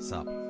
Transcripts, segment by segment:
Sup?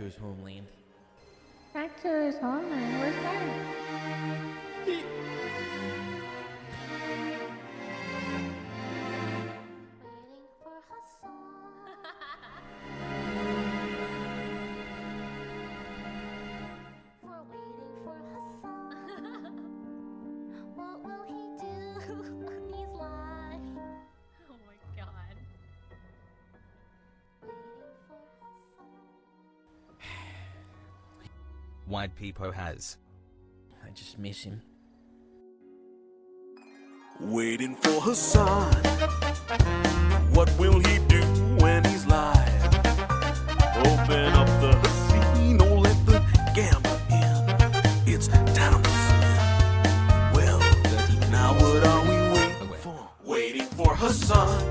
his homeland. Back to his homeland? Where's that? White Peepo has. I just miss him. Waiting for Hasan. What will he do when he's live? Open up the casino, let the gambler in. It's time to sin. Well, now what are we waiting for? Waiting for Hasan.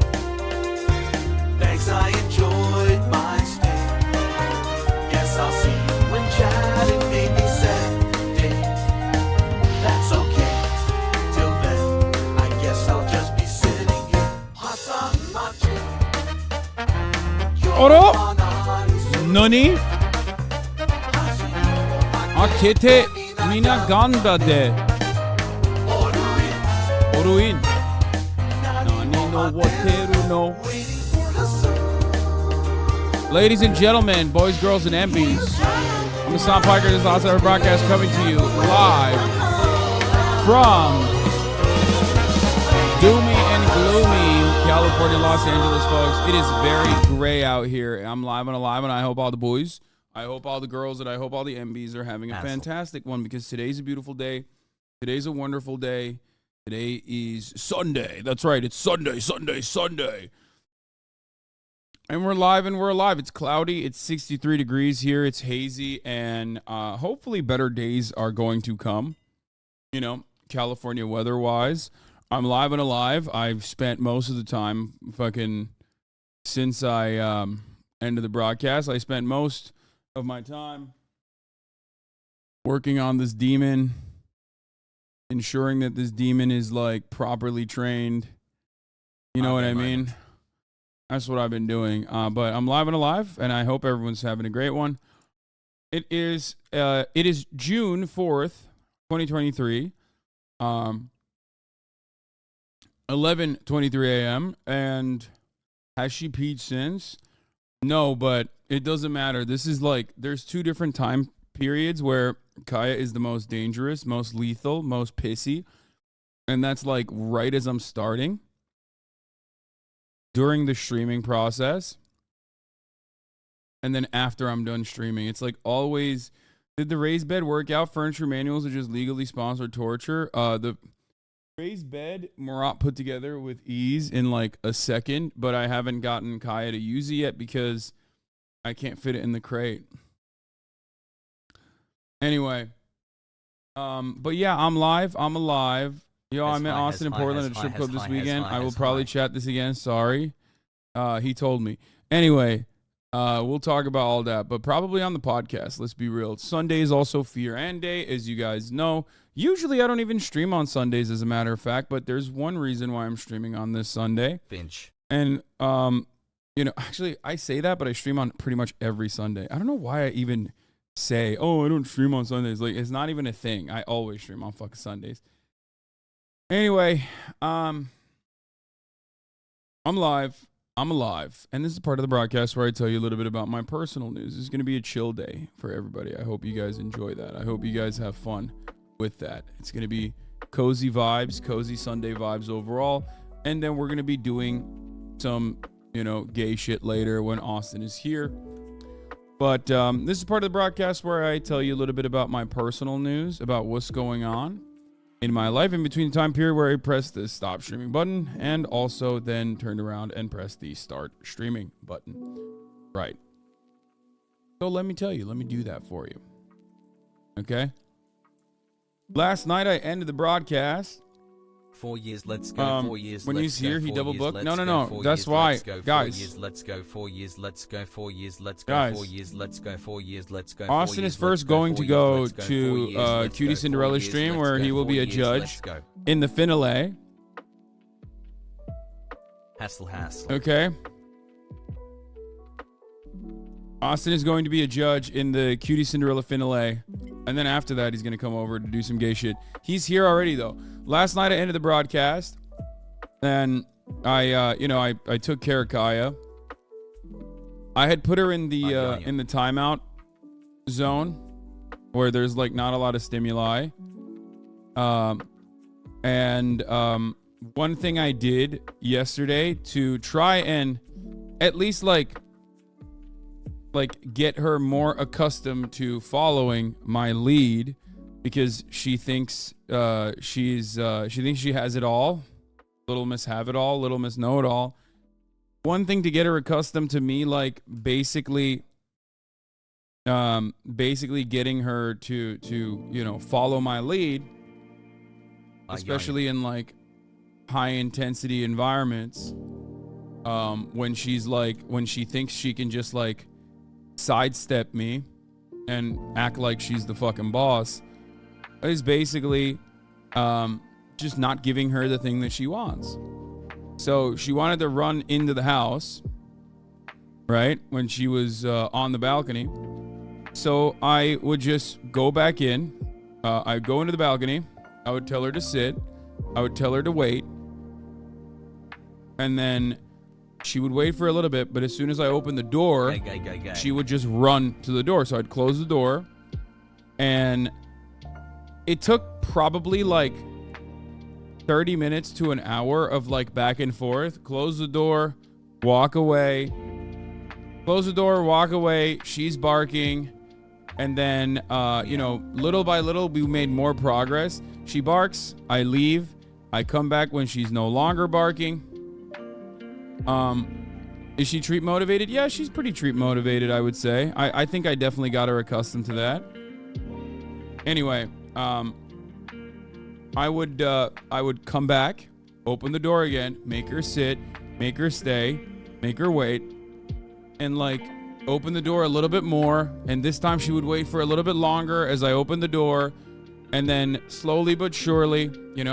Thanks, I enjoyed my stay. Guess I'll see you when chat and maybe Saturday. That's okay. Till then, I guess I'll just be sitting here. Hasan watching. Oro? Nani? Akete mina ganda de. Oruin. Nani no wateru no. Ladies and gentlemen, boys, girls, and MBs, I'm Hassan Piker. This is Aztec broadcast coming to you live from doomy and gloomy California, Los Angeles, folks. It is very gray out here. I'm live and alive, and I hope all the boys, I hope all the girls, and I hope all the MBs are having a fantastic one, because today's a beautiful day. Today's a wonderful day. Today is Sunday. That's right. It's Sunday, Sunday, Sunday. And we're live and we're alive. It's cloudy. It's 63 degrees here. It's hazy. And hopefully better days are going to come, you know, California weather-wise. I'm live and alive. I've spent most of the time fucking since I ended the broadcast. I spent most of my time working on this demon, ensuring that this demon is, like, properly trained. You know what I mean? That's what I've been doing. But I'm live and alive, and I hope everyone's having a great one. It is June 4th, 2023, 11:23 a.m., and has she peed since? No, but it doesn't matter. This is like, there's two different time periods where Kaya is the most dangerous, most lethal, most pissy, and that's like right as I'm starting. During the streaming process, and then after I'm done streaming. It's like always, did the raised bed workout furniture manuals are just legally sponsored torture? The raised bed Murat put together with ease in like a second, but I haven't gotten Kaya to use it yet because I can't fit it in the crate. Anyway, but yeah, I'm live. I'm alive. Yo, I'm in Austin and Portland at a strip club this weekend. I will probably chat this again. Sorry. He told me. Anyway, we'll talk about all that, but probably on the podcast. Let's be real. Sunday is also Fear and Day, as you guys know. Usually I don't even stream on Sundays, as a matter of fact, but there's one reason why I'm streaming on this Sunday. Binge. And, you know, actually I say that, but I stream on pretty much every Sunday. I don't know why I even say, oh, I don't stream on Sundays. Like, it's not even a thing. I always stream on fucking Sundays. Anyway, I'm live. I'm alive. And this is part of the broadcast where I tell you a little bit about my personal news. This is going to be a chill day for everybody. I hope you guys enjoy that. I hope you guys have fun with that. It's going to be cozy vibes, cozy Sunday vibes overall. And then we're going to be doing some, you know, gay shit later when Austin is here. But this is part of the broadcast where I tell you a little bit about my personal news, about what's going on in my life in between the time period where I pressed the stop streaming button and also then turned around and pressed the start streaming button. Right. So let me tell you, let me do that for you. Okay. Last night I ended the broadcast 4 years, let's go. 4 years. When he's here, he double booked. No. That's why, guys. Let's go. 4 years. Let's go. 4 years. Let's go. Guys. 4 years. Let's go. 4 years. Let's go. Austin is first going to go to Cutie Cinderella stream where he will be a judge in the finale. Hassle. Okay. Austin is going to be a judge in the Cutie Cinderella finale. And then after that, he's going to come over to do some gay shit. He's here already, though. Last night, I ended the broadcast. And I took care of Kaya. I had put her in the timeout zone where there's like not a lot of stimuli. And one thing I did yesterday to try and at least like get her more accustomed to following my lead, because she thinks she thinks she has it all. Little Miss Have It All, Little Miss Know It All. One thing to get her accustomed to me, like basically getting her to follow my lead, especially in like high intensity environments. When she thinks she can just like sidestep me and act like she's the fucking boss, is basically just not giving her the thing that she wants. So she wanted to run into the house, right, when she was on the balcony. So I would just go back in. I'd go into the balcony. I would tell her to sit. I would tell her to wait. And then she would wait for a little bit, but as soon as I opened the door, she would just run to the door. So I'd close the door. And it took probably like 30 minutes to an hour of like back and forth. Close the door, walk away. Close the door, walk away. She's barking. And then, little by little, we made more progress. She barks. I leave. I come back when she's no longer barking. Is she treat motivated? Yeah, she's pretty treat motivated, I would say. I think I definitely got her accustomed to that. Anyway, I would come back, open the door again, make her sit, make her stay, make her wait, and like open the door a little bit more. And this time she would wait for a little bit longer as I opened the door. And then slowly but surely,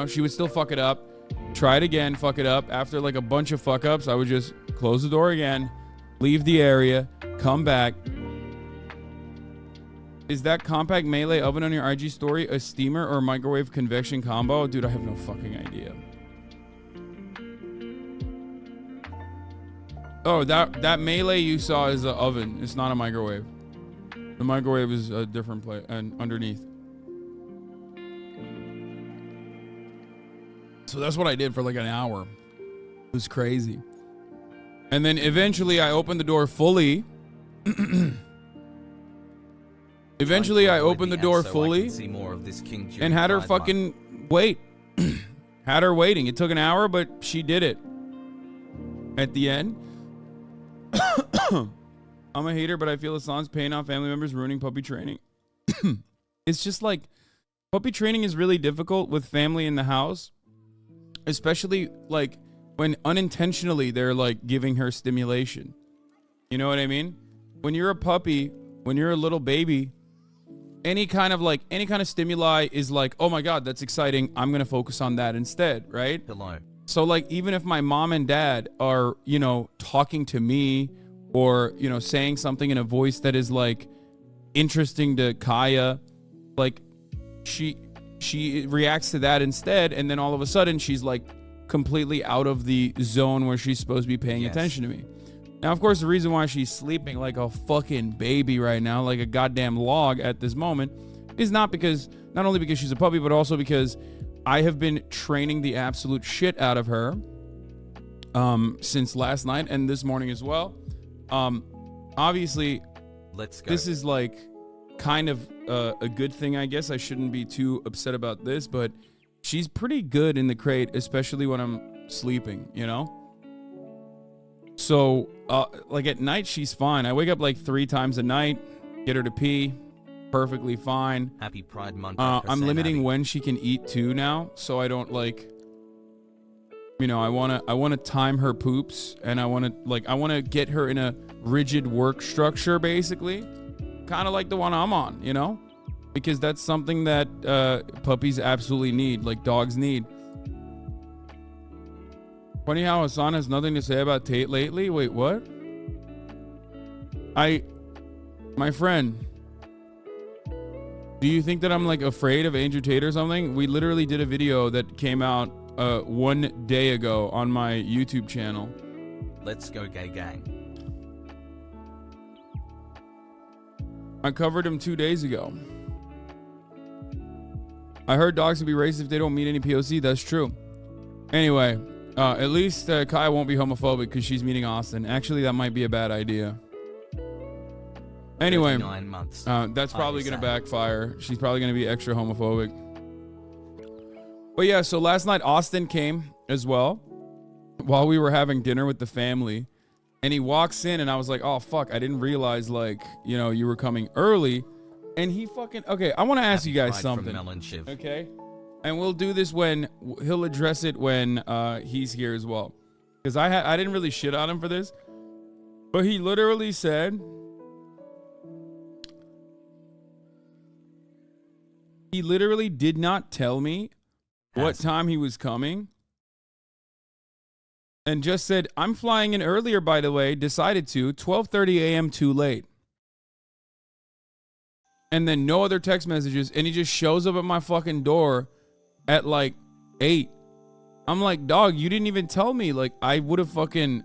she would still fuck it up. Try it again, fuck it up. After like a bunch of fuck ups, I would just close the door again, leave the area, come back. Is that compact melee oven on your IG story a steamer or microwave convection combo? Dude, I have no fucking idea. Oh, that melee you saw is an oven. It's not a microwave. The microwave is a different place and underneath. So that's what I did for like an hour. It was crazy. And then eventually I opened the door fully. Eventually I opened the door fully and had her fucking wait. Had her waiting. It took an hour, but she did it. At the end. I'm a hater, but I feel Hassan's paying off family members, ruining puppy training. It's just like, puppy training is really difficult with family in the house. Especially like when unintentionally they're like giving her stimulation. You know what I mean? When you're a puppy, when you're a little baby, any kind of stimuli is like, oh my God, that's exciting. I'm going to focus on that instead, right? Hello. So like, even if my mom and dad are, talking to me or, saying something in a voice that is like interesting to Kaya, like she reacts to that instead, and then all of a sudden she's like completely out of the zone where she's supposed to be paying attention to me. Now, of course, the reason why she's sleeping like a fucking baby right now, like a goddamn log at this moment, is not only because she's a puppy, but also because I have been training the absolute shit out of her since last night and this morning as well. Obviously, this is like kind of a good thing, I guess. I shouldn't be too upset about this, but she's pretty good in the crate, especially when I'm sleeping, So, like at night, she's fine. I wake up like 3 times a night, get her to pee, perfectly fine. Happy Pride Month. I'm limiting when she can eat too now, so I don't like, I want to time her poops, and I want to get her in a rigid work structure, basically. Kind of like the one I'm on, because that's something that puppies absolutely need, like dogs need. Funny how Hassan has nothing to say about Tate lately. Wait, what? My friend, do you think that I'm like afraid of Andrew Tate or something? We literally did a video that came out 1 day ago on my YouTube channel. Let's go gay gang. I covered him 2 days ago. I heard dogs can be racist if they don't meet any POC. That's true. Anyway, at least Kai won't be homophobic because she's meeting Austin. Actually, that might be a bad idea. Anyway, 9 months. that's probably going to backfire. She's probably going to be extra homophobic. But yeah, so last night Austin came as well while we were having dinner with the family. And he walks in and I was like, oh, fuck. I didn't realize, like, you know, you were coming early. And he fucking... Okay, I want to ask you guys something. Okay? And we'll do this when... He'll address it when he's here as well. Because I didn't really shit on him for this. But he literally said... He literally did not tell me what time he was coming. And just said, I'm flying in earlier, by the way. Decided to. 12:30 a.m. too late. And then no other text messages. And he just shows up at my fucking door at like 8. I'm like, dog, you didn't even tell me. Like, I would have fucking,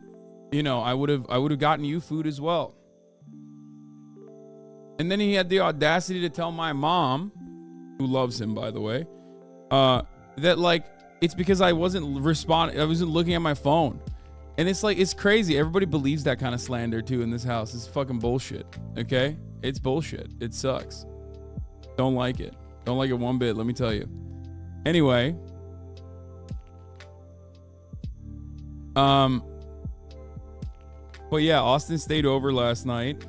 you know, I would have gotten you food as well. And then he had the audacity to tell my mom, who loves him, by the way, that like, it's because I wasn't responding. I wasn't looking at my phone. And it's like, it's crazy. Everybody believes that kind of slander too in this house. It's fucking bullshit. Okay? It's bullshit. It sucks. Don't like it. Don't like it one bit, let me tell you. Anyway. But yeah, Austin stayed over last night.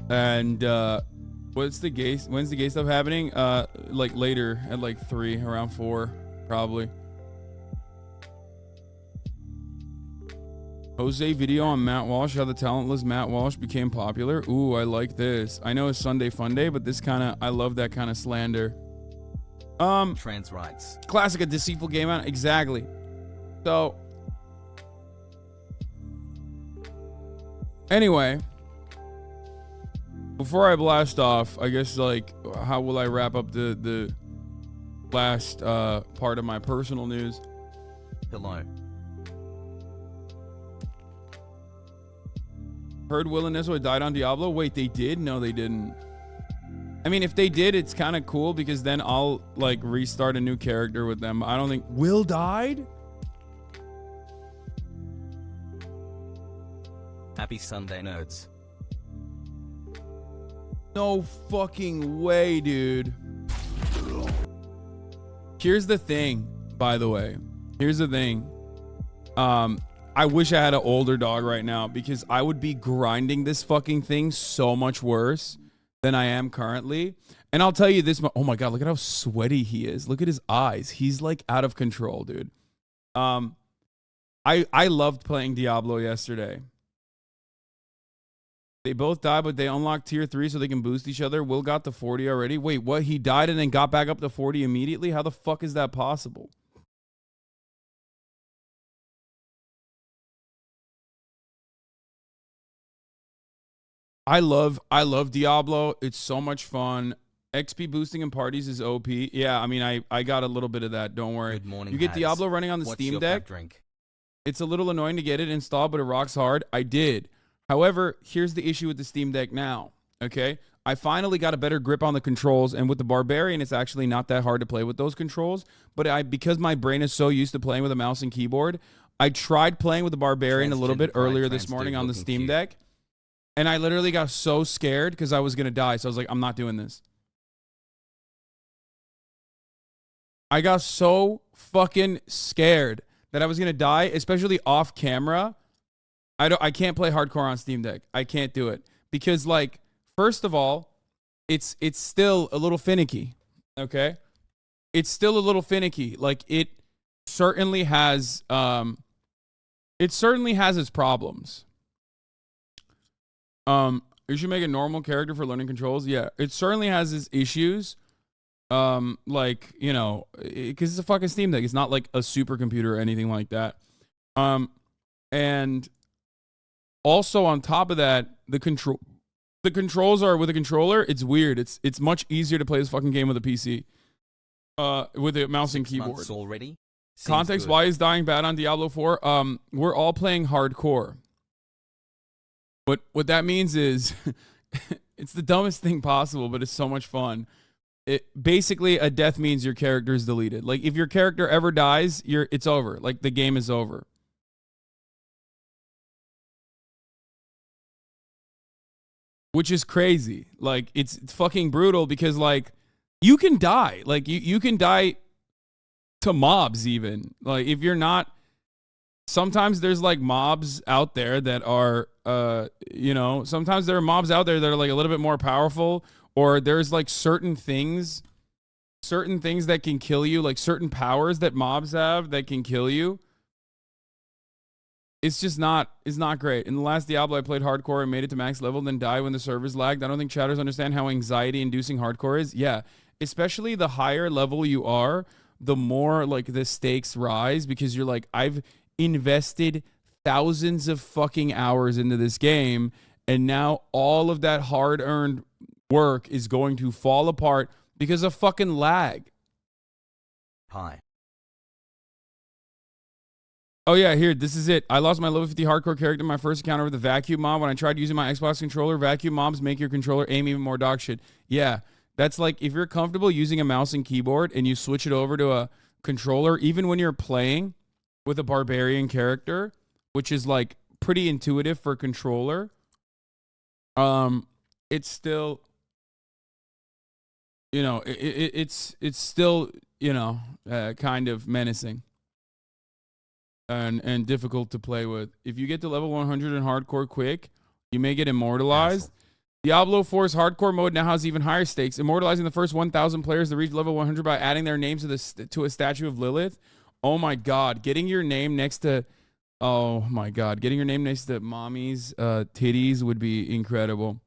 And when's the gay stuff happening? Like later at like 3, around 4, probably. Jose video on Matt Walsh, how the talentless Matt Walsh became popular. Ooh, I like this. I know it's Sunday Fun Day, but this kind of, I love that kind of slander. Trans rights. Classic, a deceitful game out. Exactly. So, anyway, before I blast off, I guess, like, how will I wrap up the last part of my personal news? Hello. Heard Will and Neswa died on Diablo? Wait, they did? No, they didn't. I mean, if they did, it's kind of cool because then I'll, like, restart a new character with them. I don't think... Will died? Happy Sunday, nerds. No fucking way, dude. Here's the thing, by the way. Here's the thing. I wish I had an older dog right now because I would be grinding this fucking thing so much worse than I am currently. And I'll tell you this. Oh my God, look at how sweaty he is. Look at his eyes. He's like out of control, dude. I loved playing Diablo yesterday. They both died, but they unlocked tier 3 so they can boost each other. Will got the 40 already. Wait, what? He died and then got back up to 40 immediately? How the fuck is that possible? I love Diablo. It's so much fun. XP boosting in parties is OP. Yeah, I mean, I got a little bit of that. Don't worry. Good morning, you get Haz. Diablo running on the What's Steam your Deck. drink? It's a little annoying to get it installed, but it rocks hard. I did. However, here's the issue with the Steam Deck now. Okay, I finally got a better grip on the controls, and with the Barbarian, it's actually not that hard to play with those controls. But because my brain is so used to playing with a mouse and keyboard, I tried playing with the Barbarian a little bit earlier this morning on the Steam Deck. And I literally got so scared because I was going to die. So I was like, I'm not doing this. I got so fucking scared that I was going to die, especially off camera. I can't play hardcore on Steam Deck. I can't do it. Because, like, first of all, it's still a little finicky. Okay? It's still a little finicky. Like, it certainly has its problems. You should make a normal character for learning controls. Yeah, it certainly has its issues. Like, you know, because it's a fucking Steam Deck. It's not like a supercomputer or anything like that. And Also, on top of that, the controls are with a controller. It's weird. It's much easier to play this fucking game with a PC. With a mouse and 6 keyboard. months already. Seems Context: good. why is dying bad on Diablo 4? We're all playing hardcore. What that means is, it's the dumbest thing possible, but it's so much fun. Basically, a death means your character is deleted. Like, if your character ever dies, it's over. Like, the game is over. Which is crazy. Like, it's fucking brutal because, like, you can die. Like, you can die to mobs even. Like, if you're not... Sometimes there's, like, mobs out there that are, sometimes there are mobs out there that are, like, a little bit more powerful, or there's, like, certain things that can kill you, like, certain powers that mobs have that can kill you. It's just not great. In the last Diablo, I played hardcore and made it to max level, then died when the servers lagged. I don't think chatters understand how anxiety-inducing hardcore is. Yeah, especially the higher level you are, the more, like, the stakes rise, because you're like, I've invested thousands of fucking hours into this game, and now all of that hard-earned work is going to fall apart because of fucking lag. Hi. Oh yeah, here, this is it. I lost my level 50 hardcore character in my first encounter with the vacuum mob. When I tried using my Xbox controller, vacuum mobs make your controller aim even more dog shit. Yeah, that's like, if you're comfortable using a mouse and keyboard and you switch it over to a controller, even when you're playing with a barbarian character, which is like pretty intuitive for a controller, it's still, it's still, kind of menacing. And difficult to play with. If you get to level 100 in hardcore quick, you may get immortalized. Diablo 4's hardcore mode now has even higher stakes, immortalizing the first 1,000 players to reach level 100 by adding their names to a statue of Lilith. Oh my god, getting your name next to mommy's titties would be incredible.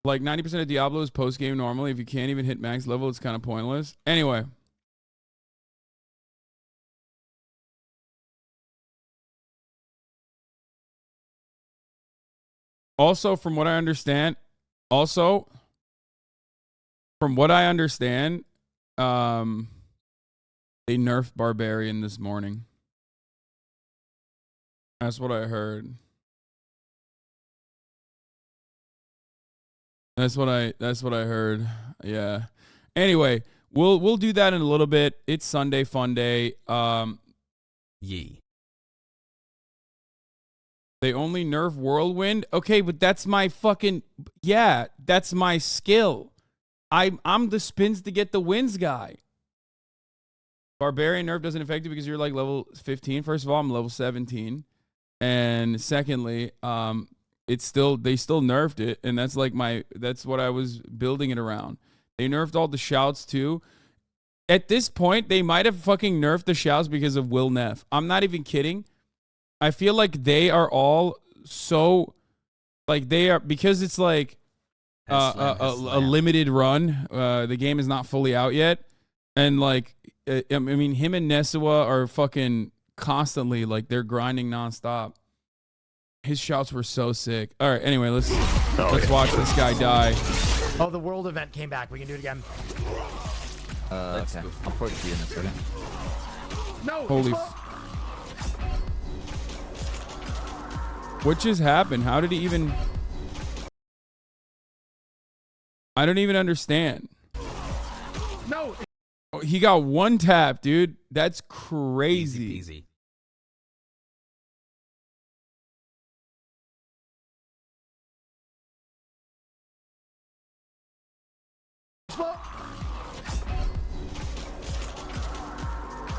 Like 90% of Diablo is post game normally. If you can't even hit max level, it's kind of pointless. Anyway. Also, from what I understand, they nerfed Barbarian this morning. That's what I heard. That's what I heard. Yeah. Anyway, we'll do that in a little bit. It's Sunday fun day. Yee. They only nerf Whirlwind? Okay, but that's my fucking... Yeah, that's my skill. I'm the spins to get the wins guy. Barbarian nerf doesn't affect you because you're like level 15. First of all, I'm level 17. And secondly, they still nerfed it, and that's like that's what I was building it around. They nerfed all the shouts too. At this point, they might have fucking nerfed the shouts because of Will Neff. I'm not even kidding. I feel like they are all so, like, they are, because it's like a limited run. The game is not fully out yet, and like I mean, him and Nesua are fucking constantly, like, they're grinding nonstop. His shouts were so sick. All right, anyway, let's watch this guy die. Oh, the world event came back. We can do it again. Okay. I'll port it to you in a second. No. Holy. What just happened? How did he even... I don't even understand. No. Oh, he got one tap, dude. That's crazy. Easy.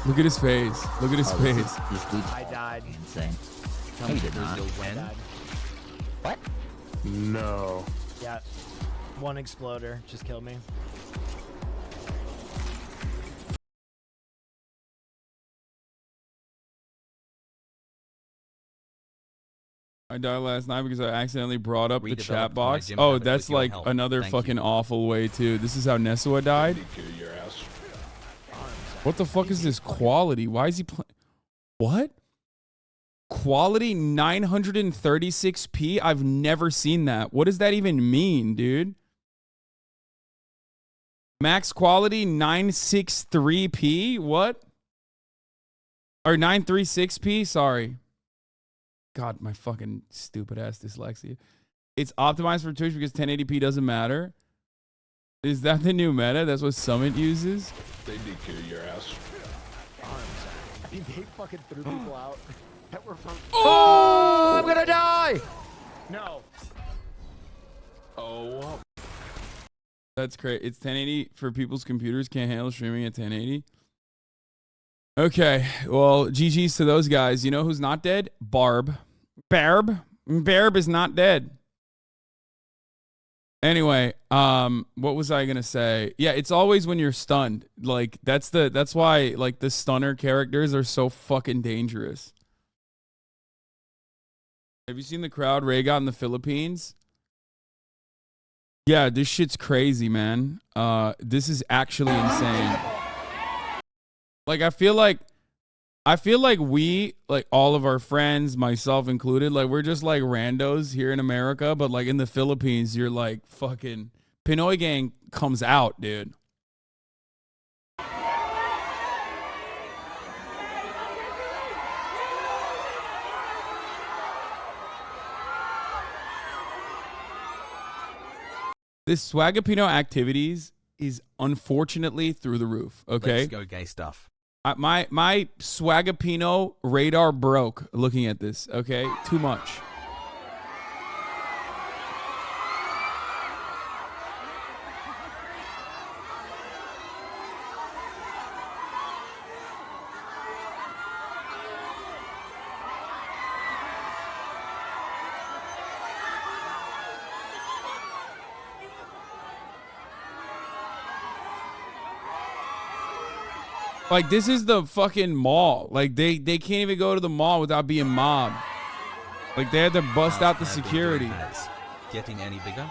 Look at his face. Look at his face. This dude I died. insane. No, you did not. What? No. Yeah. One exploder just killed me. I died last night because I accidentally brought up the Redeveloped chat my box. gym Oh, habit that's with your like help. another Thank fucking you. awful way too. This is how Nesua died. What the fuck is this quality? Why is he playing? What? quality 936p. I've never seen that. What does that even mean, dude? Max quality 963p. What? Or 936p. Sorry. God, my fucking stupid ass dyslexia. It's optimized for Twitch because 1080p doesn't matter. Is that the new meta? That's what Summit uses? They DQ your ass. They fucking threw people out that were from. Oh, I'm gonna die! No. Oh. That's great. It's 1080 for people's computers can't handle streaming at 1080. Okay, well, GG's to those guys. You know who's not dead? Barb. Barb is not dead. Anyway, what was I gonna say? Yeah, it's always when you're stunned. Like that's why like the stunner characters are so fucking dangerous. Have you seen the crowd Ray got in the Philippines? Yeah, this shit's crazy, man. This is actually insane. Like I feel like we, like all of our friends, myself included, like we're just like randos here in America, but like in the Philippines, you're like fucking Pinoy gang comes out, dude. This Swagapino activities is unfortunately through the roof. Okay, Let's go gay stuff. My Swagapino radar broke looking at this. Okay, too much. Like, this is the fucking mall. Like, they can't even go to the mall without being mobbed. Like, they had to bust out the security. Getting any bigger?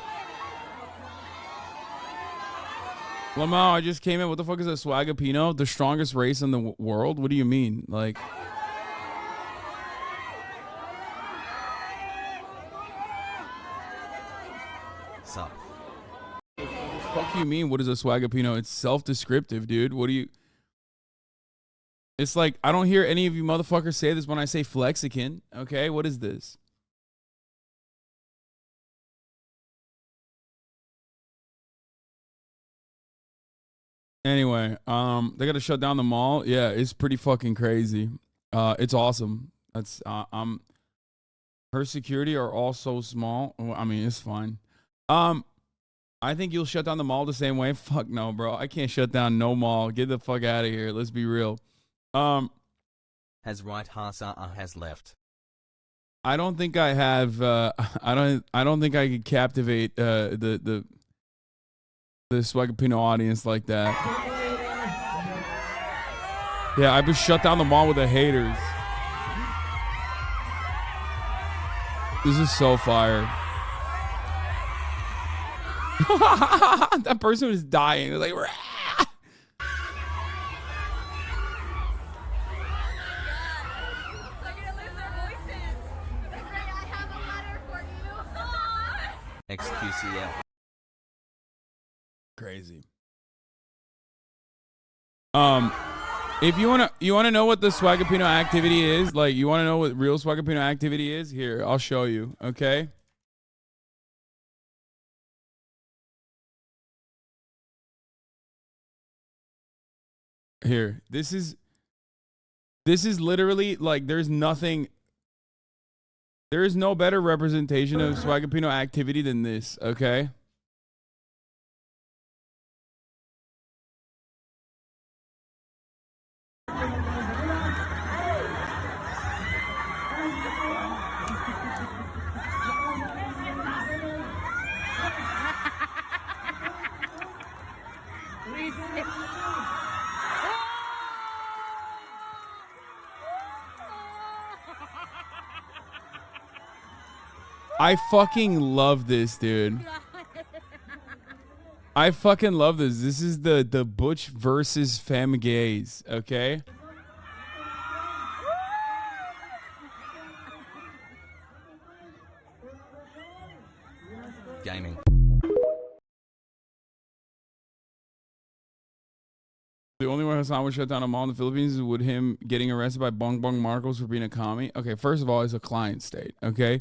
Lamau, I just came in. What the fuck is a Swagapino? The strongest race in the world? What do you mean? Like... Sup? What the fuck you mean? What is a Swagapino? It's self-descriptive, dude. What do you... It's like, I don't hear any of you motherfuckers say this when I say Flexican. Okay, what is this? Anyway, they gotta shut down the mall. Yeah, it's pretty fucking crazy. It's awesome. That's her security are all so small. Well, I mean, it's fine. I think you'll shut down the mall the same way. Fuck no, bro. I can't shut down no mall. Get the fuck out of here. Let's be real. Has right, has left. I don't think I have. I don't think I could captivate the Swagapino audience like that. Yeah, I just shut down the mall with the haters. This is so fire. That person was dying. They're like, rah! XQCL. Crazy. If you wanna know what the Swagapino activity is, like you wanna know what real Swagapino activity is, here, I'll show you, okay? Here. This is literally like there is no better representation of Swagapino activity than this, okay? I fucking love this, dude. I fucking love this. This is the Butch versus Femme Gays, okay? gaming. The only way Hasan would shut down a mall in the Philippines is with him getting arrested by Bong Bong Marcos for being a commie. Okay, first of all, it's a client state. Okay,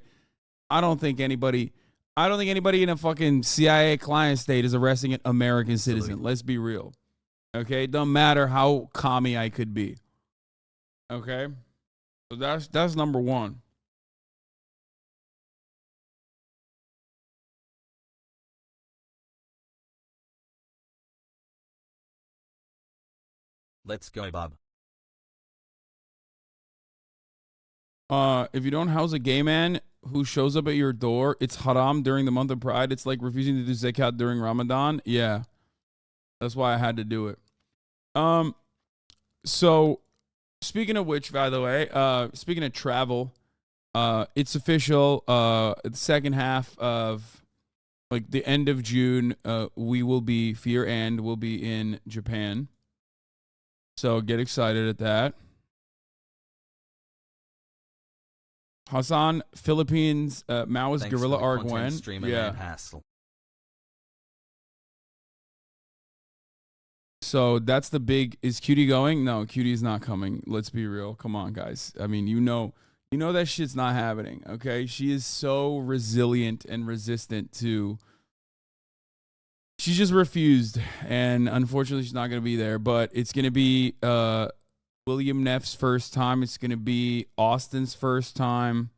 I don't think anybody in a fucking CIA client state is arresting an American citizen. Let's be real. Okay, it doesn't matter how commie I could be. Okay, so that's number one. Let's go, bub. If you don't house a gay man who shows up at your door, it's haram during the month of Pride. It's like refusing to do zakat during Ramadan. Yeah, that's why I had to do it. So speaking of which, by the way, speaking of travel, it's official. The second half of like the end of June, we will be Fear and will be in Japan. So get excited at that. Hasan, Philippines, Maoist Thanks guerrilla for the content, Arguen. streamer Yeah. and hassle. So that's the big. Is Cutie going? No, Cutie's not coming. Let's be real. Come on, guys. I mean, you know that shit's not happening. Okay, she is so resilient and resistant to. She just refused, and unfortunately, she's not going to be there. But it's going to be William Neff's first time. It's going to be Austin's first time.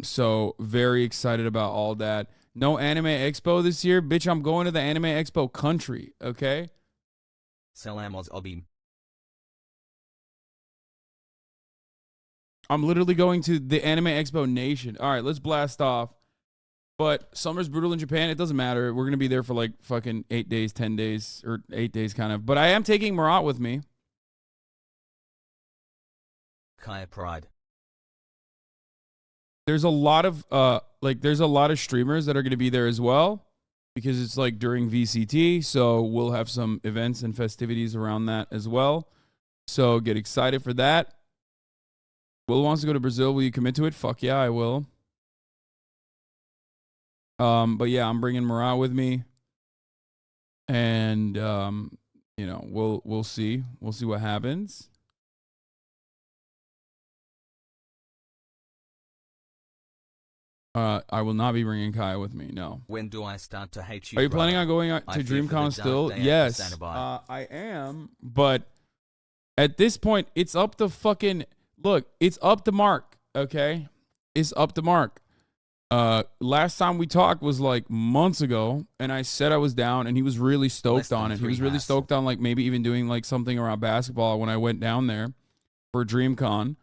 So very excited about all that. No Anime Expo this year, bitch. I'm going to the Anime Expo country. Okay. Salam Aztec. I'm literally going to the Anime Expo Nation. All right, let's blast off. But summer's brutal in Japan. It doesn't matter. We're going to be there for like fucking 8 days, 10 days, or 8 days kind of. But I am taking Marat with me. Kaya Pride. There's a lot of streamers that are going to be there as well because it's like during VCT. So we'll have some events and festivities around that as well. So get excited for that. Will wants to go to Brazil. Will you commit to it? Fuck yeah, I will. But yeah, I'm bringing Marat with me, and we'll see what happens. I will not be bringing Kaya with me. No. When do I start to hate you? Are you planning brother? on going to I fear for DreamCon the still? dark day Yes, after Sanabai. I am. But at this point, it's up to fucking look. It's up to Mark. Okay, it's up to Mark. Last time we talked was like months ago, and I said I was down, and he was really stoked on it. He was really stoked on like maybe even doing like something around basketball when I went down there for DreamCon.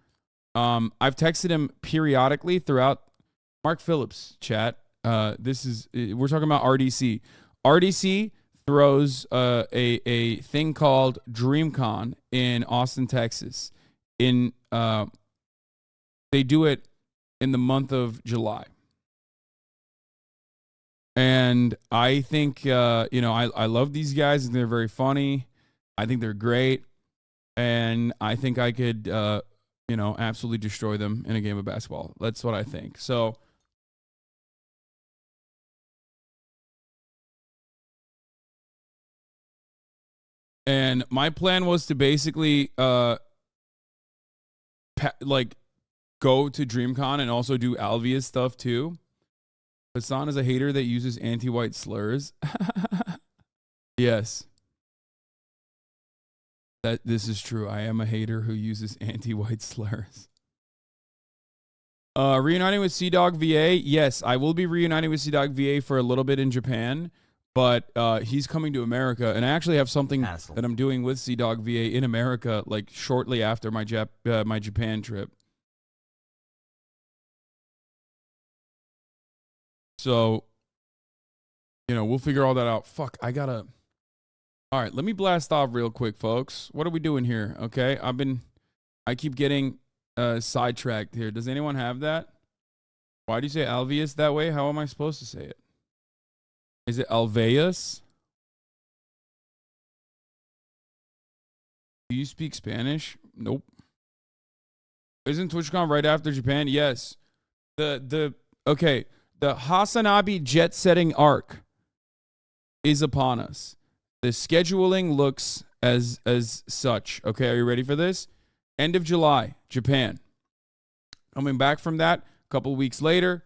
I've texted him periodically throughout. Mark Phillips, chat. We're talking about RDC. RDC throws a thing called DreamCon in Austin, Texas. They do it in the month of July. And I think, I love these guys, and they're very funny. I think they're great. And I think I could, absolutely destroy them in a game of basketball. That's what I think. So, and my plan was to basically, go to DreamCon and also do Alvia's stuff too. Hasan is a hater that uses anti-white slurs. Yes. This is true. I am a hater who uses anti-white slurs. Reuniting with Sea-Dog VA. Yes, I will be reuniting with Sea-Dog VA for a little bit in Japan, but he's coming to America, and I actually have something that I'm doing with Sea-Dog VA in America, like shortly after my Japan trip. So, we'll figure all that out. Fuck, all right, let me blast off real quick, folks. What are we doing here? Okay, I keep getting sidetracked here. Does anyone have that? Why do you say Alveus that way? How am I supposed to say it? Is it Alveus? Do you speak Spanish? Nope. Isn't TwitchCon right after Japan? Yes. Okay. The HasanAbi jet-setting arc is upon us. The scheduling looks as such. Okay, are you ready for this? End of July, Japan. Coming back from that, a couple weeks later.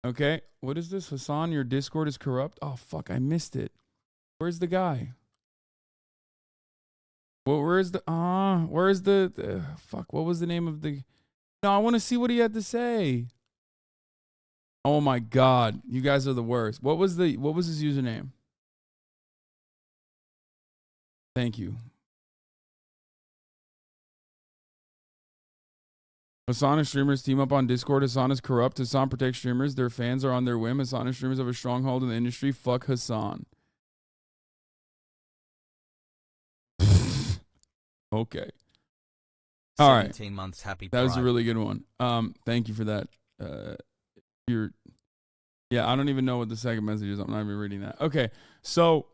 Okay, what is this? Hasan, your Discord is corrupt? Oh, fuck, I missed it. Where's the guy? Well, where's the fuck, what was the name of the... No, I want to see what he had to say. Oh my God, you guys are the worst. What was his username? Thank you. Hasan and streamers team up on Discord. Hasan is corrupt. Hasan protects streamers. Their fans are on their whim. Hasan and streamers have a stronghold in the industry. Fuck Hasan. Okay. All right. 17 months happy That was a Pride. really good one. Thank you for that. Yeah, I don't even know what the second message is. I'm not even reading that. Okay. So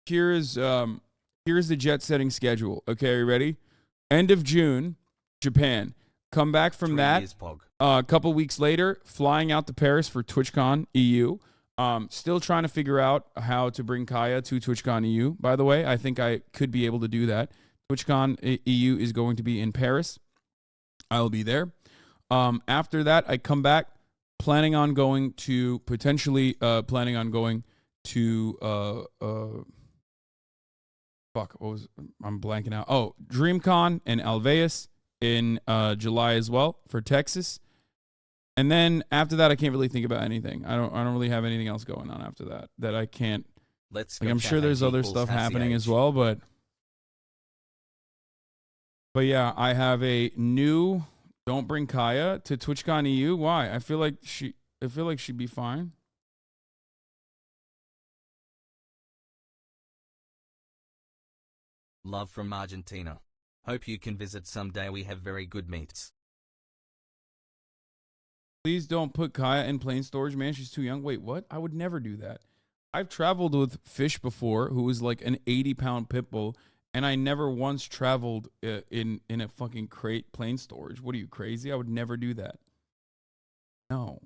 here's the jet setting schedule. Okay, are you ready? End of June, Japan. Come back from 3 that. years, Pog. A couple weeks later, flying out to Paris for TwitchCon EU. Still trying to figure out how to bring Kaya to TwitchCon EU. By the way, I think I could be able to do that. TwitchCon EU is going to be in Paris. I will be there. After that, I come back, planning on going to I'm blanking out. Oh, DreamCon and Alveus in July as well for Texas. And then after that, I can't really think about anything. I don't really have anything else going on after that I can't. Let's Like, go I'm sure there's other stuff happening as well, but yeah, I have a new don't bring Kaya to TwitchCon EU. Why? I feel like she'd be fine. Love from Argentina. Hope you can visit someday. We have very good meats. Please don't put Kaya in plain storage, man. She's too young. Wait, what? I would never do that. I've traveled with Fish before, who was like an 80-pound pit bull, and I never once traveled in a fucking crate plain storage. What are you, crazy? I would never do that. No.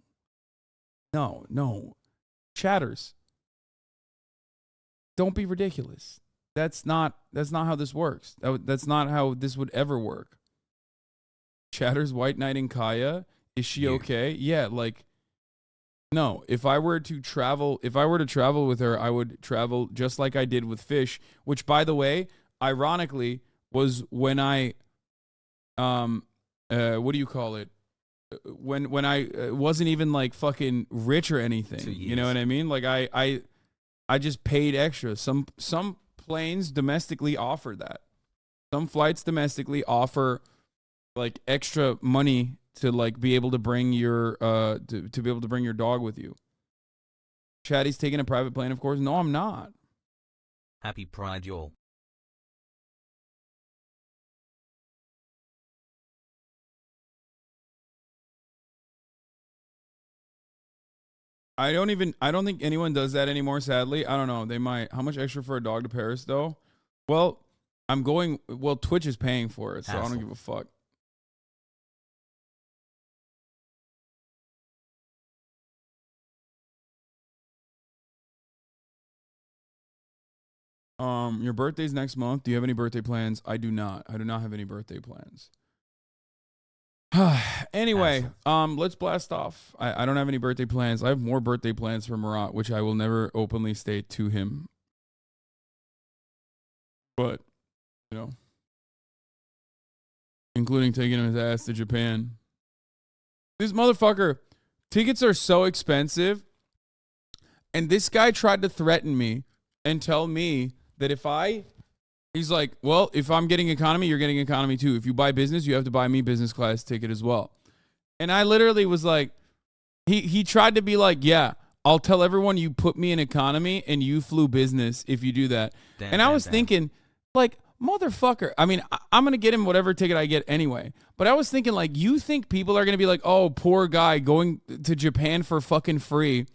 Chatters. Don't be ridiculous. That's not how this works. That's not how this would ever work. Chatters, White Knight and Kaya. Is she okay? Yeah, like, no. If I were to travel with her, I would travel just like I did with Fish, which, by the way, ironically, was when I, what do you call it? When I wasn't even like fucking rich or anything. You know what I mean? Like I just paid extra. Some planes domestically offer that. Some flights domestically offer like extra money to like be able to bring your to be able to bring your dog with you. Chatty's taking a private plane, of course. No, I'm not. Happy Pride, y'all. I don't think anyone does that anymore, sadly. I don't know. They might. How much extra for a dog to Paris, though? Well, Twitch is paying for it, so I don't give a fuck. Your birthday's next month. Do you have any birthday plans? I do not. I do not have any birthday plans. Anyway, let's blast off. I don't have any birthday plans. I have more birthday plans for Marat, which I will never openly state to him. But, you know, including taking his ass to Japan. This motherfucker, tickets are so expensive. And this guy tried to threaten me and tell me that he's like, well, if I'm getting economy, you're getting economy too. If you buy business, you have to buy me business class ticket as well. And I literally was like, he tried to be like, yeah, I'll tell everyone you put me in economy and you flew business if you do that. And I was thinking, like, motherfucker. I mean, I'm going to get him whatever ticket I get anyway. But I was thinking, like, you think people are going to be like, oh, poor guy going to Japan for fucking free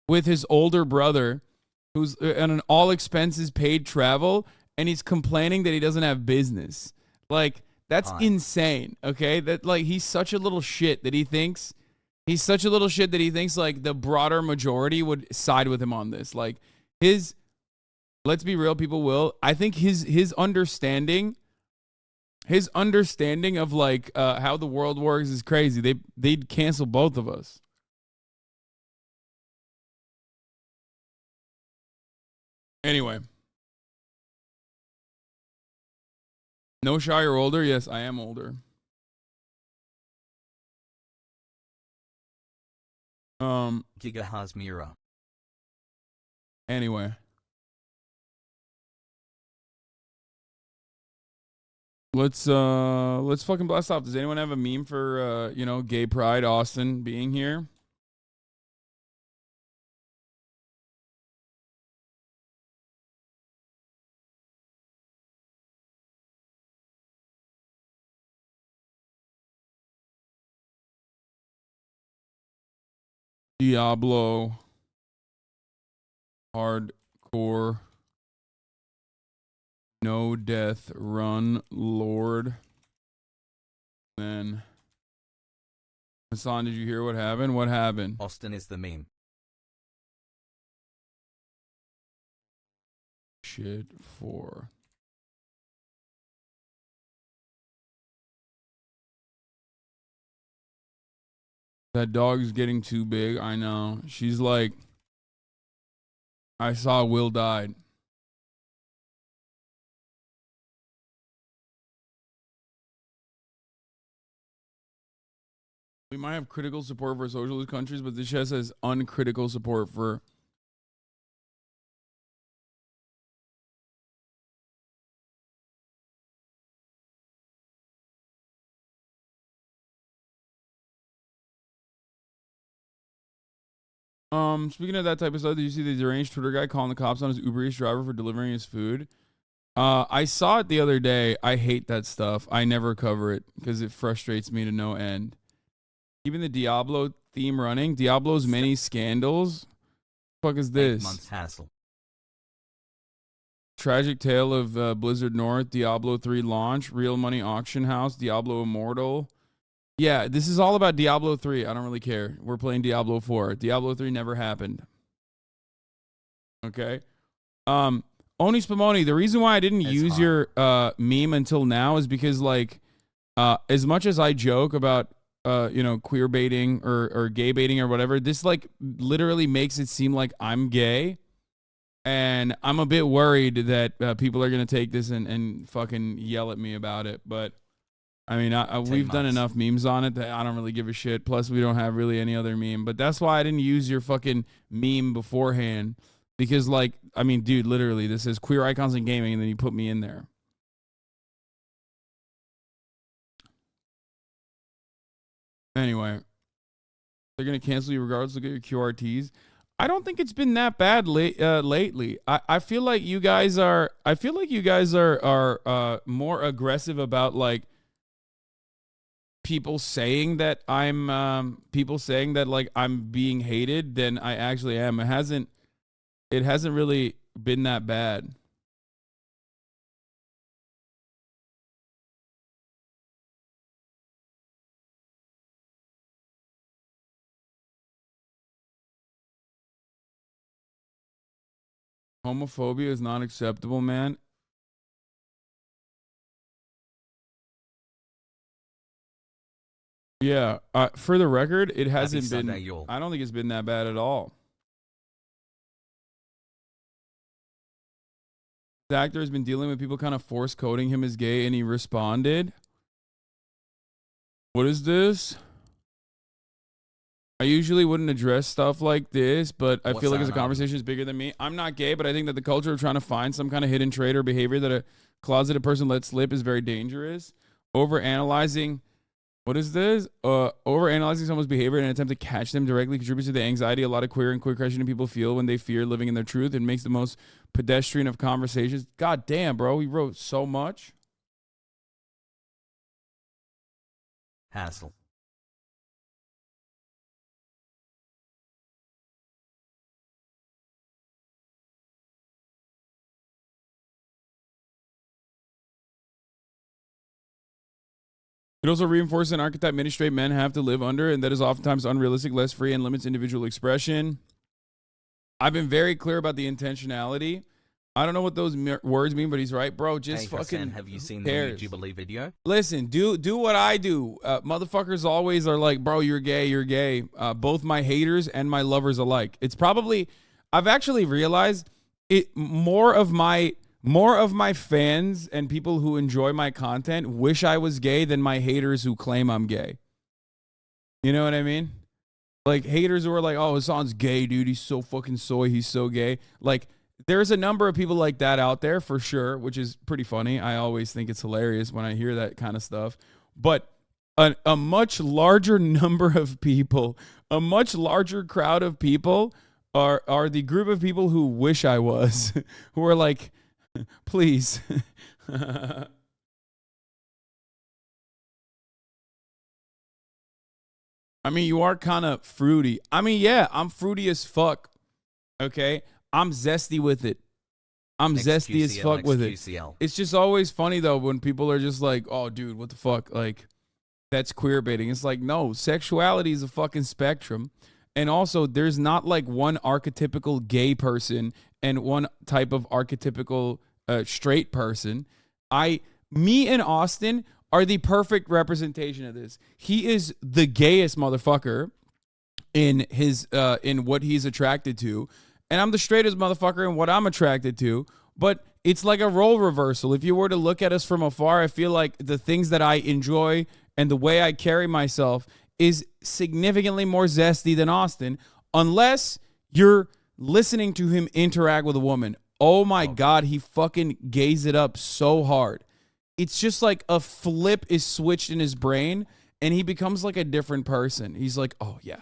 with his older brother who's on an all expenses paid travel, and he's complaining that he doesn't have business. Like, that's insane, okay? That, like, he's such a little shit that he thinks He's such a little shit that he thinks like the broader majority would side with him on this. Like let's be real, people will. I think his understanding of like how the world works is crazy. They'd cancel both of us. Anyway. No shy or older? Yes, I am older. Giga Hasmira. Anyway. Let's fucking blast off. Does anyone have a meme for gay pride Austin being here? Diablo hardcore no death run lord. Then Hasan, did you hear what happened? What happened? Austin is the meme. Shit for that dog's getting too big. I know. She's like, I saw Will died. We might have critical support for socialist countries, but this just says uncritical support for. Speaking of that type of stuff, did you see the deranged Twitter guy calling the cops on his Uber Eats driver for delivering his food? I saw it the other day. I hate that stuff. I never cover it because it frustrates me to no end. Even the Diablo theme running, Diablo's many scandals. What the fuck is this? 8 months hassle. Tragic tale of Blizzard North, Diablo 3 launch, real money auction house, Diablo Immortal. Yeah, this is all about Diablo 3. I don't really care. We're playing Diablo 4. Diablo 3 never happened. Okay. Oni Spumoni, the reason why I didn't use your meme until now is because, like, as much as I joke about, queer baiting or gay baiting or whatever, this, like, literally makes it seem like I'm gay. And I'm a bit worried that people are going to take this and fucking yell at me about it. But, I mean, we've done enough memes on it that I don't really give a shit. Plus, we don't have really any other meme. But that's why I didn't use your fucking meme beforehand. Because, like, I mean, dude, literally, this is queer icons in gaming, and then you put me in there. Anyway, they're going to cancel you regardless. Look at your QRTs. I don't think it's been that bad lately. I feel like you guys are. I feel like you guys are more aggressive about, like, people saying that I'm like I'm being hated than I actually am. It hasn't really been that bad. Homophobia is not acceptable, man. Yeah, for the record, it hasn't been. I don't think it's been that bad at all. The actor has been dealing with people kind of force coding him as gay, and he responded. What is this? I usually wouldn't address stuff like this, but I feel like as a conversation is bigger than me. I'm not gay, but I think that the culture of trying to find some kind of hidden trait or behavior that a closeted person lets slip is very dangerous. Overanalyzing. What is this? Overanalyzing someone's behavior in an attempt to catch them directly contributes to the anxiety a lot of queer and queer questioning people feel when they fear living in their truth. It makes the most pedestrian of conversations. God damn, bro. He wrote so much. Hassle. It also reinforces an archetype many straight men have to live under, and that is oftentimes unrealistic, less free, and limits individual expression. I've been very clear about the intentionality. I don't know what those words mean, but he's right, bro. Just Hey, fucking. Hasan, have you seen cares? the Jubilee video? Listen, do what I do. Motherfuckers always are like, bro, you're gay, you're gay. Both my haters and my lovers alike. It's probably, I've actually realized it. More of my fans and people who enjoy my content wish I was gay than my haters who claim I'm gay. You know what I mean? Like haters who are like, oh, Hasan's gay, dude. He's so fucking soy. He's so gay. Like, there's a number of people like that out there for sure, which is pretty funny. I always think it's hilarious when I hear that kind of stuff. But a much larger number of people, a much larger crowd of people are the group of people who wish I was, who are like, please. I mean, you are kind of fruity. I mean, yeah, I'm fruity as fuck. Okay? I'm zesty with it. I'm zesty as fuck with it. It's just always funny, though, when people are just like, oh, dude, what the fuck? Like, that's queer baiting. It's like, no, sexuality is a fucking spectrum. And also, there's not like one archetypical gay person and one type of archetypical straight person. Me and Austin are the perfect representation of this. He is the gayest motherfucker in his in what he's attracted to. And I'm the straightest motherfucker in what I'm attracted to. But it's like a role reversal. If you were to look at us from afar, I feel like the things that I enjoy and the way I carry myself is significantly more zesty than Austin, unless you're listening to him interact with a woman. Oh my God, he fucking gays it up so hard. It's just like a flip is switched in his brain and he becomes like a different person. He's like, oh yeah,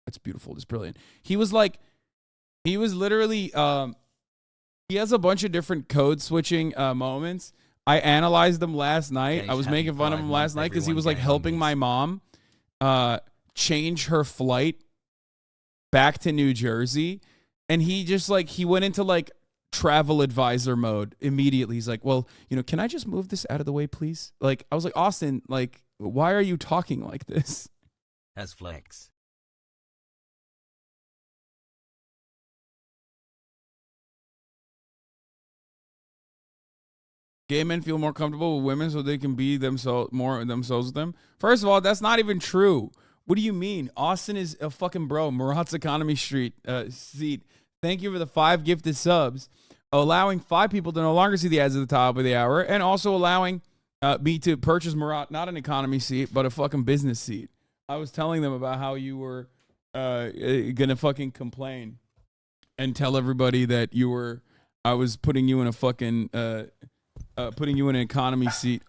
that's beautiful. That's brilliant. He was literally, he has a bunch of different code switching moments. I analyzed them last night. I was making fun of him last night because he was like helping my mom change her flight back to New Jersey. And he just like, he went into like travel advisor mode immediately. He's like, well, can I just move this out of the way, please? Like, I was like, Austin, like, why are you talking like this? As flex. Gay men feel more comfortable with women so they can be themselves with them. First of all, that's not even true. What do you mean? Austin is a fucking bro. Murat's Economy Street seat. Thank you for the 5 gifted subs, allowing 5 people to no longer see the ads at the top of the hour, and also allowing me to purchase Murat, not an economy seat, but a fucking business seat. I was telling them about how you were gonna fucking complain and tell everybody that I was putting you in a fucking putting you in an economy seat.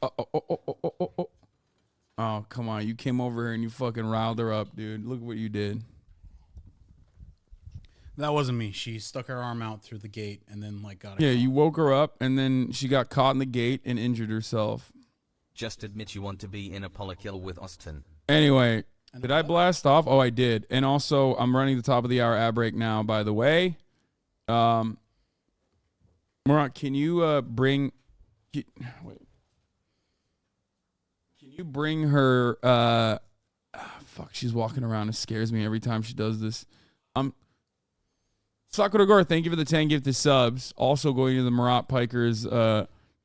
Oh, come on. You came over here and you fucking riled her up, dude. Look what you did. That wasn't me. She stuck her arm out through the gate and then like got it. Yeah, you woke her up and then she got caught in the gate and injured herself. Just admit you want to be in a polykill with Austin. Anyway, did I blast off? Oh, I did. And also, I'm running the top of the hour ad break now, by the way. Murat, can you bring... Wait. Can you bring her... fuck, she's walking around. It scares me every time she does this. Sakura Gore, thank you for the 10 gifted subs. Also going to the Murat Piker's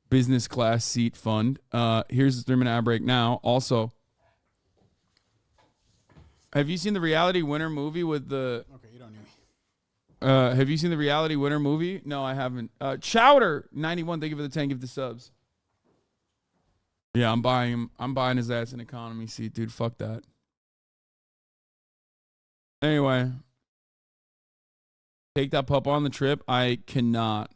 business class seat fund. Here's the 3-minute ad break now. Also, have you seen the reality winner movie with the... Okay, you don't need me. Have you seen the reality winner movie? No, I haven't. Chowder 91, thank you for the 10 gifted subs. Yeah, I'm buying his ass an economy seat, dude. Fuck that. Anyway, take that pup on the trip. I cannot.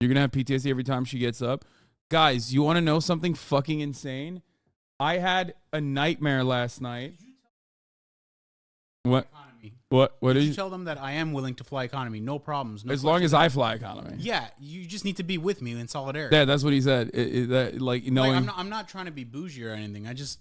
You're gonna have PTSD every time she gets up. Guys, you want to know something fucking insane? I had a nightmare last night. What? What did did you tell them that I am willing to fly economy? No problems. No as long as I fly economy. Yeah, you just need to be with me in solidarity. Yeah, that's what he said. Like knowing. Like, I'm not trying to be bougie or anything. I just,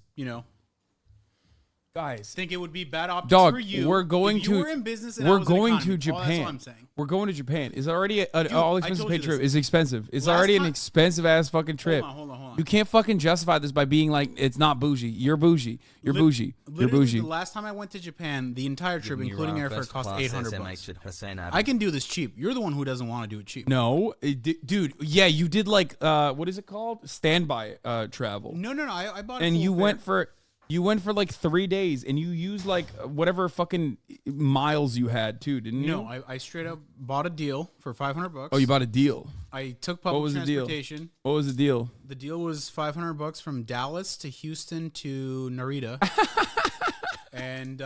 Guys, think it would be bad optics dog, for you. we're going if you to were in business and I we're was in going economy. to Oh, that's all I'm Japan. saying. We're going to Japan. It's already an all expensive told you paid trip. this. It's expensive. It's Last already an time- expensive ass fucking trip. Hold on. You can't fucking justify this by being like it's not bougie. You're bougie. You're bougie. You're Literally, bougie. the last time I went to Japan, the entire trip, including airfare, cost $800. at HasanAbi. I can do this cheap. You're the one who doesn't want to do it cheap. No, dude. Yeah, you did like what is it called? Standby travel. No. I bought. And full you fare. went for like 3 days, and you used like whatever fucking miles you had too, didn't you? No, I straight up bought a deal for $500. Oh, you bought a deal. I took What public was the deal? transportation. What was the deal? The deal was $500 from Dallas to Houston to Narita. And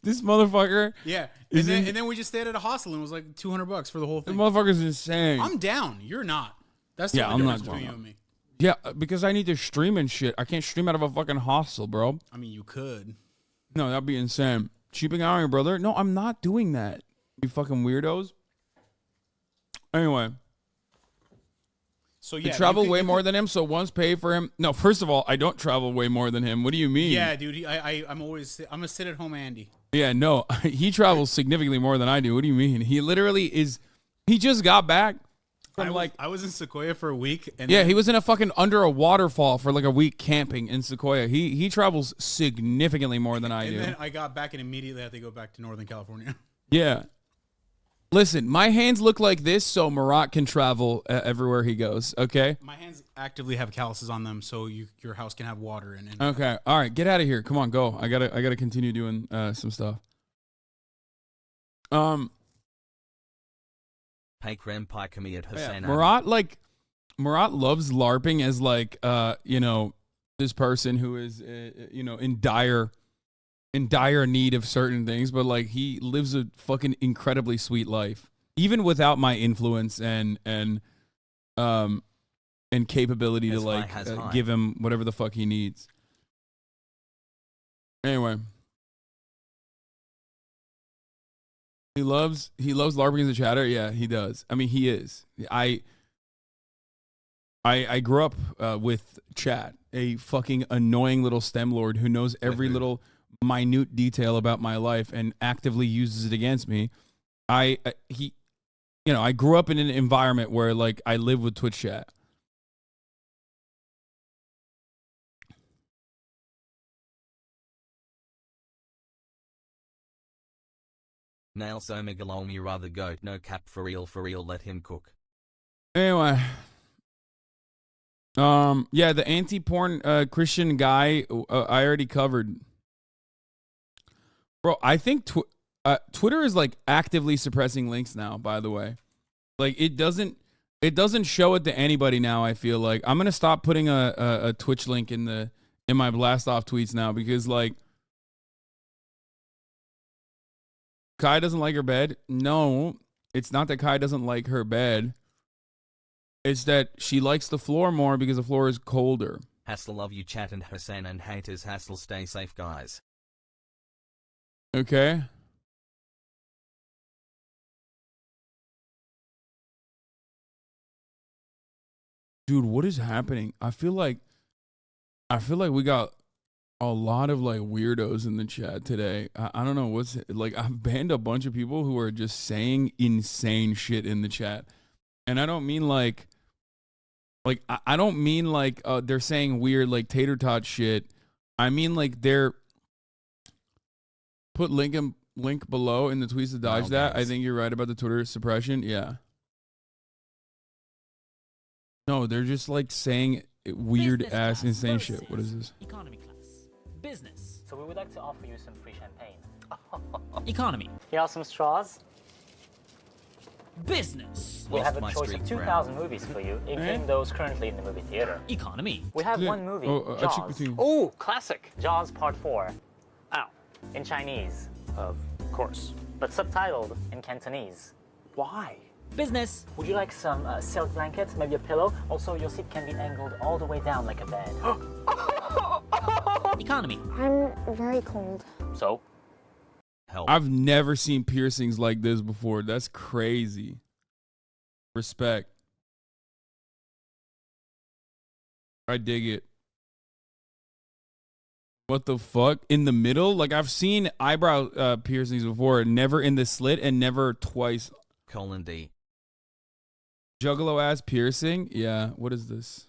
This motherfucker. yeah, Is and he- then we just stayed at a hostel and it was like $200 for the whole This thing. motherfucker's insane. I'm down. You're not. That's the Yeah, only I'm not difference between you down. and me. Yeah, because I need to stream and shit. I can't stream out of a fucking hostel, bro. I mean, you could. No, that'd be insane. Cheaping out on your brother? No, I'm not doing that. You fucking weirdos. Anyway, So you yeah, travel you could- way you more could- than him, so once pay for him. No, first of all, I don't travel way more than him. What do you mean? Yeah, dude. I'm a sit at home Andy. Yeah, no, he travels significantly more than I do. What do you mean? He literally is. He just got back from I was in Sequoia for a week, and yeah, then- he was in a fucking under a waterfall for like a week camping in Sequoia. He travels significantly more than I and do. then I got back and immediately had to go back to Northern California. Yeah. Listen, my hands look like this, so Marat can travel everywhere he goes. Okay. My hands actively have calluses on them, so your house can have water in it. Okay. All right. Get out of here. Come on, go. I gotta continue doing some stuff. Hey Grandpa Kami at Yeah, HasanAbi. Marat loves LARPing as like this person who is in dire need of certain things, but like he lives a fucking incredibly sweet life, even without my influence and capability to Has like high, has high. give him whatever the fuck he needs. Anyway. He loves LARPing as a chatter. Yeah, he does. I mean, he is. I grew up with Chat, a fucking annoying little STEM lord who knows every little minute detail about my life and actively uses it against me. I grew up in an environment where like I live with Twitch Chat. Nail so megalome rather goat no cap for real let him cook. Anyway, yeah, the anti-porn Christian guy I already covered. Bro, I think Twitter is like actively suppressing links now, by the way. Like it doesn't show it to anybody now, I feel like. I'm going to stop putting a Twitch link in my blast off tweets now because like Kai doesn't like her bed. No, it's not that Kai doesn't like her bed. It's that she likes the floor more because the floor is colder. Hassle love you chat and Hasan and haters hassle stay safe guys. Okay. Dude, what is happening? I feel like we got a lot of like weirdos in the chat today. I don't know what's like. I've banned a bunch of people who are just saying insane shit in the chat, and I don't mean like I don't mean like they're saying weird like tater tot shit. I mean like they're put link below in the tweets to dodge that. I think you're right about the Twitter suppression. Yeah. No, they're just like saying weird Business ass class insane versus shit. What is this? Economy class. Business. So we would like to offer you some free champagne. Economy. Here are some straws. Business. We Lost have a my choice streak of crown. 2,000 movies for you, including those currently in the movie theater. Economy. We have Yeah. one movie, Oh, Jaws. between- Oh, classic. Jaws Part 4. Ow. In Chinese. Of course. But subtitled in Cantonese. Why? Business. Would you like some silk blankets, maybe a pillow? Also, your seat can be angled all the way down like a bed. Economy. I'm very cold. So? Help. I've never seen piercings like this before. That's crazy. Respect. I dig it. What the fuck? In the middle? Like, I've seen eyebrow piercings before, never in the slit and never twice. D. Juggalo ass piercing? Yeah, what is this?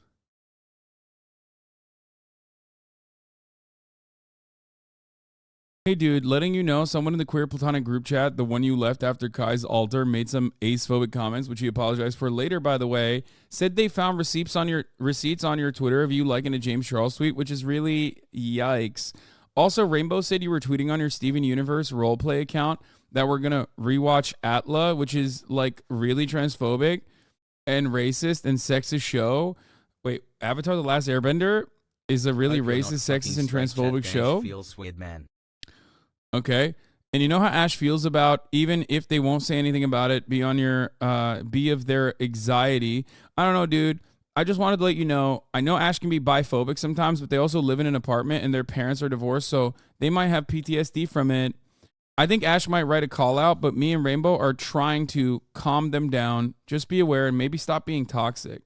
Hey dude, letting you know, someone in the queer platonic group chat, the one you left after Kai's altar, made some ace-phobic comments, which he apologized for later, by the way. Said they found receipts on your Twitter of you liking a James Charles tweet, which is really yikes. Also, Rainbow said you were tweeting on your Steven Universe roleplay account that we're gonna rewatch Atla, which is like really transphobic and racist and sexist show. Wait, Avatar: The Last Airbender is a really racist, sexist, and transphobic show. Feels weird, man. Okay. And you know how Ash feels about, even if they won't say anything about it, be of their anxiety. I don't know, dude. I just wanted to let you know, I know Ash can be biphobic sometimes, but they also live in an apartment and their parents are divorced, so they might have PTSD from it. I think Ash might write a call out, but me and Rainbow are trying to calm them down. Just be aware and maybe stop being toxic.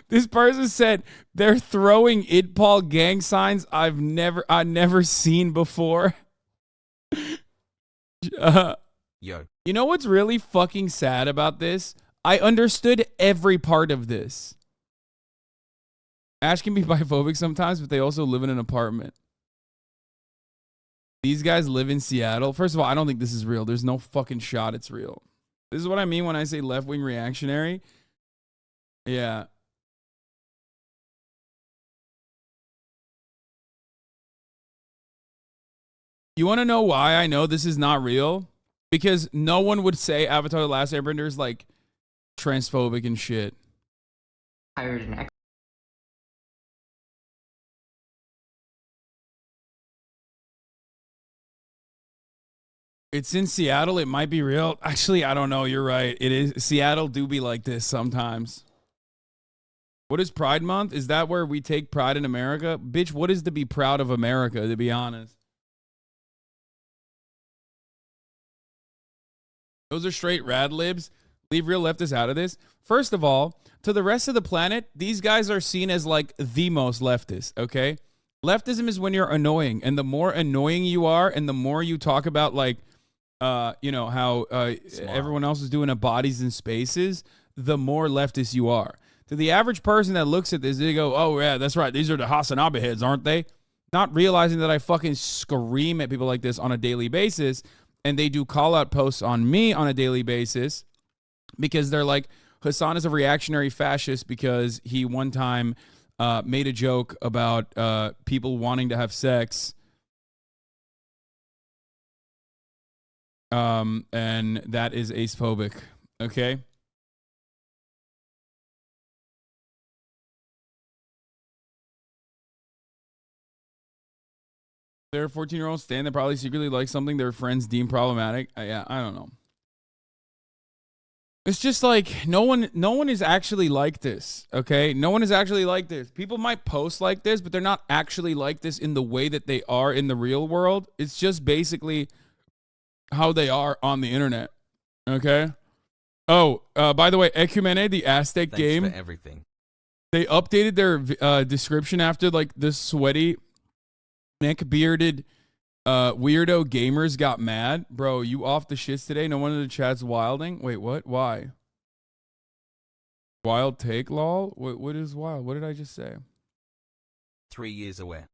This person said they're throwing Idpal gang signs I've never seen before. Yo. You know what's really fucking sad about this? I understood every part of this. Ash can be biphobic sometimes, but they also live in an apartment. These guys live in Seattle. First of all, I don't think this is real. There's no fucking shot it's real. This is what I mean when I say left-wing reactionary. Yeah. You want to know why I know this is not real? Because no one would say Avatar: The Last Airbender is like transphobic and shit. Hired an It's in Seattle. It might be real. Actually, I don't know. You're right. It is. Seattle do be like this sometimes. What is Pride Month? Is that where we take pride in America? Bitch, what is to be proud of America, to be honest? Those are straight rad libs. Leave real leftists out of this. First of all, to the rest of the planet, these guys are seen as like the most leftist, okay? Leftism is when you're annoying. And the more annoying you are and the more you talk about like, you know, how everyone else is doing a bodies and spaces, the more leftist you are. To the average person that looks at this, they go, oh, yeah, that's right. These are the HasanAbi heads, aren't they? Not realizing that I fucking scream at people like this on a daily basis, and they do call-out posts on me on a daily basis because they're like, Hasan is a reactionary fascist because he one time made a joke about people wanting to have sex. And that is ace-phobic, okay? There are 14-year-olds stand that probably secretly like something their friends deem problematic. Yeah, I don't know. It's just like no one is actually like this, okay? No one is actually like this. People might post like this, but they're not actually like this in the way that they are in the real world. It's just basically how they are on the internet, okay? Oh, by the way, Ecumene, the Aztec game. Thanks for everything. They updated their description after like the sweaty neck-bearded weirdo gamers got mad. Bro, you off the shits today? No one in the chat's wilding? Wait, what? Why? Wild take, lol? What is wild? What did I just say? 3 years away.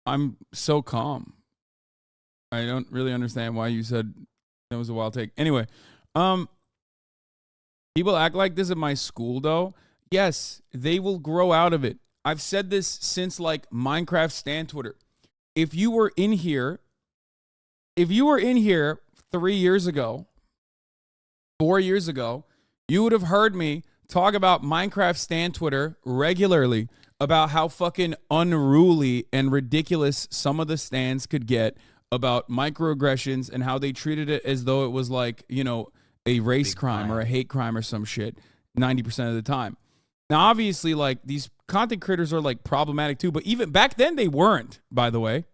I'm so calm. I don't really understand why you said that was a wild take. Anyway, people act like this at my school, though. Yes, they will grow out of it. I've said this since like Minecraft Stan Twitter. If you were in here 3 years ago, 4 years ago, you would have heard me talk about Minecraft Stan Twitter regularly about how fucking unruly and ridiculous some of the stands could get about microaggressions and how they treated it as though it was like, you know, a race crime or a hate crime or some shit 90% of the time. Now, obviously, like, these content creators are, like, problematic too, but even back then they weren't, by the way.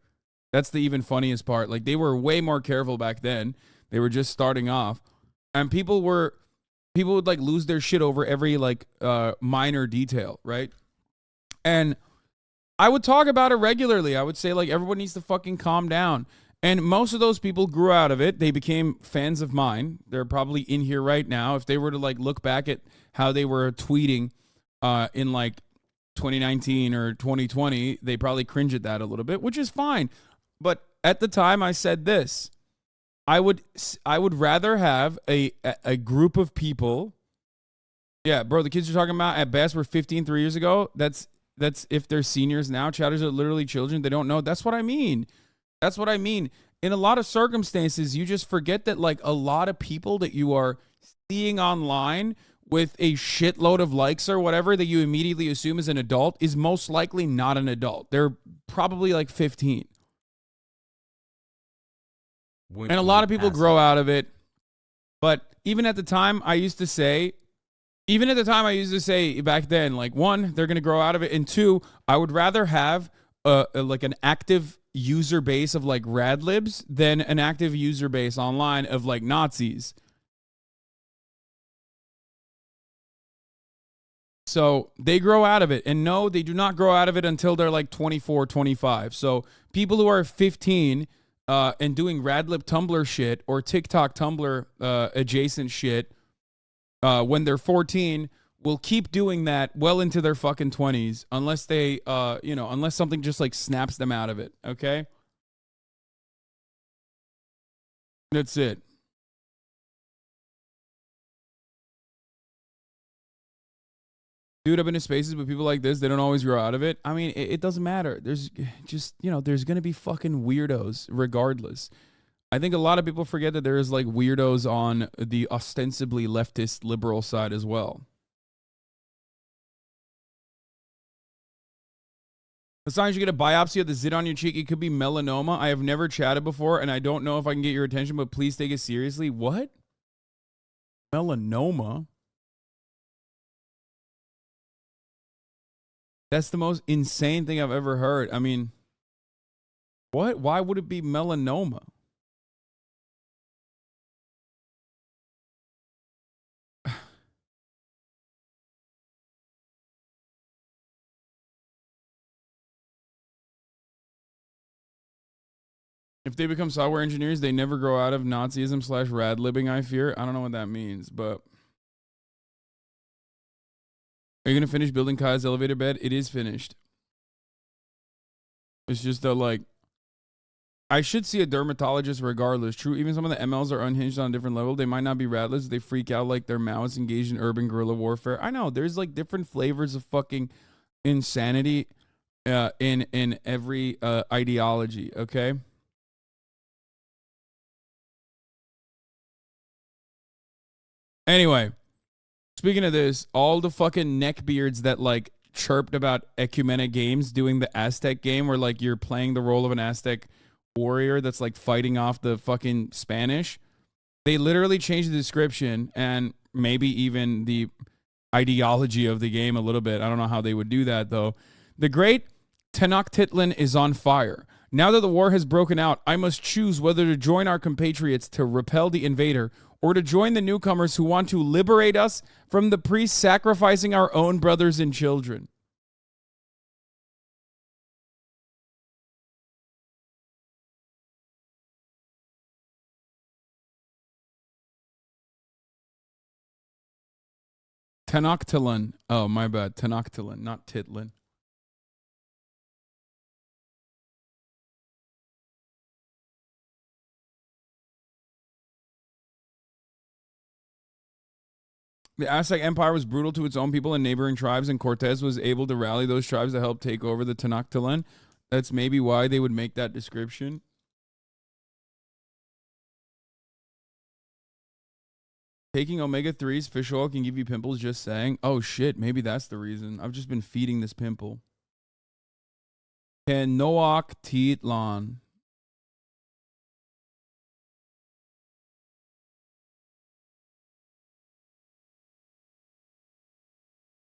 That's the even funniest part. Like, they were way more careful back then. They were just starting off. And people would like lose their shit over every like minor detail, right? And I would talk about it regularly. I would say like everyone needs to fucking calm down. And most of those people grew out of it. They became fans of mine. They're probably in here right now. If they were to like look back at how they were tweeting in like 2019 or 2020, they probably cringe at that a little bit, which is fine. But at the time I said this, I would rather have a group of people. Yeah, bro, the kids you're talking about at best were 15 3 years ago. That's if they're seniors now. Chatters are literally children. They don't know. That's what I mean. That's what I mean. In a lot of circumstances, you just forget that like a lot of people that you are seeing online with a shitload of likes or whatever that you immediately assume is an adult is most likely not an adult. They're probably like 15. And a lot of people grow out of it. But even at the time, I used to say back then, like, one, they're going to grow out of it. And two, I would rather have like an active user base of like radlibs than an active user base online of like Nazis. So they grow out of it. And no, they do not grow out of it until they're like 24, 25. So people who are 15 and doing radlib Tumblr shit or TikTok Tumblr adjacent shit when they're 14 will keep doing that well into their fucking 20s unless they, unless something just like snaps them out of it. Okay? That's it. Dude, I've been in spaces with people like this. They don't always grow out of it. I mean, it doesn't matter. There's just, there's going to be fucking weirdos regardless. I think a lot of people forget that there's like weirdos on the ostensibly leftist liberal side as well. Besides, you get a biopsy of the zit on your cheek. It could be melanoma. I have never chatted before, and I don't know if I can get your attention, but please take it seriously. What? Melanoma? That's the most insane thing I've ever heard. I mean, what? Why would it be melanoma? If they become software engineers, they never grow out of Nazism / radlibbing, I fear. I don't know what that means, but... Are you going to finish building Kai's elevator bed? It is finished. It's just that, like... I should see a dermatologist regardless. True, even some of the MLs are unhinged on a different level. They might not be radless. They freak out like they're Maoists engaged in urban guerrilla warfare. I know, there's, like, different flavors of fucking insanity in every ideology, okay? Anyway, speaking of this, all the fucking neckbeards that like chirped about Ecumenic Games doing the Aztec game where like you're playing the role of an Aztec warrior that's like fighting off the fucking Spanish, they literally changed the description and maybe even the ideology of the game a little bit. I don't know how they would do that though. The great Tenochtitlan is on fire. Now that the war has broken out, I must choose whether to join our compatriots to repel the invader or to join the newcomers who want to liberate us from the priests sacrificing our own brothers and children. Tenochtitlan. Oh, my bad. Tenochtitlan, not Titlin. The Aztec Empire was brutal to its own people and neighboring tribes, and Cortez was able to rally those tribes to help take over the Tenochtitlan. That's maybe why they would make that description. Taking omega-3s, fish oil can give you pimples, just saying. Oh, shit, maybe that's the reason. I've just been feeding this pimple. Tenochtitlan.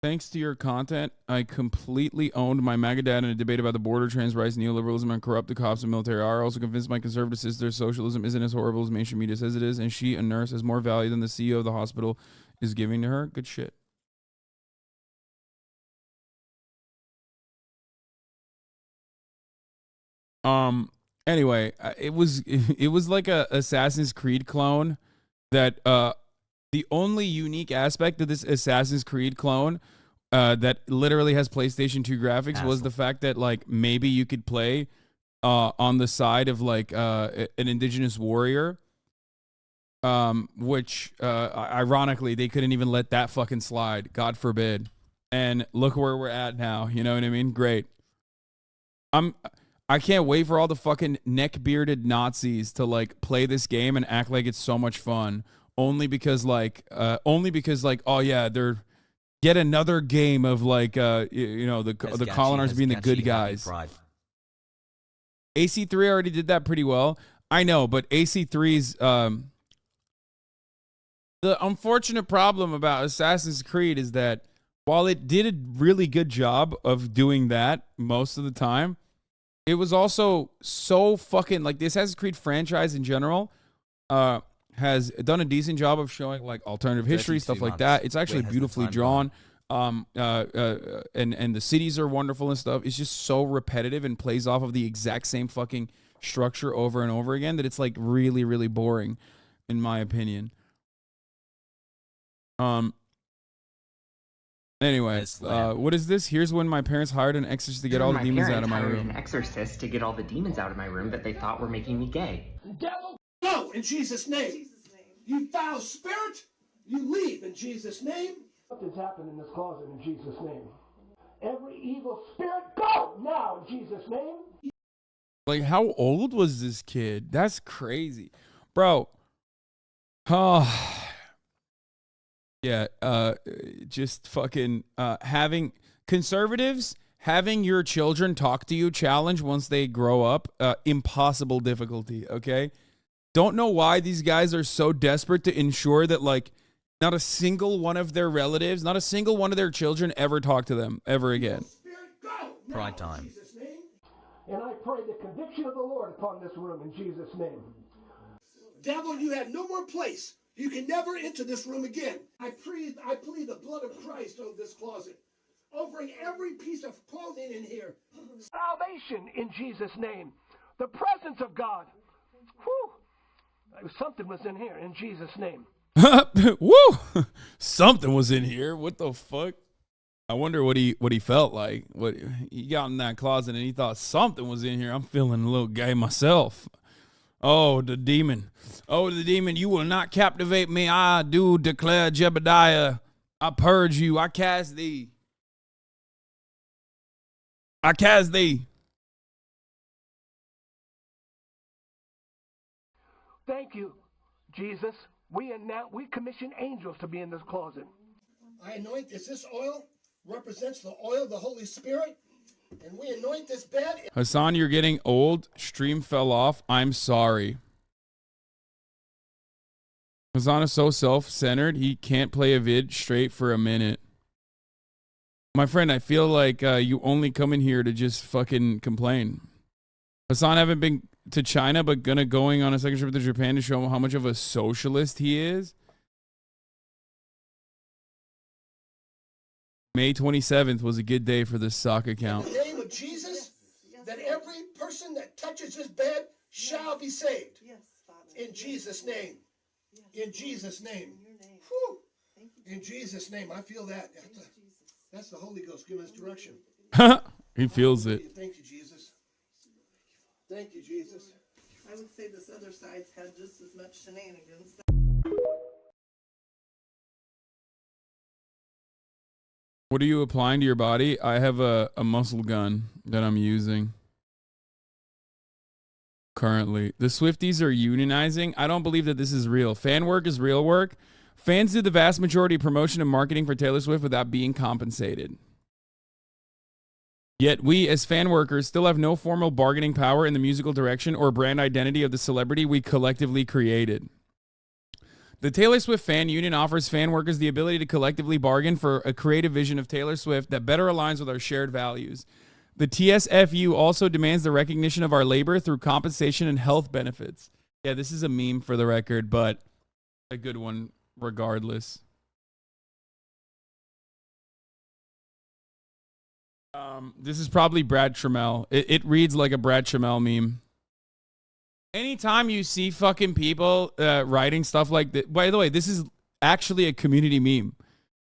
Thanks to your content, I completely owned my MAGA dad in a debate about the border, trans rights, neoliberalism, and corrupt the cops and military are. Also convinced my conservative sister socialism isn't as horrible as mainstream media says it is, and she, a nurse, has more value than the CEO of the hospital is giving to her. Good shit. Anyway, it was like a Assassin's Creed clone that the only unique aspect of this Assassin's Creed clone that literally has PlayStation 2 graphics was the fact that like maybe you could play on the side of like an indigenous warrior, which ironically they couldn't even let that fucking slide. God forbid. And look where we're at now. You know what I mean? Great. I can't wait for all the fucking neck-bearded Nazis to like play this game and act like it's so much fun. Only because oh yeah, they're yet another game of like the colonizers being the good guys. AC3 already did that pretty well. I know, but AC3's the unfortunate problem about Assassin's Creed is that while it did a really good job of doing that most of the time, it was also so fucking like the Assassin's Creed franchise in general has done a decent job of showing like alternative history, stuff like that. It's actually beautifully drawn. And the cities are wonderful and stuff. It's just so repetitive and plays off of the exact same fucking structure over and over again that it's like really, really boring, in my opinion. Anyway, what is this? Here's when my parents hired an exorcist to get all the demons out of my room. An exorcist to get all the demons out of my room that they thought were making me gay. Devil, go in Jesus' name. You foul spirit, you leave in Jesus' name. Something's happened in this closet in Jesus' name. Every evil spirit, go now in Jesus' name. Like, how old was this kid? That's crazy, bro. Oh. Yeah, just fucking having conservatives having your children talk to you challenge once they grow up, impossible difficulty, okay? Don't know why these guys are so desperate to ensure that, like, not a single one of their relatives, not a single one of their children ever talk to them ever again. Pride time. And I pray the conviction of the Lord upon this room in Jesus' name. Devil, you have no more place. You can never enter this room again. I plead the blood of Christ over this closet, over every piece of clothing in here. Salvation in Jesus' name. The presence of God. Whew. Something was in here in Jesus' name. Woo! Something was in here. What the fuck? I wonder what he felt like. What he got in that closet and he thought something was in here. I'm feeling a little gay myself. Oh, the demon. Oh, the demon, you will not captivate me. I do declare Jebediah. I purge you. I cast thee. I cast thee. Thank you, Jesus. We commission angels to be in this closet. I anoint, this oil represents the oil of the Holy Spirit. And we anoint this bed. Hasan, you're getting old. Stream fell off. I'm sorry. Hasan is so self-centered, he can't play a vid straight for a minute. My friend, I feel like you only come in here to just fucking complain. Hasan haven't been to China, but going on a second trip to Japan to show him how much of a socialist he is. May 27th was a good day for this sock account. In the name of Jesus, that every person that touches this bed shall be saved. Yes, Father. In Jesus' name. In Jesus' name. Whew. In Jesus' name. I feel that. That's the Holy Ghost giving us direction. He feels it. Thank you, Jesus. Thank you, Jesus. I would say this other side's had just as much shenanigans. What are you applying to your body? I have a muscle gun that I'm using currently. The Swifties are unionizing. I don't believe that this is real. Fan work is real work. Fans do the vast majority of promotion and marketing for Taylor Swift without being compensated. Yet we, as fan workers, still have no formal bargaining power in the musical direction or brand identity of the celebrity we collectively created. The Taylor Swift Fan Union offers fan workers the ability to collectively bargain for a creative vision of Taylor Swift that better aligns with our shared values. The TSFU also demands the recognition of our labor through compensation and health benefits. Yeah, this is a meme for the record, but a good one regardless. This is probably Brad Trammell. It reads like a Brad Trammell meme. Anytime you see fucking people writing stuff like that, by the way, this is actually a community meme.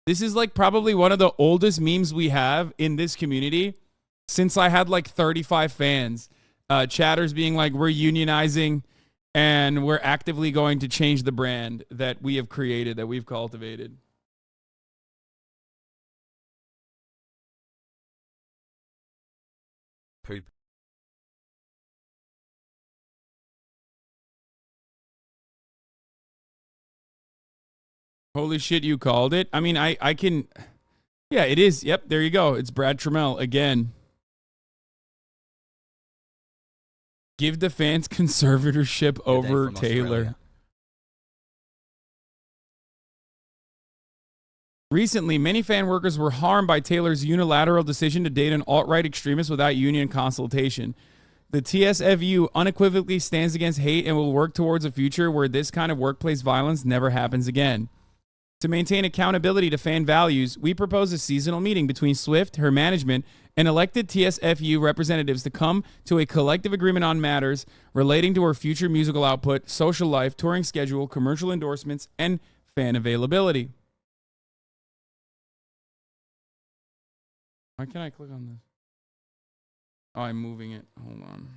This is like probably one of the oldest memes we have in this community since I had like 35 fans. Chatters being like, we're unionizing and we're actively going to change the brand that we have created, that we've cultivated. Poop. Holy shit, you called it? I mean, I can... Yeah, it is. Yep, there you go. It's Brad Trammell again. Give the fans conservatorship over Taylor. Australia. Recently, many fan workers were harmed by Taylor's unilateral decision to date an alt-right extremist without union consultation. The TSFU unequivocally stands against hate and will work towards a future where this kind of workplace violence never happens again. To maintain accountability to fan values, we propose a seasonal meeting between Swift, her management, and elected TSFU representatives to come to a collective agreement on matters relating to her future musical output, social life, touring schedule, commercial endorsements, and fan availability. Why can't I click on this? Oh, I'm moving it. Hold on.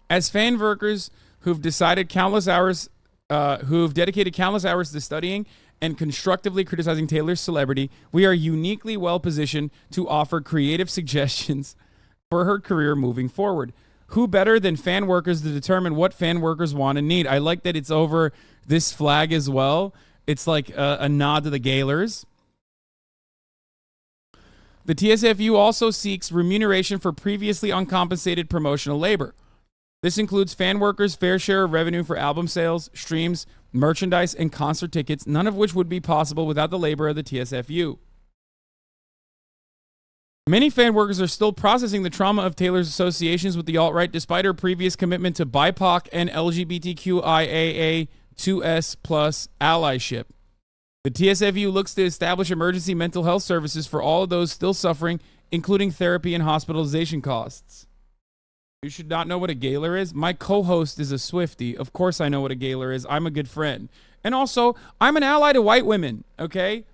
As fan workers who've dedicated countless hours to studying and constructively criticizing Taylor's celebrity, we are uniquely well positioned to offer creative suggestions for her career moving forward. Who better than fan workers to determine what fan workers want and need? I like that it's over this flag as well. It's like a nod to the Gaylors. The TSFU also seeks remuneration for previously uncompensated promotional labor. This includes fan workers' fair share of revenue for album sales, streams, merchandise, and concert tickets, none of which would be possible without the labor of the TSFU. Many fan workers are still processing the trauma of Taylor's associations with the alt-right despite her previous commitment to BIPOC and LGBTQIAA2S+ allyship. The TSFU looks to establish emergency mental health services for all of those still suffering, including therapy and hospitalization costs. You should not know what a Gaylor is. My co-host is a Swiftie. Of course I know what a Gaylor is. I'm a good friend. And also, I'm an ally to white women, okay?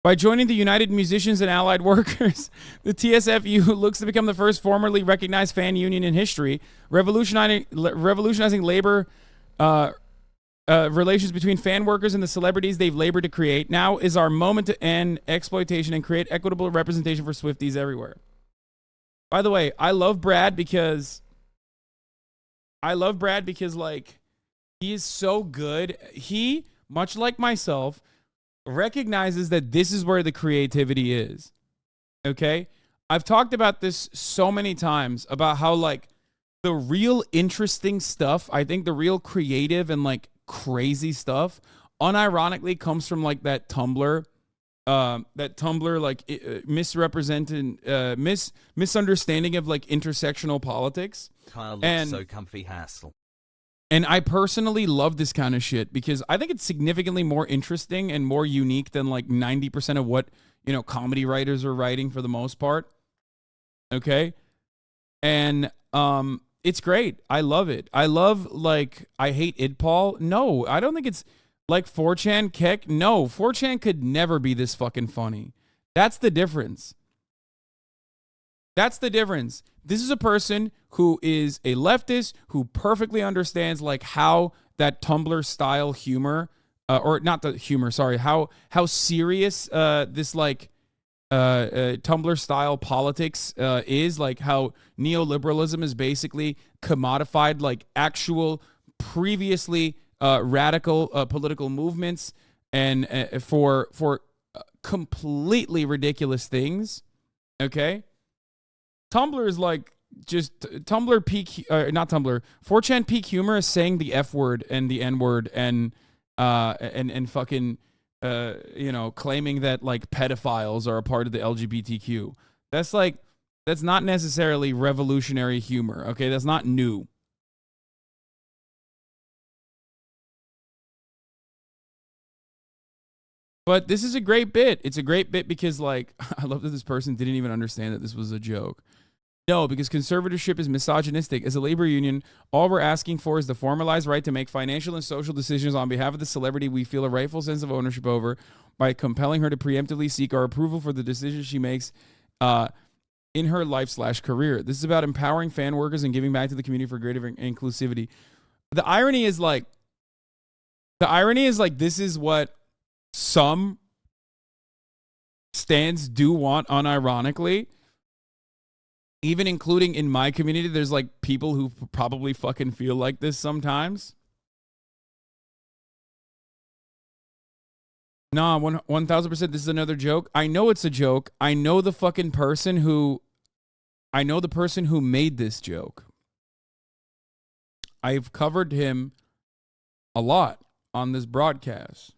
By joining the United Musicians and Allied Workers, the TSFU looks to become the first formerly recognized fan union in history, revolutionizing labor relations between fan workers and the celebrities they've labored to create. Now is our moment to end exploitation and create equitable representation for Swifties everywhere. By the way, I love Brad because like he is so good. He, much like myself, recognizes that this is where the creativity is. Okay? I've talked about this so many times about how like the real interesting stuff, I think the real creative and like crazy stuff unironically comes from like that Tumblr like misunderstanding of like intersectional politics. Kyle looks so comfy hassle. And I personally love this kind of shit because I think it's significantly more interesting and more unique than like 90% of what, you know, comedy writers are writing for the most part. Okay? And it's great. I love it. I love, like, I hate idpol. No, I don't think it's like 4chan Keck. No, 4chan could never be this fucking funny. That's the difference. That's the difference. This is a person who is a leftist who perfectly understands, like, how that Tumblr style humor, or not the humor, sorry, how serious this, like, Tumblr style politics is, like how neoliberalism is basically commodified like actual previously radical political movements and for completely ridiculous things. Okay? Tumblr is like just Tumblr peak, not Tumblr, 4chan peak humor is saying the F word and the N word and fucking, you know, claiming that like pedophiles are a part of the LGBTQ. That's like, that's not necessarily revolutionary humor. Okay. That's not new. But this is a great bit. It's a great bit because, like, I love that this person didn't even understand that this was a joke. No, because conservatorship is misogynistic. As a labor union, all we're asking for is the formalized right to make financial and social decisions on behalf of the celebrity we feel a rightful sense of ownership over by compelling her to preemptively seek our approval for the decisions she makes in her life/career. This is about empowering fan workers and giving back to the community for greater inclusivity. The irony is like, this is what some stans do want unironically, even including in my community. There's like people who probably fucking feel like this sometimes. Nah, 1000%. This is another joke. I know it's a joke. I know the fucking person who, I know the person who made this joke. I've covered him a lot on this broadcast.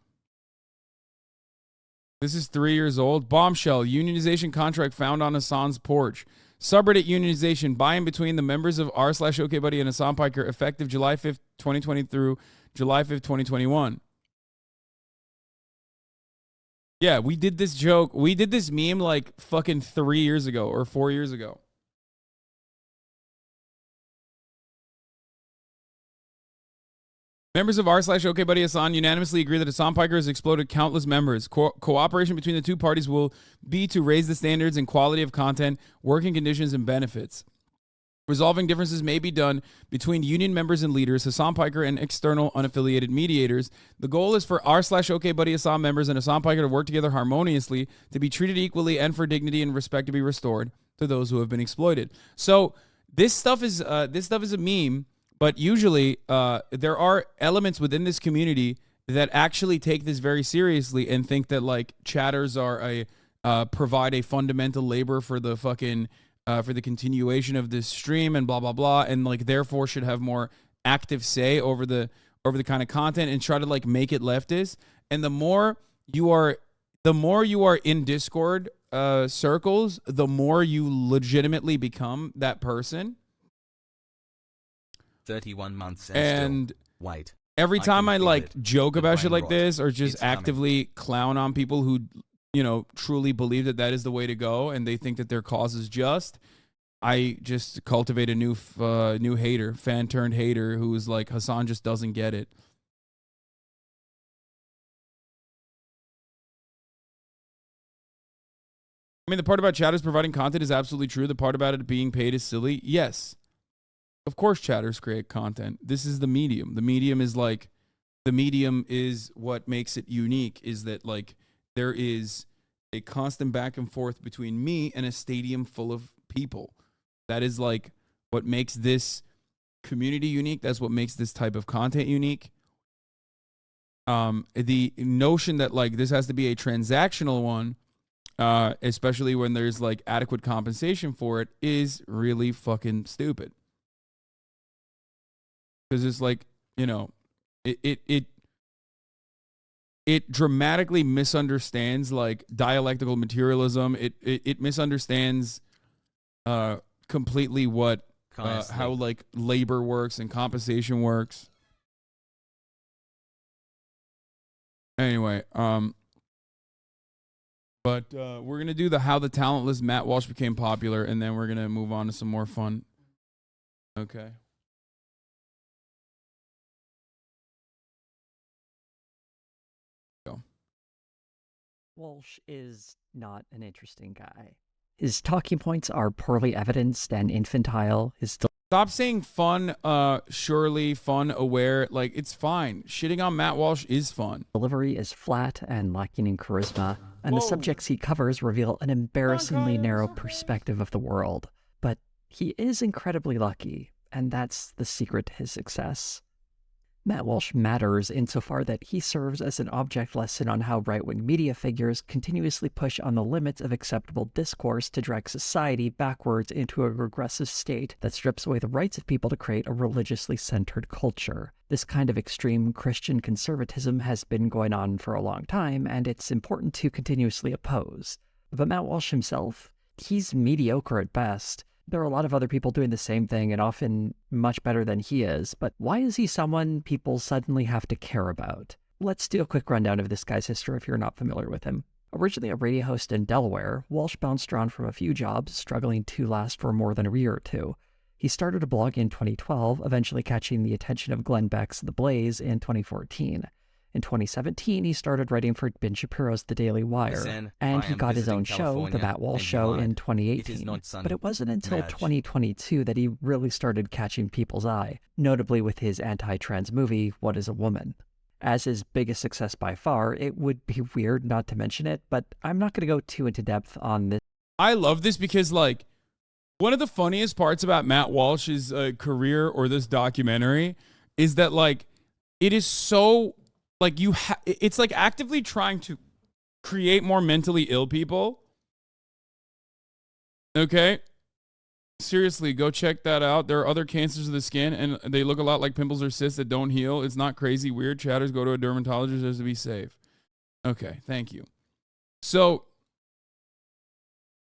This is 3 years old. Bombshell. Unionization contract found on Hasan's porch. Subreddit unionization. Buy-in between the members of r/OKBuddy and Hasan Piker effective July 5th, 2020 through July 5th, 2021. Yeah, we did this joke. We did this meme like fucking 3 years ago or 4 years ago. Members of r/OKBuddy Hasan unanimously agree that Hasan Piker has exploded countless members. Cooperation between the two parties will be to raise the standards and quality of content, working conditions, and benefits. Resolving differences may be done between union members and leaders, Hasan Piker and external unaffiliated mediators. The goal is for r/OKBuddy Hasan members and Hasan Piker to work together harmoniously, to be treated equally, and for dignity and respect to be restored to those who have been exploited. So this stuff is a meme. But usually, there are elements within this community that actually take this very seriously and think that like chatters are provide a fundamental labor for the fucking for the continuation of this stream and blah blah blah, and like therefore should have more active say over the kind of content and try to like make it leftist. And the more you are in Discord circles, the more you legitimately become that person. 31 months and still. Wait. Every time I like joke about shit like rot. this or just It's actively clown on people who, you know, truly believe that that is the way to go and they think that their cause is just, I just cultivate a new hater, fan turned hater who is like, Hasan just doesn't get it. I mean, the part about chatters providing content is absolutely true. The part about it being paid is silly. Yes. Of course chatters create content. This is the medium. The medium is like, the medium is what makes it unique, is that like there is a constant back and forth between me and a stadium full of people. That is like what makes this community unique. That's what makes this type of content unique. The notion that like this has to be a transactional one, especially when there's like adequate compensation for it, is really fucking stupid. Because it's like, you know, it dramatically misunderstands like dialectical materialism. It misunderstands completely what how like labor works and compensation works. Anyway, but we're gonna do the how the talentless Matt Walsh became popular, and then we're gonna move on to some more fun. Okay. Walsh is not an interesting guy. His talking points are poorly evidenced and infantile. Stop saying fun, surely, fun, aware. Like, it's fine. Shitting on Matt Walsh is fun. Delivery is flat and lacking in charisma, and the subjects he covers reveal an embarrassingly narrow perspective of the world. But he is incredibly lucky, and that's the secret to his success. Matt Walsh matters insofar that he serves as an object lesson on how right-wing media figures continuously push on the limits of acceptable discourse to drag society backwards into a regressive state that strips away the rights of people to create a religiously centered culture. This kind of extreme Christian conservatism has been going on for a long time, and it's important to continuously oppose. But Matt Walsh himself, he's mediocre at best. There are a lot of other people doing the same thing and often much better than he is, but why is he someone people suddenly have to care about? Let's do a quick rundown of this guy's history if you're not familiar with him. Originally a radio host in Delaware, Walsh bounced around from a few jobs, struggling to last for more than a year or two. He started a blog in 2012, eventually catching the attention of Glenn Beck's The Blaze in 2014. In 2017, he started writing for Ben Shapiro's The Daily Wire, and he got his own show, The Matt Walsh Show, in 2018. But it wasn't until 2022 that he really started catching people's eye, notably with his anti-trans movie, What is a Woman? As his biggest success by far, it would be weird not to mention it, but I'm not going to go too into depth on this. I love this because, like, one of the funniest parts about Matt Walsh's career or this documentary is that, like, it is so... like it's like actively trying to create more mentally ill people. Okay? Seriously, go check that out. There are other cancers of the skin, and they look a lot like pimples or cysts that don't heal. It's not crazy weird. Chatters, go to a dermatologist just to be safe. Okay, thank you. So,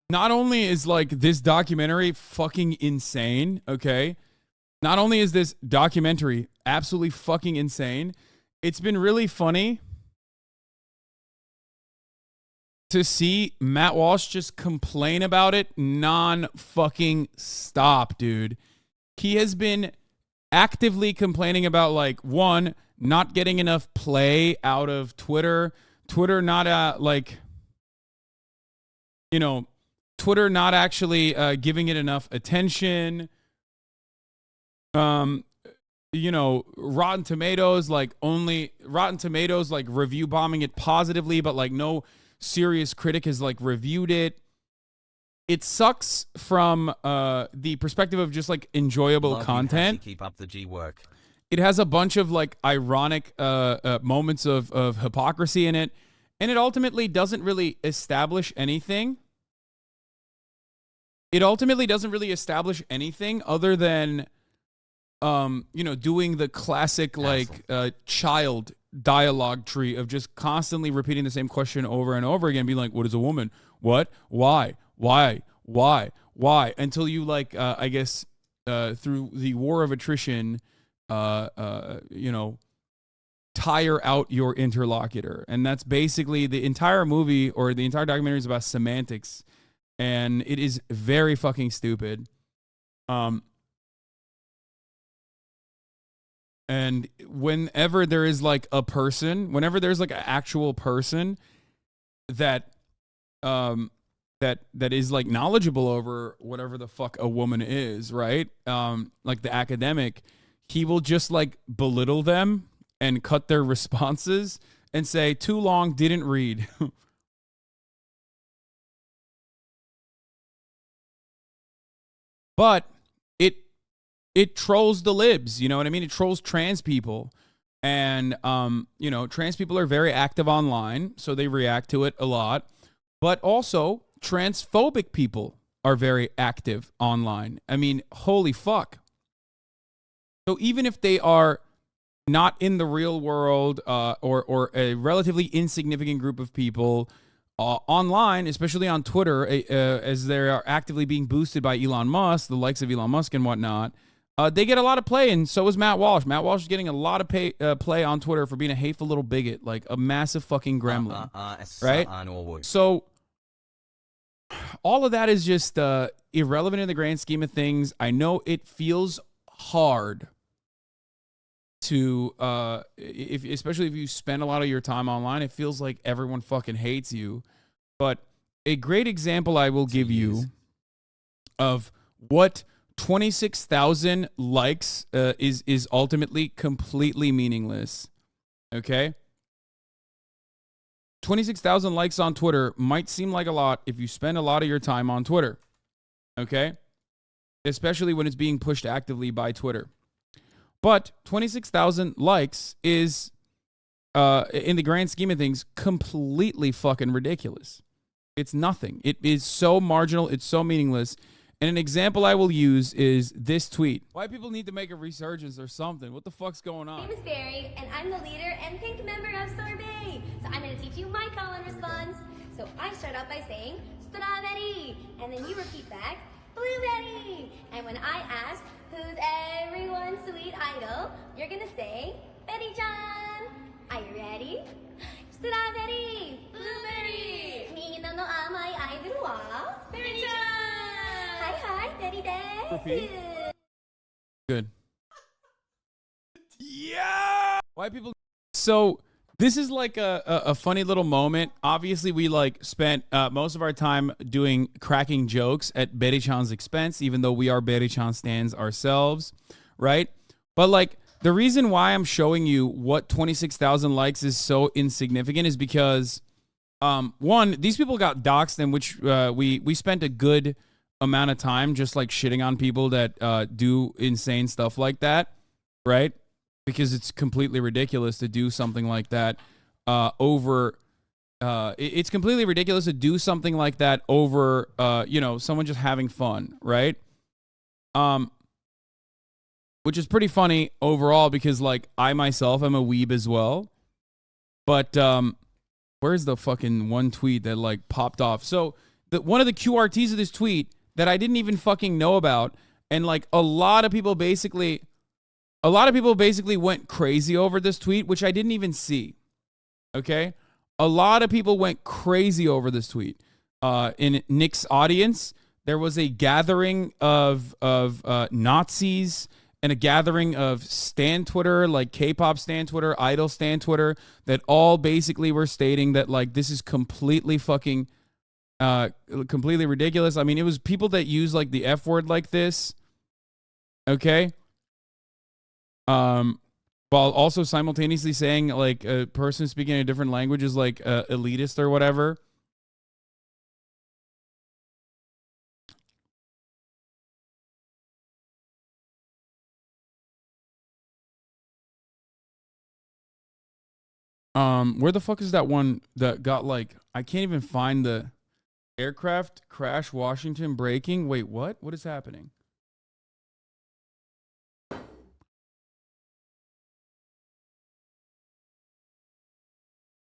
not only is, like, this documentary fucking insane, okay? Not only is this documentary absolutely fucking insane, it's been really funny to see Matt Walsh just complain about it non-fucking stop, dude. He has been actively complaining about, like, one, not getting enough play out of Twitter. Twitter not, like, you know, Twitter not actually giving it enough attention. You know, Rotten Tomatoes, like, review bombing it positively, but, like, no serious critic has, like, reviewed it. It sucks from the perspective of just, like, enjoyable content. Keep up the G work. It has a bunch of, like, ironic moments of hypocrisy in it, and it ultimately doesn't really establish anything. It ultimately doesn't really establish anything other than you know, doing the classic, like, child dialogue tree of just constantly repeating the same question over and over again, being like, what is a woman? What? Why? Until you, like, I guess, through the war of attrition, you know, tire out your interlocutor. And that's basically the entire movie, or the entire documentary is about semantics. And it is very fucking stupid. And whenever there is, like, a person, whenever there's, like, an actual person that that is, like, knowledgeable over whatever the fuck a woman is, right? Like the academic, he will just, like, belittle them and cut their responses and say, too long, didn't read. But it trolls the libs, you know what I mean? It trolls trans people. And, you know, trans people are very active online, so they react to it a lot. But also, transphobic people are very active online. I mean, holy fuck. So even if they are not in the real world, or a relatively insignificant group of people online, especially on Twitter, as they are actively being boosted by Elon Musk, the likes of Elon Musk and whatnot, they get a lot of play, and so is Matt Walsh. Matt Walsh is getting a lot of play on Twitter for being a hateful little bigot, like a massive fucking gremlin, right? So all of that is just irrelevant in the grand scheme of things. I know it feels hard to, especially if you spend a lot of your time online, it feels like everyone fucking hates you. But a great example I will give you of what 26,000 likes is ultimately completely meaningless. Okay? 26,000 likes on Twitter might seem like a lot if you spend a lot of your time on Twitter. Okay? Especially when it's being pushed actively by Twitter. But 26,000 likes is, in the grand scheme of things, completely fucking ridiculous. It's nothing. It is so marginal. It's so meaningless. And an example I will use is this tweet. Why people need to make a resurgence or something? What the fuck's going on? My name is Barry, and I'm the leader and pink member of Sorbet. So I'm going to teach you my call and response. So I start out by saying, strawberry, and then you repeat back, blueberry. And when I ask, who's everyone's sweet idol, you're going to say, Betty John. Are you ready? Strawberry, blueberry. Nino no amay idol wa, Betty John. Hi, Betty Day. Good. Yeah. Why people? So this is like a funny little moment. Obviously, we like spent most of our time doing cracking jokes at Betty Chan's expense, even though we are Betty Chan stans ourselves, right? But like the reason why I'm showing you what 26,000 likes is so insignificant is because one, these people got doxxed, in which we spent a good amount of time just like shitting on people that do insane stuff like that, right? Because it's completely ridiculous to do something like that it's completely ridiculous to do something like that over you know, someone just having fun, right? Which is pretty funny overall because like I myself am a weeb as well. But where's the fucking one tweet that like popped off? So one of the QRTs of this tweet that I didn't even fucking know about, and like a lot of people basically went crazy over this tweet, which I didn't even see. Okay? A lot of people went crazy over this tweet. In Nick's audience, there was a gathering of Nazis and a gathering of Stan Twitter, like K-pop Stan Twitter, Idol Stan Twitter, that all basically were stating that like this is completely fucking completely ridiculous. I mean, it was people that use like the F word like this, okay? While also simultaneously saying like a person speaking a different language is like elitist or whatever. Where the fuck is that one that got like, I can't even find the aircraft crash Washington breaking. Wait, what? What is happening?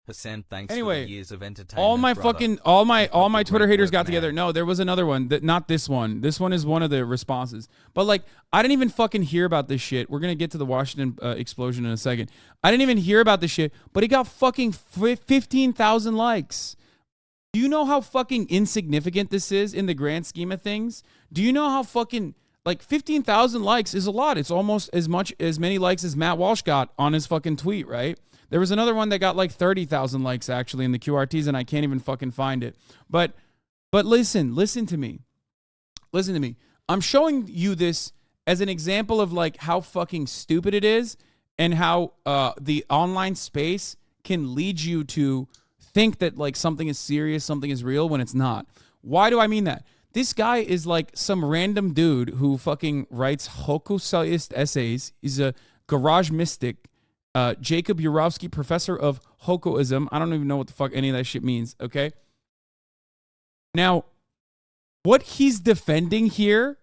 Hasan, thanks Anyway, for the years of entertainment. all my brother. fucking all my Twitter haters got man. together. No, there was another one. Not this one. This one is one of the responses. But like, I didn't even fucking hear about this shit. We're gonna get to the Washington explosion in a second. I didn't even hear about this shit, but it got fucking 15,000 likes. Do you know how fucking insignificant this is in the grand scheme of things? Do you know how fucking like 15,000 likes is a lot? It's almost as many likes as Matt Walsh got on his fucking tweet, right? There was another one that got like 30,000 likes actually in the QRTs, and I can't even fucking find it. But listen to me. Listen to me. I'm showing you this as an example of like how fucking stupid it is and how the online space can lead you to think that like something is serious, something is real when it's not. Why do I mean that? This guy is like some random dude who fucking writes Hokusai-ist essays. He's a garage mystic. Jacob Urowski, professor of Hokoism. I don't even know what the fuck any of that shit means, okay? Now, what he's defending here,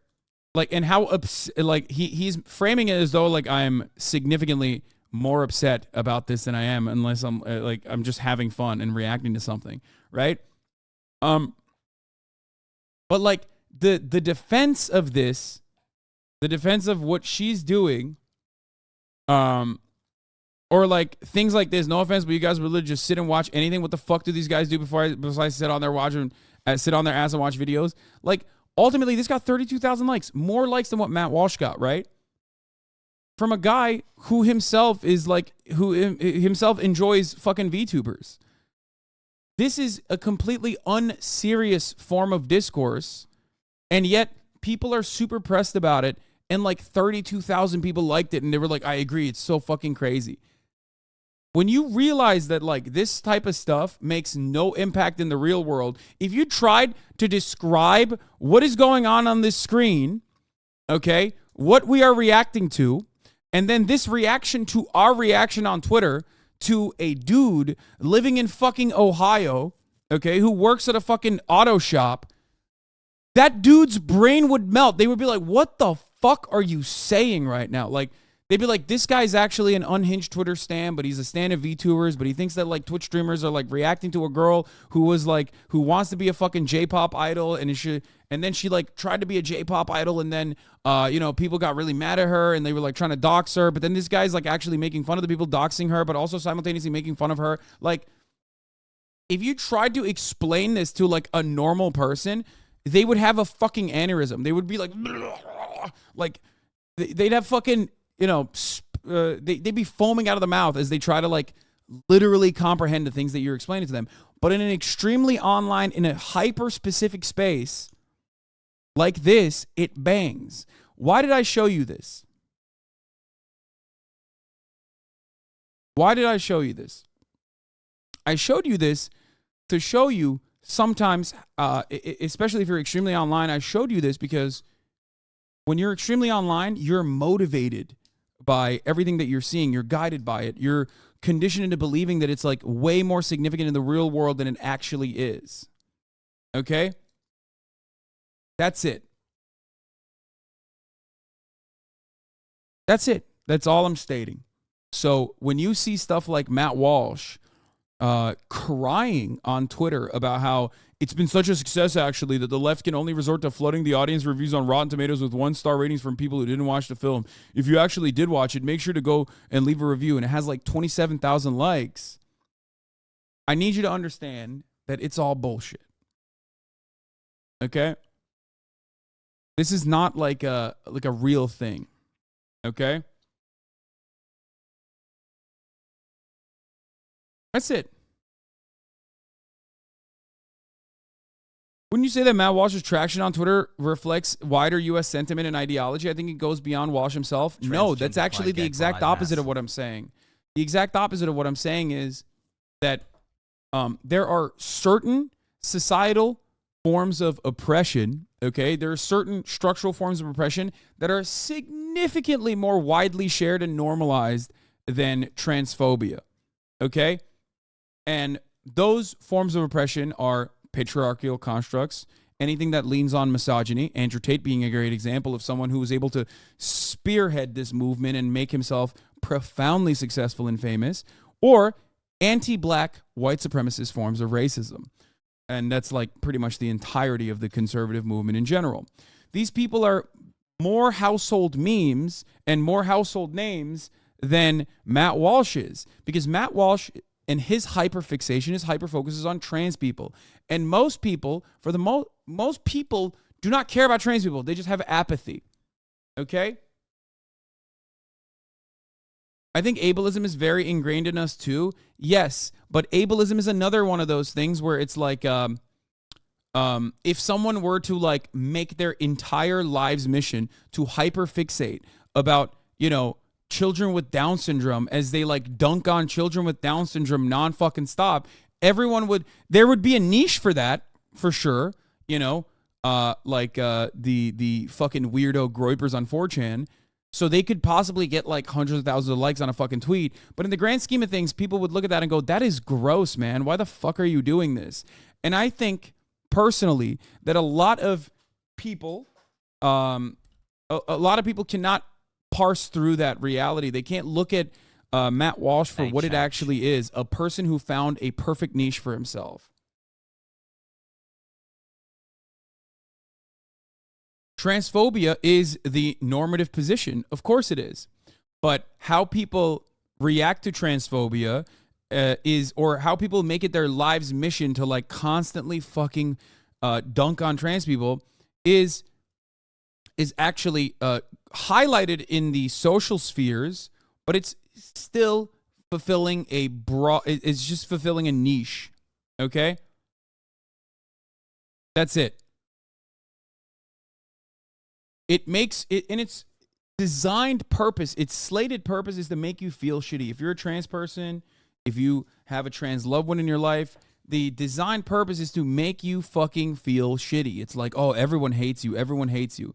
like, and how, like, he's framing it as though, like, I'm significantly more upset about this than I am, unless I'm, like, I'm just having fun and reacting to something, right? But, like, the defense of this, the defense of what she's doing, or like things like this, no offense, but you guys would literally just sit and watch anything. What the fuck do these guys do besides sit on their ass and watch videos? Like, ultimately, this got 32,000 likes, more likes than what Matt Walsh got, right? From a guy who himself is like, who himself enjoys fucking VTubers. This is a completely unserious form of discourse, and yet people are super pressed about it, and like 32,000 people liked it, and they were like, I agree, it's so fucking crazy. When you realize that like this type of stuff makes no impact in the real world, if you tried to describe what is going on this screen, okay, what we are reacting to, And then this reaction to our reaction on Twitter to a dude living in fucking Ohio, okay, who works at a fucking auto shop, that dude's brain would melt. They would be like, what the fuck are you saying right now? Like, they'd be like, this guy's actually an unhinged Twitter stan, but he's a stan of VTubers, but he thinks that like Twitch streamers are like reacting to a girl who wants to be a fucking J-pop idol, and then she like tried to be a J-pop idol, and then people got really mad at her and they were like trying to dox her, but then this guy's like actually making fun of the people doxing her, but also simultaneously making fun of her. Like, if you tried to explain this to like a normal person, they would have a fucking aneurysm. They would be like they'd have fucking, they'd be foaming out of the mouth as they try to like literally comprehend the things that you're explaining to them. But in an extremely online, in a hyper-specific space like this, it bangs. Why did I show you this? Why did I show you this? I showed you this to show you sometimes, especially if you're extremely online, I showed you this because when you're extremely online, you're motivated by everything that you're seeing. You're guided by it. You're conditioned into believing that it's like way more significant in the real world than it actually is. Okay? That's it. That's it. That's all I'm stating. So when you see stuff like Matt Walsh crying on Twitter about how it's been such a success, actually, that the left can only resort to flooding the audience reviews on Rotten Tomatoes with 1-star ratings from people who didn't watch the film. If you actually did watch it, make sure to go and leave a review. And it has like 27,000 likes. I need you to understand that it's all bullshit. Okay? This is not like a real thing. Okay? That's it. Wouldn't you say that Matt Walsh's traction on Twitter reflects wider U.S. sentiment and ideology? I think it goes beyond Walsh himself. No, that's actually the exact opposite of what I'm saying. The exact opposite of what I'm saying is that there are certain societal forms of oppression, okay? There are certain structural forms of oppression that are significantly more widely shared and normalized than transphobia, okay? And those forms of oppression are patriarchal constructs, anything that leans on misogyny, Andrew Tate being a great example of someone who was able to spearhead this movement and make himself profoundly successful and famous, or anti-black white supremacist forms of racism. And that's like pretty much the entirety of the conservative movement in general. These people are more household memes and more household names than Matt Walsh is, because Matt Walsh and his hyperfixation, his hyperfocus is on trans people. And most people, for the most people do not care about trans people. They just have apathy. Okay? I think ableism is very ingrained in us too. Yes, but ableism is another one of those things where it's like if someone were to like make their entire lives mission to hyperfixate about, children with Down syndrome as they like dunk on children with Down syndrome non-fucking stop, there would be a niche for that for sure, the fucking weirdo groypers on 4chan, so they could possibly get like hundreds of thousands of likes on a fucking tweet. But in the grand scheme of things, people would look at that and go, that is gross, man. Why the fuck are you doing this? And I think personally that a lot of people cannot parse through that reality. They can't look at Matt Walsh for what it actually is, a person who found a perfect niche for himself. Transphobia is the normative position. Of course it is. But how people react to transphobia or how people make it their life's mission to like constantly fucking dunk on trans people is actually highlighted in the social spheres, but it's still fulfilling it's just fulfilling a niche. Okay? That's it. It makes it, and its designed purpose, its slated purpose is to make you feel shitty. If you're a trans person, if you have a trans loved one in your life, the designed purpose is to make you fucking feel shitty. It's like, oh, everyone hates you. Everyone hates you.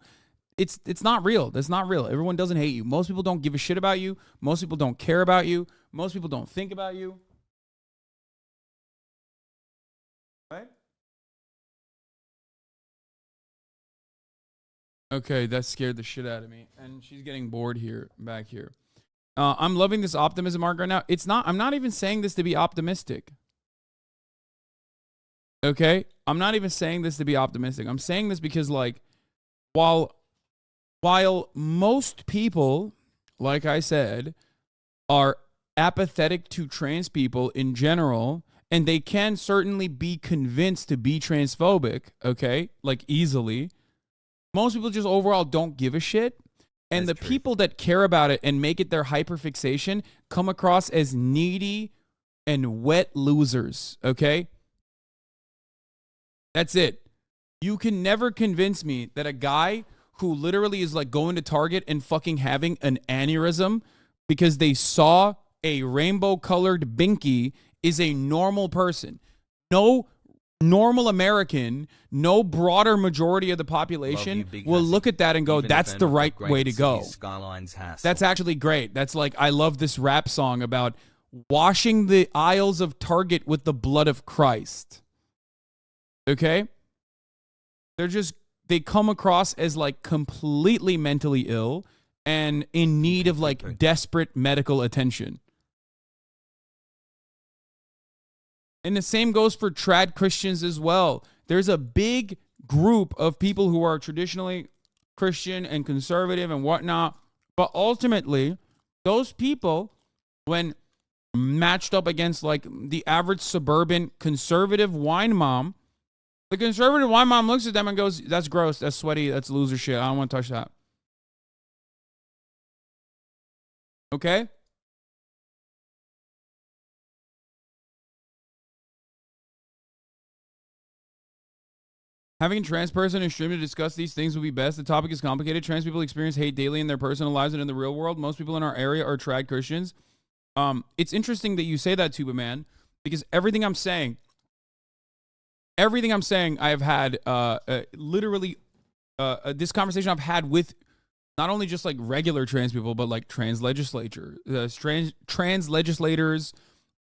it's not real. That's not real. Everyone doesn't hate you. Most people don't give a shit about you. Most people don't care about you. Most people don't think about you. Right? Okay, that scared the shit out of me. And she's getting bored here, back here. I'm loving this optimism arc right now. It's not, I'm not even saying this to be optimistic. Okay? I'm not even saying this to be optimistic. I'm saying this because, like, while most people, like I said, are apathetic to trans people in general, and they can certainly be convinced to be transphobic, okay? Like, easily. Most people just overall don't give a shit. And the people that care about it and make it their hyperfixation come across as needy and wet losers, okay? That's it. You can never convince me that a guy who literally is like going to Target and fucking having an aneurysm because they saw a rainbow-colored binky is a normal person. No normal American, no broader majority of the population will look at that and go, that's the right way to go. That's actually great. That's like, I love this rap song about washing the aisles of Target with the blood of Christ. Okay? They come across as like completely mentally ill and in need of like desperate medical attention. And the same goes for trad Christians as well. There's a big group of people who are traditionally Christian and conservative and whatnot. But ultimately, those people, when matched up against like the average suburban conservative wine mom, the conservative wine mom looks at them and goes, that's gross, that's sweaty, that's loser shit. I don't want to touch that. Okay? Having a trans person in stream to discuss these things would be best. The topic is complicated. Trans people experience hate daily in their personal lives and in the real world. Most people in our area are trad Christians. It's interesting that you say that, Tuba Man, because everything I'm saying, I have had literally this conversation I've had with not only just like regular trans people, but like trans legislators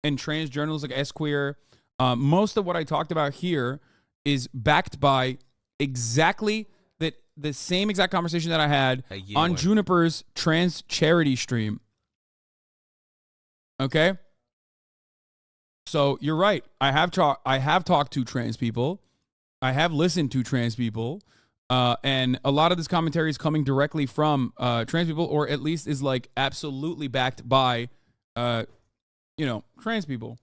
and trans journals like S-Queer. Most of what I talked about here is backed by exactly the same exact conversation that I had on Juniper's trans charity stream. Okay? So you're right. I have talked to trans people. I have listened to trans people. And a lot of this commentary is coming directly from trans people, or at least is like absolutely backed by trans people.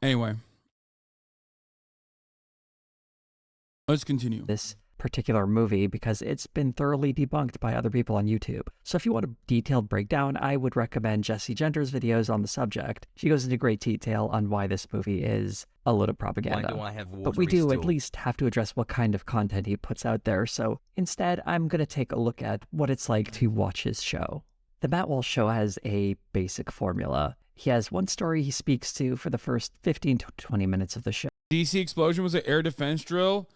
Anyway. Let's continue. This particular movie because it's been thoroughly debunked by other people on YouTube. So if you want a detailed breakdown, I would recommend Jessie Gender's videos on the subject. She goes into great detail on why this movie is a load of propaganda. Why do I have water but we do still? At least have to address what kind of content he puts out there. So instead, I'm going to take a look at what it's like to watch his show. The Matt Walsh Show has a basic formula. He has one story he speaks to for the first 15 to 20 minutes of the show. DC explosion was an air defense drill.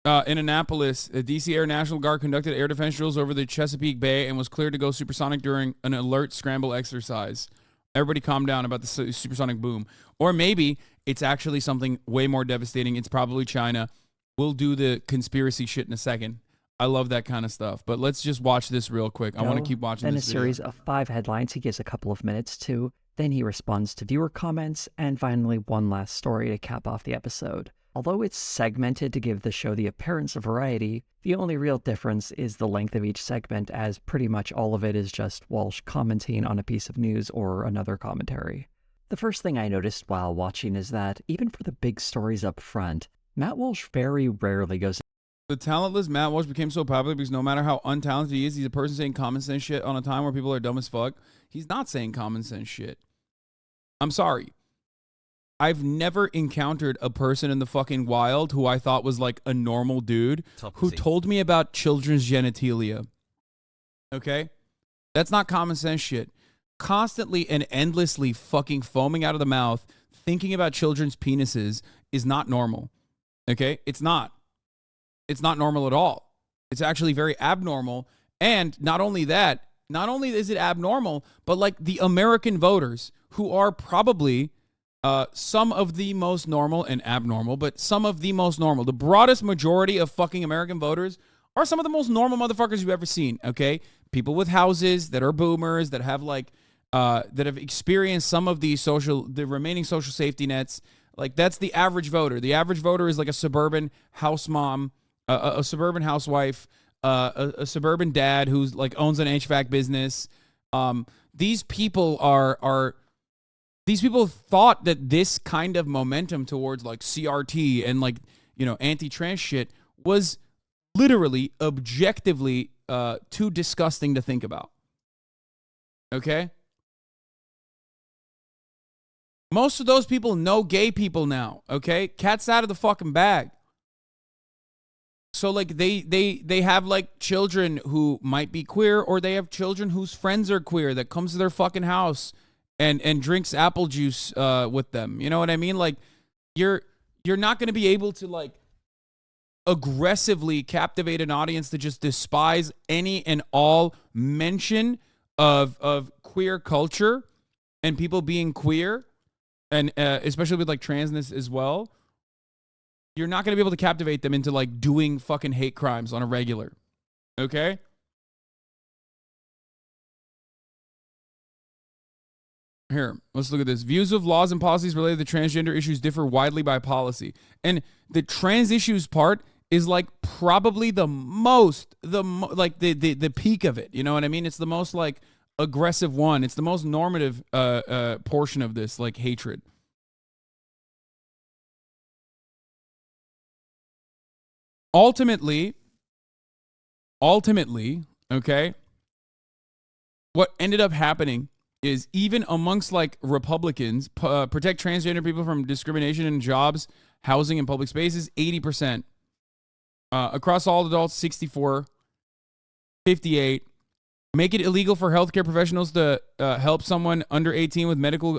In Annapolis, the DC Air National Guard conducted air defense drills over the Chesapeake Bay and was cleared to go supersonic during an alert scramble exercise. Everybody calm down about the supersonic boom. Or maybe it's actually something way more devastating. It's probably China. We'll do the conspiracy shit in a second. I love that kind of stuff. But let's just watch this real quick. I want to keep watching then this a video. series of 5 headlines he gives a couple of minutes to. Then he responds to viewer comments. And finally, one last story to cap off the episode. Although it's segmented to give the show the appearance of variety, the only real difference is the length of each segment, as pretty much all of it is just Walsh commenting on a piece of news or another commentary. The first thing I noticed while watching is that, even for the big stories up front, Matt Walsh very rarely goes... The talentless Matt Walsh became so popular because no matter how untalented he is, he's a person saying common sense shit on a time where people are dumb as fuck. He's not saying common sense shit. I'm sorry. I've never encountered a person in the fucking wild who I thought was like a normal dude who told me about children's genitalia. Okay? That's not common sense shit. Constantly and endlessly fucking foaming out of the mouth, thinking about children's penises is not normal. Okay? It's not. It's not normal at all. It's actually very abnormal. And not only that, not only is it abnormal, but like the American voters, who are probably some of the most normal and abnormal, but some of the most normal. The broadest majority of fucking American voters are some of the most normal motherfuckers you've ever seen, okay? People with houses that are boomers, that have like, that have experienced some of the remaining social safety nets. Like, that's the average voter. The average voter is like a suburban house mom, a suburban housewife, a suburban dad who's like owns an HVAC business. These people these people thought that this kind of momentum towards like CRT and like, you know, anti-trans shit was literally, objectively, too disgusting to think about. Okay? Most of those people know gay people now, okay? Cat's out of the fucking bag. So like they have like children who might be queer, or they have children whose friends are queer that comes to their fucking house and drinks apple juice with them. You know what I mean? Like you're not going to be able to like aggressively captivate an audience to just despise any and all mention of queer culture and people being queer, and especially with like transness as well. You're not going to be able to captivate them into like doing fucking hate crimes on a regular. Okay? Here, let's look at this. Views of laws and policies related to transgender issues differ widely by policy. And the trans issues part is like probably the peak of it. You know what I mean? It's the most like aggressive one. It's the most normative portion of this like hatred. Ultimately, okay, what ended up happening is even amongst like Republicans, protect transgender people from discrimination in jobs, housing, and public spaces, 80%. Across all adults, 64. 58. Make it illegal for healthcare professionals to help someone under 18 with medical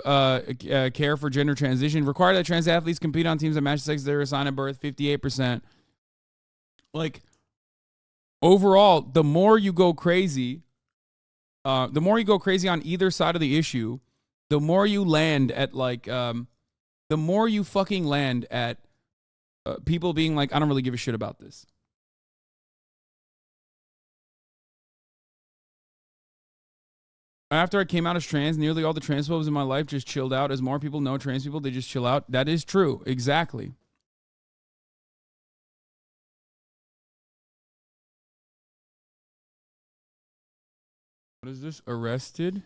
care for gender transition. Require that trans athletes compete on teams that match the sex they were assigned at birth, 58%. Like, overall, the more you go crazy on either side of the issue, the more you land at like, the more you fucking land at people being like, I don't really give a shit about this. After I came out as trans, nearly all the transphobes in my life just chilled out. As more people know trans people, they just chill out. That is true. Exactly. What is this? Arrested?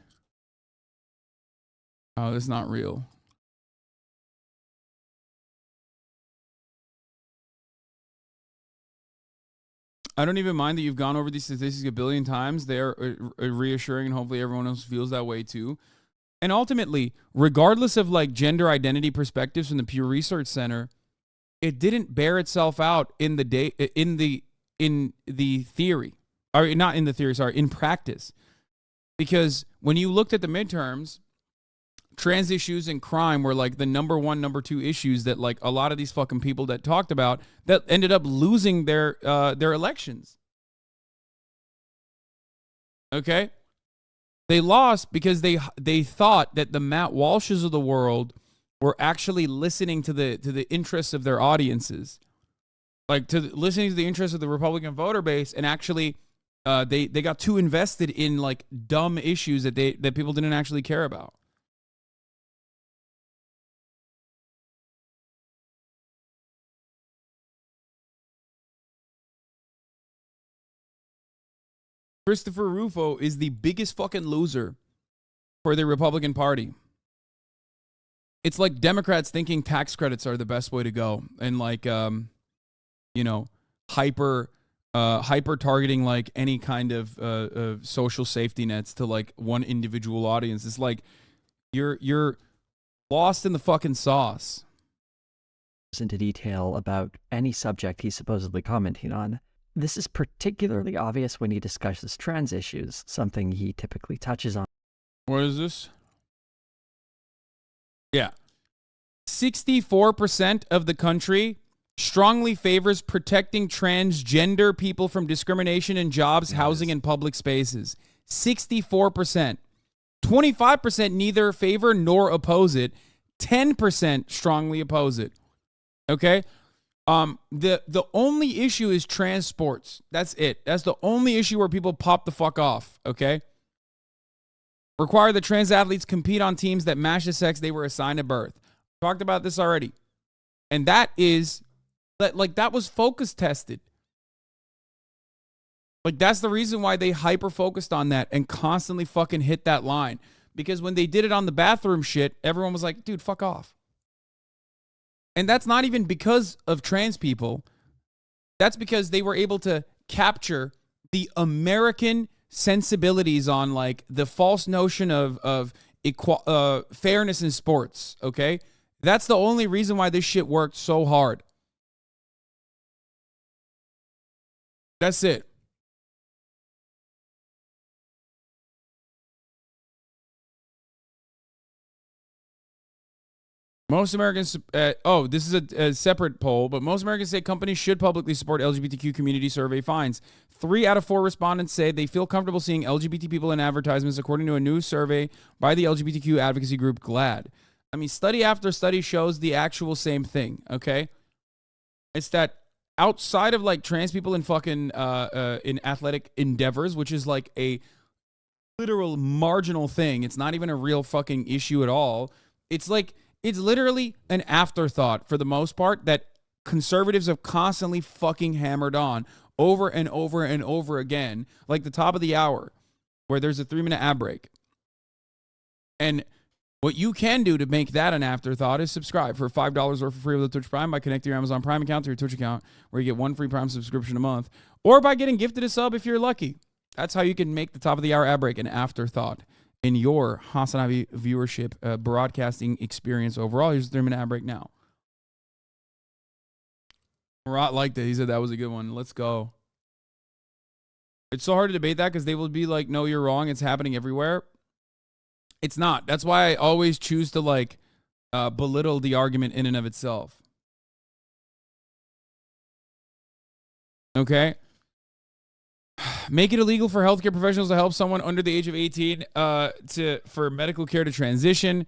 Oh, that's not real. I don't even mind that you've gone over these statistics a billion times. They are reassuring, and hopefully everyone else feels that way too. And ultimately, regardless of like gender identity perspectives from the Pew Research Center, it didn't bear itself out in the theory, or not in the theory, sorry, in practice. Because when you looked at the midterms, trans issues and crime were like the number one, number two issues that like a lot of these fucking people that talked about that ended up losing their elections. Okay? They lost because they thought that the Matt Walshes of the world were actually listening to the interests of their audiences. Like listening to the interests of the Republican voter base, and actually they got too invested in like dumb issues that people didn't actually care about. Christopher Rufo is the biggest fucking loser for the Republican Party. It's like Democrats thinking tax credits are the best way to go, and like hyper targeting like any kind of social safety nets to like one individual audience. It's like you're lost in the fucking sauce. Into detail about any subject he's supposedly commenting on. This is particularly obvious when he discusses trans issues, something he typically touches on. What is this? Yeah. 64% of the country strongly favors protecting transgender people from discrimination in jobs, housing, and public spaces. 64%. 25% neither favor nor oppose it. 10% strongly oppose it. Okay? The only issue is transports. That's it. That's the only issue where people pop the fuck off. Okay? Require that trans athletes compete on teams that match the sex they were assigned at birth. Talked about this already. And that was focus tested. Like, that's the reason why they hyper focused on that and constantly fucking hit that line. Because when they did it on the bathroom shit, everyone was like, dude, fuck off. And that's not even because of trans people. That's because they were able to capture the American sensibilities on, like, the false notion of fairness in sports, okay? That's the only reason why this shit worked so hard. That's it. Most Americans, this is a separate poll, but most Americans say companies should publicly support LGBTQ community. Survey finds 3 out of 4 respondents say they feel comfortable seeing LGBT people in advertisements, according to a new survey by the LGBTQ advocacy group GLAAD. I mean, study after study shows the actual same thing, okay? It's that outside of, like, trans people in fucking in athletic endeavors, which is like a literal marginal thing. It's not even a real fucking issue at all. It's like, it's literally an afterthought for the most part that conservatives have constantly fucking hammered on over and over and over again, like the top of the hour where there's a 3-minute ad break. And what you can do to make that an afterthought is subscribe for $5 or for free with the Twitch Prime by connecting your Amazon Prime account to your Twitch account, where you get 1 free Prime subscription a month, or by getting gifted a sub if you're lucky. That's how you can make the top of the hour ad break an afterthought in your HasanAbi viewership broadcasting experience overall. Here's the 3-minute ad break now. Rot liked it. He said that was a good one. Let's go. It's so hard to debate that because they will be like, no, you're wrong. It's happening everywhere. It's not. That's why I always choose to, like, belittle the argument in and of itself. Okay? Make it illegal for healthcare professionals to help someone under the age of 18 for medical care to transition.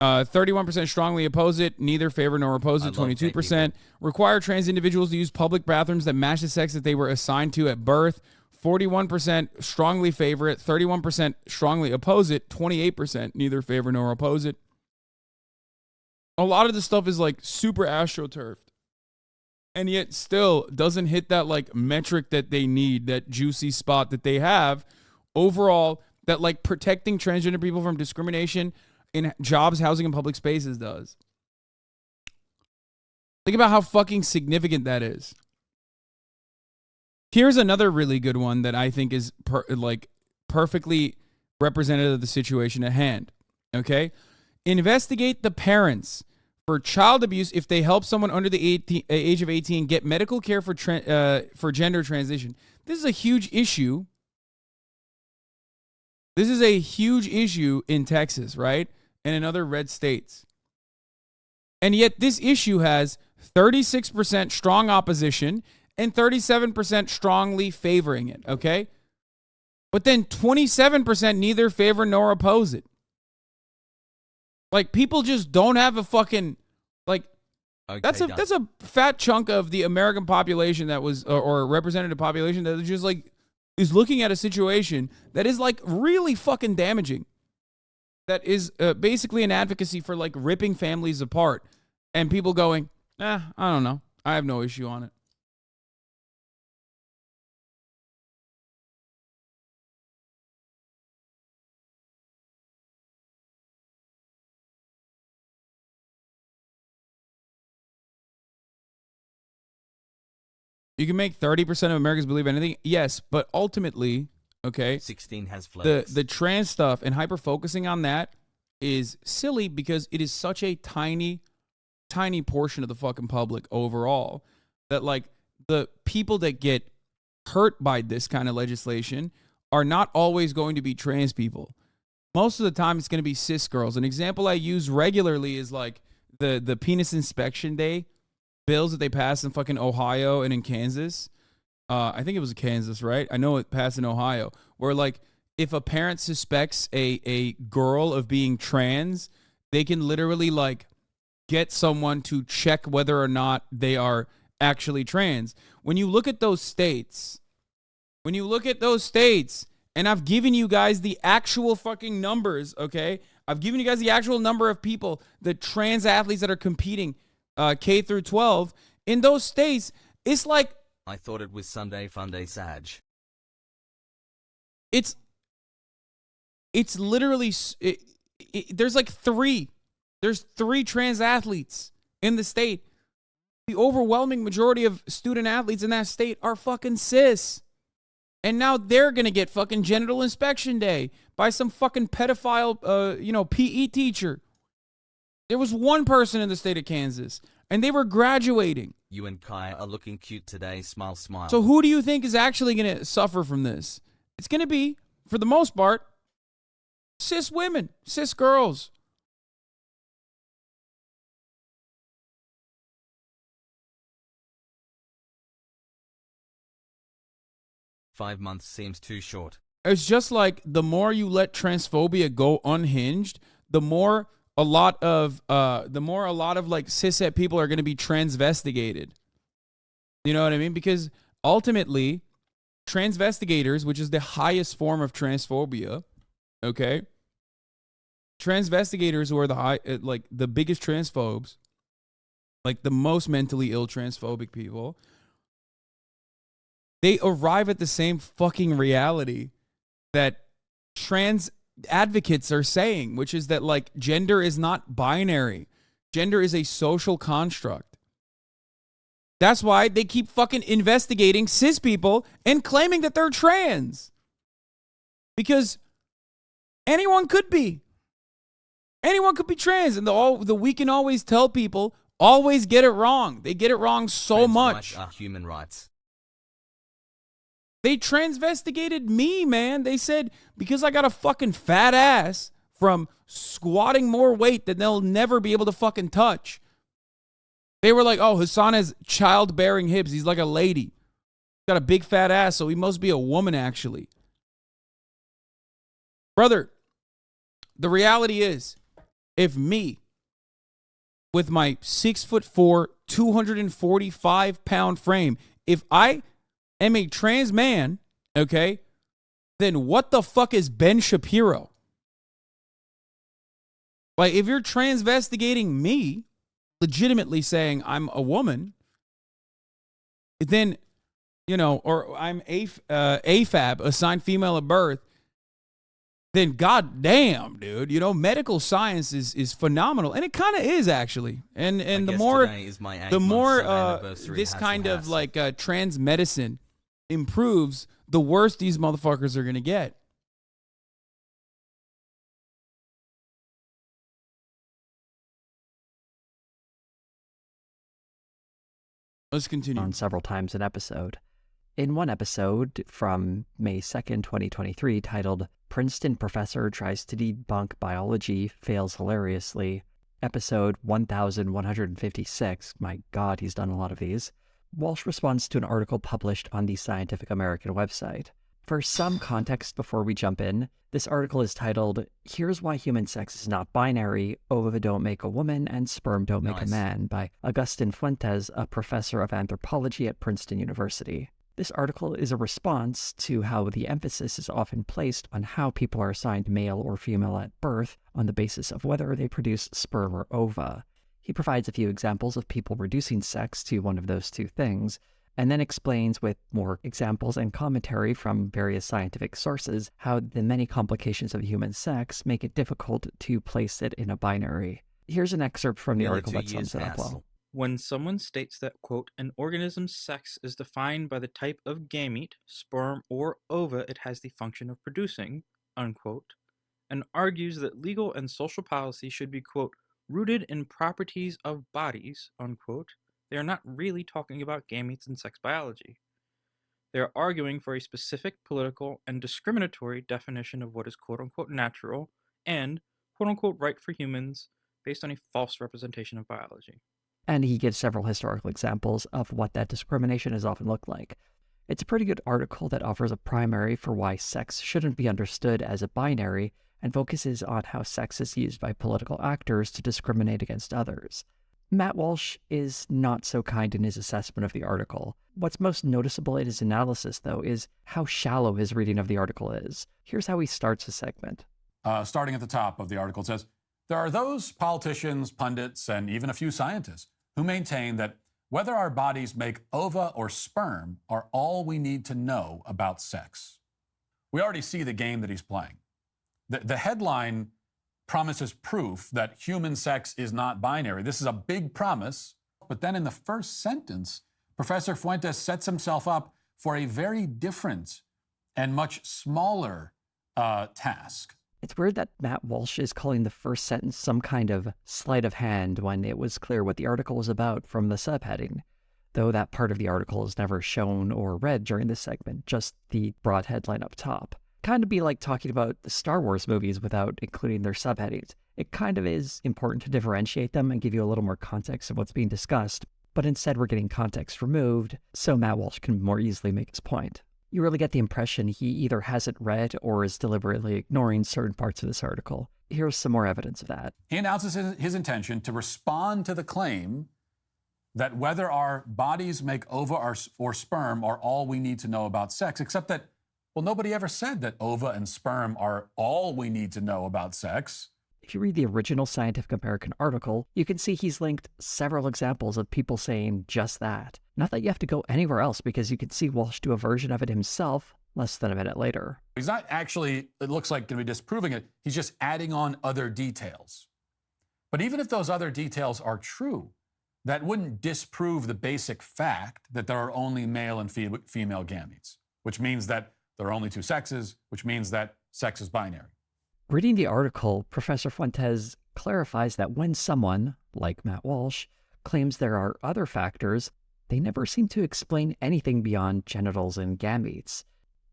31% strongly oppose it. Neither favor nor oppose it. 22%. Require trans individuals to use public bathrooms that match the sex that they were assigned to at birth. 41% strongly favor it. 31% strongly oppose it. 28% neither favor nor oppose it. A lot of this stuff is, like, super astroturfed. And yet still doesn't hit that, like, metric that they need, that juicy spot that they have overall, that, like, protecting transgender people from discrimination in jobs, housing, and public spaces does. Think about how fucking significant that is. Here's another really good one that I think is perfectly representative of the situation at hand. Okay? Investigate the parents for child abuse if they help someone under the age of 18 get medical care for gender transition. This is a huge issue. This is a huge issue in Texas, right? And in other red states. And yet this issue has 36% strong opposition and 37% strongly favoring it, okay? But then 27% neither favor nor oppose it. Like, people just don't have a fucking, like, okay, that's a fat chunk of the American population that was, or representative population that is just, like, is looking at a situation that is, like, really fucking damaging. That is basically an advocacy for, like, ripping families apart. And people going, I don't know. I have no issue on it. You can make 30% of Americans believe anything. Yes, but ultimately, okay, 16 has flags. The trans stuff and hyper focusing on that is silly because it is such a tiny portion of the fucking public overall that, like, the people that get hurt by this kind of legislation are not always going to be trans people. Most of the time it's going to be cis girls. An example I use regularly is, like, the penis inspection day bills that they passed in fucking Ohio and in Kansas. I think it was Kansas, right? I know it passed in Ohio, where like if a parent suspects a girl of being trans, they can literally like get someone to check whether or not they are actually trans. When you look at those states, and I've given you guys the actual fucking numbers, okay? I've given you guys the actual number of people, the trans athletes that are competing K through 12 in those states. It's like, I thought it was Sunday Funday Sag. It's literally there's like there's three trans athletes in the state. The overwhelming majority of student athletes in that state are fucking cis. And now they're going to get fucking genital inspection day by some fucking pedophile PE teacher. There was one person in the state of Kansas and they were graduating. You and Kai are looking cute today, smile smile. So who do you think is actually going to suffer from this? It's going to be, for the most part, cis women, cis girls. "5 months seems too short." It's just like the more you let transphobia go unhinged, the more a lot of like cishet people are going to be transvestigated. You know what I mean? Because ultimately, transvestigators, which is the highest form of transphobia, okay? Transvestigators who are the biggest transphobes, like the most mentally ill transphobic people, they arrive at the same fucking reality that trans advocates are saying, which is that like gender is not binary. Gender is a social construct. That's why they keep fucking investigating cis people and claiming that they're trans. Because anyone could be. Anyone could be trans. And we can always tell people, always get it wrong. They get it wrong so Trans much. rights are human rights. They transvestigated me, man. They said, because I got a fucking fat ass from squatting more weight than they'll never be able to fucking touch. They were like, oh, Hasan has childbearing hips. He's like a lady. Got a big fat ass, so he must be a woman, actually. Brother, the reality is, if me, with my 6'4", 245-pound frame, if I am a trans man, okay, then what the fuck is Ben Shapiro? Like, if you're transvestigating me, legitimately saying I'm a woman, then, or I'm AFAB, assigned female at birth, then goddamn, dude, medical science is phenomenal, and it kind of is actually. And the more this kind of like trans medicine improves, the worse these motherfuckers are gonna get. Let's continue. On several times an episode. In one episode from May 2nd, 2023, titled Princeton Professor Tries to Debunk Biology, Fails Hilariously, episode 1156, my god, he's done a lot of these, Walsh responds to an article published on the Scientific American website. For some context before we jump in, this article is titled, Here's Why Human Sex is Not Binary, Ova Don't Make a Woman, and Sperm Don't Make a Man, by Agustin Fuentes, a professor of anthropology at Princeton University. This article is a response to how the emphasis is often placed on how people are assigned male or female at birth on the basis of whether they produce sperm or ova. He provides a few examples of people reducing sex to one of those two things, and then explains with more examples and commentary from various scientific sources how the many complications of human sex make it difficult to place it in a binary. Here's an excerpt from the article that sums it up well. When someone states that, quote, an organism's sex is defined by the type of gamete, sperm, or ova it has the function of producing, unquote, and argues that legal and social policy should be, quote, rooted in properties of bodies, unquote, they are not really talking about gametes and sex biology. They are arguing for a specific political and discriminatory definition of what is quote-unquote natural and quote-unquote right for humans based on a false representation of biology. And he gives several historical examples of what that discrimination has often looked like. It's a pretty good article that offers a primary for why sex shouldn't be understood as a binary and focuses on how sex is used by political actors to discriminate against others. Matt Walsh is not so kind in his assessment of the article. What's most noticeable in his analysis, though, is how shallow his reading of the article is. Here's how he starts his segment. Starting at the top of the article, it says, there are those politicians, pundits, and even a few scientists who maintain that whether our bodies make ova or sperm are all we need to know about sex. We already see the game that he's playing. The headline promises proof that human sex is not binary. This is a big promise, but then in the first sentence, Professor Fuentes sets himself up for a very different and much smaller task. It's weird that Matt Walsh is calling the first sentence some kind of sleight of hand when it was clear what the article was about from the subheading, though that part of the article is never shown or read during this segment, just the broad headline up top. Kind of be like talking about the Star Wars movies without including their subheadings. It kind of is important to differentiate them and give you a little more context of what's being discussed, but instead we're getting context removed so Matt Walsh can more easily make his point. You really get the impression he either hasn't read or is deliberately ignoring certain parts of this article. Here's some more evidence of that. He announces his intention to respond to the claim that whether our bodies make ova or sperm are all we need to know about sex, except that, well, nobody ever said that ova and sperm are all we need to know about sex. If you read the original Scientific American article, you can see he's linked several examples of people saying just that. Not that you have to go anywhere else, because you can see Walsh do a version of it himself less than a minute later. He's not actually, it looks like, going to be disproving it. He's just adding on other details. But even if those other details are true, that wouldn't disprove the basic fact that there are only male and female gametes, which means that there are only two sexes, which means that sex is binary. Reading the article, Professor Fuentes clarifies that when someone, like Matt Walsh, claims there are other factors, they never seem to explain anything beyond genitals and gametes.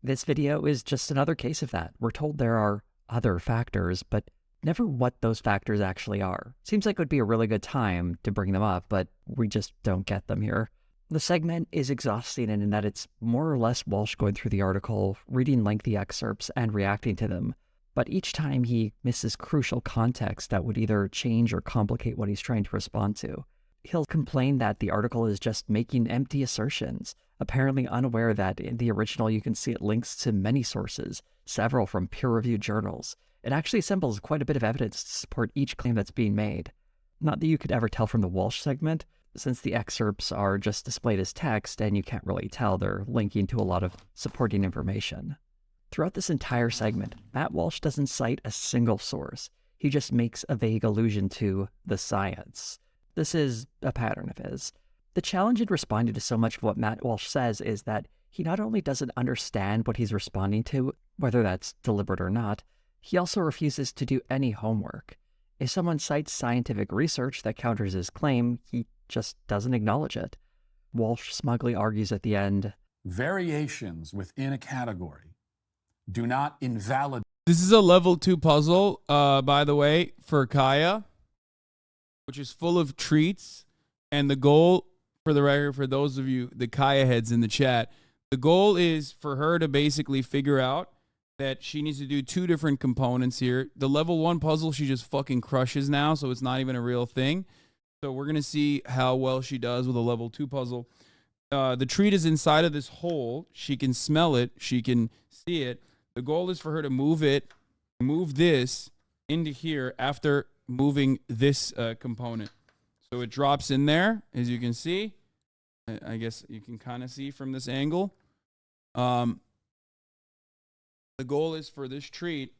This video is just another case of that. We're told there are other factors, but never what those factors actually are. Seems like it would be a really good time to bring them up, but we just don't get them here. The segment is exhausting in that it's more or less Walsh going through the article, reading lengthy excerpts, and reacting to them. But each time he misses crucial context that would either change or complicate what he's trying to respond to. He'll complain that the article is just making empty assertions, apparently unaware that in the original you can see it links to many sources, several from peer-reviewed journals. It actually assembles quite a bit of evidence to support each claim that's being made. Not that you could ever tell from the Walsh segment, since the excerpts are just displayed as text and you can't really tell they're linking to a lot of supporting information. Throughout this entire segment, Matt Walsh doesn't cite a single source. He just makes a vague allusion to the science. This is a pattern of his. The challenge in responding to so much of what Matt Walsh says is that he not only doesn't understand what he's responding to, whether that's deliberate or not, he also refuses to do any homework. If someone cites scientific research that counters his claim, he just doesn't acknowledge it. Walsh smugly argues at the end, variations within a category do not invalidate. This is a level 2 puzzle, by the way, for Kaya, which is full of treats. And the goal, for the record, for those of you, the Kaya heads in the chat, the goal is for her to basically figure out that she needs to do 2 different components here. The level 1 puzzle she just fucking crushes now, so it's not even a real thing. So we're going to see how well she does with a level 2 puzzle. The treat is inside of this hole. She can smell it. She can see it. The goal is for her to move this into here after moving this component. So it drops in there, as you can see. I guess you can kind of see from this angle. The goal is for this treat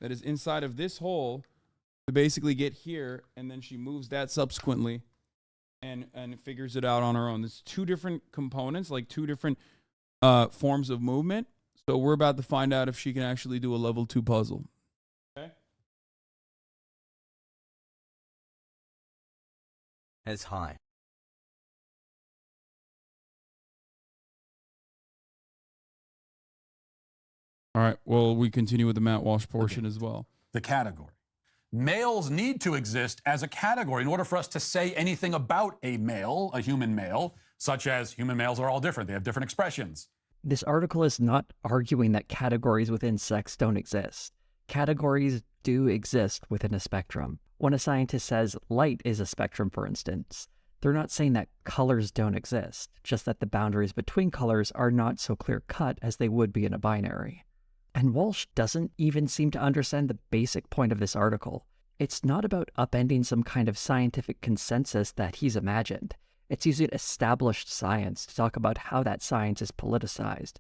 that is inside of this hole to basically get here, and then she moves that subsequently and figures it out on her own. There's 2 different components, like 2 different forms of movement. So we're about to find out if she can actually do a level 2 puzzle. Okay. As high. All right. Well, we continue with the Matt Walsh portion as well. The category. males need to exist as a category in order for us to say anything about a male, a human male, such as human males are all different. They have different expressions. This article is not arguing that categories within sex don't exist. Categories do exist within a spectrum. When a scientist says light is a spectrum, for instance, they're not saying that colors don't exist, just that the boundaries between colors are not so clear-cut as they would be in a binary. And Walsh doesn't even seem to understand the basic point of this article. It's not about upending some kind of scientific consensus that he's imagined. It's using established science to talk about how that science is politicized.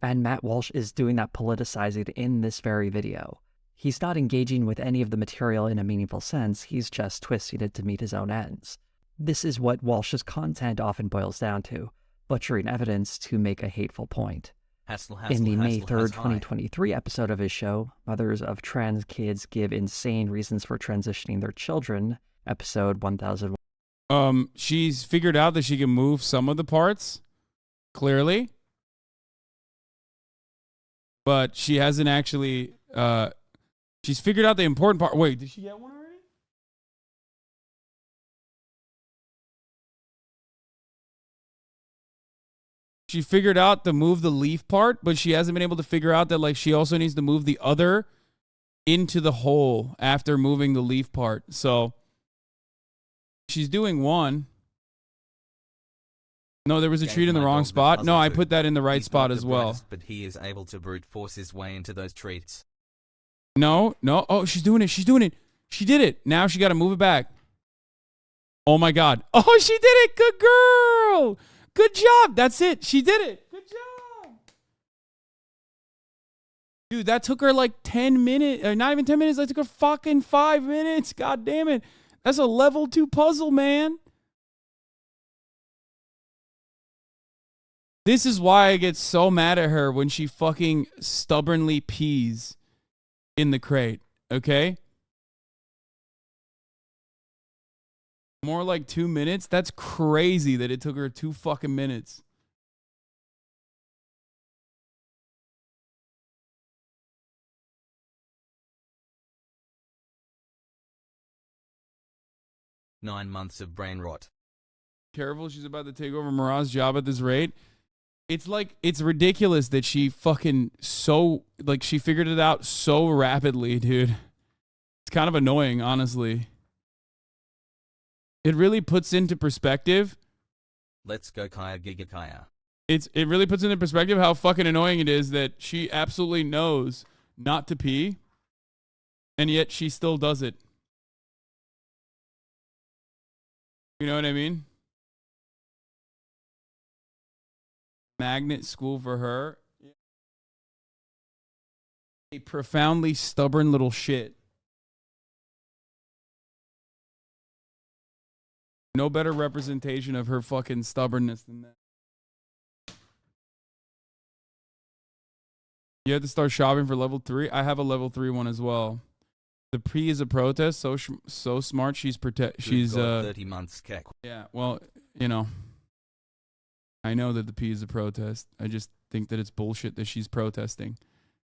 And Matt Walsh is doing that politicizing in this very video. He's not engaging with any of the material in a meaningful sense, he's just twisting it to meet his own ends. This is what Walsh's content often boils down to, butchering evidence to make a hateful point. In the May 3rd, 2023 episode of his show, Mothers of Trans Kids Give Insane Reasons for Transitioning Their Children, episode 1001. She's figured out that she can move some of the parts, clearly. But she hasn't actually, she's figured out the important part. Wait, did she get one already? She figured out to move the leaf part, but she hasn't been able to figure out that, like, she also needs to move the other into the hole after moving the leaf part. So she's doing one. No, there was a treat in the wrong spot. No, I put that in the right spot as well. But he is able to brute force his way into those treats. No. Oh, she's doing it. She's doing it. She did it. Now she got to move it back. Oh, my God. Oh, she did it. Good girl. Good job. That's it. She did it. Good job. Dude, that took her like 10 minutes. Not even 10 minutes. That took her fucking 5 minutes. God damn it. That's a level 2 puzzle, man. This is why I get so mad at her when she fucking stubbornly pees in the crate. Okay? More like 2 minutes? That's crazy that it took her 2 fucking minutes. "9 months of brain rot." Careful, she's about to take over Murat's job at this rate. It's like, it's ridiculous that she fucking she figured it out so rapidly, dude. It's kind of annoying, honestly. It really puts into perspective. Let's go Kaya Giga Kaya. It really puts into perspective how fucking annoying it is that she absolutely knows not to pee, and yet she still does it. You know what I mean? Magnet school for her. A profoundly stubborn little shit. No better representation of her fucking stubbornness than that. You have to start shopping for level 3. I have a level 3 one as well. The pre is a protest. So smart. She's 30 months keck. Yeah. Well, you know, I know that the P is a protest. I just think that it's bullshit that she's protesting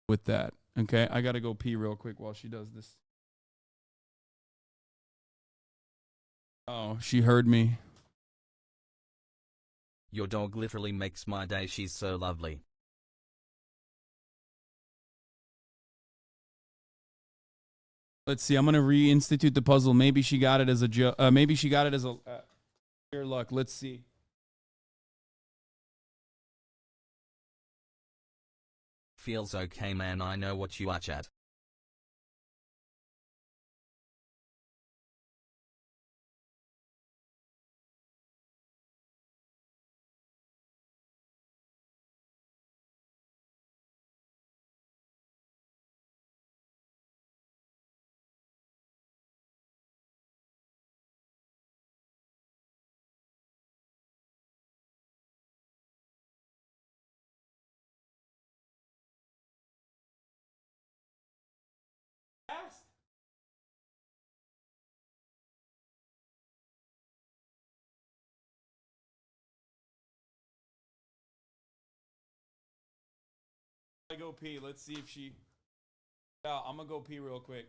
with that. Okay, I gotta go pee real quick while she does this. Oh, she heard me. Your dog literally makes my day. She's so lovely. Let's see. I'm gonna reinstitute the puzzle. Maybe she got it as a joke. Maybe she got it as a pure luck. Let's see. Feels okay, man. I know what you are, chat. I go pee. Let's see if she. Yeah, I'm gonna go pee real quick.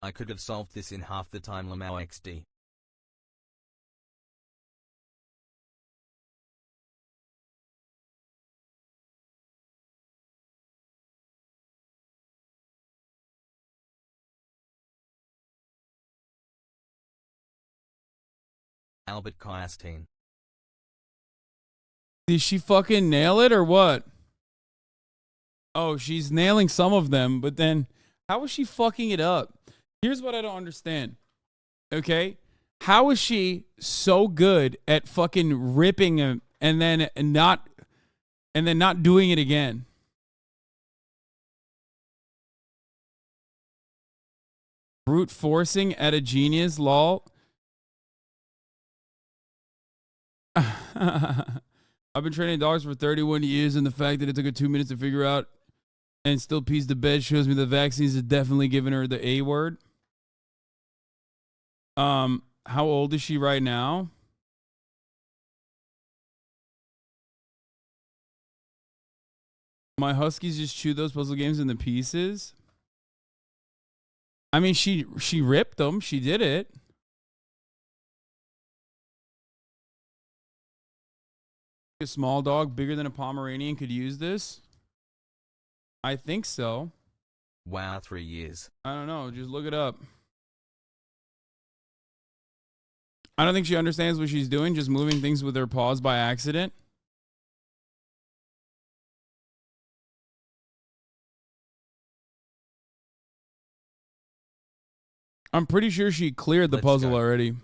I could have solved this in half the time. Lamau XD. Albert Kyrstein. Did she fucking nail it or what? Oh, she's nailing some of them, but then how is she fucking it up? Here's what I don't understand. Okay? How is she so good at fucking ripping him and then not doing it again? Brute forcing at a genius, lol. I've been training dogs for 31 years, and the fact that it took her 2 minutes to figure out and still pees the bed shows me the vaccines have definitely given her the A word. How old is she right now? My huskies just chew those puzzle games into pieces. I mean, she ripped them. She did it. A small dog bigger than a Pomeranian could use this? I think so. Wow, 3 years. I don't know. Just look it up. I don't think she understands what she's doing, just moving things with her paws by accident. I'm pretty sure she cleared the puzzle already.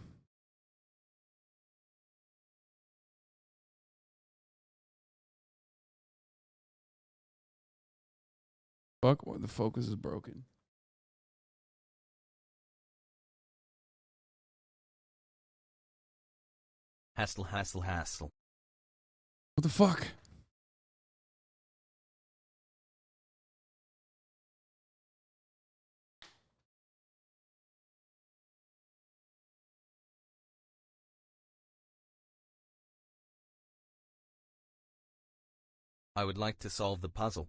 Fuck, the focus is broken. Hassle, hassle, hassle. What the fuck? I would like to solve the puzzle.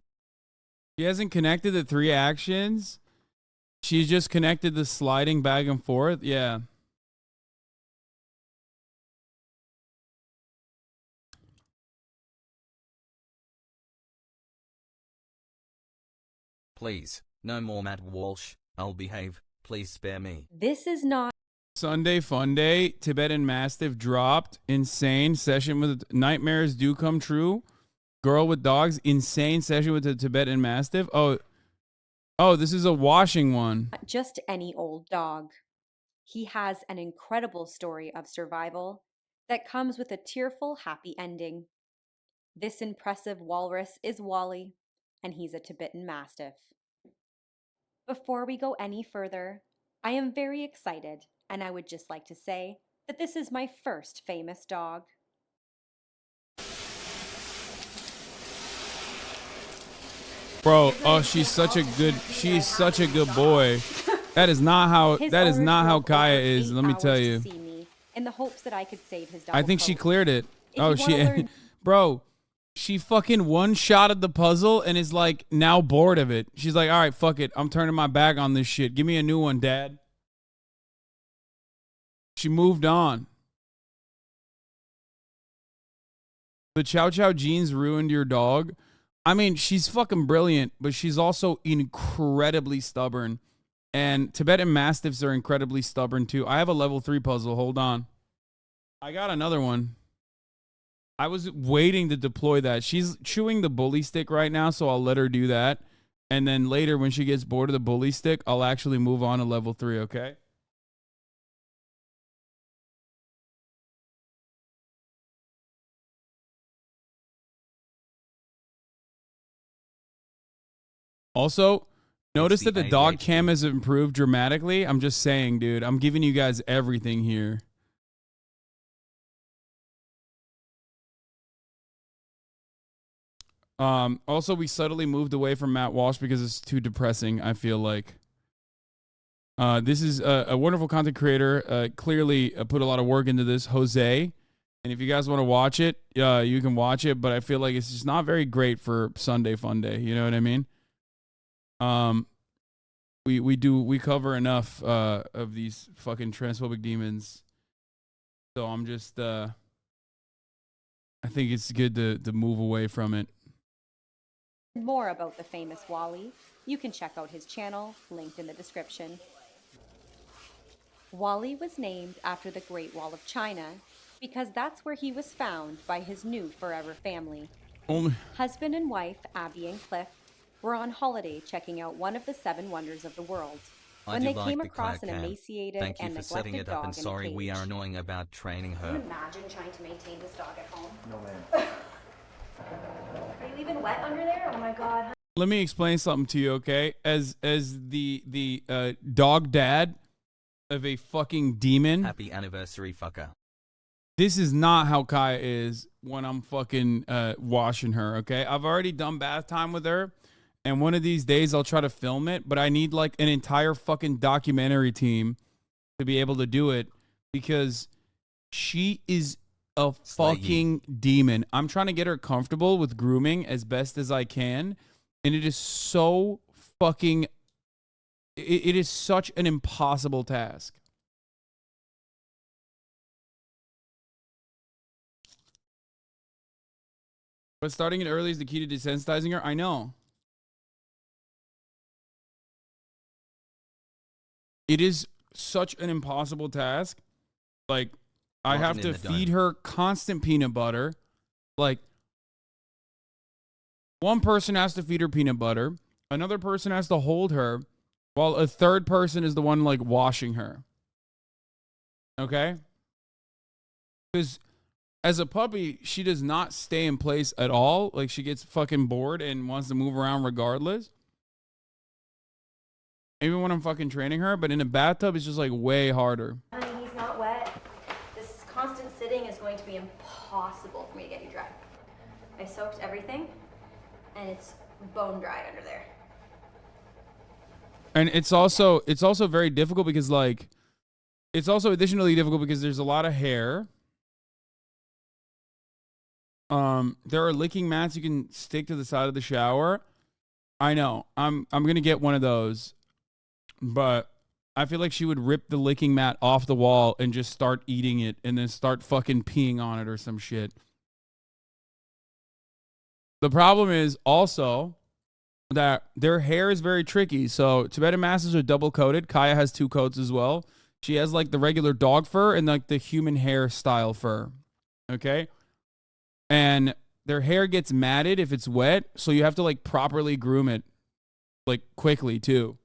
She hasn't connected the 3 actions. She's just connected the sliding back and forth. Yeah. Please, no more Matt Walsh. I'll behave. Please spare me. This is not Sunday Fun Day. Tibetan Mastiff dropped. Insane session with nightmares do come true. Girl with dogs. Insane session with the Tibetan Mastiff. Oh, this is a washing one. Just any old dog. He has an incredible story of survival that comes with a tearful, happy ending. This impressive walrus is Wally, and he's a Tibetan Mastiff. Before we go any further, I am very excited, and I would just like to say that this is my first famous dog. Bro, oh, she's such a good boy. That is not how Kaya is, let me tell you. In the hopes that I could save his dog. I think she cleared it. Bro, she fucking one-shotted the puzzle and is like now bored of it. She's like, all right, fuck it. I'm turning my back on this shit. Give me a new one, Dad. She moved on. The Chow Chow genes ruined your dog. I mean, she's fucking brilliant, but she's also incredibly stubborn. And Tibetan Mastiffs are incredibly stubborn too. I have a level 3 puzzle. Hold on. I got another one. I was waiting to deploy that. She's chewing the bully stick right now, so I'll let her do that. And then later, when she gets bored of the bully stick, I'll actually move on to level 3, okay? Also, notice that the dog cam has improved dramatically. I'm just saying, dude. I'm giving you guys everything here. Also, we subtly moved away from Matt Walsh because it's too depressing, I feel like. This is a wonderful content creator. Clearly put a lot of work into this, Jose. And if you guys want to watch it, you can watch it. But I feel like it's just not very great for Sunday Fun Day. You know what I mean? we cover enough of these fucking transphobic demons. So I'm just I think it's good to move away from it. More about the famous Wally, you can check out his channel, linked in the description. Wally was named after the Great Wall of China because that's where he was found by his new forever family. Husband and wife, Abby and Cliff, were on holiday checking out one of the 7 wonders of the world when they came across an emaciated Thank you and for setting neglected it up, dog and in sorry a cage. we are annoying about training Can you her. imagine trying to maintain this dog at home? No, man. Are you even wet under there? Oh my god. Let me explain something to you, okay? As the dog dad of a fucking demon. Happy anniversary, fucker. This is not how Kaya is when I'm fucking washing her, okay? I've already done bath time with her, and one of these days I'll try to film it, but I need like an entire fucking documentary team to be able to do it because she is a fucking demon. I'm trying to get her comfortable with grooming as best as I can, and it is so fucking... It is such an impossible task. But starting it early is the key to desensitizing her? I know. It is such an impossible task. Like, I have to feed her constant peanut butter. Like, one person has to feed her peanut butter. Another person has to hold her, while a third person is the one, like, washing her. Okay? Because as a puppy, she does not stay in place at all. Like, she gets fucking bored and wants to move around regardless. Even when I'm fucking training her, but in a bathtub, it's just, like, way harder. Honey, he's not wet. This constant sitting is going to be impossible for me to get you dry. I soaked everything, and it's bone dry under there. And it's also very difficult because, like, it's also additionally difficult because there's a lot of hair. There are licking mats you can stick to the side of the shower. I know. I'm gonna get one of those, but I feel like she would rip the licking mat off the wall and just start eating it and then start fucking peeing on it or some shit. The problem is also that their hair is very tricky. So Tibetan Mastiffs are double coated. Kaya has 2 coats as well. She has like the regular dog fur and like the human hair style fur. Okay? And their hair gets matted if it's wet, so you have to like properly groom it like quickly too.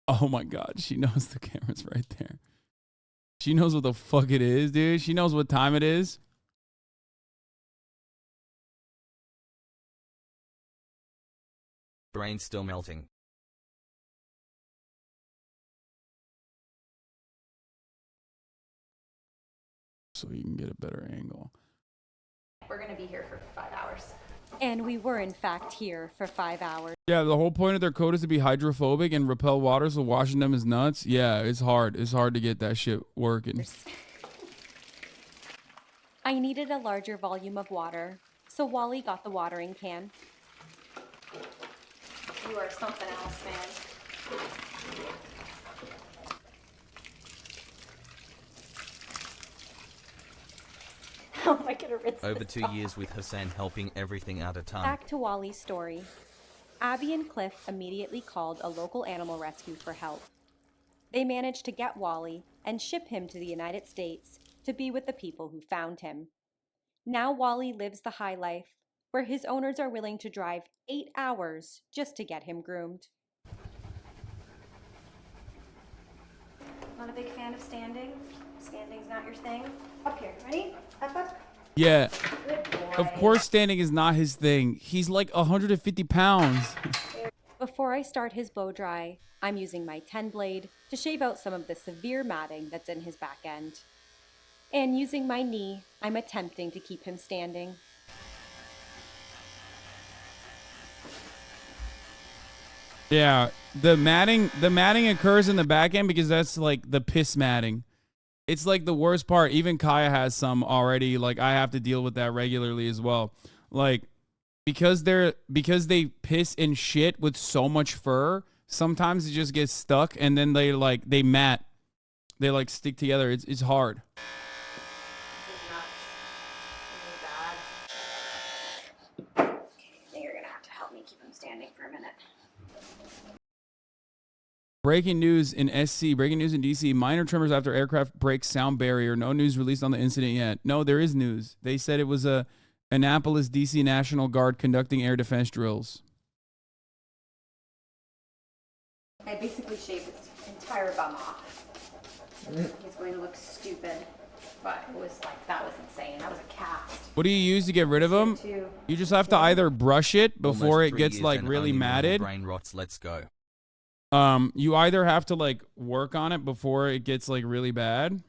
Oh my god, she knows the camera's right there. She knows what the fuck it is, dude. She knows what time it is. Brain's still melting. So you can get a better angle. We're going to be here for 5 hours. And we were, in fact, here for 5 hours. Yeah, the whole point of their coat is to be hydrophobic and repel water, so washing them is nuts. Yeah, it's hard. It's hard to get that shit working. I needed a larger volume of water, so Wally got the watering can. You are something else, man. How am I gonna rinse Over this 2 off? years with Hasan helping everything out of time. Back to Wally's story. Abby and Cliff immediately called a local animal rescue for help. They managed to get Wally and ship him to the United States to be with the people who found him. Now Wally lives the high life, where his owners are willing to drive 8 hours just to get him groomed. Not a big fan of standing? Standing's not your thing? Up here, ready? Up. Yeah. Good boy. Of course standing is not his thing. He's like 150 pounds. Before I start his blow dry, I'm using my 10 blade to shave out some of the severe matting that's in his back end. And using my knee, I'm attempting to keep him standing. Yeah, the matting occurs in the back end because that's like the piss matting. It's like the worst part. Even Kaya has some already. Like I have to deal with that regularly as well. like because they piss and shit with so much fur, sometimes it just gets stuck and then they stick together. It's hard. Okay, you're gonna have to help me keep him standing for a minute. Breaking news in SC, breaking news in DC, minor tremors after aircraft breaks sound barrier. No news released on the incident yet. No, there is news. They said it was a Annapolis, DC National Guard conducting air defense drills. I basically shaved his entire bum off. He's going to look stupid, but it was like, that was insane. That was a cast. What do you use to get rid of them? You just have to either brush it before Almost it gets 3 years like and really only when the matted. brain rots. Let's go. You either have to like work on it before it gets like really bad,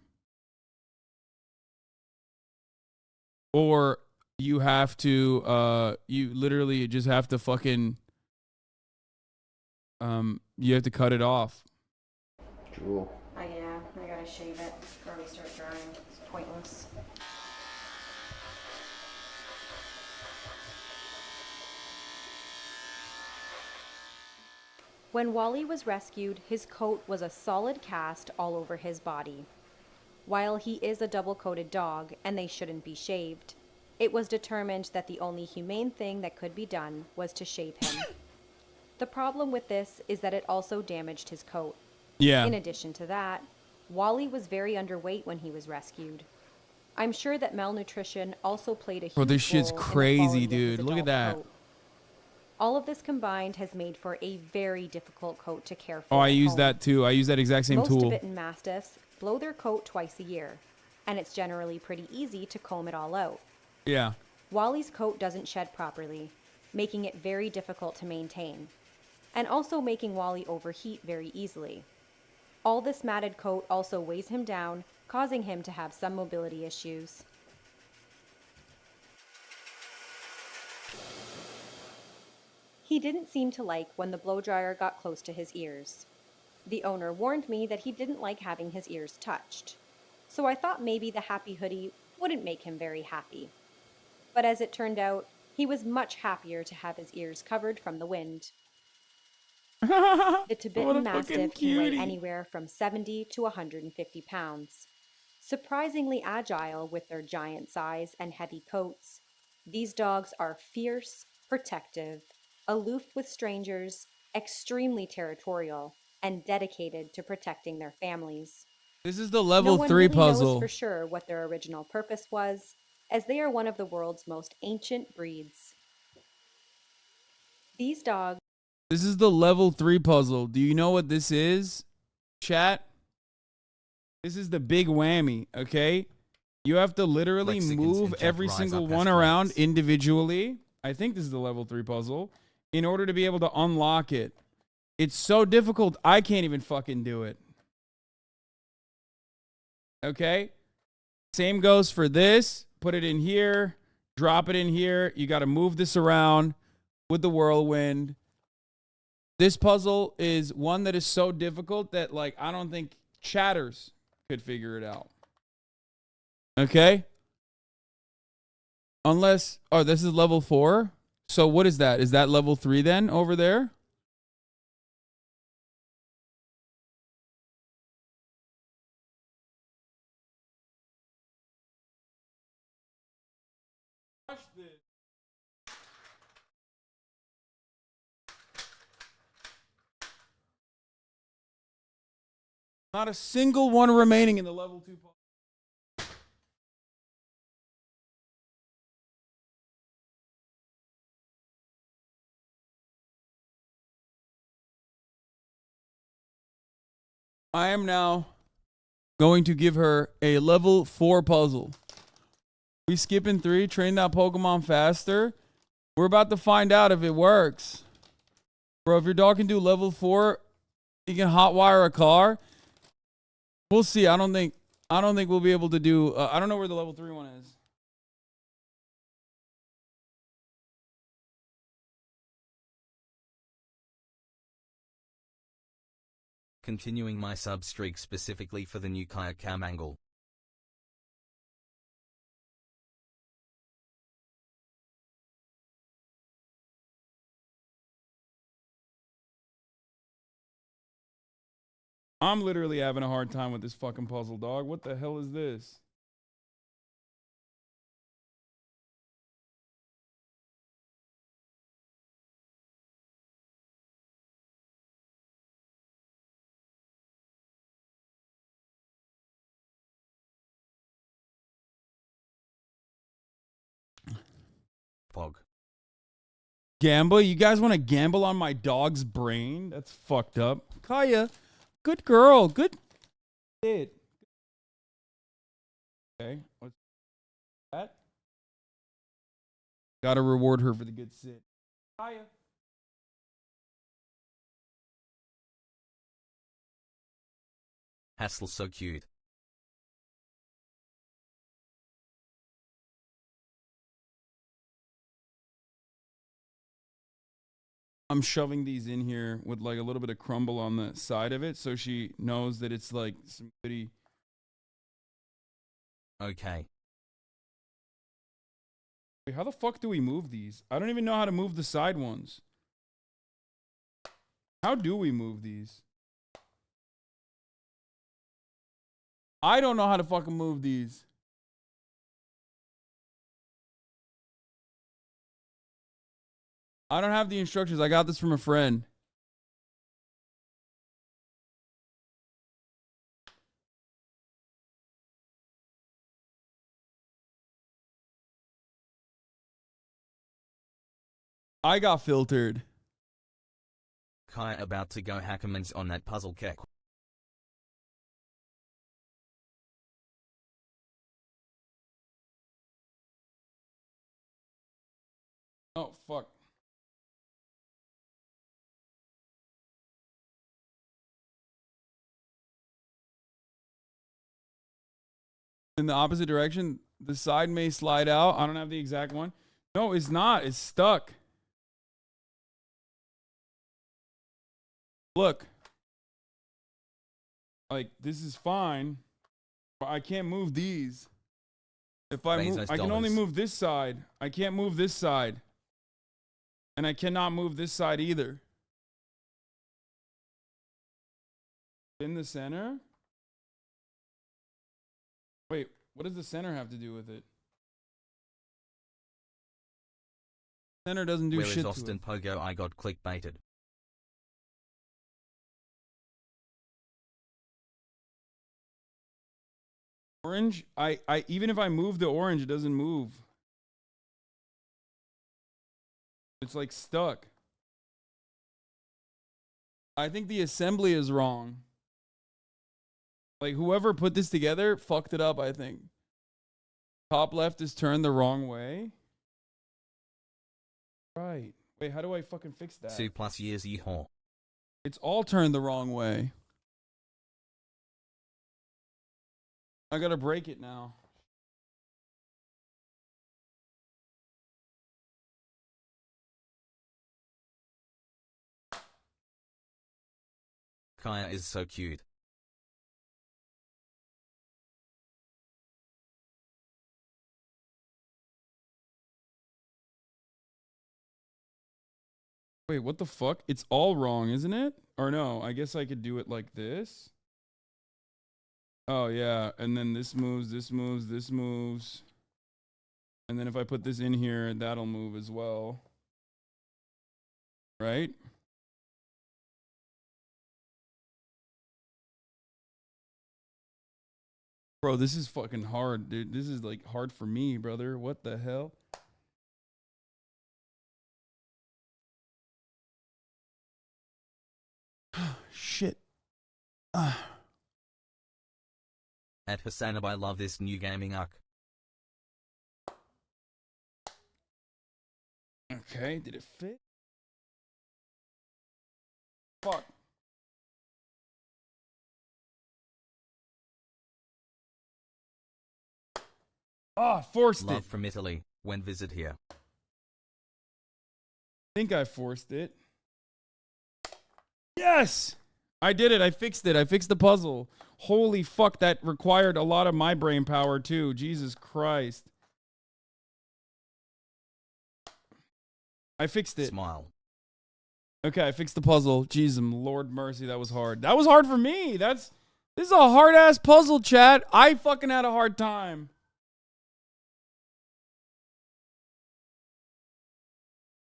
or you have to you literally just have to fucking you have to cut it off. Drool. Yeah, I gotta shave it before we start drying. It's pointless. When Wally was rescued, his coat was a solid cast all over his body. While he is a double-coated dog, and they shouldn't be shaved, it was determined that the only humane thing that could be done was to shave him. The problem with this is that it also damaged his coat. Yeah. In addition to that, Wally was very underweight when he was rescued. I'm sure that malnutrition also played a huge Bro, this shit's role in the crazy, quality of his dude. Look at adult that. coat. All of this combined has made for a very difficult coat to care for. Oh, I at use home. that too. I use that exact same Most tool. Tibetan Mastiffs blow their coat twice a year, and it's generally pretty easy to comb it all out. Yeah. Wally's coat doesn't shed properly, making it very difficult to maintain, and also making Wally overheat very easily. All this matted coat also weighs him down, causing him to have some mobility issues. He didn't seem to like when the blow dryer got close to his ears. The owner warned me that he didn't like having his ears touched, so I thought maybe the happy hoodie wouldn't make him very happy. But as it turned out, he was much happier to have his ears covered from the wind. The Tibetan Mastiff can weigh anywhere from 70 to 150 pounds. Surprisingly agile with their giant size and heavy coats, these dogs are fierce, protective, aloof with strangers, extremely territorial, and dedicated to protecting their families. This is the level No one 3 really puzzle. knows for sure what their original purpose was, as they are one of the world's most ancient breeds. These dogs. This is the level 3 puzzle. Do you know what this is? Chat? This is the big whammy, okay? You have to literally Lexicons move in chat every rise single up one as around friends. individually. I think this is the level 3 puzzle in order to be able to unlock it. It's so difficult, I can't even fucking do it. Okay? Same goes for this. Put it in here. Drop it in here. You got to move this around with the whirlwind. This puzzle is one that is so difficult that, like, I don't think chatters could figure it out. Okay? Unless, oh, this is level 4. So what is that? Is that level 3 then over there? Not a single one remaining in the level 2 puzzle. I am now going to give her a level 4 puzzle. We skipping 3, train that Pokemon faster. We're about to find out if it works. Bro, if your dog can do level 4, you can hotwire a car. We'll see. I don't think we'll be able to do I don't know where the level 3 one is. Continuing my sub streak specifically for the new Kaya Cam angle. I'm literally having a hard time with this fucking puzzle, dog. What the hell is this? Pog. Gamble? You guys want to gamble on my dog's brain? That's fucked up. Kaya, good girl. Good kid. Okay. What's that? Gotta reward her for the good sit. Kaya. Hassel so cute. I'm shoving these in here with like a little bit of crumble on the side of it so she knows that it's like some goody. Okay. Wait, how the fuck do we move these? I don't even know how to move the side ones. How do we move these? I don't know how to fucking move these. I don't have the instructions. I got this from a friend. I got filtered. Kai about to go hackermans on that puzzle cake. Oh, fuck. In the opposite direction, the side may slide out. I don't have the exact one. No, it's not. It's stuck. Look. Like, this is fine. But I can't move these. If I move, I can only move this side. I can't move this side. And I cannot move this side either. In the center? Wait, what does the center have to do with it? Center doesn't do Where shit is to Austin it. Pogo? I got clickbaited. Orange? I even if I move the orange, it doesn't move. It's like stuck. I think the assembly is wrong. Like whoever put this together fucked it up, I think. Top left is turned the wrong way. Right. Wait, how do I fucking fix that? 2+ years yeehaw. It's all turned the wrong way. I gotta break it now. Kaya is so cute. Wait, what the fuck? It's all wrong, isn't it? Or no, I guess I could do it like this. Oh, yeah. And then this moves, this moves, this moves. And then if I put this in here, that'll move as well. Right? Bro, this is fucking hard, dude. This is like hard for me, brother. What the hell? Shit. At HasanAbi, I love this new gaming arc. Okay, did it fit? Fuck. Ah, forced it. Love from Italy. When visit here. I think I forced it. Yes! I did it. I fixed it. I fixed the puzzle. Holy fuck, that required a lot of my brain power too. Jesus Christ. I fixed it. Smile. Okay, I fixed the puzzle. Jeez, Lord mercy, that was hard. That was hard for me. This is a hard-ass puzzle, chat. I fucking had a hard time.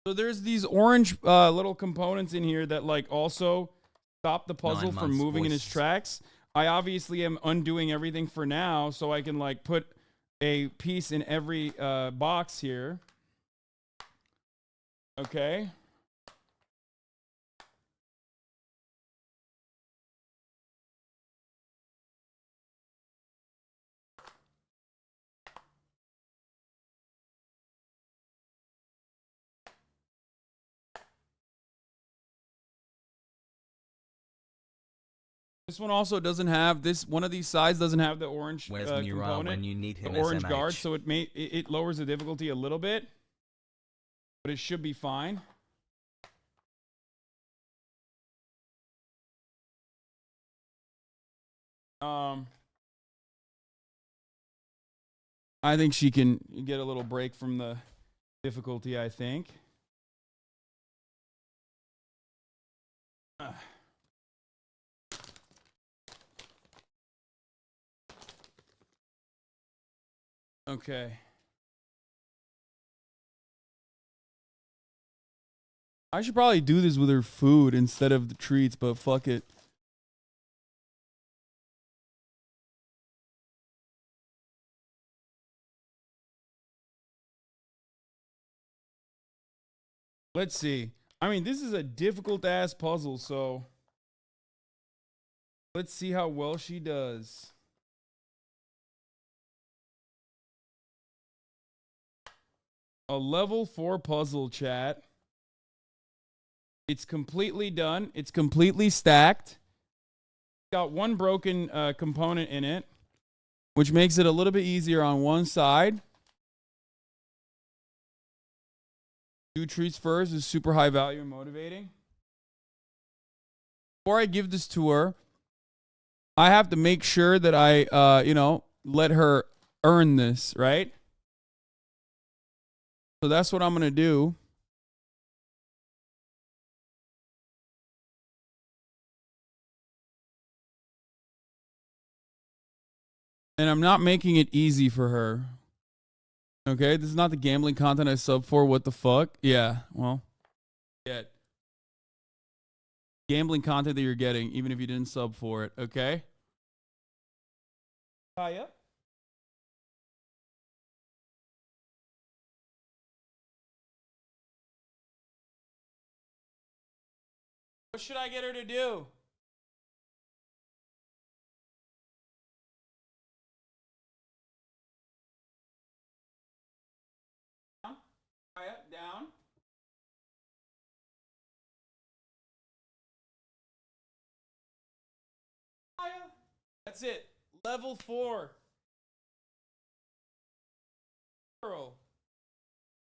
So there's these orange little components in here that like also stop the puzzle 9 from months moving in its voices. tracks. I obviously am undoing everything for now so I can like put a piece in every box here. Okay. This one also doesn't have this. One of these sides doesn't have the orange Where's Murat component, when you need him, the orange SMH? guard. So it lowers the difficulty a little bit, but it should be fine. I think she can get a little break from the difficulty. I think. Okay. I should probably do this with her food instead of the treats, but fuck it. Let's see. I mean, this is a difficult ass puzzle, so let's see how well she does. A level 4 puzzle, chat. It's completely done. It's completely stacked. Got one broken component in it, which makes it a little bit easier on one side. 2 treats first is super high value and motivating. Before I give this to her, I have to make sure that I, let her earn this, right? So that's what I'm going to do. And I'm not making it easy for her. Okay, this is not the gambling content I sub for. What the fuck? Yeah, well, get gambling content that you're getting, even if you didn't sub for it. Okay. Kaya. What should I get her to do? Down. That's it. Level 4. Girl.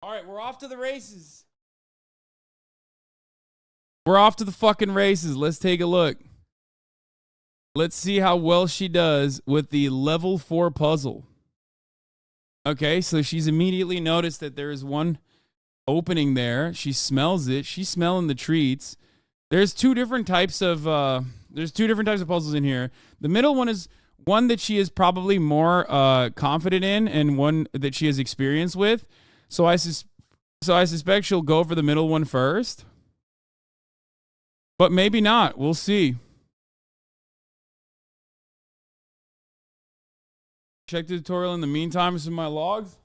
All right, we're off to the races. We're off to the fucking races. Let's take a look. Let's see how well she does with the level 4 puzzle. Okay, so she's immediately noticed that there is one opening there. She smells it. She's smelling the treats. There's two different types of puzzles in here. The middle one is one that she is probably more confident in and one that she has experience with. So I suspect she'll go for the middle one first. But maybe not. We'll see. Check the tutorial in the meantime. This is my logs.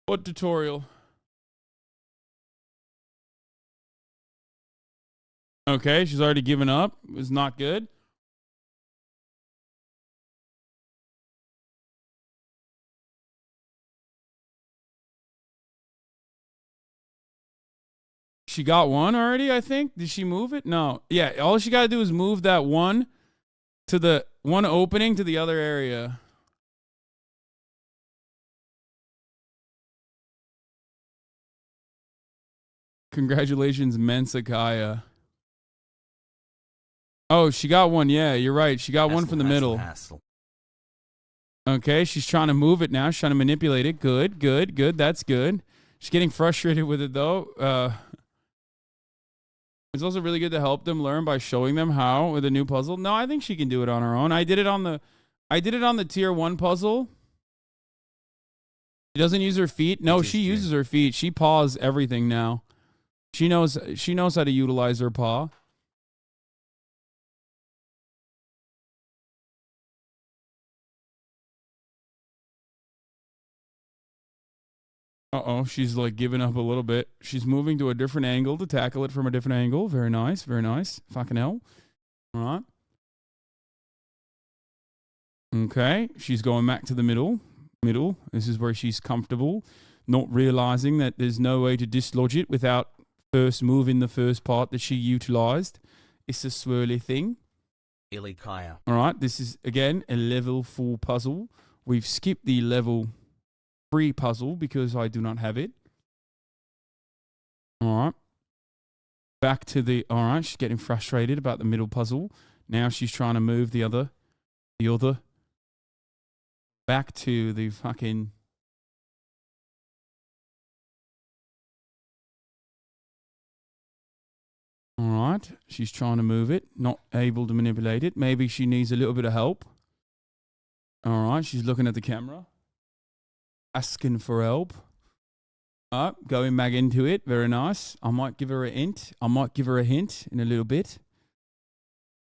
What tutorial? Okay, she's already given up. It was not good. She got one already, I think. Did she move it? No. Yeah, all she got to do is move that one to the one opening to the other area. Congratulations, Mensakaya. Oh, she got one. Yeah, you're right. She got one from the middle. Okay, she's trying to move it now. She's trying to manipulate it. Good, good, good. That's good. She's getting frustrated with it, though. It's also really good to help them learn by showing them how with a new puzzle. No, I think she can do it on her own. I did it on the tier 1 puzzle. She doesn't use her feet. No, she uses her feet. She paws everything now. She knows how to utilize her paw. Uh-oh, she's like giving up a little bit. She's moving to a different angle to tackle it from a different angle. Very nice, very nice. Fucking hell. All right. Okay, she's going back to the middle. This is where she's comfortable, not realizing that there's no way to dislodge it without first moving the first part that she utilized. It's a swirly thing. Ilikaya. All right, this is, again, a level 4 puzzle. We've skipped the level 3 puzzle because I do not have it. All right. Back to the... All right, she's getting frustrated about the middle puzzle. Now she's trying to move the other. Back to the fucking... All right, she's trying to move it, not able to manipulate it. Maybe she needs a little bit of help. All right, she's looking at the camera, asking for help. Going back into it, very nice. I might give her a hint. In a little bit.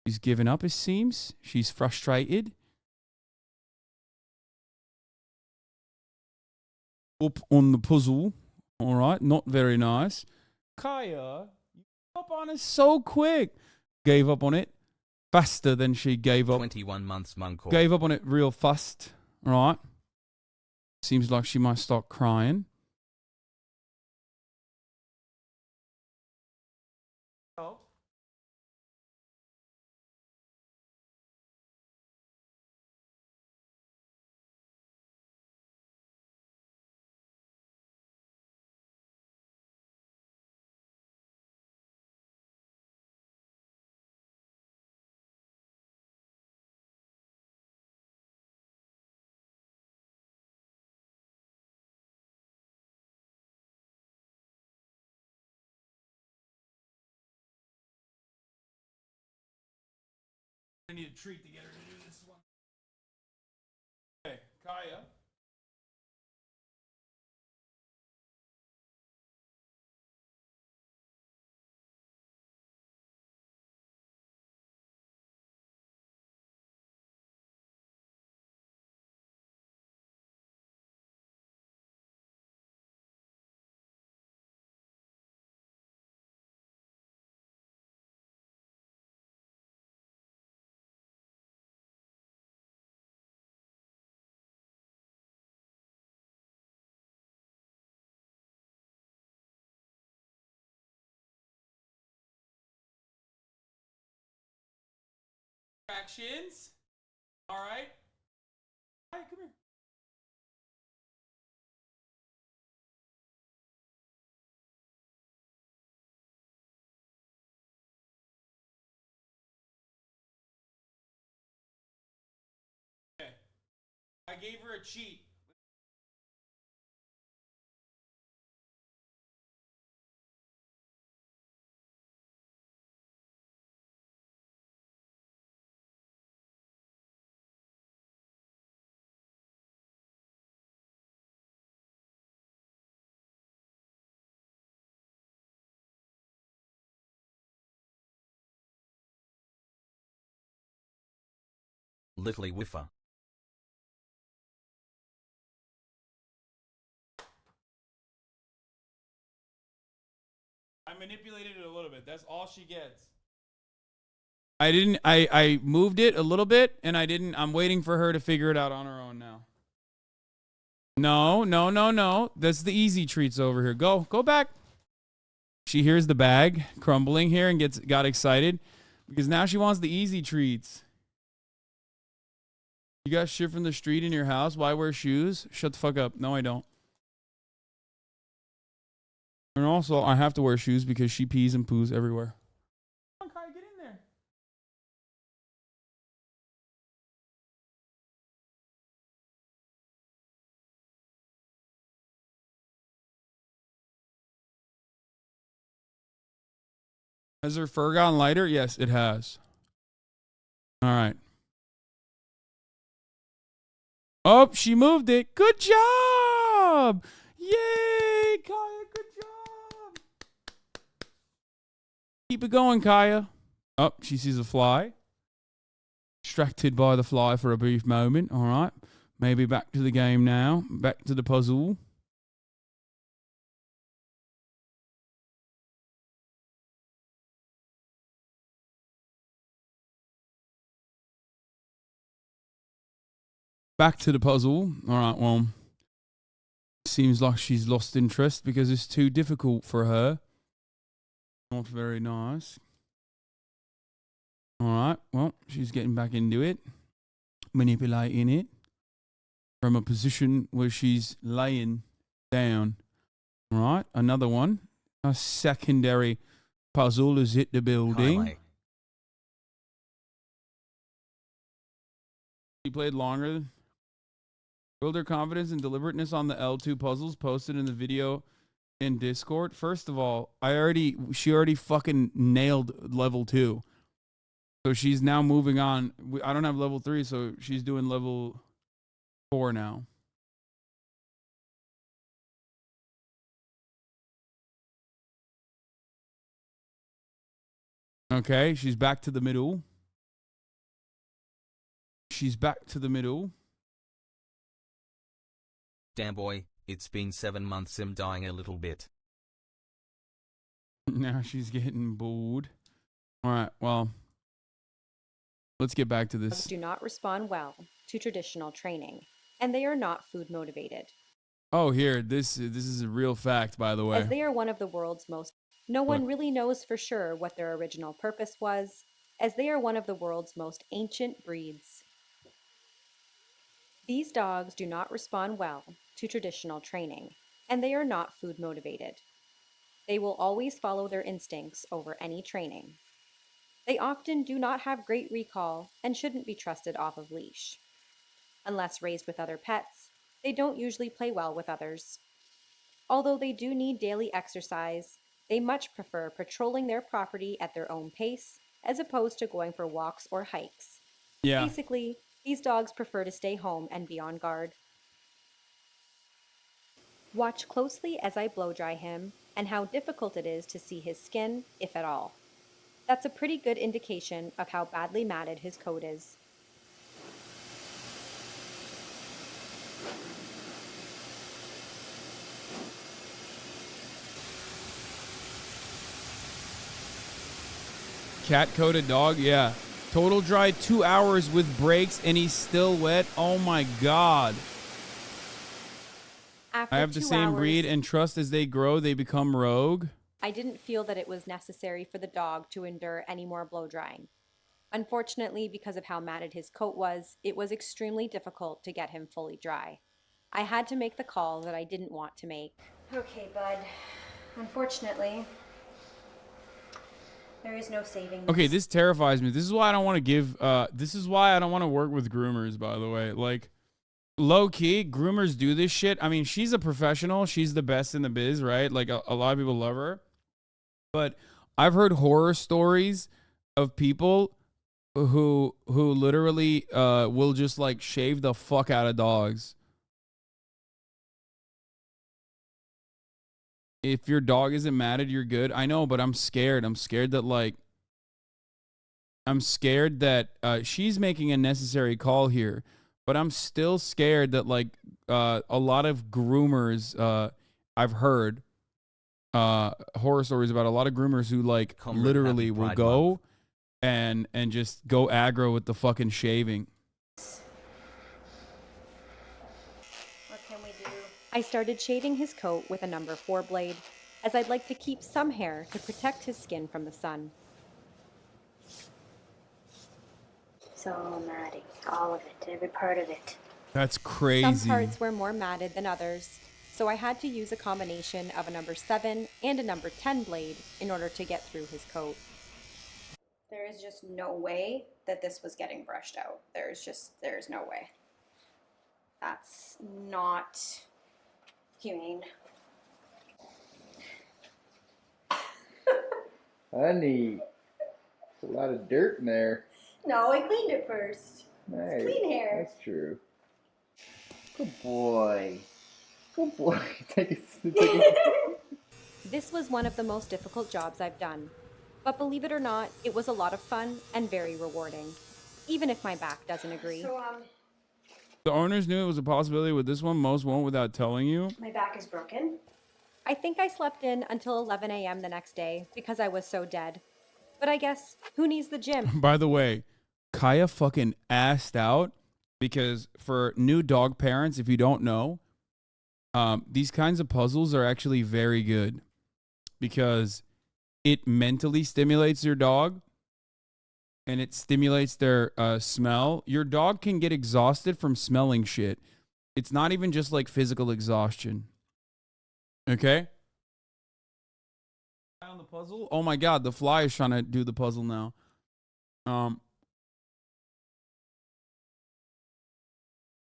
She's giving up, it seems. She's frustrated. Up on the puzzle. All right, not very nice. Kaya, you gave up on it so quick. Gave up on it faster than she gave up. 21 months monk. Gave up on it real fast. All right. Seems like she might start crying. Oh. I need a treat to get her to do this one. Okay, Kaya. Actions. All right. Hi, come here. Okay. I gave her a cheat. Little whiffer. I manipulated it a little bit. That's all she gets. I moved it a little bit and I'm waiting for her to figure it out on her own now. No. That's the easy treats over here. Go back. She hears the bag crumbling here and got excited because now she wants the easy treats. You got shit from the street in your house? Why wear shoes? Shut the fuck up. No, I don't. And also, I have to wear shoes because she pees and poos everywhere. Come on, Kai, get in there. Has her fur gotten lighter? Yes, it has. All right. Oh, she moved it. Good job. Yay, Kaya. Good job. Keep it going, Kaya. Oh, she sees a fly. Distracted by the fly for a brief moment. All right. Maybe back to the game now. Back to the puzzle. Back to the puzzle. All right, well, seems like she's lost interest because it's too difficult for her. Not very nice. All right, well, she's getting back into it. Manipulating it from a position where she's laying down. All right, another one. A secondary puzzle has hit the building. Highlight. She played longer. Build her confidence and deliberateness on the L2 puzzles posted in the video in Discord. First of all, she already fucking nailed level 2. So she's now moving on. I don't have level 3, so she's doing level 4 now. Okay, she's back to the middle. She's back to the middle. Damn boy, it's been 7 months. I'm dying a little bit. Now she's getting bored. All right, well, let's get back to this. Do not respond well to traditional training, and they are not food motivated. Oh, here, this is a real fact, by the way. As they are one of the world's most... No one really knows for sure what their original purpose was, as they are one of the world's most ancient breeds. These dogs do not respond well to traditional training, and they are not food motivated. They will always follow their instincts over any training. They often do not have great recall and shouldn't be trusted off of leash. Unless raised with other pets, they don't usually play well with others. Although they do need daily exercise, they much prefer patrolling their property at their own pace as opposed to going for walks or hikes. Yeah. Basically, these dogs prefer to stay home and be on guard. Watch closely as I blow dry him and how difficult it is to see his skin, if at all. That's a pretty good indication of how badly matted his coat is. Cat-coated dog, yeah. Total dry 2 hours with breaks and he's still wet. Oh my god. After I have the 2 same hours, breed and trust as they grow, they become rogue. I didn't feel that it was necessary for the dog to endure any more blow drying. Unfortunately, because of how matted his coat was, it was extremely difficult to get him fully dry. I had to make the call that I didn't want to make. Okay, bud. Unfortunately, there is no saving this. Okay, this terrifies me. This is why I don't want to give, this is why I don't want to work with groomers, by the way. Like, low-key, groomers do this shit. I mean, she's a professional. She's the best in the biz, right? Like, a lot of people love her. But I've heard horror stories of people who literally will just, like, shave the fuck out of dogs. If your dog isn't matted, you're good. I know, but I'm scared. I'm scared that, like, she's making a necessary call here. But I'm still scared that, like, a lot of groomers, I've heard horror stories about a lot of groomers who, like, literally will go and just go aggro with the fucking shaving. What can we do? I started shaving his coat with a number 4 blade, as I'd like to keep some hair to protect his skin from the sun. So matted, all of it, every part of it. That's crazy. Some parts were more matted than others, so I had to use a combination of a number 7 and a number 10 blade in order to get through his coat. There is just no way that this was getting brushed out. There's no way. That's not humane. Honey, there's a lot of dirt in there. No, I cleaned it first. Nice. It's clean hair. That's true. Good boy. Good boy. Take it. This was one of the most difficult jobs I've done. But believe it or not, it was a lot of fun and very rewarding. Even if my back doesn't agree. So, The owners knew it was a possibility with this one. Most won't without telling you. my back is broken. I think I slept in until 11 a.m. the next day because I was so dead. But I guess, who needs the gym? By the way, Kaya fucking assed out because for new dog parents, if you don't know, these kinds of puzzles are actually very good because it mentally stimulates your dog and it stimulates their smell. Your dog can get exhausted from smelling shit. It's not even just like physical exhaustion. Okay? On the puzzle? Oh my god, the fly is trying to do the puzzle now.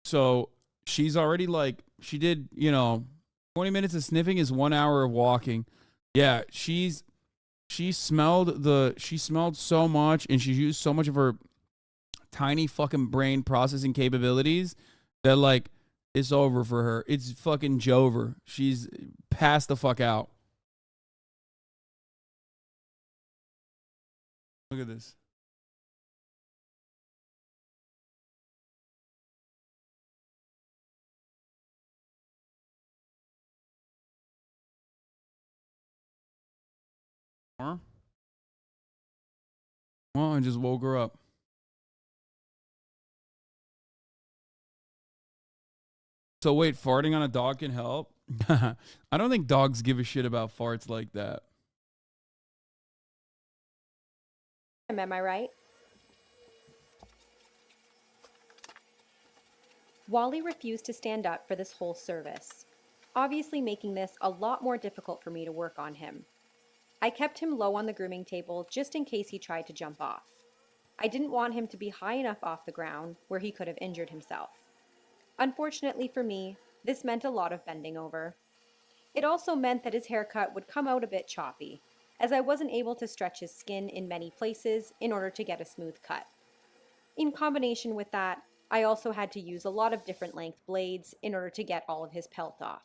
So she's already like, she did, 20 minutes of sniffing is 1 hour of walking. Yeah, she smelled so much and she used so much of her tiny fucking brain processing capabilities that like it's over for her. It's fucking Jover. She's passed the fuck out. Look at this. Well, I just woke her up. So wait, farting on a dog can help? I don't think dogs give a shit about farts like that. Am I right? Wally refused to stand up for this whole service, obviously making this a lot more difficult for me to work on him. I kept him low on the grooming table just in case he tried to jump off. I didn't want him to be high enough off the ground where he could have injured himself. Unfortunately for me, this meant a lot of bending over. It also meant that his haircut would come out a bit choppy, as I wasn't able to stretch his skin in many places in order to get a smooth cut. In combination with that, I also had to use a lot of different length blades in order to get all of his pelt off.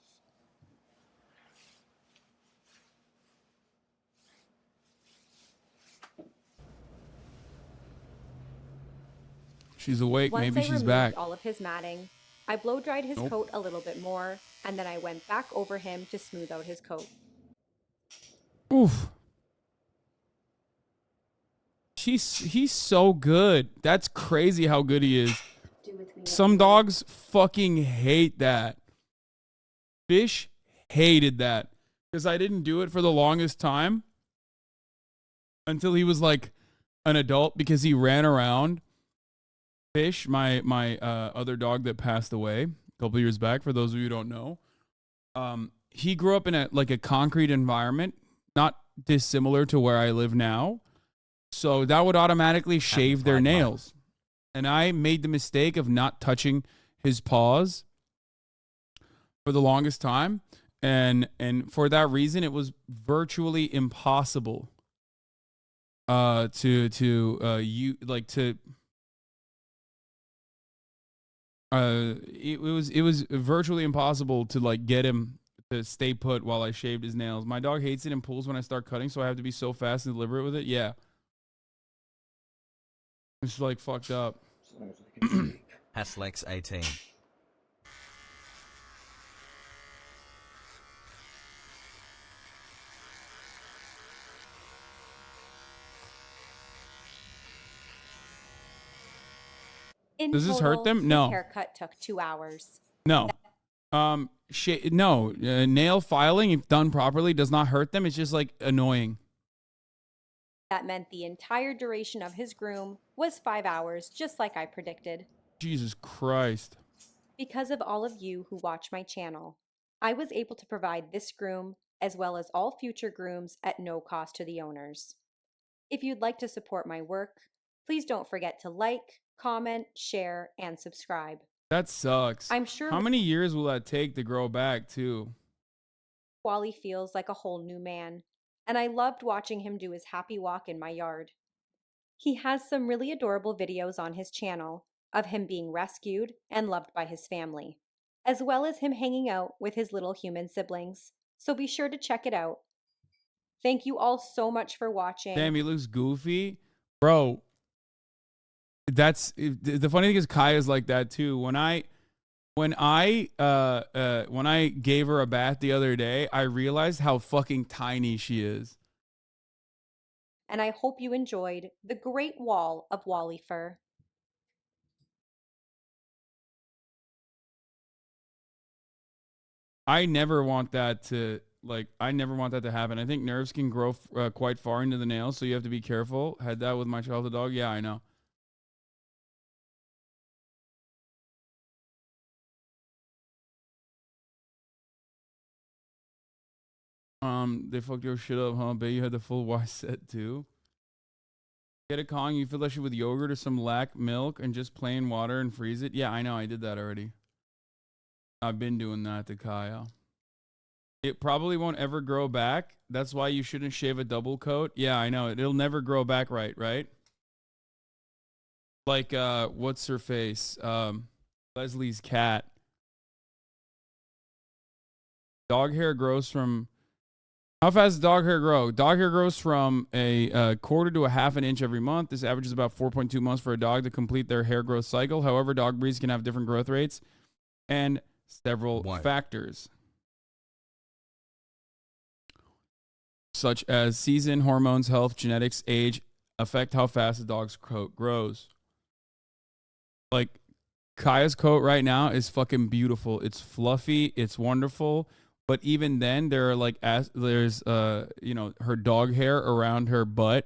She's awake. Once Maybe I she's removed back. all of his matting, I blow-dried his Nope. coat a little bit more, and then I went back over him to smooth out his coat. Oof. He's so good. That's crazy how good he is. Some dogs fucking hate that. Fish hated that because I didn't do it for the longest time until he was like an adult because he ran around. Fish, my other dog that passed away a couple years back, for those of you who don't know, he grew up in a concrete environment, not dissimilar to where I live now. So that would automatically shave their nails. And I made the mistake of not touching his paws for the longest time. And for that reason, it was virtually impossible it was virtually impossible to like get him to stay put while I shaved his nails. My dog hates it and pulls when I start cutting, so I have to be so fast and deliberate with it. Yeah. It's like fucked up. Haslex 18. In Does this total, hurt them? his No. haircut took 2 hours. No. Nail filing, if done properly, does not hurt them. It's just like annoying. That meant the entire duration of his groom was 5 hours, just like I predicted. Jesus Christ. Because of all of you who watch my channel, I was able to provide this groom as well as all future grooms at no cost to the owners. If you'd like to support my work, please don't forget to like, comment, share, and subscribe. That sucks. I'm sure How many years will that take to grow back, too? Wally feels like a whole new man, and I loved watching him do his happy walk in my yard. He has some really adorable videos on his channel of him being rescued and loved by his family, as well as him hanging out with his little human siblings. So be sure to check it out. Thank you all so much for watching. Damn, he looks goofy. Bro, that's the funny thing is Kaya's like that too. When I gave her a bath the other day, I realized how fucking tiny she is. And I hope you enjoyed the Great Wall of Wally Fur. I never want that to happen. I think nerves can grow quite far into the nails, so you have to be careful. Had that with my childhood dog. Yeah, I know. They fucked your shit up, huh? Bet you had the full Y set too. Get a Kong, you fill that shit with yogurt or some lac milk and just plain water and freeze it. Yeah, I know, I did that already. I've been doing that to Kaya. It probably won't ever grow back. That's why you shouldn't shave a double coat. Yeah, I know. It'll never grow back right? Like, what's her face? Leslie's cat. Dog hair grows from... How fast does dog hair grow? Dog hair grows from a quarter to a half an inch every month. This averages about 4.2 months for a dog to complete their hair growth cycle. However, dog breeds can have different growth rates and several factors, such as season, hormones, health, genetics, age, affect how fast a dog's coat grows. Like, Kaya's coat right now is fucking beautiful. It's fluffy. It's wonderful. But even then, there are like, there's, her dog hair around her butt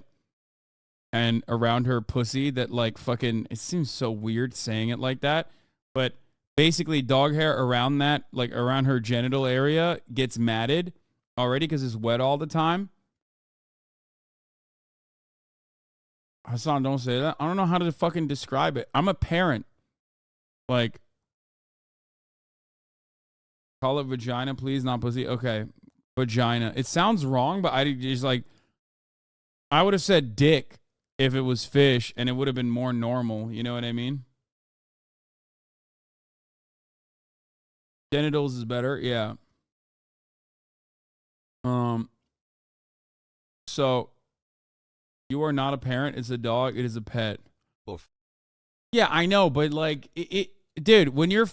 and around her pussy that like fucking, it seems so weird saying it like that. But basically dog hair around that, like around her genital area gets matted already because it's wet all the time. Hasan, don't say that. I don't know how to fucking describe it. I'm a parent. Like, call it vagina, please, not pussy. Okay, vagina. It sounds wrong, but I just like, I would have said dick if it was fish, and it would have been more normal. You know what I mean? Genitals is better, yeah. So you are not a parent. It's a dog. It is a pet. Oof. Yeah, I know, but like, dude, when you're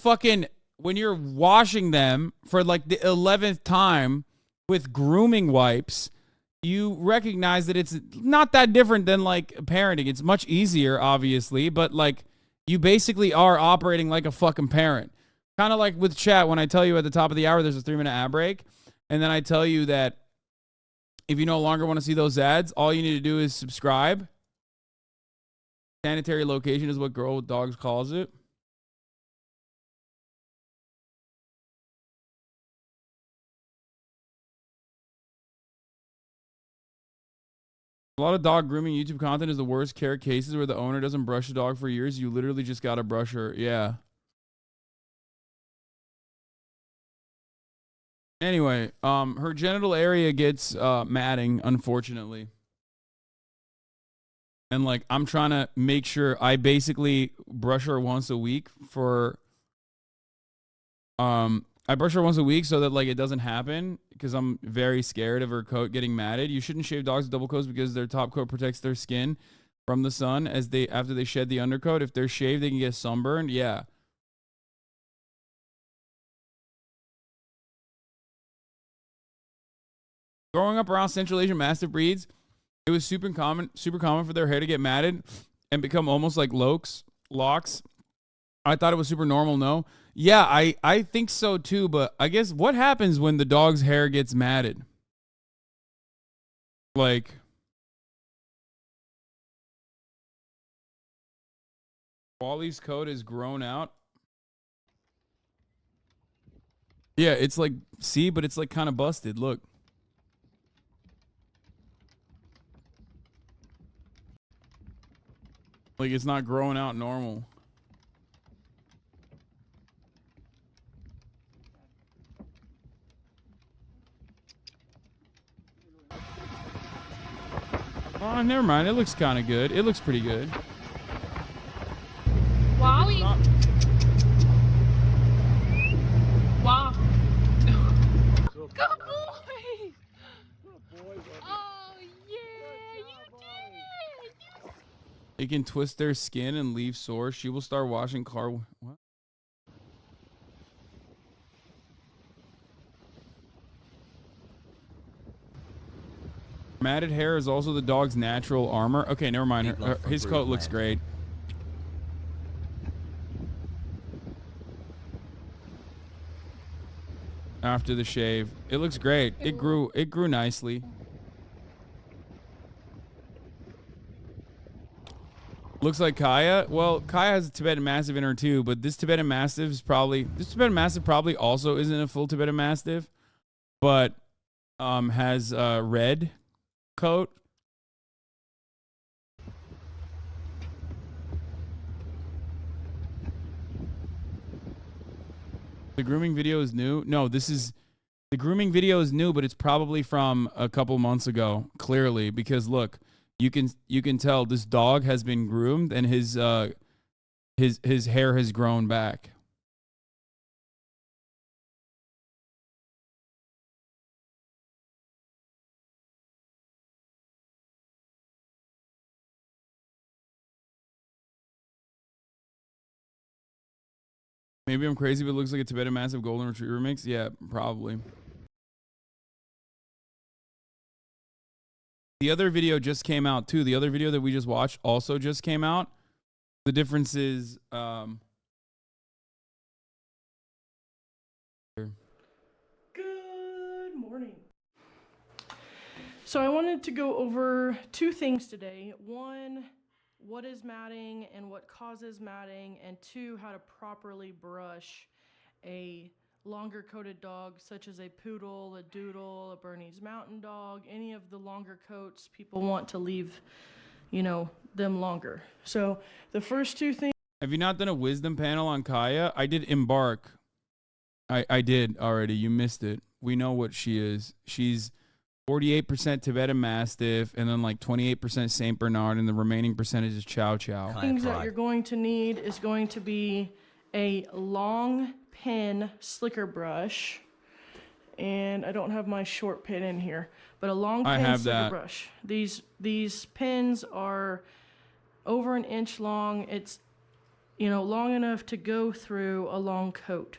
washing them for like the 11th time with grooming wipes, you recognize that it's not that different than like parenting. It's much easier, obviously, but like you basically are operating like a fucking parent. Kind of like with chat when I tell you at the top of the hour there's a 3-minute ad break, and then I tell you that if you no longer want to see those ads, all you need to do is subscribe. Sanitary location is what Girl with Dogs calls it. A lot of dog grooming YouTube content is the worst care cases where the owner doesn't brush the dog for years. You literally just got to brush her. Yeah. Anyway, her genital area gets matting, unfortunately. And like, I'm trying to make sure I basically brush her once a week for, I brush her once a week so that like it doesn't happen because I'm very scared of her coat getting matted. You shouldn't shave dogs with double coats because their top coat protects their skin from the sun after they shed the undercoat. If they're shaved, they can get sunburned. Yeah. Growing up around Central Asian Mastiff breeds, it was super common for their hair to get matted and become almost like locks. I thought it was super normal, no? Yeah, I think so too, but I guess what happens when the dog's hair gets matted? Like, Wally's coat is grown out. Yeah, it's like, see, but it's like kind of busted. Look. Like, it's not growing out normal. Oh, never mind. It looks kind of good. It looks pretty good. Wally. Wow. Good boy. Oh yeah, you did it. It can twist their skin and leave sores. She will start washing car. What? Matted hair is also the dog's natural armor. Okay, never mind. His coat looks great. After the shave, it looks great. It grew nicely. Looks like Kaya. Well, Kaya has a Tibetan Mastiff in her too, but this Tibetan Mastiff probably also isn't a full Tibetan Mastiff, but has a red coat. The grooming video is new. No, the grooming video is new, but it's probably from a couple months ago, clearly, because look, you can tell this dog has been groomed and his hair has grown back. Maybe I'm crazy, but it looks like a Tibetan Mastiff Golden Retriever mix. Yeah, probably. The other video just came out too. The other video that we just watched also just came out. The difference is Good morning. So I wanted to go over two things today. One, what is matting and what causes matting, and two, how to properly brush a longer coated dog such as a poodle, a doodle, a Bernese Mountain Dog, any of the longer coats. People want to leave, them longer. So the first two things. Have you not done a wisdom panel on Kaya? I did Embark. I did already. You missed it. We know what she is. She's 48% Tibetan Mastiff, and then like 28% Saint Bernard, and the remaining percentage is Chow Chow. Things that you're going to need is going to be a long pin slicker brush, and I don't have my short pin in here, but a long pin slicker brush. These pins are over an inch long. It's long enough to go through a long coat.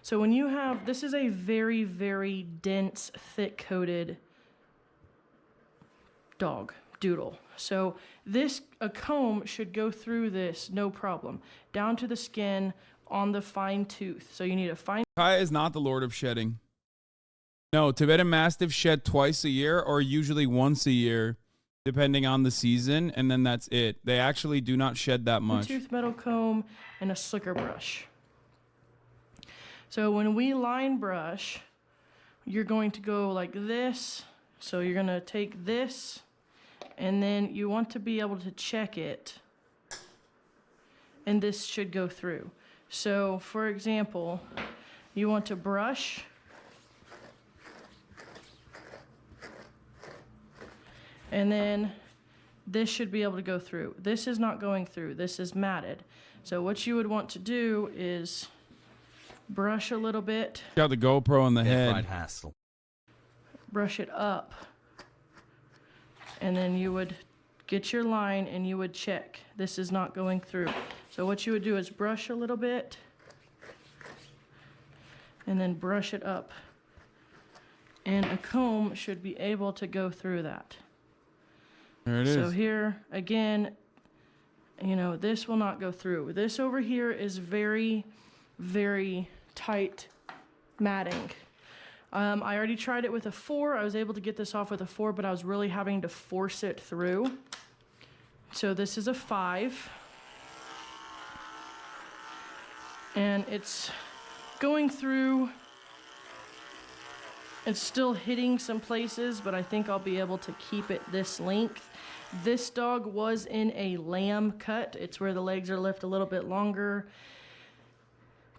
So when you have, this is a very, very dense, thick coated dog, doodle. So a comb should go through this, no problem, down to the skin on the fine tooth. So you need a fine. Kaya is not the Lord of shedding. No, Tibetan Mastiffs shed twice a year or usually once a year, depending on the season, and then that's it. They actually do not shed that much. Tooth metal comb and a slicker brush. So when we line brush, you're going to go like this. So you're going to take this, and then you want to be able to check it, and this should go through. So for example, you want to brush, and then this should be able to go through. This is not going through. This is matted. So what you would want to do is brush a little bit. Got the GoPro on the head. Brush it up. And then you would get your line and you would check. This is not going through. So what you would do is brush a little bit and then brush it up. And a comb should be able to go through that. There it is. So here, again, this will not go through. This over here is very, very tight matting. I already tried it with a 4. I was able to get this off with a 4, but I was really having to force it through. So this is a 5. And it's going through. It's still hitting some places, but I think I'll be able to keep it this length. This dog was in a lamb cut. It's where the legs are left a little bit longer,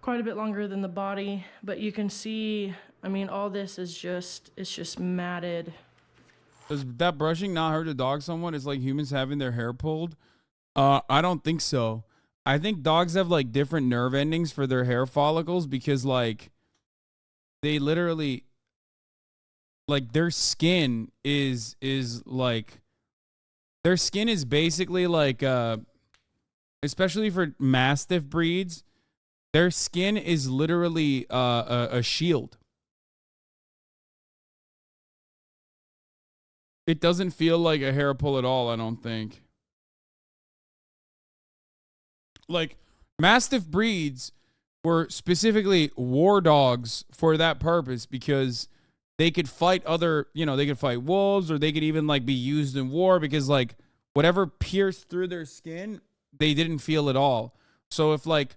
quite a bit longer than the body, but you can see, all this is it's just matted Does that brushing not hurt a dog somewhat? It's like humans having their hair pulled. I don't think so. I think dogs have like different nerve endings for their hair follicles because like they literally like their skin is like their skin is basically like especially for Mastiff breeds, their skin is literally a shield. It doesn't feel like a hair pull at all, I don't think. Like, Mastiff breeds were specifically war dogs for that purpose because they could fight other, you know, they could fight wolves or they could even, like, be used in war because, like, whatever pierced through their skin, they didn't feel at all. So if, like,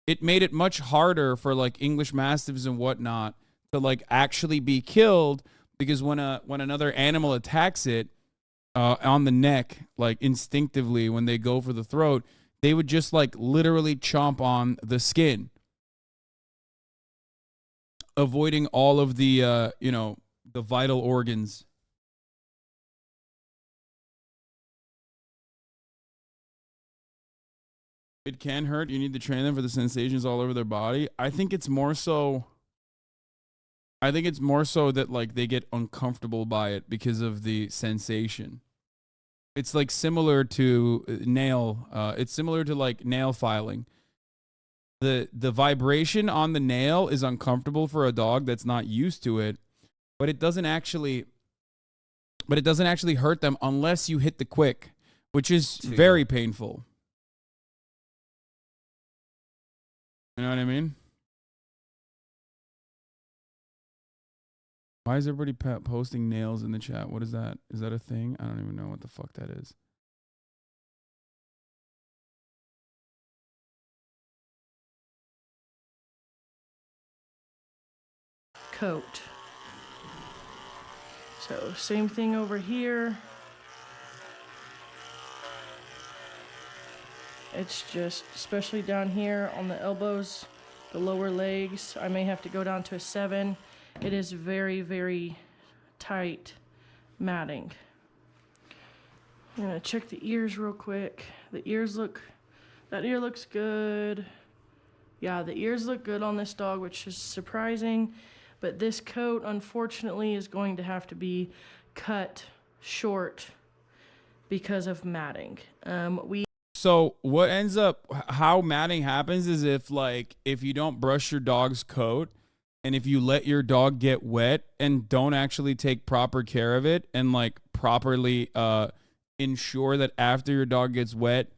it made it much harder for, like, English Mastiffs and whatnot to, like, actually be killed because when another animal attacks it on the neck, like instinctively when they go for the throat, they would just like literally chomp on the skin, avoiding all of the you know, the vital organs. It can hurt. You need to train them for the sensations all over their body. I think it's more so that like they get uncomfortable by it because of the sensation. It's like similar to it's similar to like nail filing. The vibration on the nail is uncomfortable for a dog that's not used to it, but it doesn't actually hurt them unless you hit the quick, which is very painful. You know what I mean? Why is everybody posting nails in the chat? What is that? Is that a thing? I don't even know what the fuck that is. Coat. So same thing over here. It's just, especially down here on the elbows, the lower legs, I may have to go down to a 7. It is very, very tight matting. I'm gonna check the ears real quick. The ears that ear looks good. Yeah, the ears look good on this dog, which is surprising. But this coat, unfortunately, is going to have to be cut short because of matting. So what ends up, how matting happens is if you don't brush your dog's coat, and if you let your dog get wet and don't actually take proper care of it and like properly ensure that after your dog gets wet,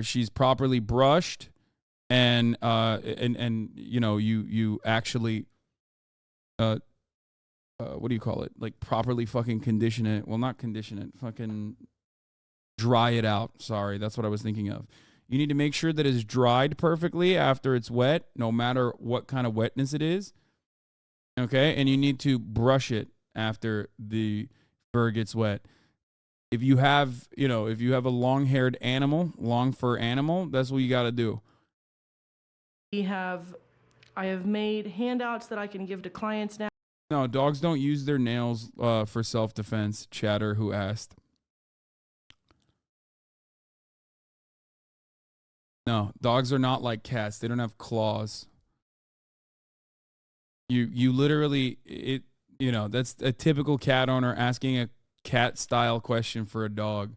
she's properly brushed and you know, you actually what do you call it? Like properly fucking condition it. Well, not condition it, fucking dry it out. Sorry, that's what I was thinking of. You need to make sure that it's dried perfectly after it's wet, no matter what kind of wetness it is. Okay? And you need to brush it after the fur gets wet. If you have, you know, if you have a long-haired animal, long fur animal, that's what you got to do. I have made handouts that I can give to clients now. No, dogs don't use their nails for self-defense, Chatter who asked. No, dogs are not like cats. They don't have claws. You literally, you know, that's a typical cat owner asking a cat style question for a dog.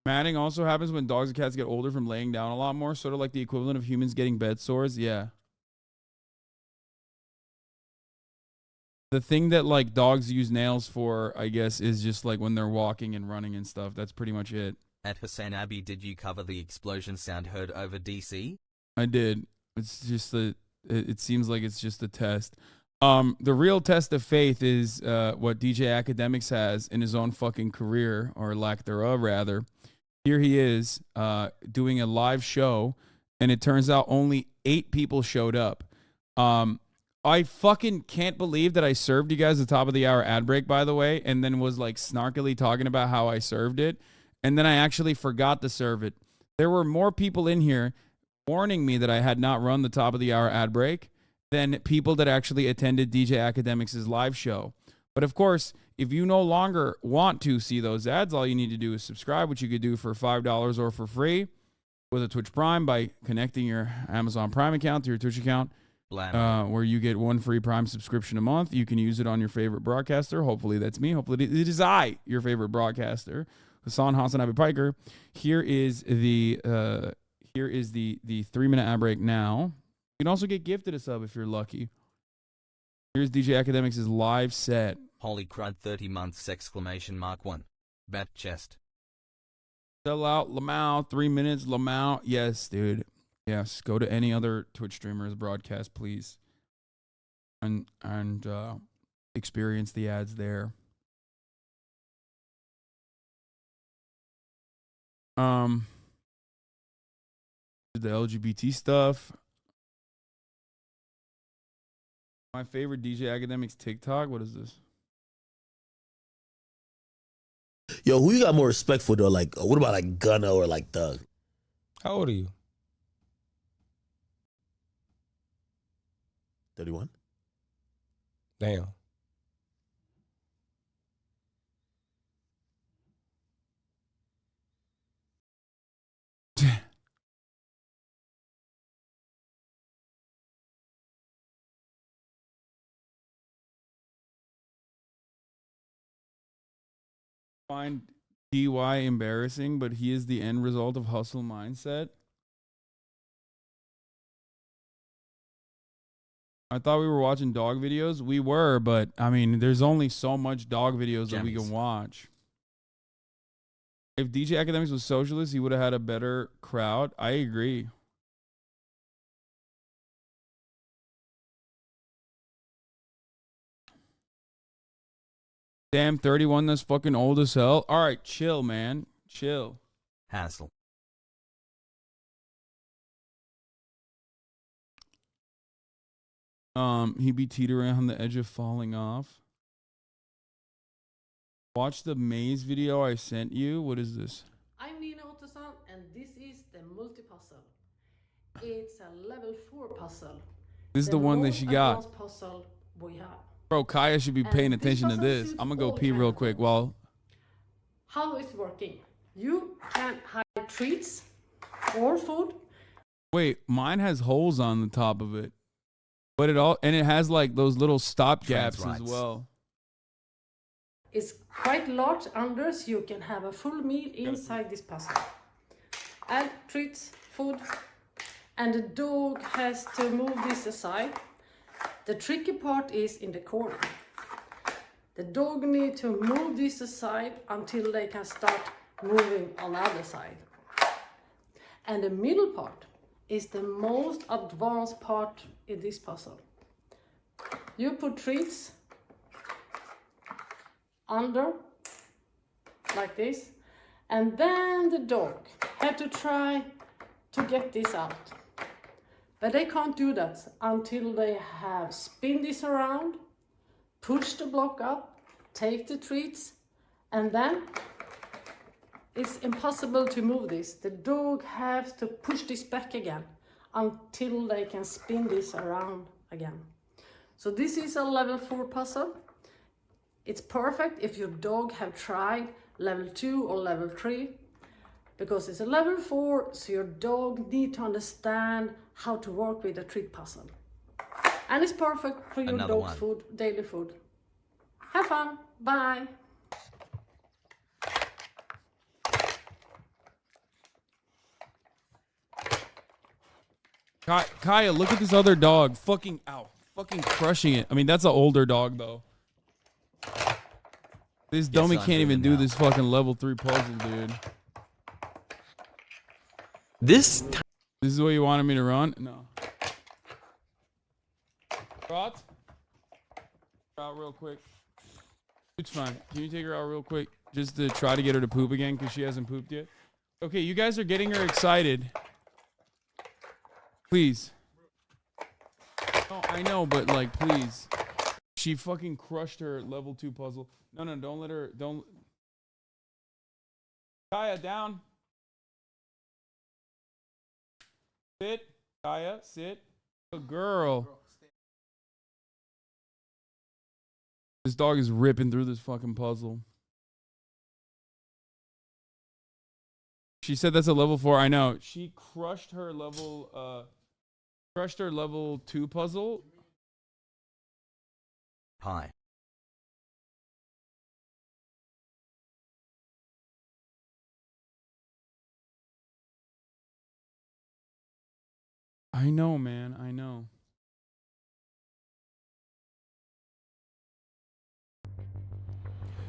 Matting also happens when dogs and cats get older from laying down a lot more, sort of like the equivalent of humans getting bed sores. Yeah. The thing that like dogs use nails for, I guess, is just like when they're walking and running and stuff. That's pretty much it. At HasanAbi, did you cover the explosion sound heard over DC? I did. It's just it seems like it's just a test. The real test of faith is what DJ Academics has in his own fucking career, or lack thereof, rather. Here he is doing a live show, and it turns out only 8 people showed up. I fucking can't believe that I served you guys the top of the hour ad break, by the way, and then was like snarkily talking about how I served it, and then I actually forgot to serve it. There were more people in here warning me that I had not run the top of the hour ad break than people that actually attended DJ Academics' live show. But of course, if you no longer want to see those ads, all you need to do is subscribe, which you could do for $5 or for free with a Twitch Prime by connecting your Amazon Prime account to your Twitch account, where you get one free Prime subscription a month. You can use it on your favorite broadcaster. Hopefully that's me. Hopefully it is I, your favorite broadcaster, HasanAbi Piker. Here is the 3-minute ad break now. You can also get gifted a sub if you're lucky. Here's DJ Academics' live set. Holy crud, 30 months, exclamation mark 1. Bat chest. Sell out, Lamau, 3 minutes, Lamau. Yes, dude. Yes, go to any other Twitch streamer's broadcast, please. And experience the ads there. The LGBT stuff. My favorite DJ Academics TikTok. What is this? Yo, who you got more respect for though? Like, what about like Gunna or like Thug? How old are you? 31. Damn. Find DY embarrassing, but he is the end result of hustle mindset. I thought we were watching dog videos. We were, but I mean, there's only so much dog videos that we can watch. If DJ Academics was socialist, he would have had a better crowd. I agree. Damn, 31, that's fucking old as hell. All right, chill, man. Chill. Hassle. He be teetering on the edge of falling off. Watch the maze video I sent you. What is this? I'm Nina Ottosson, and this is the multi-puzzle. It's a level 4 puzzle. This is the one that she got. Most puzzle we have. Bro, Kaya should be paying And attention to puzzle this. suits I'm gonna go all pee real kinds quick of while... How it's working? You can hide treats or food. Wait, mine has holes on the top of it. But it has like those little stop gaps as well. It's quite large under, so you can have a full meal inside this puzzle. Add treats, food, and the dog has to move this aside. The tricky part is in the corner. The dog needs to move this aside until they can start moving on the other side. And the middle part is the most advanced part in this puzzle. You put treats under, like this, and then the dog had to try to get this out. But they can't do that until they have spin this around, push the block up, take the treats, and then it's impossible to move this. The dog has to push this back again until they can spin this around again. So this is a level 4 puzzle. It's perfect if your dog have tried level 2 or level 3, because it's a level 4, so your dog need to understand how to work with a treat puzzle. And it's perfect for your dog's food, daily food. Have fun. Bye. Kaya, look at this other dog. Fucking crushing it. I mean, that's an older dog, though. This dummy can't even do this fucking level 3 puzzle, dude. This is what you wanted me to run? No. Rot? Out real quick. It's fine. Can you take her out real quick? Just to try to get her to poop again, because she hasn't pooped yet. Okay, you guys are getting her excited. Please. Oh, I know, but like, please. She fucking crushed her level 2 puzzle. No, don't let her, don't. Kaya, down. Sit, Kaya, sit. Good girl. This dog is ripping through this fucking puzzle. She said that's a level 4. I know. She crushed her level 2 puzzle. Hi. I know, man. I know.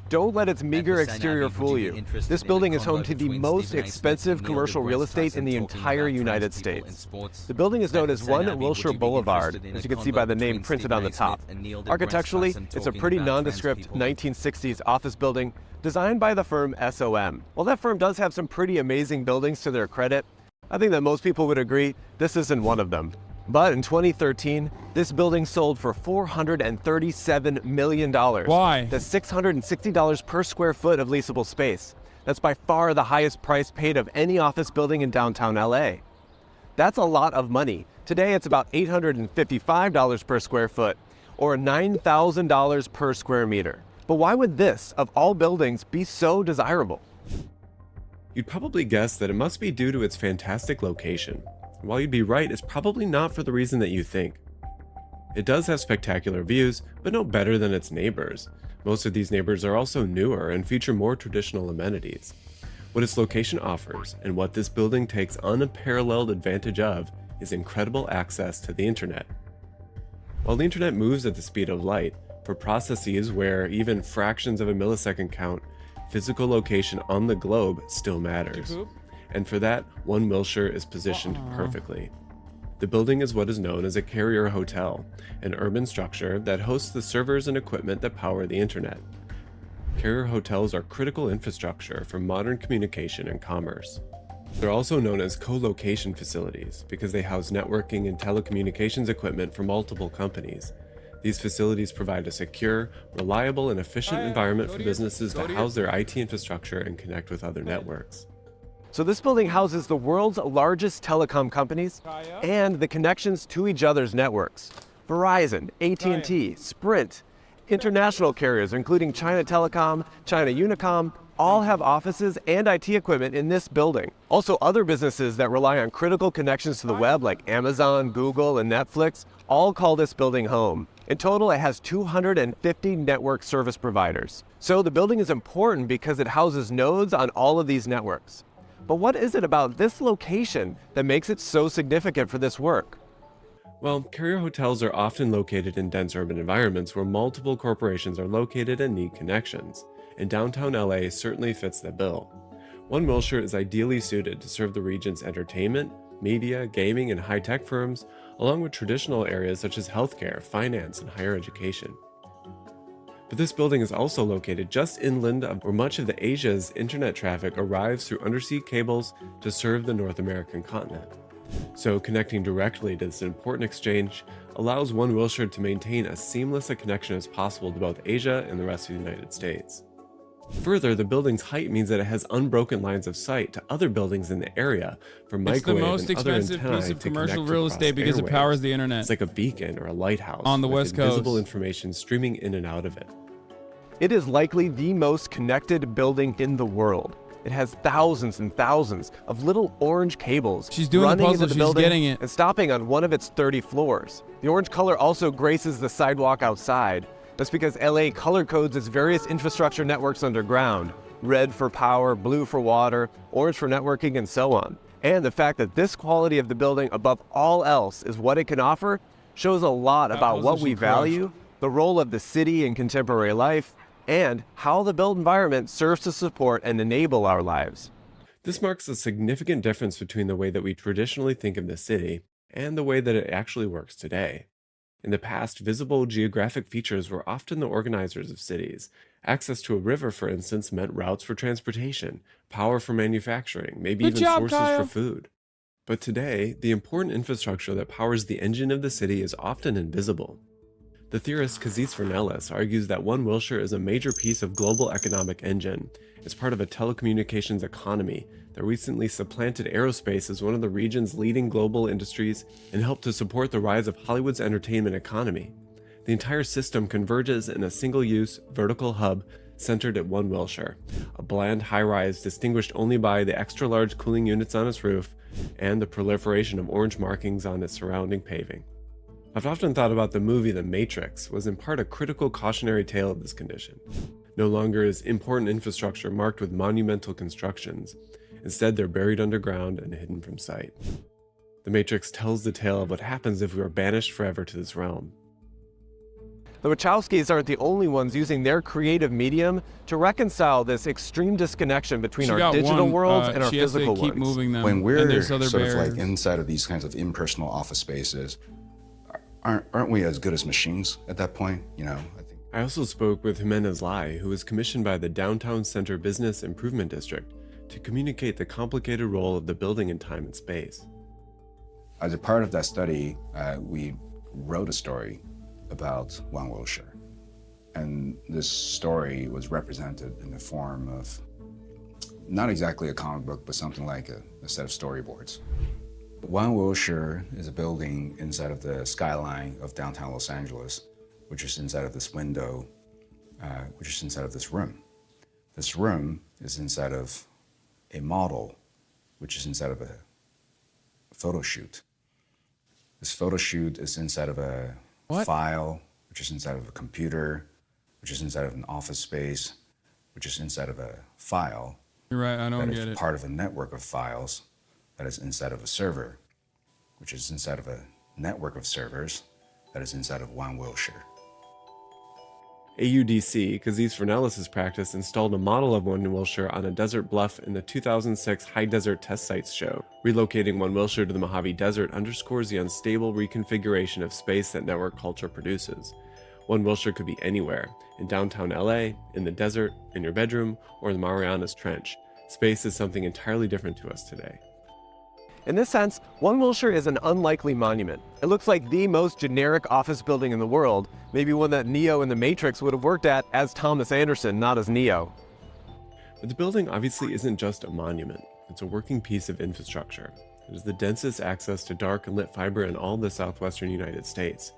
Don't let its meager exterior fool you. This building is home to the most expensive commercial real estate in the entire United States. The building is known as 1 Wilshire Boulevard, as you can see by the name printed on the top. Architecturally, it's a pretty nondescript 1960s office building designed by the firm SOM. While that firm does have some pretty amazing buildings to their credit, I think that most people would agree this isn't one of them. But in 2013, this building sold for $437 million. Why? That's $660 per square foot of leasable space. That's by far the highest price paid of any office building in downtown LA. That's a lot of money. Today, it's about $855 per square foot, or $9,000 per square meter. But why would this, of all buildings, be so desirable? You'd probably guess that it must be due to its fantastic location. While you'd be right, it's probably not for the reason that you think. It does have spectacular views, but no better than its neighbors. Most of these neighbors are also newer and feature more traditional amenities. What its location offers, and what this building takes unparalleled advantage of, is incredible access to the internet. While the internet moves at the speed of light, for processes where even fractions of a millisecond count, physical location on the globe still matters. And for that, 1 Wilshire is positioned perfectly. The building is what is known as a carrier hotel, an urban structure that hosts the servers and equipment that power the internet. Carrier hotels are critical infrastructure for modern communication and commerce. They're also known as co-location facilities because they house networking and telecommunications equipment for multiple companies. These facilities provide a secure, reliable, and efficient environment for businesses to house their IT infrastructure and connect with other networks. So this building houses the world's largest telecom companies and the connections to each other's networks. Verizon, AT&T, Sprint, international carriers including China Telecom, China Unicom, all have offices and IT equipment in this building. Also, other businesses that rely on critical connections to the web like Amazon, Google, and Netflix all call this building home. In total, it has 250 network service providers. So the building is important because it houses nodes on all of these networks. But what is it about this location that makes it so significant for this work? Well, carrier hotels are often located in dense urban environments where multiple corporations are located and need connections, and downtown LA certainly fits the bill. 1 Wilshire is ideally suited to serve the region's entertainment, media, gaming, and high-tech firms, along with traditional areas such as healthcare, finance, and higher education. But this building is also located just inland of where much of Asia's internet traffic arrives through undersea cables to serve the North American continent. So connecting directly to this important exchange allows 1 Wilshire to maintain as seamless a connection as possible to both Asia and the rest of the United States. Further, the building's height means that it has unbroken lines of sight to other buildings in the area for microwave and other antennae to connect across airwaves. It's the most expensive piece of commercial real estate because it powers the internet. It's like a beacon or a lighthouse on the West Coast. Invisible information streaming in and out of it. It is likely the most connected building in the world. It has thousands and thousands of little orange cables running into the building and stopping on one of its 30 floors. The orange color also graces the sidewalk outside. That's because LA color codes its various infrastructure networks underground. Red for power, blue for water, orange for networking, and so on. And the fact that this quality of the building above all else is what it can offer shows a lot about what we value, the role of the city in contemporary life, and how the built environment serves to support and enable our lives. This marks a significant difference between the way that we traditionally think of the city and the way that it actually works today. In the past, visible geographic features were often the organizers of cities. Access to a river, for instance, meant routes for transportation, power for manufacturing, maybe even sources for food. But today, the important infrastructure that powers the engine of the city is often invisible. The theorist Kazis Vernellis argues that One Wilshire is a major piece of global economic engine. It's part of a telecommunications economy that recently supplanted aerospace as one of the region's leading global industries and helped to support the rise of Hollywood's entertainment economy. The entire system converges in a single-use, vertical hub centered at One Wilshire, a bland high-rise distinguished only by the extra-large cooling units on its roof and the proliferation of orange markings on its surrounding paving. I've often thought about the movie The Matrix was in part a critical cautionary tale of this condition. No longer is important infrastructure marked with monumental constructions. Instead, they're buried underground and hidden from sight. The Matrix tells the tale of what happens if we are banished forever to this realm. The Wachowskis aren't the only ones using their creative medium to reconcile this extreme disconnection between our digital worlds and our physical ones. When we're sort of like inside of these kinds of impersonal office spaces, aren't we as good as machines at that point? You know, I also spoke with Jimenez Lai, who was commissioned by the Downtown Center Business Improvement District to communicate the complicated role of the building in time and space. As a part of that study, we wrote a story about One Wilshire. And this story was represented in the form of not exactly a comic book, but something like a set of storyboards. One Wilshire is a building inside of the skyline of downtown Los Angeles, which is inside of this window, which is inside of this room. This room is inside of a model, which is inside of a photo shoot. This photo shoot is inside of a file, which is inside of a computer, which is inside of an office space, which is inside of a file. You're right, I don't get it. Part of a network of files that is inside of a server, which is inside of a network of servers that is inside of One Wilshire. AUDC, Kazis Vernellis' practice, installed a model of One Wilshire on a desert bluff in the 2006 High Desert Test Sites show. Relocating One Wilshire to the Mojave Desert underscores the unstable reconfiguration of space that network culture produces. One Wilshire could be anywhere, in downtown LA, in the desert, in your bedroom, or the Marianas Trench. Space is something entirely different to us today. In this sense, One Wilshire is an unlikely monument. It looks like the most generic office building in the world, maybe one that Neo in The Matrix would have worked at as Thomas Anderson, not as Neo. But the building obviously isn't just a monument. It's a working piece of infrastructure. It is the densest access to dark and lit fiber in all the southwestern United States.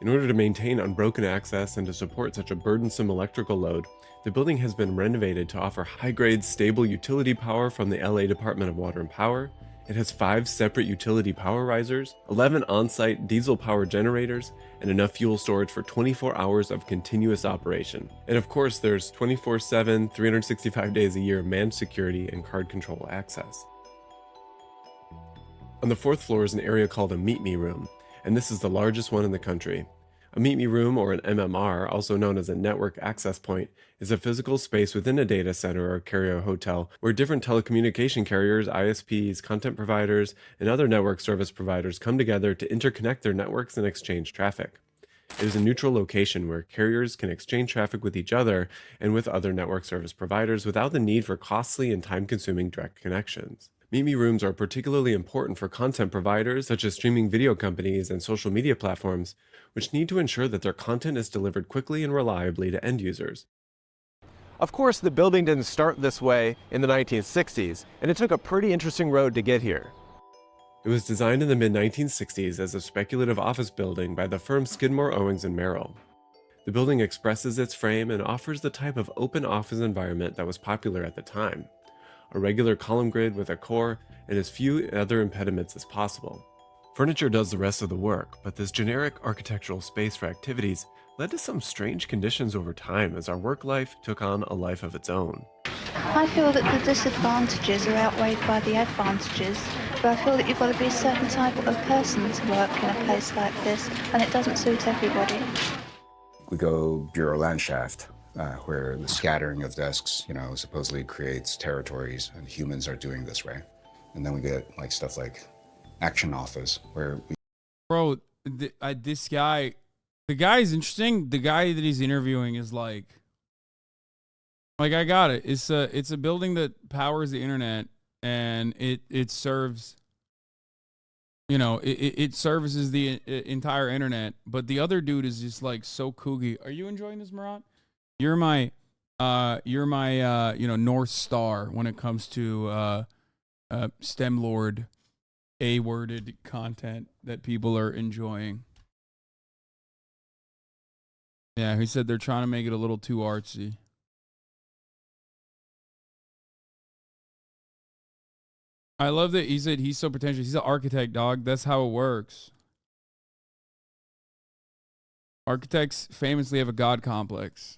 In order to maintain unbroken access and to support such a burdensome electrical load, the building has been renovated to offer high-grade, stable utility power from the LA Department of Water and Power. It has 5 separate utility power risers, 11 on-site diesel power generators, and enough fuel storage for 24 hours of continuous operation. And of course, there's 24/7, 365 days a year manned security and card control access. On the 4th floor is an area called a Meet Me Room, and this is the largest one in the country. A Meet Me Room, or an MMR, also known as a network access point, is a physical space within a data center or carrier hotel where different telecommunication carriers, ISPs, content providers, and other network service providers come together to interconnect their networks and exchange traffic. It is a neutral location where carriers can exchange traffic with each other and with other network service providers without the need for costly and time-consuming direct connections. Meet Me Rooms are particularly important for content providers such as streaming video companies and social media platforms, which need to ensure that their content is delivered quickly and reliably to end users. Of course, the building didn't start this way in the 1960s, and it took a pretty interesting road to get here. It was designed in the mid-1960s as a speculative office building by the firm Skidmore, Owings & Merrill. The building expresses its frame and offers the type of open office environment that was popular at the time. A regular column grid with a core and as few other impediments as possible. Furniture does the rest of the work, but this generic architectural space for activities led to some strange conditions over time as our work life took on a life of its own. I feel that the disadvantages are outweighed by the advantages, but I feel that you've got to be a certain type of person to work in a place like this, and it doesn't suit everybody. We go Bureau Landschaft, where the scattering of desks, supposedly creates territories, and humans are doing this, right? And then we get like stuff like Action Office, where we... Bro, this guy, the guy is interesting. The guy that he's interviewing is like I got it. It's a building that powers the internet, and it serves You know, it services the entire internet, but the other dude is just like so kooky. Are you enjoying this, Marat? You're my you know, North Star when it comes to STEM Lord A-worded content that people are enjoying. Yeah, he said they're trying to make it a little too artsy. I love that he said he's so pretentious. He's an architect, dog. That's how it works. Architects famously have a god complex.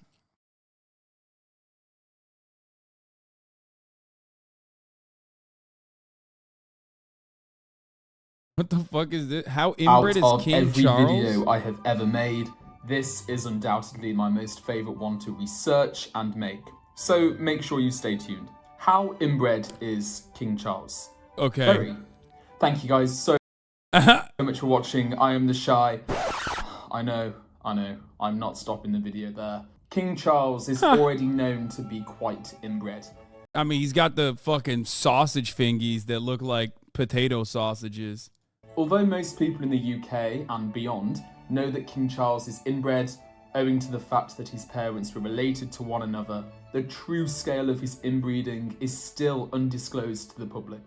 What the fuck is this? How inbred is King Charles? Every video I have ever made, this is undoubtedly my most favourite one to research and make. So make sure you stay tuned. How inbred is King Charles? Okay. Very. Thank you guys so much for watching. I am the Shy. I know. I'm not stopping the video there. King Charles is already known to be quite inbred. I mean, he's got the fucking sausage fingies that look like potato sausages. Although most people in the UK and beyond know that King Charles is inbred, owing to the fact that his parents were related to one another, the true scale of his inbreeding is still undisclosed to the public.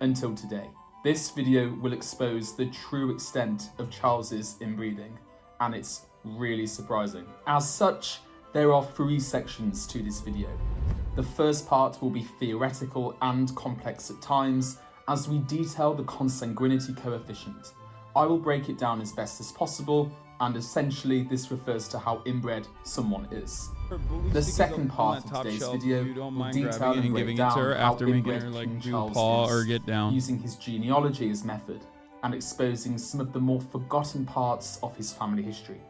Until today. This video will expose the true extent of Charles's inbreeding, and it's really surprising. As such, there are 3 sections to this video. The first part will be theoretical and complex at times, as we detail the consanguinity coefficient. I will break it down as best as possible, and essentially this refers to how inbred someone is. The second part of today's video will detail and break down how inbred King Charles is, using his genealogy as method, and exposing some of the more forgotten parts of his family history.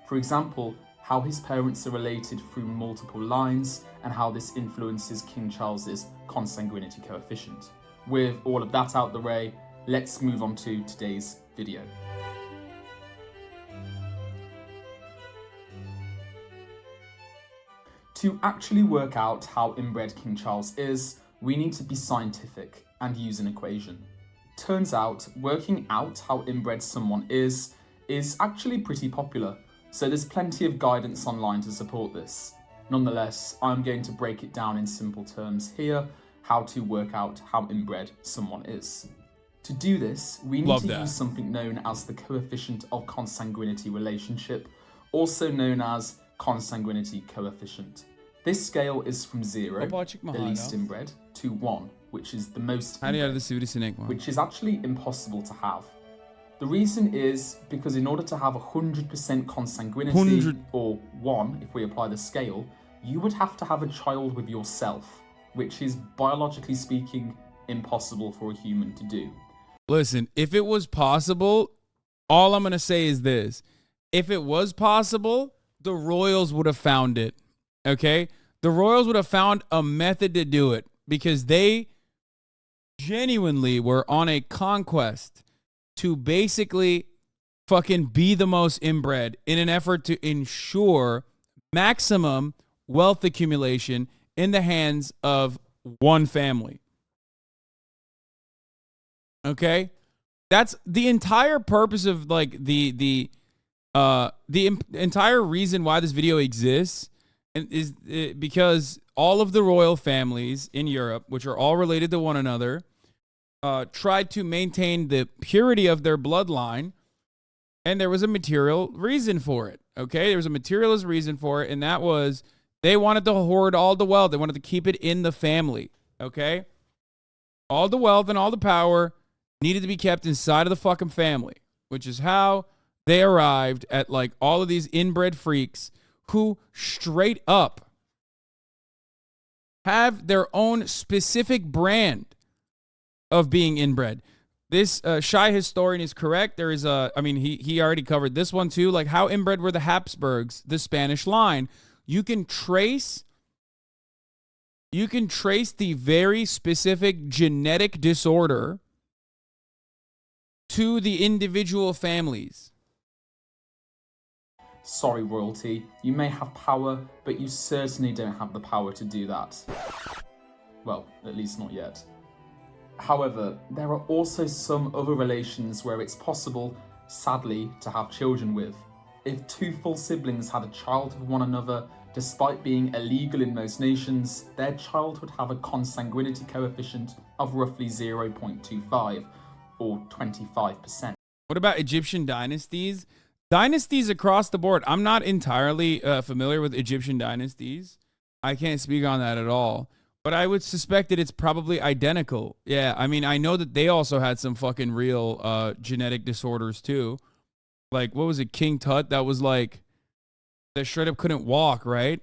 For example, how his parents are related through multiple lines, and how this influences King Charles's consanguinity coefficient. With all of that out the way, let's move on to today's video. To actually work out how inbred King Charles is, we need to be scientific and use an equation. Turns out, working out how inbred someone is actually pretty popular, so there's plenty of guidance online to support this. Nonetheless, I'm going to break it down in simple terms here, how to work out how inbred someone is. To do this, we need to use something known as the coefficient of consanguinity relationship, also known as consanguinity coefficient. This scale is from 0, the least inbred, to 1, which is the most inbred, which is actually impossible to have. The reason is because in order to have 100% consanguinity, or 1 if we apply the scale, you would have to have a child with yourself, which is biologically speaking impossible for a human to do. Listen, if it was possible, all I'm going to say is this. If it was possible, the royals would have found it, okay? The royals would have found a method to do it because they genuinely were on a conquest to basically fucking be the most inbred in an effort to ensure maximum wealth accumulation in the hands of one family. Okay? That's the entire purpose of like the entire reason why this video exists is because all of the royal families in Europe, which are all related to one another, tried to maintain the purity of their bloodline, and there was a material reason for it. Okay, there was a materialist reason for it, and that was they wanted to hoard all the wealth. They wanted to keep it in the family. Okay, all the wealth and all the power needed to be kept inside of the fucking family, which is how they arrived at like all of these inbred freaks who straight up have their own specific brand of being inbred. This Shy historian is correct. There is a, I mean, he already covered this one too. Like how inbred were the Habsburgs, the Spanish line. You can trace the very specific genetic disorder to the individual families. Sorry, royalty, you may have power, but you certainly don't have the power to do that. Well, at least not yet. However, there are also some other relations where it's possible, sadly, to have children with. If two full siblings had a child with one another, despite being illegal in most nations, their child would have a consanguinity coefficient of roughly 0.25, or 25%. What about Egyptian dynasties? Dynasties across the board. I'm not entirely familiar with Egyptian dynasties. I can't speak on that at all. But I would suspect that it's probably identical. Yeah, I mean, I know that they also had some fucking real genetic disorders too. Like, what was it, King Tut? That was like, that straight up couldn't walk, right?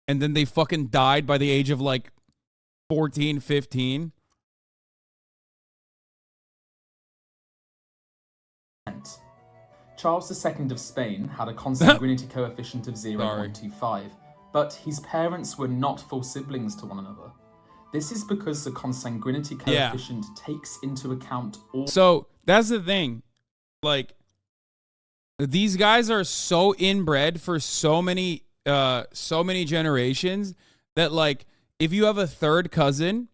And then they fucking died by the age of like 14, 15. Charles II of Spain had a consanguinity coefficient of 0.25, but his parents were not full siblings to one another. This is because the consanguinity coefficient takes into account all... So, that's the thing. Like, these guys are so inbred for so many generations that, like, if you have a third cousin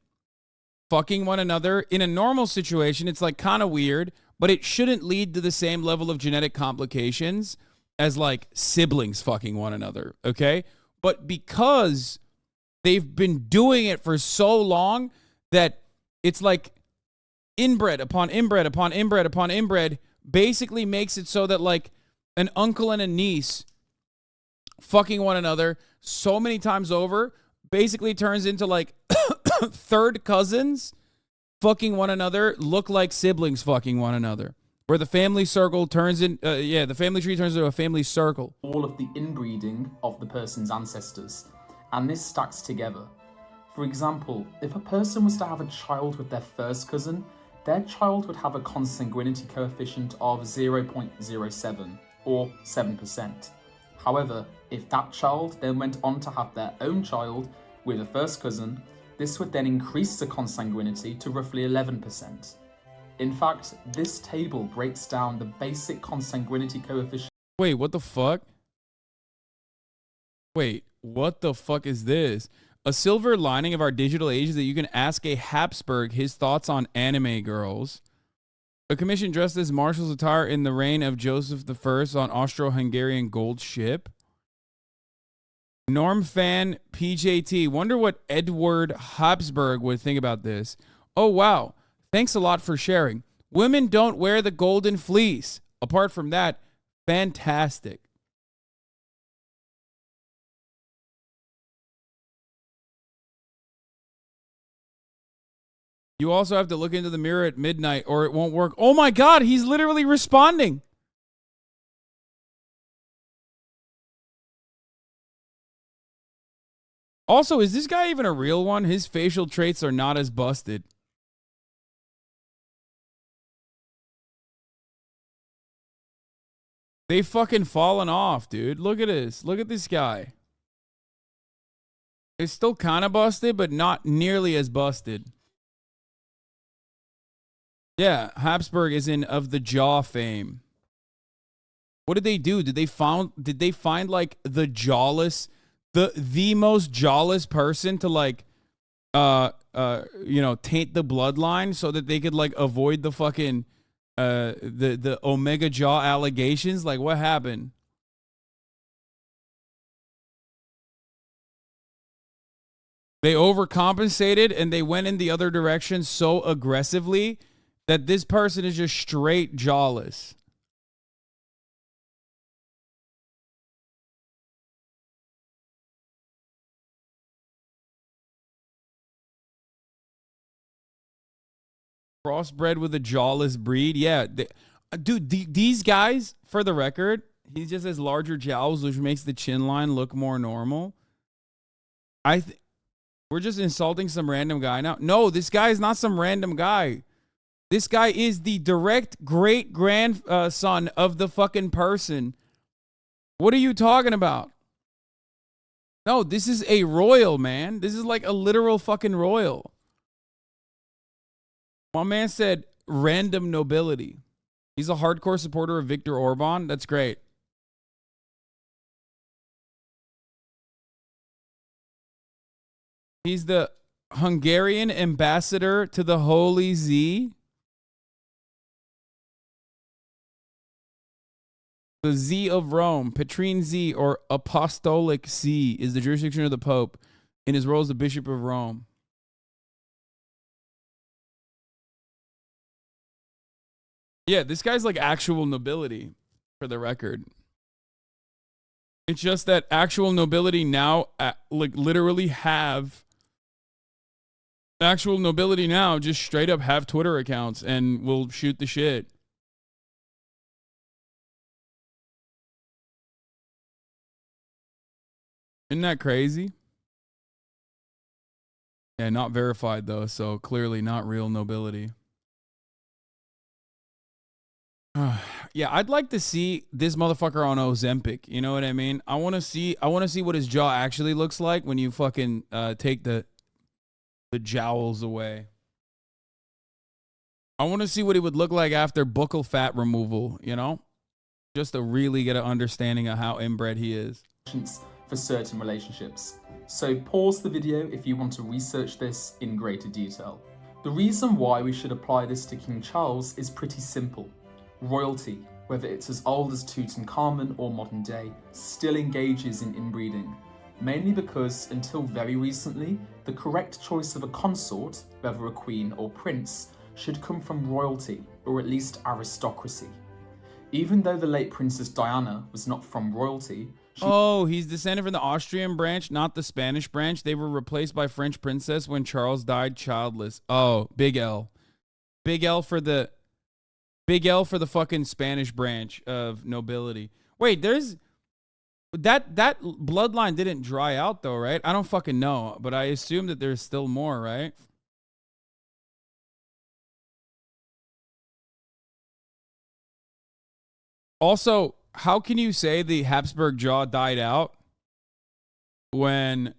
fucking one another, in a normal situation, it's, like, kind of weird, but it shouldn't lead to the same level of genetic complications as, like, siblings fucking one another, okay? But because they've been doing it for so long that it's like inbred upon inbred upon inbred upon inbred basically makes it so that, like, an uncle and a niece fucking one another so many times over basically turns into, like, third cousins fucking one another look like siblings fucking one another. Where the family circle turns in, the family tree turns into a family circle. All of the inbreeding of the person's ancestors, and this stacks together. For example, if a person was to have a child with their first cousin, their child would have a consanguinity coefficient of 0.07, or 7%. However, if that child then went on to have their own child with a first cousin, this would then increase the consanguinity to roughly 11%. In fact, this table breaks down the basic consanguinity coefficient. Wait, what the fuck? Wait, what the fuck is this? A silver lining of our digital age is that you can ask a Habsburg his thoughts on anime girls. A commission dressed as marshal's attire in the reign of Joseph I on Austro-Hungarian gold ship. Norm fan PJT. Wonder what Edward Habsburg would think about this. Oh, wow. Thanks a lot for sharing. Women don't wear the golden fleece. Apart from that, fantastic. You also have to look into the mirror at midnight or it won't work. Oh my God, he's literally responding. Also, is this guy even a real one? His facial traits are not as busted. They've fucking fallen off, dude. Look at this. Look at this guy. It's still kind of busted, but not nearly as busted. Yeah, Habsburg is in of the jaw fame. What did they do? Did they find like the jawless, the most jawless person to like taint the bloodline so that they could like avoid the fucking the omega jaw allegations? Like, what happened? They overcompensated and they went in the other direction so aggressively that this person is just straight jawless. Crossbred with a jawless breed. Yeah. These guys, for the record, he just has larger jowls, which makes the chin line look more normal. We're just insulting some random guy now. No, this guy is not some random guy. This guy is the direct great-grandson of the fucking person. What are you talking about? No, this is a royal, man. This is like a literal fucking royal. My man said random nobility. He's a hardcore supporter of Viktor Orban. That's great. He's the Hungarian ambassador to the Holy See. The See of Rome, Petrine See, or Apostolic See, is the jurisdiction of the Pope in his role as the Bishop of Rome. Yeah, this guy's like actual nobility, for the record. It's just that actual nobility now, like literally have actual nobility now just straight up have Twitter accounts and will shoot the shit. Isn't that crazy? Yeah, not verified though, so clearly not real nobility. Yeah, I'd like to see this motherfucker on Ozempic. You know what I mean? I want to see what his jaw actually looks like when you fucking take the jowls away. I want to see what he would look like after buccal fat removal, you know? Just to really get an understanding of how inbred he is. For certain relationships. So pause the video if you want to research this in greater detail. The reason why we should apply this to King Charles is pretty simple. Royalty, whether it's as old as Tutankhamun or modern day, still engages in inbreeding, mainly because until very recently, the correct choice of a consort, whether a queen or prince, should come from royalty, or at least aristocracy. Even though the late Princess Diana was not from royalty, Oh, he's descended from the Austrian branch, not the Spanish branch. They were replaced by French princess when Charles died childless. Oh, big L. Big L for the fucking Spanish branch of nobility. Wait, there's that bloodline didn't dry out though, right? I don't fucking know, but I assume that there's still more, right? Also, how can you say the Habsburg jaw died out when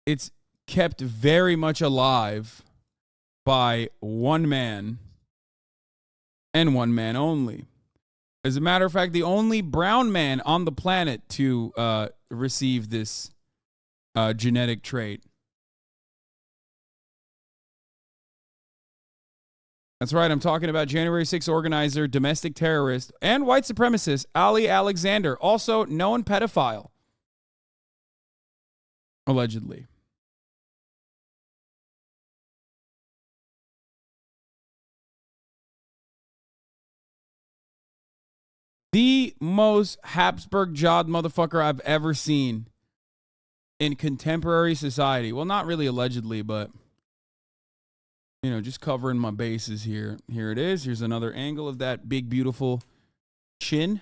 it's kept very much alive by one man and one man only? As a matter of fact, the only brown man on the planet to receive this genetic trait. That's right, I'm talking about January 6th organizer, domestic terrorist, and white supremacist Ali Alexander, also known pedophile. Allegedly. The most Habsburg-jawed motherfucker I've ever seen in contemporary society. Well, not really allegedly, but... you know, just covering my bases here. Here it is. Here's another angle of that big, beautiful chin.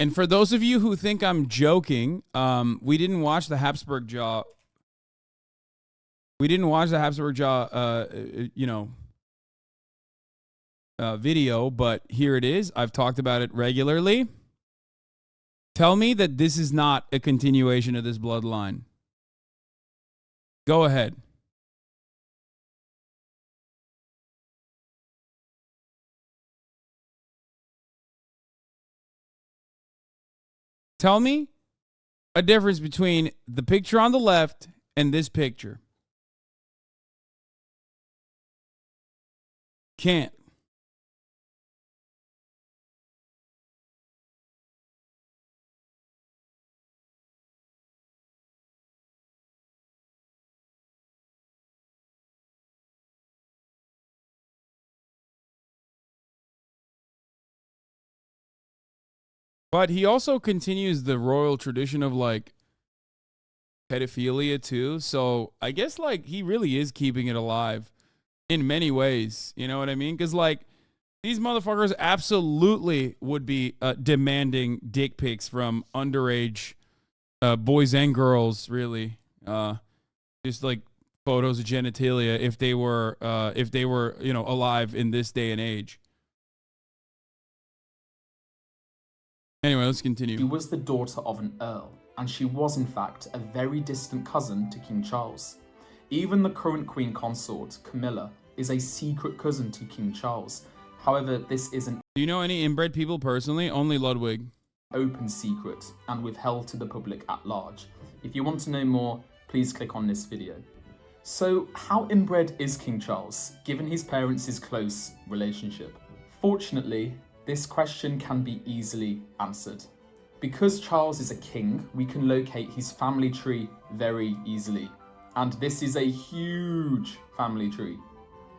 And for those of you who think I'm joking, we didn't watch the Habsburg jaw. We didn't watch the Habsburg jaw, video, but here it is. I've talked about it regularly. Tell me that this is not a continuation of this bloodline. Go ahead. Tell me a difference between the picture on the left and this picture. Can't. But he also continues the royal tradition of like pedophilia too. So I guess like he really is keeping it alive in many ways. You know what I mean? Because like these motherfuckers absolutely would be demanding dick pics from underage boys and girls, really. Just like photos of genitalia if they were, alive in this day and age. Anyway, let's continue. She was the daughter of an earl, and she was in fact a very distant cousin to King Charles. Even the current Queen Consort, Camilla, is a secret cousin to King Charles. However, this isn't. Do you know any inbred people personally? Only Ludwig. Open secret and withheld to the public at large. If you want to know more, please click on this video. So, how inbred is King Charles, given his parents' close relationship? Fortunately, this question can be easily answered. Because Charles is a king, we can locate his family tree very easily. And this is a huge family tree.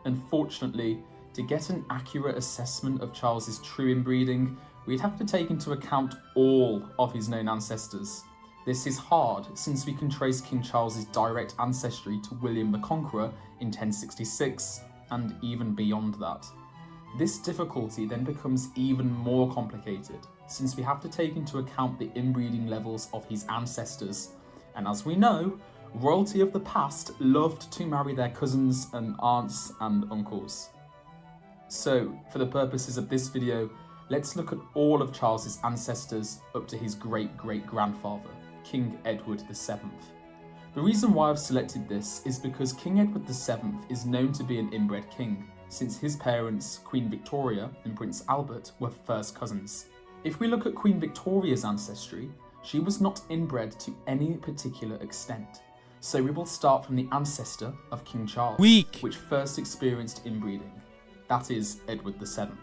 Unfortunately, to get an accurate assessment of Charles's true inbreeding, we'd have to take into account all of his known ancestors. This is hard since we can trace King Charles's direct ancestry to William the Conqueror in 1066 and even beyond that. This difficulty then becomes even more complicated since we have to take into account the inbreeding levels of his ancestors. And as we know, royalty of the past loved to marry their cousins and aunts and uncles. So, for the purposes of this video, let's look at all of Charles's ancestors up to his great-great-grandfather, King Edward VII. The reason why I've selected this is because King Edward VII is known to be an inbred king, since his parents, Queen Victoria and Prince Albert, were first cousins. If we look at Queen Victoria's ancestry, she was not inbred to any particular extent. So we will start from the ancestor of King Charles, which first experienced inbreeding. That is Edward VII.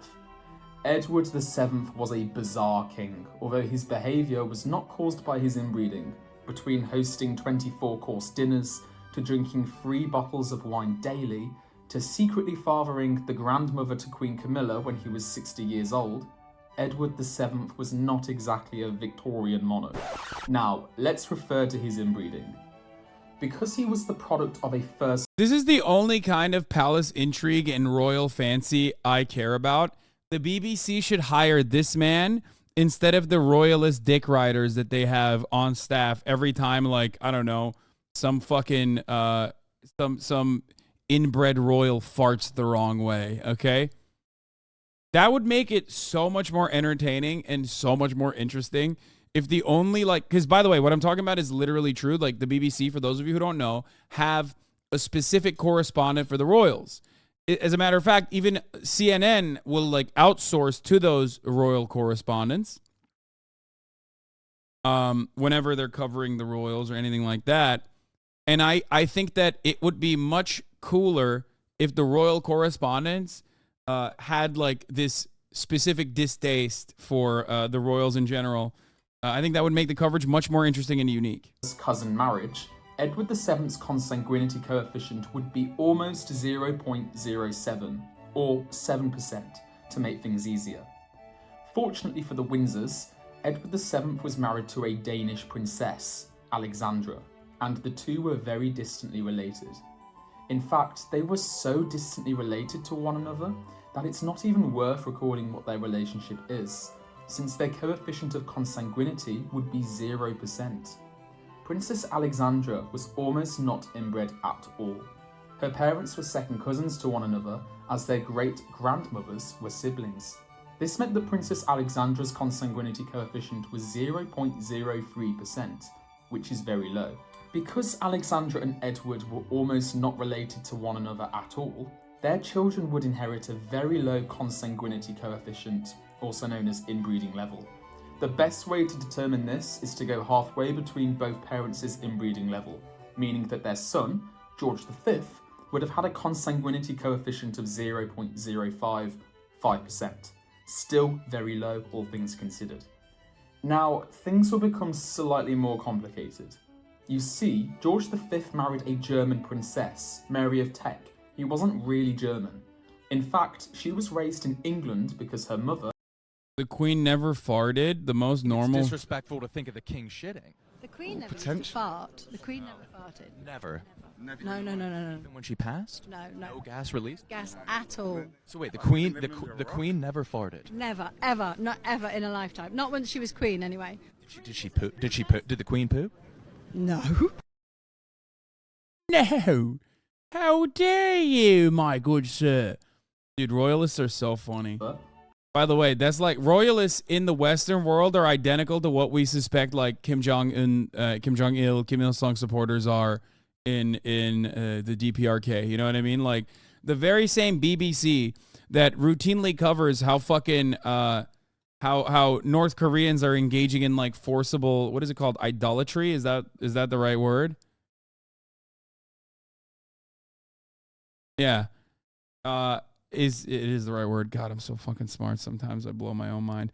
Edward VII was a bizarre king, although his behaviour was not caused by his inbreeding. Between hosting 24-course dinners, to drinking 3 bottles of wine daily, to secretly fathering the grandmother to Queen Camilla when he was 60 years old, Edward VII was not exactly a Victorian monarch. Now, let's refer to his inbreeding. Because he was the product of a first... This is the only kind of palace intrigue and royal fancy I care about. The BBC should hire this man instead of the royalist dick riders that they have on staff every time, like, I don't know, some fucking, some inbred royal farts the wrong way, okay? That would make it so much more entertaining and so much more interesting if the only, like, because by the way, what I'm talking about is literally true. Like, the BBC, for those of you who don't know, have a specific correspondent for the royals. As a matter of fact, even CNN will like outsource to those royal correspondents whenever they're covering the royals or anything like that. And I think that it would be much cooler if the royal correspondents had like this specific distaste for the royals in general. I think that would make the coverage much more interesting and unique. Cousin marriage, Edward VII's consanguinity coefficient would be almost 0.07, or 7%, to make things easier. Fortunately for the Windsors, Edward VII was married to a Danish princess, Alexandra, and the two were very distantly related. In fact, they were so distantly related to one another that it's not even worth recording what their relationship is, since their coefficient of consanguinity would be 0%. Princess Alexandra was almost not inbred at all. Her parents were second cousins to one another, as their great-grandmothers were siblings. This meant that Princess Alexandra's consanguinity coefficient was 0.03%, which is very low. Because Alexandra and Edward were almost not related to one another at all, their children would inherit a very low consanguinity coefficient, also known as inbreeding level. The best way to determine this is to go halfway between both parents' inbreeding level, meaning that their son, George V, would have had a consanguinity coefficient of 0.055%. Still very low, all things considered. Now, things will become slightly more complicated. You see, George V married a German princess, Mary of Teck, who wasn't really German. In fact, she was raised in England because her mother... The Queen never farted, the most normal... It's disrespectful to think of the king shitting. The Queen never used to fart. The Queen never farted. Never. No. Even when she passed? No. No gas released? Gas at all. So wait, the Queen never farted? Never, ever, not ever in a lifetime. Not when she was Queen, anyway. Did she poop? Did the Queen poop? No. No. How dare you, my good sir? Dude, royalists are so funny. By the way, that's like royalists in the Western world are identical to what we suspect like Kim Jong-un, Kim Jong-il, Kim Il-sung supporters are in the DPRK. You know what I mean? Like the very same BBC that routinely covers how fucking how North Koreans are engaging in like forcible, what is it called? Idolatry? Is that the right word? Yeah. It is the right word. God, I'm so fucking smart. Sometimes I blow my own mind.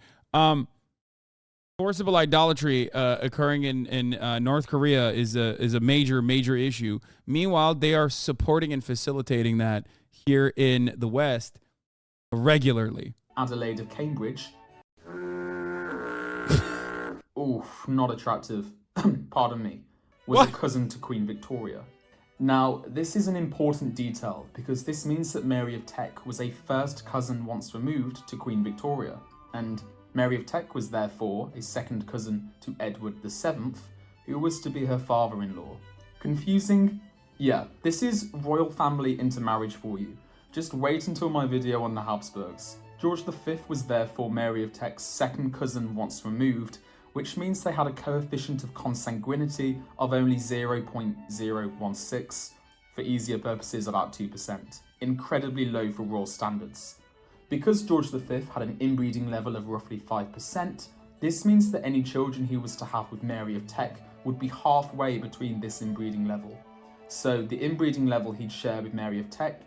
Forcible idolatry occurring in North Korea is a major issue. Meanwhile, they are supporting and facilitating that here in the West regularly. Adelaide of Cambridge. Oof, not attractive. Pardon me. Was a cousin to Queen Victoria. Now, this is an important detail because this means that Mary of Teck was a first cousin once removed to Queen Victoria, and Mary of Teck was therefore a second cousin to Edward VII, who was to be her father-in-law. Confusing? Yeah, this is royal family intermarriage for you. Just wait until my video on the Habsburgs. George V was therefore Mary of Teck's second cousin once removed, which means they had a coefficient of consanguinity of only 0.016, for easier purposes about 2%, incredibly low for royal standards. Because George V had an inbreeding level of roughly 5%, this means that any children he was to have with Mary of Teck would be halfway between this inbreeding level. So the inbreeding level he'd share with Mary of Teck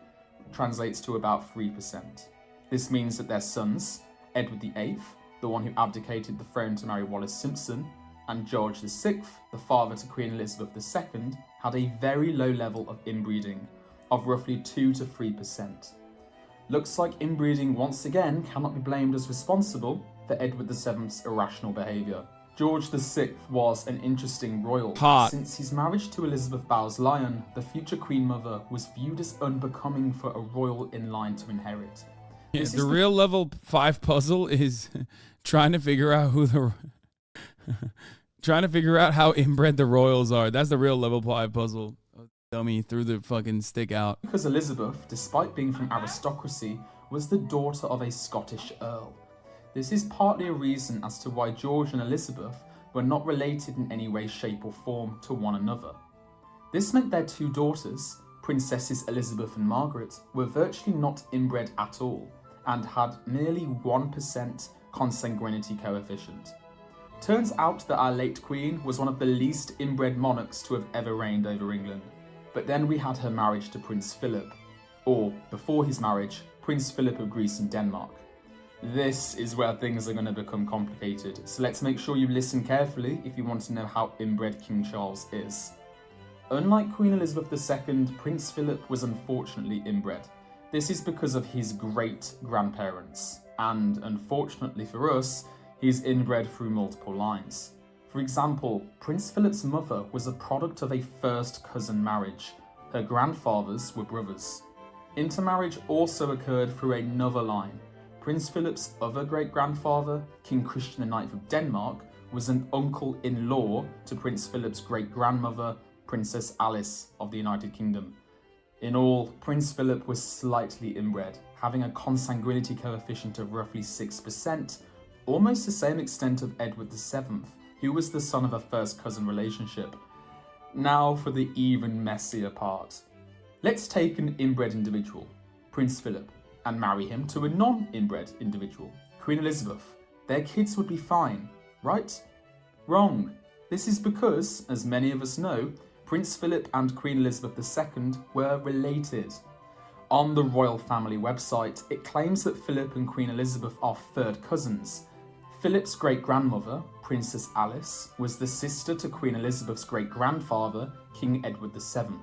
translates to about 3%. This means that their sons, Edward VIII, the one who abdicated the throne to marry Wallis Simpson, and George VI, the father to Queen Elizabeth II, had a very low level of inbreeding, of roughly 2 to 3%. Looks like inbreeding once again cannot be blamed as responsible for Edward VII's irrational behaviour. George VI was an interesting royal. Since his marriage to Elizabeth Bowes-Lyon, the future Queen Mother was viewed as unbecoming for a royal in line to inherit. Yeah, the real level 5 puzzle is trying to figure out how inbred the royals are. That's the real level 5 puzzle. Dummy threw the fucking stick out. Because Elizabeth, despite being from aristocracy, was the daughter of a Scottish earl. This is partly a reason as to why George and Elizabeth were not related in any way, shape or form to one another. This meant their two daughters, Princesses Elizabeth and Margaret, were virtually not inbred at all, and had merely 1% consanguinity coefficient. Turns out that our late Queen was one of the least inbred monarchs to have ever reigned over England. But then we had her marriage to Prince Philip, or before his marriage, Prince Philip of Greece and Denmark. This is where things are going to become complicated, so let's make sure you listen carefully if you want to know how inbred King Charles is. Unlike Queen Elizabeth II, Prince Philip was unfortunately inbred. This is because of his great-grandparents, and unfortunately for us, he's inbred through multiple lines. For example, Prince Philip's mother was a product of a first cousin marriage. Her grandfathers were brothers. Intermarriage also occurred through another line. Prince Philip's other great-grandfather, King Christian IX of Denmark, was an uncle-in-law to Prince Philip's great-grandmother, Princess Alice of the United Kingdom. In all, Prince Philip was slightly inbred, having a consanguinity coefficient of roughly 6%, almost the same extent of Edward VII, who was the son of a first cousin relationship. Now for the even messier part. Let's take an inbred individual, Prince Philip, and marry him to a non-inbred individual, Queen Elizabeth. Their kids would be fine, right? Wrong. This is because, as many of us know, Prince Philip and Queen Elizabeth II were related. On the royal family website, it claims that Philip and Queen Elizabeth are third cousins. Philip's great-grandmother, Princess Alice, was the sister to Queen Elizabeth's great-grandfather, King Edward VII.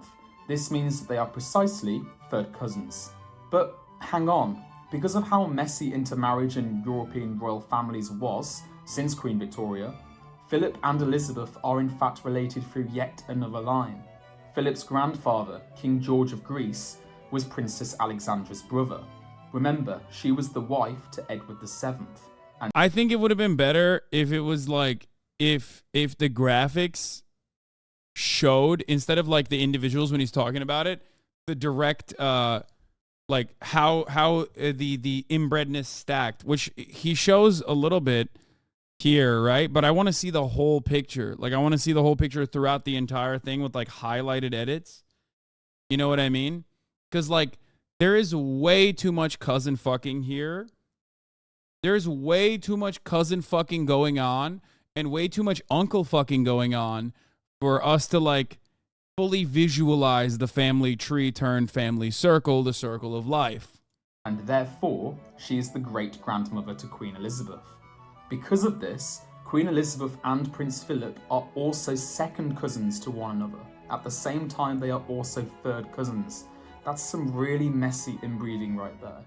This means that they are precisely third cousins. But hang on, because of how messy intermarriage in European royal families was since Queen Victoria, Philip and Elizabeth are in fact related through yet another line. Philip's grandfather, King George of Greece, was Princess Alexandra's brother. Remember, she was the wife to Edward VII. And I think it would have been better if it was like, if the graphics showed, instead of like the individuals when he's talking about it, the direct, like how the inbredness stacked, which he shows a little bit. here, right? But I want to see the whole picture. Like, I want to see the whole picture throughout the entire thing with, like, highlighted edits. You know what I mean? Because, like, there is way too much cousin fucking here. There's way too much cousin fucking going on and way too much uncle fucking going on for us to, like, fully visualize the family tree turned family circle, the circle of life. And therefore, she is the great-grandmother to Queen Elizabeth. Because of this, Queen Elizabeth and Prince Philip are also second cousins to one another. At the same time, they are also third cousins. That's some really messy inbreeding right there.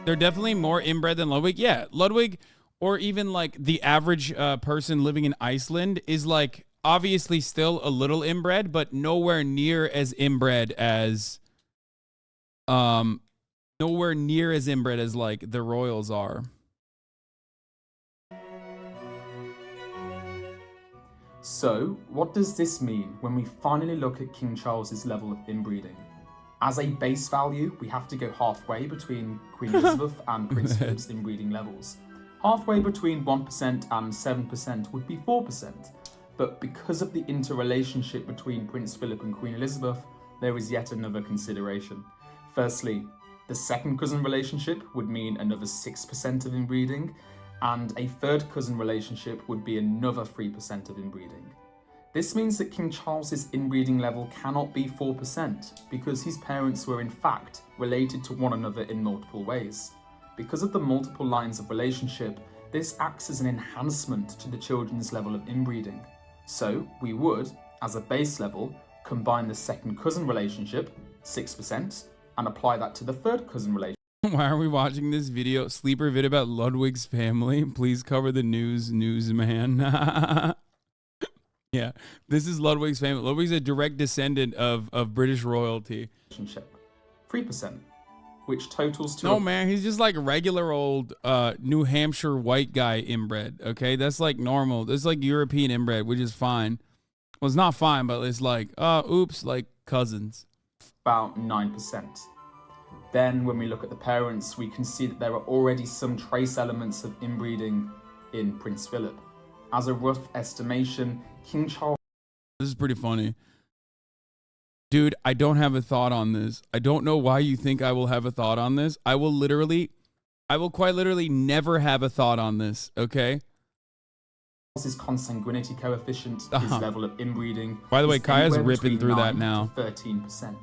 They're definitely more inbred than Ludwig. Yeah, Ludwig, or even like the average person living in Iceland, is like obviously still a little inbred, but nowhere near as inbred as like the royals are. So, what does this mean when we finally look at King Charles's level of inbreeding? As a base value, we have to go halfway between Queen Elizabeth and Prince Philip's inbreeding levels. Halfway between 1% and 7% would be 4%. But because of the interrelationship between Prince Philip and Queen Elizabeth, there is yet another consideration. Firstly, the second cousin relationship would mean another 6% of inbreeding, and a third cousin relationship would be another 3% of inbreeding. This means that King Charles's inbreeding level cannot be 4% because his parents were in fact related to one another in multiple ways. Because of the multiple lines of relationship, this acts as an enhancement to the children's level of inbreeding. So we would, as a base level, combine the second cousin relationship, 6%, and apply that to the third cousin relationship. Why are we watching this video, sleeper vid about Ludwig's family? Please cover the newsman. Yeah, this is Ludwig's family. Ludwig's a direct descendant of British royalty. 3%, which totals to... No, man, he's just like regular old New Hampshire white guy inbred, okay? That's like normal. That's like European inbred, which is fine. Well, it's not fine, but it's like, oops, like cousins. About 9%. Then, when we look at the parents, we can see that there are already some trace elements of inbreeding in Prince Philip. As a rough estimation, King Charles... This is pretty funny. Dude, I don't have a thought on this. I don't know why you think I will have a thought on this. I will quite literally never have a thought on this, okay? His consanguinity coefficient, his level of inbreeding... By the way, Kaya's ripping through that now. 13%.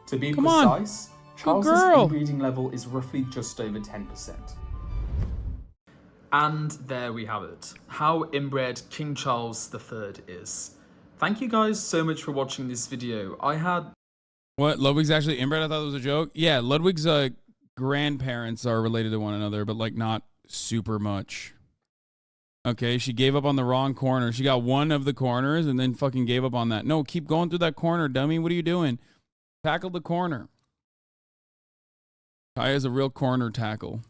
To be Come precise, on. Charles's inbreeding level is roughly just over 10%. And there we have it. How inbred King Charles III is. Thank you guys so much for watching this video. I had... What? Ludwig's actually inbred? I thought it was a joke. Yeah, Ludwig's grandparents are related to one another, but like not super much. Okay, she gave up on the wrong corner. She got one of the corners and then fucking gave up on that. No, keep going through that corner, dummy. What are you doing? Tackle the corner. Kaya's a real corner tackle.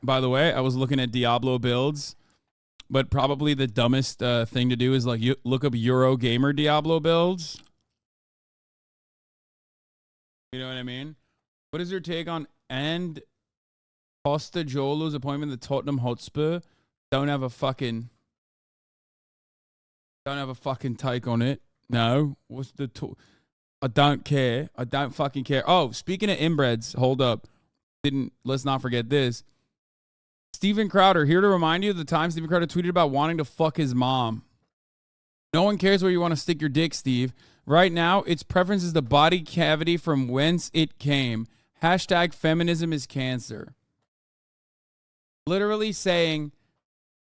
By the way, I was looking at Diablo builds, but probably the dumbest thing to do is like look up Eurogamer Diablo builds. You know what I mean? What is your take on and Postecoglou's appointment at Tottenham Hotspur? Don't have a fucking take on it. No. What's the I don't care. I don't fucking care. Oh, speaking of inbreds, hold up. Let's not forget this. Steven Crowder, here to remind you of the time Steven Crowder tweeted about wanting to fuck his mom. No one cares where you want to stick your dick, Steve. Right now, its preference is the body cavity from whence it came. Hashtag feminism is cancer. Literally saying,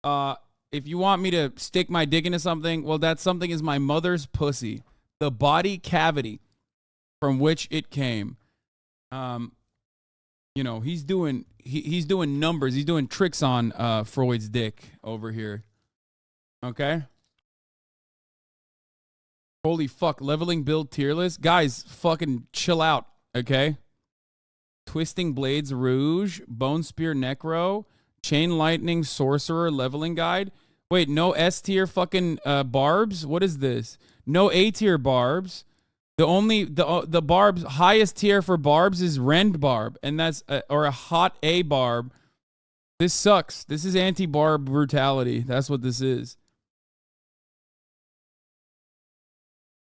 if you want me to stick my dick into something, well, that something is my mother's pussy. The body cavity from which it came. You know, he's doing numbers. He's doing tricks on Freud's dick over here. Okay? Holy fuck, leveling build tier list. Guys, fucking chill out, okay? Twisting Blades Rouge, Bone Spear Necro, Chain Lightning Sorcerer leveling guide. Wait, no S tier fucking barbs? What is this? No A tier barbs. The barbs highest tier for barbs is Rend Barb, and that's or a hot A barb This sucks. This is anti-barb brutality. That's what this is.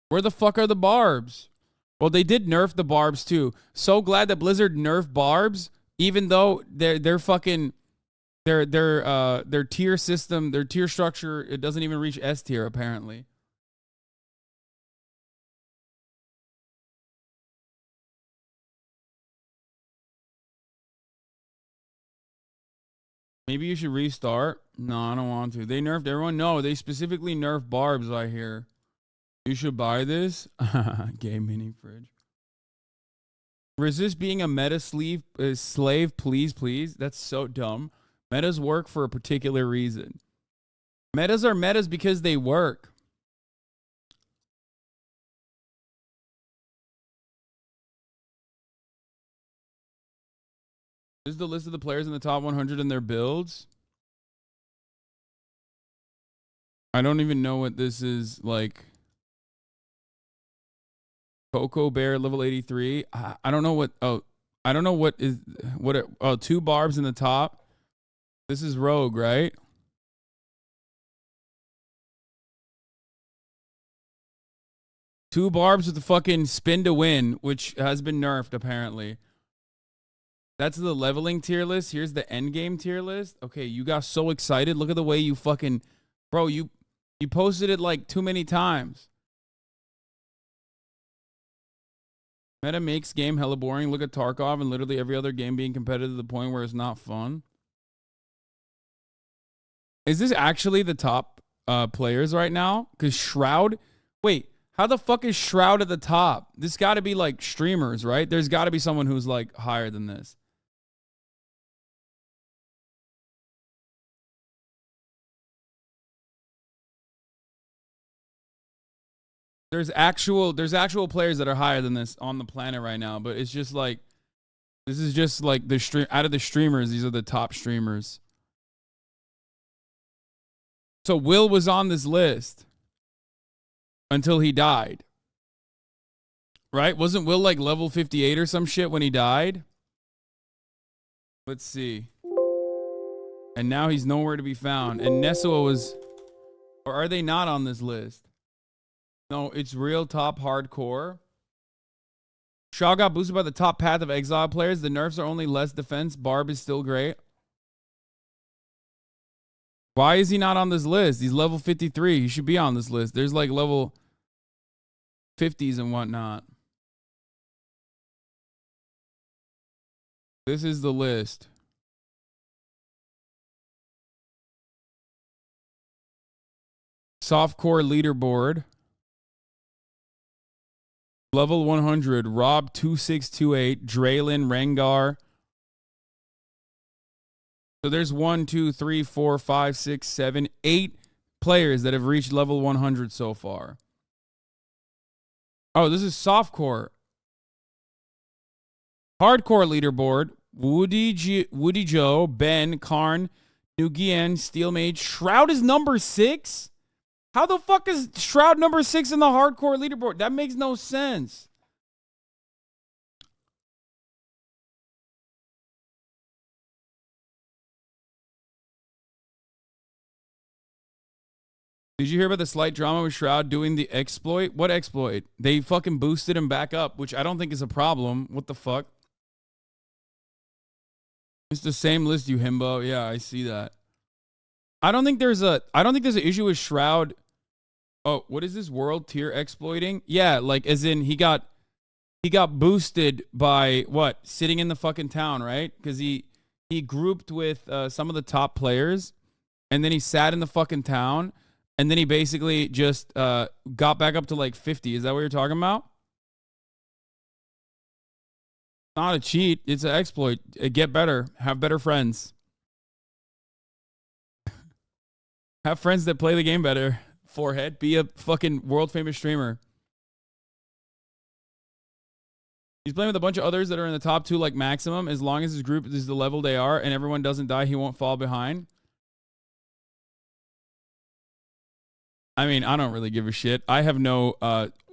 Where the fuck are the barbs? Well, they did nerf the barbs too. So glad that Blizzard nerfed barbs, even though their fucking their tier system, their tier structure, it doesn't even reach S tier apparently. Maybe you should restart. No, I don't want to. They nerfed everyone. No, they specifically nerfed barbs, I hear. You should buy this. Gay mini fridge. Resist being a meta slave, please, please. That's so dumb. Metas work for a particular reason. Metas are metas because they work. This is the list of the players in the top 100 and their builds. I don't even know what this is like. Coco Bear level 83. I don't know what. Oh, I don't know what is what. Oh, 2 barbs in the top. This is Rogue, right? Two barbs with the fucking spin to win, which has been nerfed apparently. That's the leveling tier list. Here's the end game tier list. Okay, you got so excited. Look at the way you fucking, bro. You posted it like too many times. Meta makes game hella boring. Look at Tarkov and literally every other game being competitive to the point where it's not fun. Is this actually the top players right now? Because Shroud, wait, how the fuck is Shroud at the top? This got to be like streamers, right? There's got to be someone who's like higher than this. There's actual players that are higher than this on the planet right now, but it's just like, this is just like the stream out of the streamers. These are the top streamers. So Will was on this list until he died, right? Wasn't Will like level 58 or some shit when he died? Let's see. And now he's nowhere to be found. And Nesua was, or are they not on this list? No, it's real top hardcore. Shaw got boosted by the top Path of Exile players. The nerfs are only less defense. Barb is still great. Why is he not on this list? He's level 53. He should be on this list. There's like level 50s and whatnot. This is the list. Softcore leaderboard. Level 100, Rob 2628, Draylin, Rengar. So there's 1, 2, 3, 4, 5, 6, 7, 8 players that have reached level 100 so far. Oh, this is softcore. Hardcore leaderboard. Woody Joe, Ben, Karn, Nugian, Steel Mage. Shroud is number 6? How the fuck is Shroud number 6 in the hardcore leaderboard? That makes no sense. Did you hear about the slight drama with Shroud doing the exploit? What exploit? They fucking boosted him back up, which I don't think is a problem. What the fuck? It's the same list, you himbo. Yeah, I see that. I don't think there's an issue with Shroud. Oh, what is this world tier exploiting? Yeah, like as in he got boosted by what? Sitting in the fucking town, right? Because he grouped with some of the top players, and then he sat in the fucking town, and then he basically just got back up to like 50. Is that what you're talking about? Not a cheat. It's an exploit. Get better. Have better friends. Have friends that play the game better. Forehead. Be a fucking world famous streamer. He's playing with a bunch of others that are in the top 2 like maximum. As long as his group is the level they are and everyone doesn't die, he won't fall behind. I mean, I don't really give a shit. I have no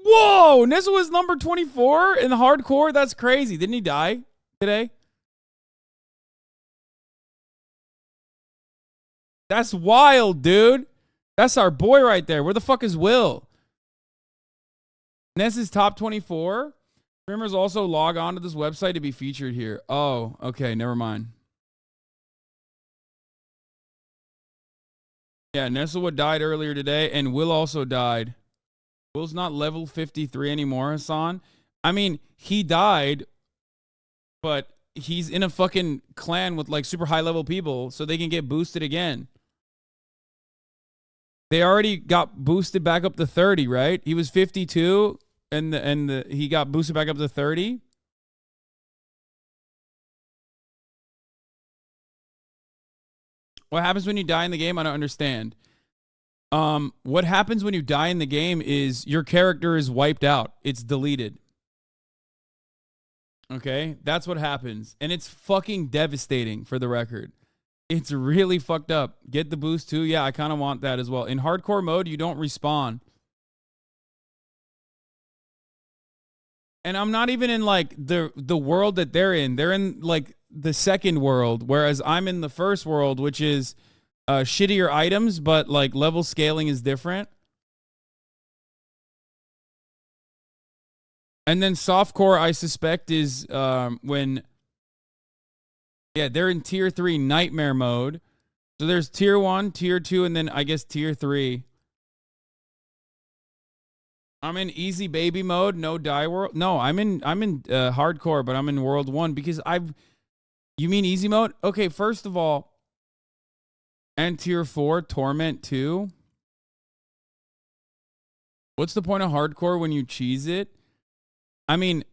whoa! Nessa was number 24 in the hardcore? That's crazy. Didn't he die today? That's wild, dude. That's our boy right there. Where the fuck is Will? Ness is top 24. Streamers also log on to this website to be featured here. Oh, okay. Never mind. Yeah, Nestlewood died earlier today, and Will also died. Will's not level 53 anymore, Hasan. I mean, he died, but he's in a fucking clan with like super high level people, so they can get boosted again. They already got boosted back up to 30, right? He was 52, and he got boosted back up to 30. What happens when you die in the game? I don't understand. What happens when you die in the game is your character is wiped out. It's deleted. Okay? That's what happens. And it's fucking devastating, for the record. It's really fucked up. Get the boost too? Yeah, I kind of want that as well. In hardcore mode, you don't respawn. And I'm not even in like the world that they're in. They're in like the second world, whereas I'm in the first world, which is shittier items, but like level scaling is different. And then softcore, I suspect, is when... Yeah, they're in tier 3 nightmare mode. So there's tier 1, tier 2, and then I guess tier 3. I'm in easy baby mode, no die world. No, I'm in hardcore, but I'm in world 1 because you mean easy mode? Okay, first of all, and tier 4 torment 2. What's the point of hardcore when you cheese it? I mean,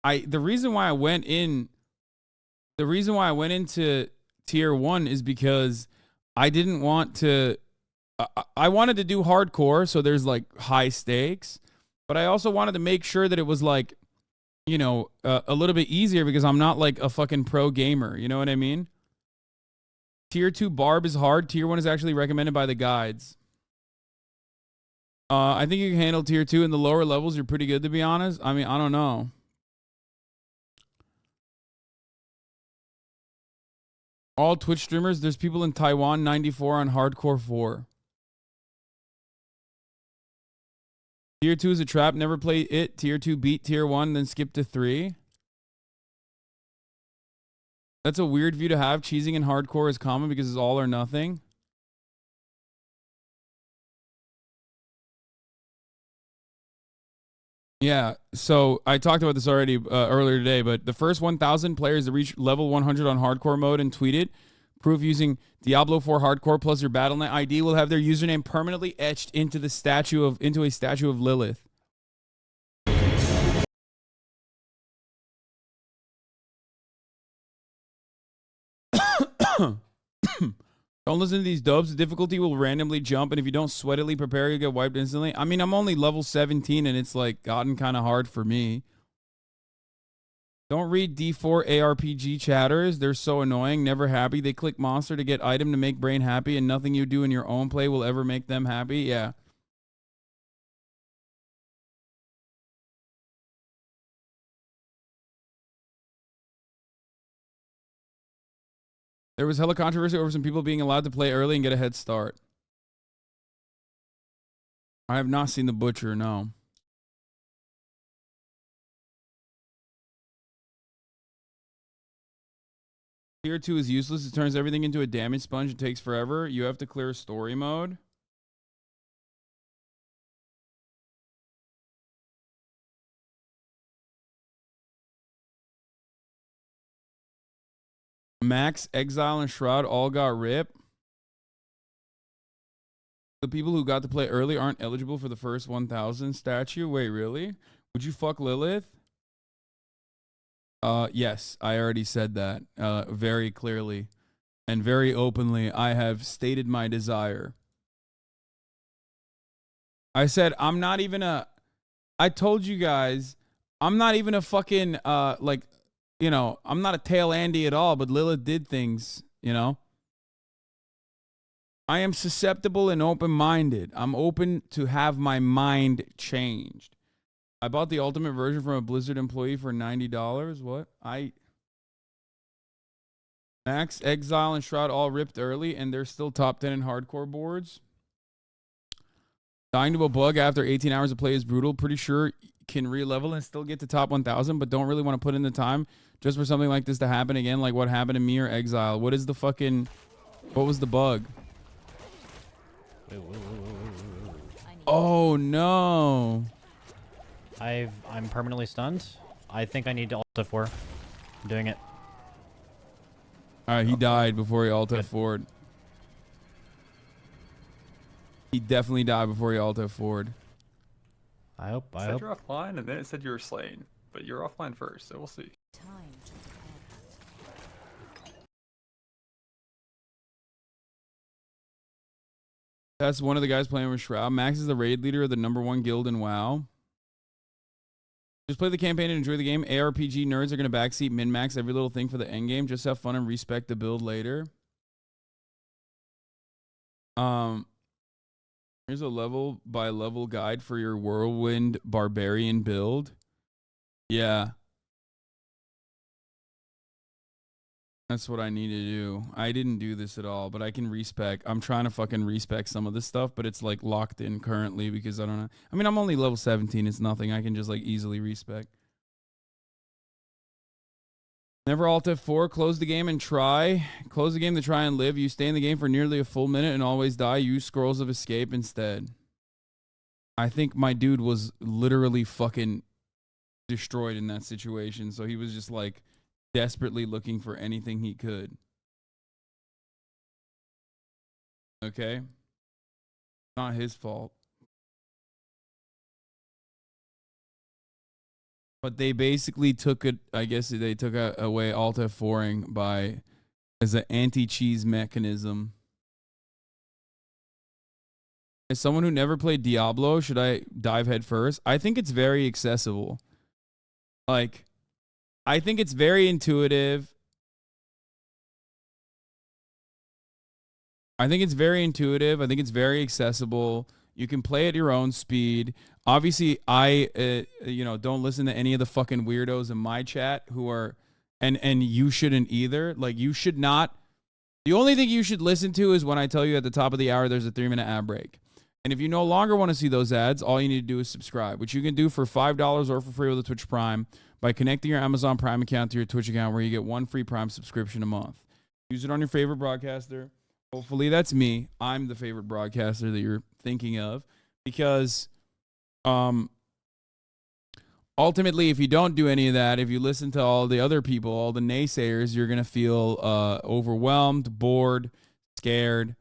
the reason why I went into tier 1 is because I didn't want to... I wanted to do hardcore, so there's like high stakes, but I also wanted to make sure that it was like, you know, a little bit easier because I'm not like a fucking pro gamer. You know what I mean? Tier 2 Barb is hard. Tier 1 is actually recommended by the guides. I think you can handle tier 2 in the lower levels. You're pretty good, to be honest. I mean, I don't know. All Twitch streamers, there's people in Taiwan 94 on hardcore 4. Tier 2 is a trap. Never play it. Tier 2 beat tier 1, then skip to 3. That's a weird view to have. Cheesing in hardcore is common because it's all or nothing. Yeah, so I talked about this already earlier today, but the first 1,000 players to reach level 100 on hardcore mode and tweet it, proof using Diablo 4 hardcore plus your Battle.net ID will have their username permanently etched into a statue of Lilith. Don't listen to these dubs. The difficulty will randomly jump, and if you don't sweatily prepare, you'll get wiped instantly. I mean, I'm only level 17, and it's like gotten kind of hard for me. Don't read D4 ARPG chatters. They're so annoying. Never happy. They click monster to get item to make brain happy, and nothing you do in your own play will ever make them happy. Yeah. There was hella controversy over some people being allowed to play early and get a head start. I have not seen The Butcher, no. Tier 2 is useless. It turns everything into a damage sponge. It takes forever. You have to clear story mode. Max, Exile, and Shroud all got ripped. The people who got to play early aren't eligible for the first 1,000 statue. Wait, really? Would you fuck Lilith? Yes, I already said that very clearly and very openly. I have stated my desire. I said I'm not even a... I told you guys I'm not even a fucking like... You know, I'm not a tail Andy at all, but Lilith did things, you know. I am susceptible and open-minded. I'm open to have my mind changed. I bought the ultimate version from a Blizzard employee for $90. What? Max, Exile, and Shroud all ripped early, and they're still top 10 in hardcore boards. Dying to a bug after 18 hours of play is brutal. Pretty sure can re-level and still get to top 1,000, but don't really want to put in the time just for something like this to happen again, like what happened to me or Exile. What is the fucking... What was the bug? Oh, no. I'm permanently stunned. I think I need to Alt F4. I'm doing it. All right, he died before he Alt F4'd. He definitely died before he Alt F4'd. I hope. It said you're offline, and then it said you were slain. But you're offline first, so we'll see. That's one of the guys playing with Shroud. Max is the raid leader of the #1 guild in WoW. Just play the campaign and enjoy the game. ARPG nerds are going to backseat min-max every little thing for the end game. Just have fun and respect the build later. Here's a level by level guide for your Whirlwind Barbarian build. Yeah. That's what I need to do. I didn't do this at all, but I can respec. I'm trying to fucking respec some of this stuff, but it's like locked in currently because I don't know. I mean, I'm only level 17. It's nothing. I can just like easily respec. Never Alt F4. Close the game and try. Close the game to try and live. You stay in the game for nearly a full minute and always die. Use scrolls of escape instead. I think my dude was literally fucking destroyed in that situation. So he was just like desperately looking for anything he could. Okay? Not his fault. But they basically took it, I guess they took away Alt F4ing by as an anti-cheese mechanism. As someone who never played Diablo, should I dive head first? I think it's very accessible. Like, I think it's very intuitive. I think it's very accessible. You can play at your own speed. Obviously, I don't listen to any of the fucking weirdos in my chat who are, and you shouldn't either. Like, you should not. The only thing you should listen to is when I tell you at the top of the hour there's a 3-minute ad break. And if you no longer want to see those ads, all you need to do is subscribe, which you can do for $5 or for free with a Twitch Prime by connecting your Amazon Prime account to your Twitch account, where you get 1 free Prime subscription a month. Use it on your favorite broadcaster. Hopefully that's me. I'm the favorite broadcaster that you're thinking of, because ultimately, if you don't do any of that, if you listen to all the other people, all the naysayers, you're going to feel overwhelmed, bored, scared.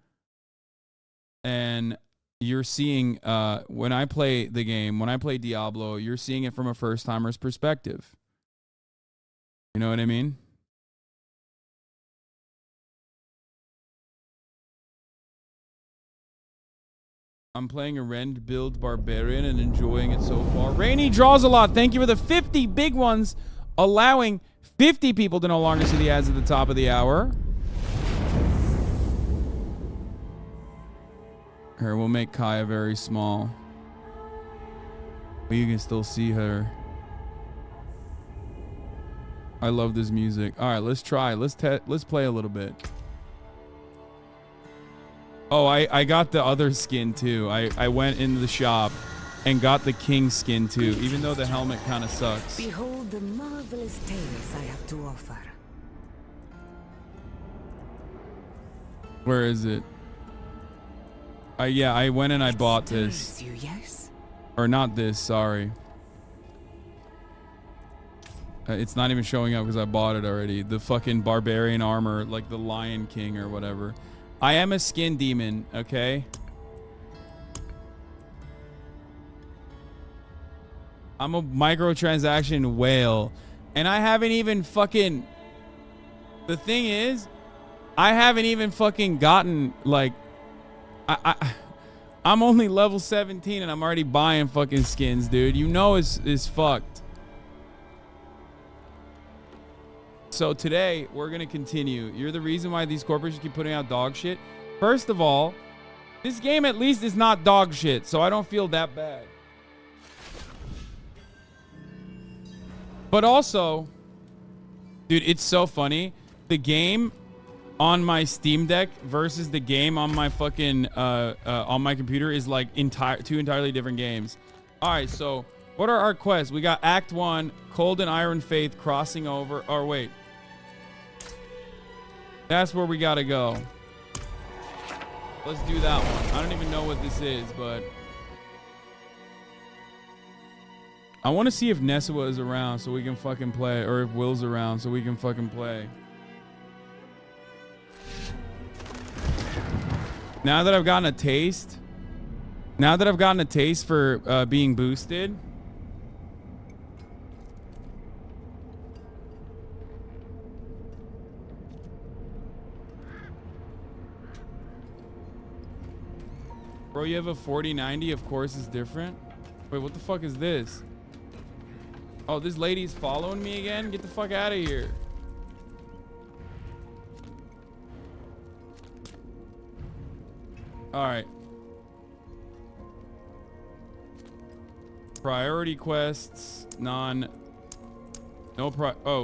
And you're seeing, when I play the game, when I play Diablo, you're seeing it from a first-timer's perspective. You know what I mean? I'm playing a Rend build Barbarian and enjoying it so far. Rainy draws a lot. Thank you for the 50 big ones, allowing 50 people to no longer see the ads at the top of the hour. Here, we'll make Kaya very small, but you can still see her. I love this music. All right, let's try. Let's play a little bit. Oh, I got the other skin too. I went into the shop and got the king skin too, even though the helmet kind of sucks. Behold the marvelous tales I have to offer. Where is it? Yeah, I went and I bought this. You, yes? Or not this, sorry. It's not even showing up because I bought it already. The fucking barbarian armor, like the Lion King or whatever. I am a skin demon, okay? I'm a microtransaction whale. And I haven't even fucking... The thing is, I haven't even fucking gotten, like... I'm only level 17 and I'm already buying fucking skins, dude. You know it's fucked. So today, we're going to continue. You're the reason why these corporations keep putting out dog shit. First of all, this game at least is not dog shit, so I don't feel that bad. But also, dude, it's so funny. The game on my Steam Deck versus the game on my fucking on my computer is like two entirely different games. All right, so what are our quests? We got Act 1, Cold and Iron Faith crossing over. Or wait. That's where we gotta go. Let's do that one. I don't even know what this is, but I want to see if Nessawa is around so we can fucking play, or if Will's around so we can fucking play. Now that I've gotten a taste for being boosted. Bro, you have a 4090, of course it's different. Wait, what the fuck is this? Oh, this lady's following me again? Get the fuck out of here. All right. Priority quests, oh,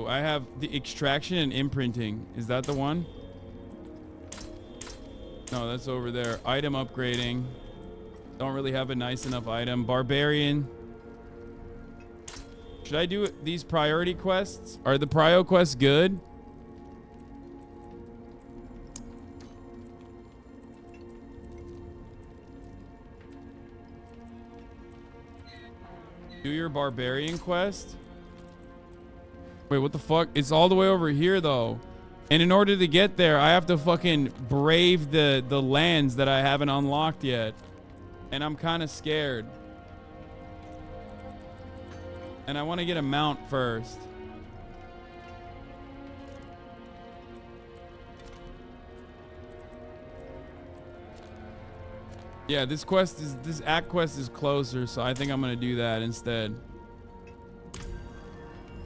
I have the extraction and imprinting. Is that the one? No, that's over there. Item upgrading. Don't really have a nice enough item. Barbarian. Should I do these priority quests? Are the prio quests good? Do your barbarian quest? Wait, what the fuck? It's all the way over here though. And in order to get there, I have to fucking brave the lands that I haven't unlocked yet. And I'm kind of scared. And I want to get a mount first. Yeah, this act quest is closer, so I think I'm gonna do that instead.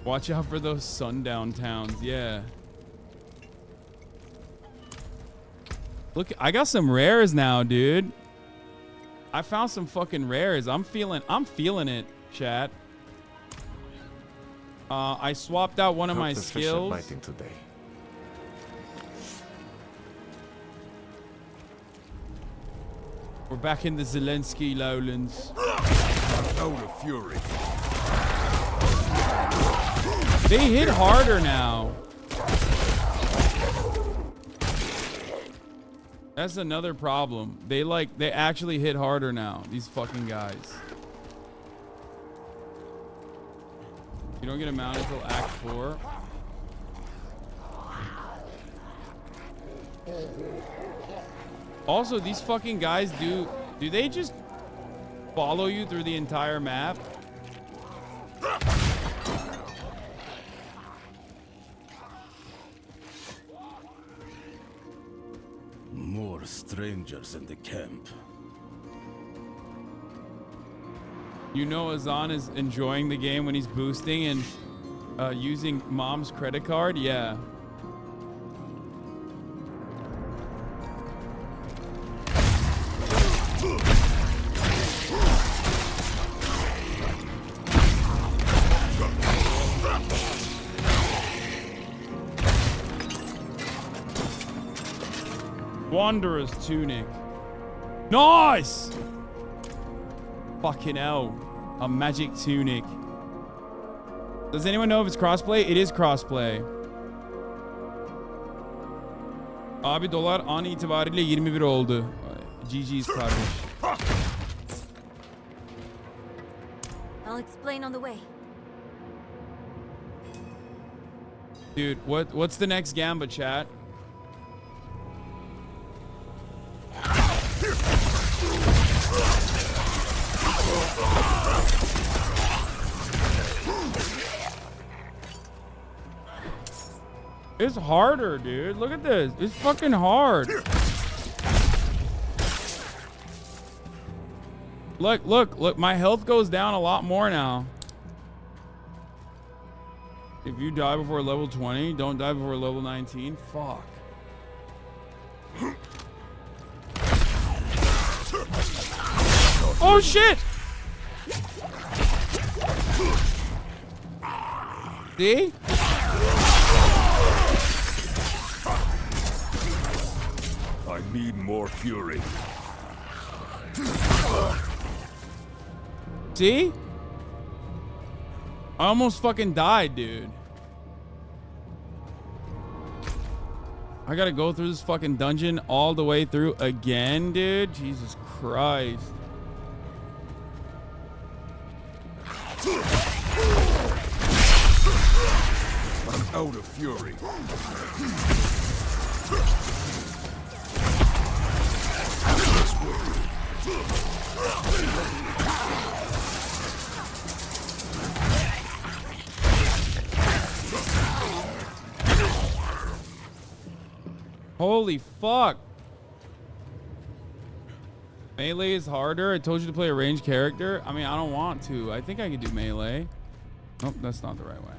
Watch out for those sundown towns, yeah. Look, I got some rares now, dude. I found some fucking rares. I'm feeling it, chat. I swapped out one of my skills. Today. We're back in the Zelensky lowlands. Fury. They hit harder now. That's another problem. They actually hit harder now. These fucking guys. You don't get a mount until Act 4. Also, these fucking guys do they just follow you through the entire map? More strangers in the camp. You know Hazan is enjoying the game when he's boosting and using mom's credit card? Yeah. Wanderer's Tunic. Nice! Fucking hell. A magic tunic. Does anyone know if it's crossplay? It is crossplay. Abi dolar an itibariyle 21 oldu. GG's kardeş. I'll explain on the way. Dude, what's the next gamba, chat? It's harder, dude. Look at this. It's fucking hard. Look. My health goes down a lot more now. If you die before level 20, don't die before level 19. Fuck. Oh, shit! See? need more fury. See? I almost fucking died, dude. I gotta go through this fucking dungeon all the way through again, dude. Jesus Christ. I'm out of fury. Holy fuck. Melee is harder. I told you to play a ranged character. I mean, I don't want to. I think I could do melee. Oh, that's not the right way.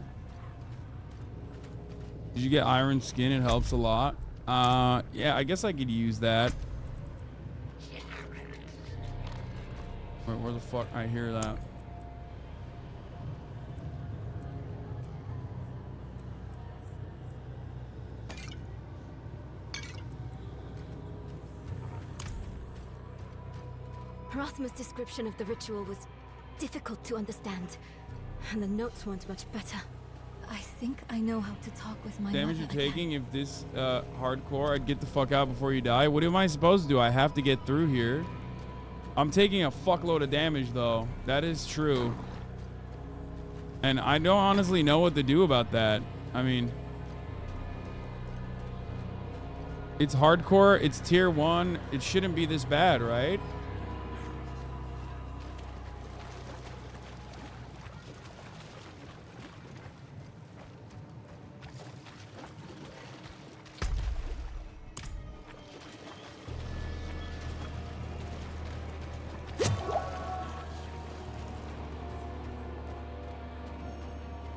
Did you get iron skin? It helps a lot. Yeah, I guess I could use that. Where the fuck? I hear that. Prothma's description of the ritual was difficult to understand, and the notes weren't much better. I think I know how to talk with my Damage mother you're taking, if this hardcore, I'd get the fuck out before you die. What am I supposed to do? I have to get through here. I'm taking a fuckload of damage though. That is true. And I don't honestly know what to do about that. I mean, it's hardcore, it's tier 1. It shouldn't be this bad, right?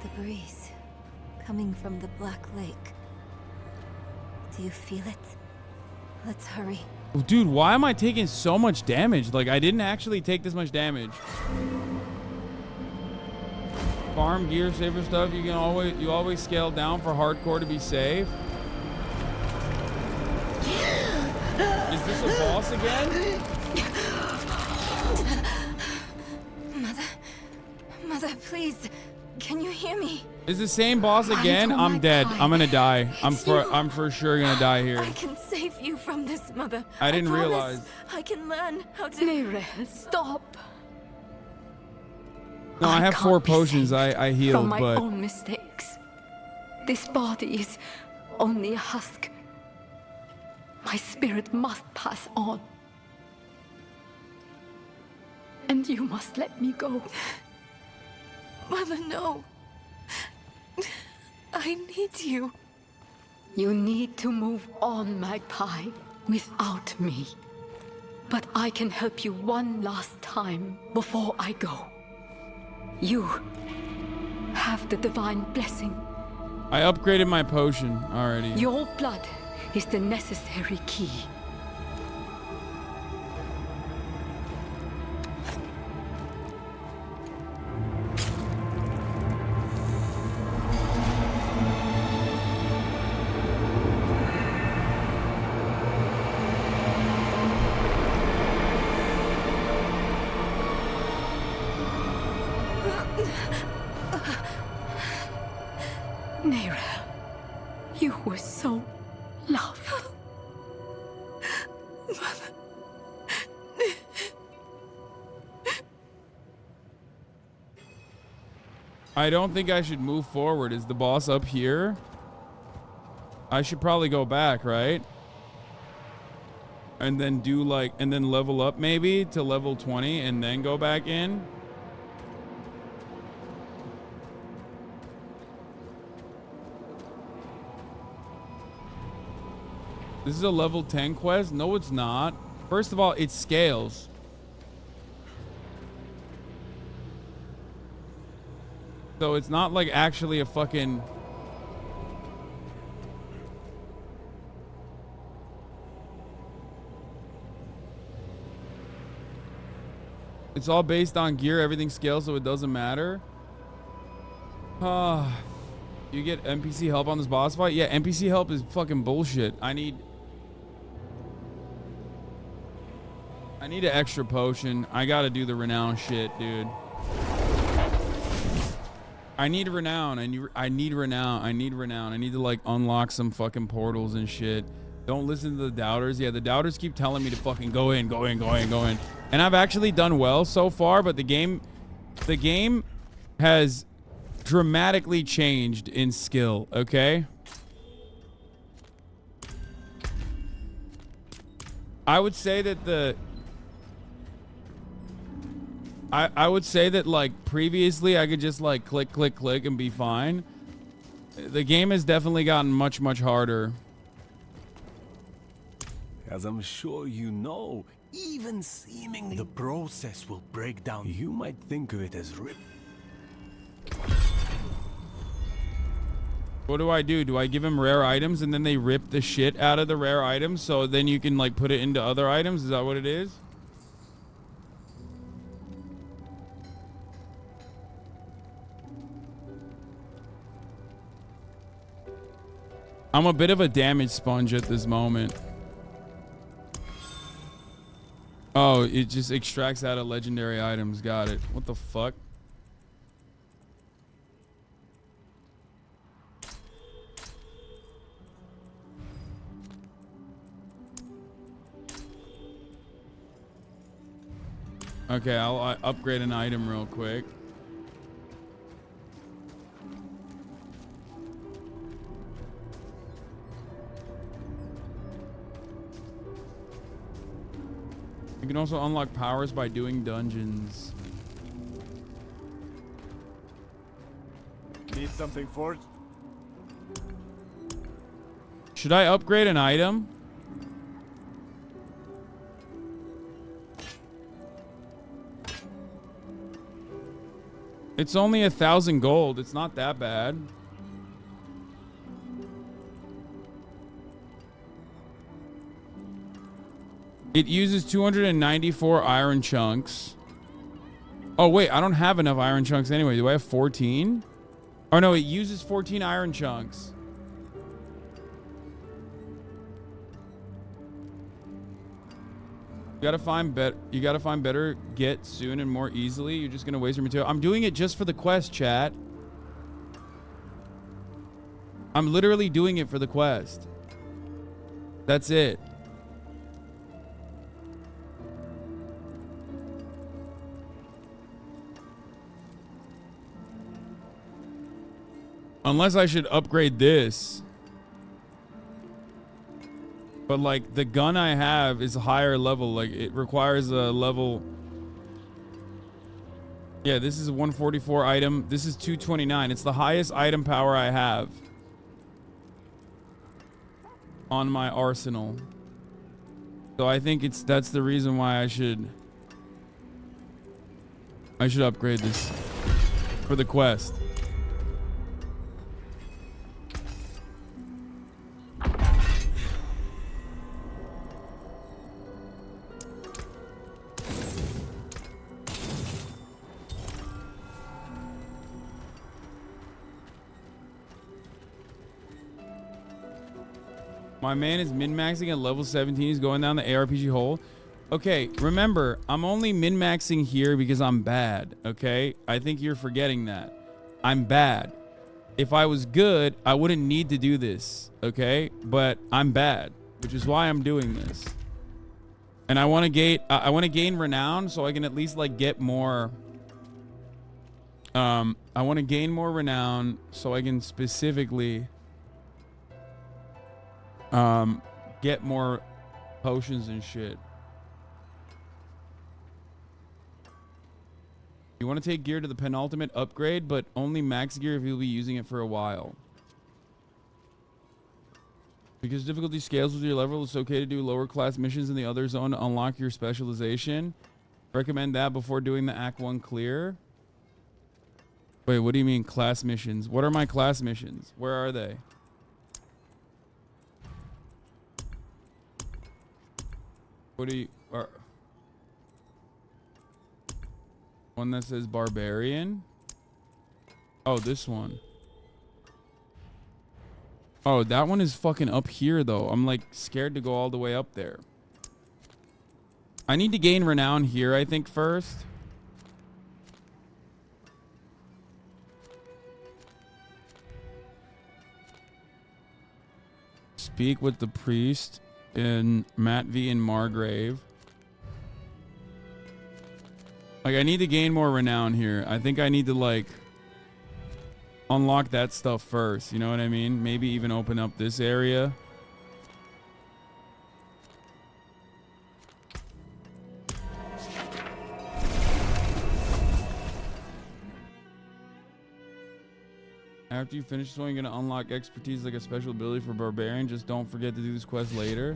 The breeze coming from the Black Lake. Do you feel it? Let's hurry. Oh, dude, why am I taking so much damage? Like, I didn't actually take this much damage. Farm gear saver stuff. You always scale down for hardcore to be safe. Is this a boss again? Mother, please. Can you hear me? Is the same boss again? I'm dead. I'm gonna die. I'm for sure gonna die here. I can save you from this, Mother. I didn't promise. realize. I can learn how to. Nere, stop. No, I have 4 potions. I healed, from my but own mistakes. This body is only a husk. My spirit must pass on. And you must let me go. Mother, no. I need you. You need to move on, Magpie, without me. But I can help you one last time before I go. You have the divine blessing. I upgraded my potion already. Your blood is the necessary key. Nere, you were so loved. I don't think I should move forward. Is the boss up here? I should probably go back, right? And then do like, and then level up maybe to level 20 and then go back in. This is a level 10 quest? No, it's not. First of all, it scales. So it's not like actually a fucking... It's all based on gear. Everything scales, so it doesn't matter. You get NPC help on this boss fight? Yeah, NPC help is fucking bullshit. I need... I need an extra potion. I gotta do the renown shit, dude. I need renown. I need renown. I need renown. I need to like unlock some fucking portals and shit. Don't listen to the doubters. Yeah, the doubters keep telling me to fucking go in. And I've actually done well so far, but the game has dramatically changed in skill, okay? I would say that I would say that like previously I could just like click and be fine. The game has definitely gotten much harder. As I'm sure you know, even seemingly the process will break down. You might think of it as rip. What do I do? Do I give him rare items and then they rip the shit out of the rare items so then you can like put it into other items? Is that what it is? I'm a bit of a damage sponge at this moment. Oh, it just extracts out of legendary items. Got it. What the fuck? Okay, I'll upgrade an item real quick. You can also unlock powers by doing dungeons. Need something forged? Should I upgrade an item? It's only 1,000 gold. It's not that bad. It uses 294 iron chunks. Oh, wait. I don't have enough iron chunks anyway. Do I have 14? Oh, no. It uses 14 iron chunks. You gotta find better get soon and more easily. You're just gonna waste your material. I'm doing it just for the quest, chat. I'm literally doing it for the quest. That's it. Unless I should upgrade this. But like the gun I have is higher level. Like it requires a level. Yeah, this is a 144 item. This is 229. It's the highest item power I have on my arsenal. So I think that's the reason why I should upgrade this for the quest. My man is min-maxing at level 17. He's going down the ARPG hole. Okay, remember, I'm only min-maxing here because I'm bad, okay? I think you're forgetting that. I'm bad. If I was good, I wouldn't need to do this, okay? But I'm bad, which is why I'm doing this. And I want to gain renown so I can at least like get more. I want to gain more renown so I can specifically get more potions and shit. You want to take gear to the penultimate upgrade, but only max gear if you'll be using it for a while. Because difficulty scales with your level, it's okay to do lower class missions in the other zone to unlock your specialization. Recommend that before doing the Act 1 clear. Wait, what do you mean class missions? What are my class missions? Where are they? What do you... one that says barbarian? Oh, this one. Oh, that one is fucking up here, though. I'm, like, scared to go all the way up there. I need to gain renown here, I think, first. Speak with the priest in Matvey and Margrave. Like, I need to gain more renown here. I think I need to, like, unlock that stuff first. You know what I mean? Maybe even open up this area. After you finish this one, you're going to unlock expertise like a special ability for Barbarian. Just don't forget to do this quest later.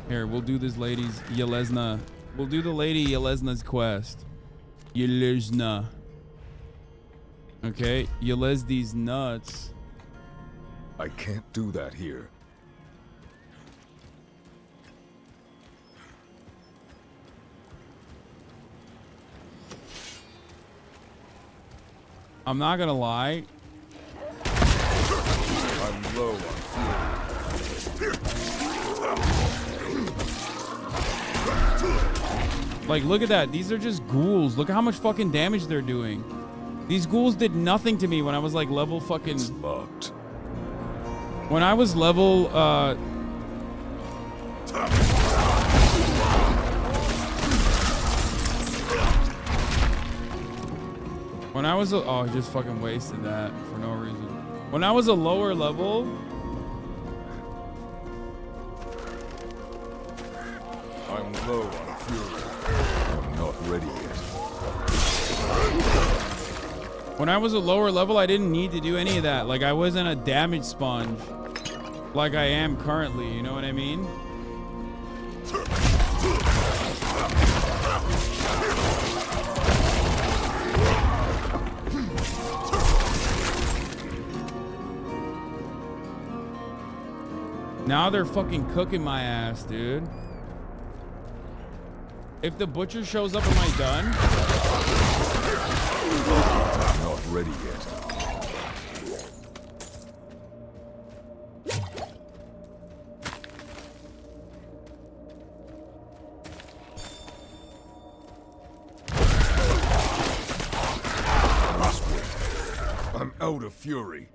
Here, we'll do this lady's Yelesna. We'll do the lady Yelesna's quest. Yelesna. Okay, Yelez these nuts. I can't do that here. I'm not gonna lie. I'm low on fuel. Like, look at that. These are just ghouls. Look at how much fucking damage they're doing. These ghouls did nothing to me when I was like level fucking... Locked. When I was level, when I was a... Oh, I just fucking wasted that for no reason. When I was a lower level... I'm low on fuel. I'm not ready yet. When I was a lower level, I didn't need to do any of that. Like, I wasn't a damage sponge like I am currently, you know what I mean? Now they're fucking cooking my ass, dude. If the butcher shows up, am I done? I'm not ready yet. I'm out of fury.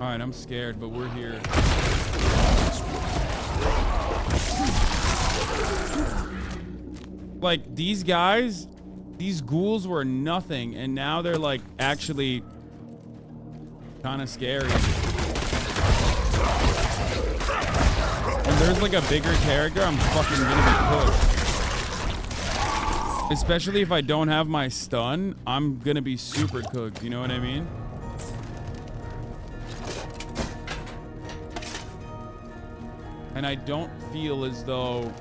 All right, I'm scared, but we're here. Like, these guys, these ghouls were nothing, and now they're like actually kind of scary. When there's like a bigger character, I'm fucking gonna be cooked. Especially if I don't have my stun, I'm gonna be super cooked, you know what I mean? And I don't feel as though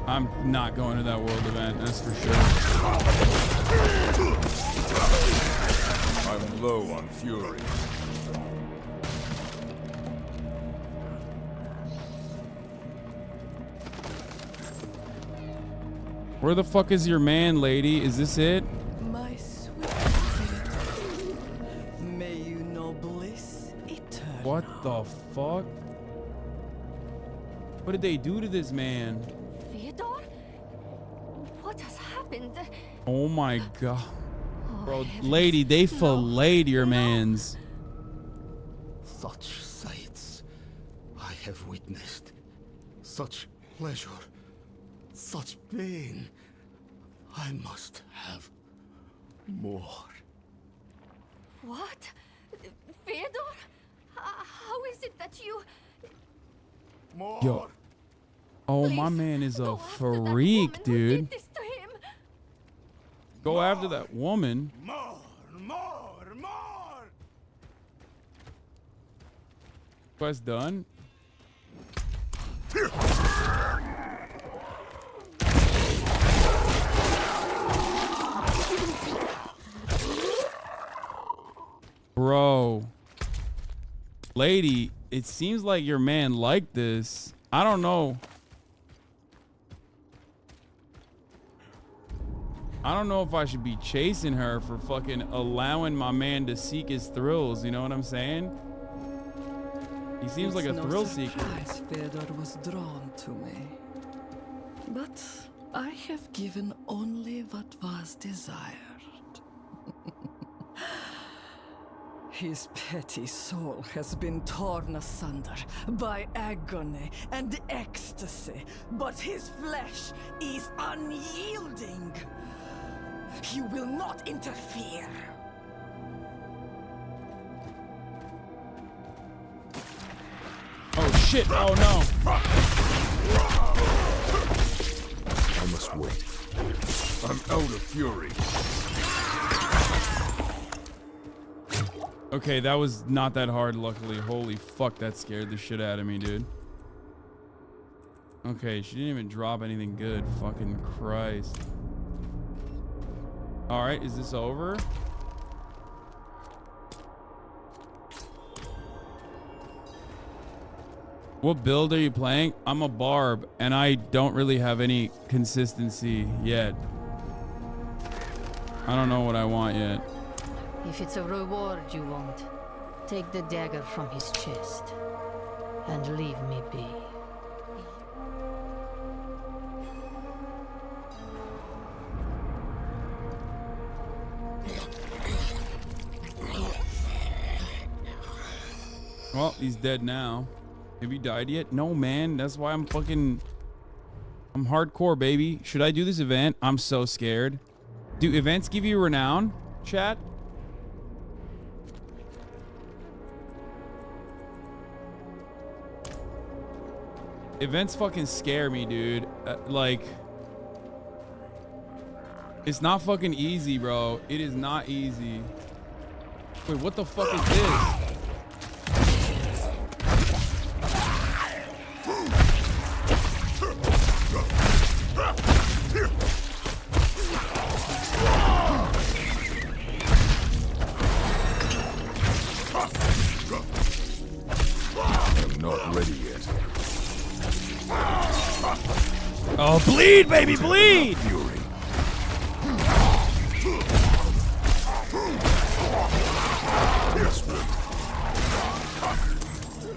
I'm not going to that world event, that's for sure. I'm low on fury. Where the fuck is your man, lady? Is this it? My sweet may you know bliss eternal. What the fuck? What did they do to this man? Theodore? What has happened? Oh my god. Bro, lady, they filleted your mans. Such sights I have witnessed. Such pleasure. Such pain. I must have more. What? Theodore? How is it that you... More. Yo. Oh, my man is a freak, dude. Go after that woman. More. Quest done. Bro. Lady, it seems like your man liked this. I don't know. I don't know if I should be chasing her for fucking allowing my man to seek his thrills. You know what I'm saying? He seems like a thrill seeker. Fedor was drawn to me. But I have given only what was desired. His petty soul has been torn asunder by agony and ecstasy, but his flesh is unyielding. You will not interfere. Oh shit, oh no. I must wait. I'm out of fury. Okay, that was not that hard, luckily. Holy fuck, that scared the shit out of me, dude. Okay, she didn't even drop anything good. Fucking Christ. Alright, is this over? What build are you playing? I'm a barb, and I don't really have any consistency yet. I don't know what I want yet. If it's a reward you want, take the dagger from his chest and leave me be. Well, he's dead now. Have you died yet? No, man. That's why I'm hardcore, baby. Should I do this event? I'm so scared. Do events give you renown, chat? Events fucking scare me, dude. Like, it's not fucking easy, bro. It is not easy. Wait, what the fuck is this? I'm not ready yet. Oh, bleed, baby, bleed! Fury.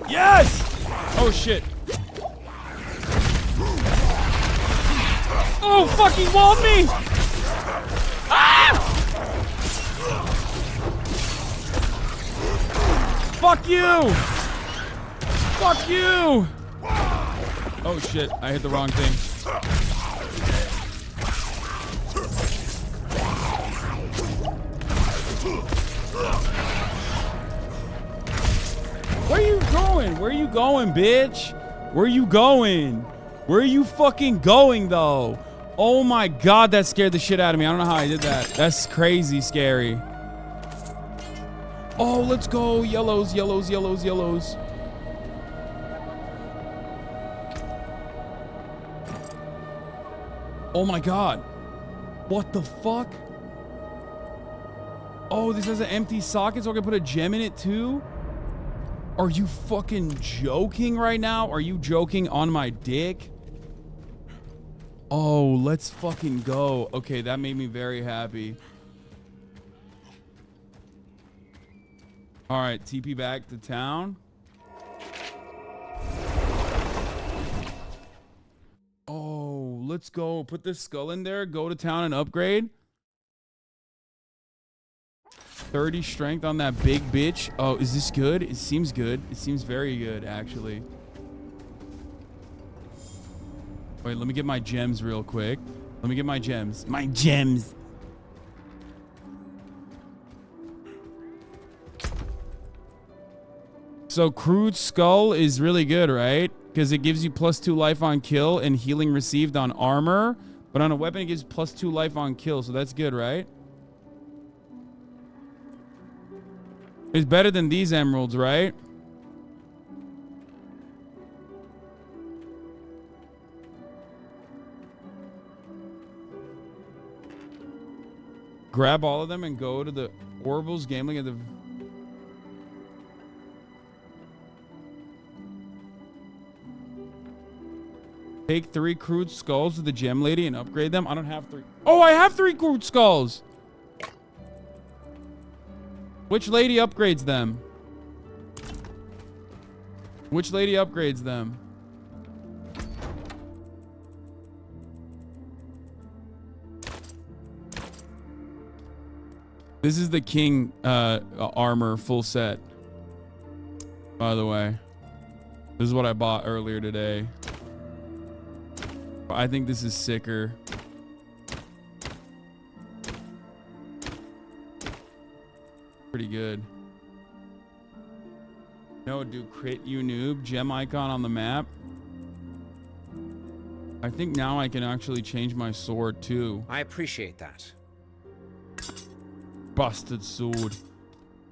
Yes! Oh, shit. Oh, fuck, he walled me! Ah! Fuck you! Fuck you! Oh, shit, I hit the wrong thing. Where are you going? Where are you going, bitch? Where are you going? Where are you fucking going, though? Oh my god, that scared the shit out of me. I don't know how I did that. That's crazy scary. Oh, let's go. Yellows, yellows, yellows, yellows. Oh my god. What the fuck? Oh, this has an empty socket, so I can put a gem in it too? Are you fucking joking right now? Are you joking on my dick? Oh, let's fucking go. Okay, that made me very happy. All right, TP back to town. Oh, let's go. Put this skull in there. Go to town and upgrade. 30 strength on that big bitch. Oh, is this good? It seems good. It seems very good, actually. Wait, let me get my gems real quick. Let me get my gems. My gems. So crude skull is really good, right? Because it gives you +2 life on kill and healing received on armor. But on a weapon, it gives +2 life on kill. So that's good, right? It's better than these emeralds, right? Grab all of them and go to the Oracle's Gambling at the... Take 3 crude skulls to the gem lady and upgrade them. I don't have 3. Oh, I have 3 crude skulls. Which lady upgrades them? Which lady upgrades them? This is the king armor full set. By the way, this is what I bought earlier today. I think this is sicker. Pretty good. No, do crit you noob. Gem icon on the map. I think now I can actually change my sword too. I appreciate that. Busted sword.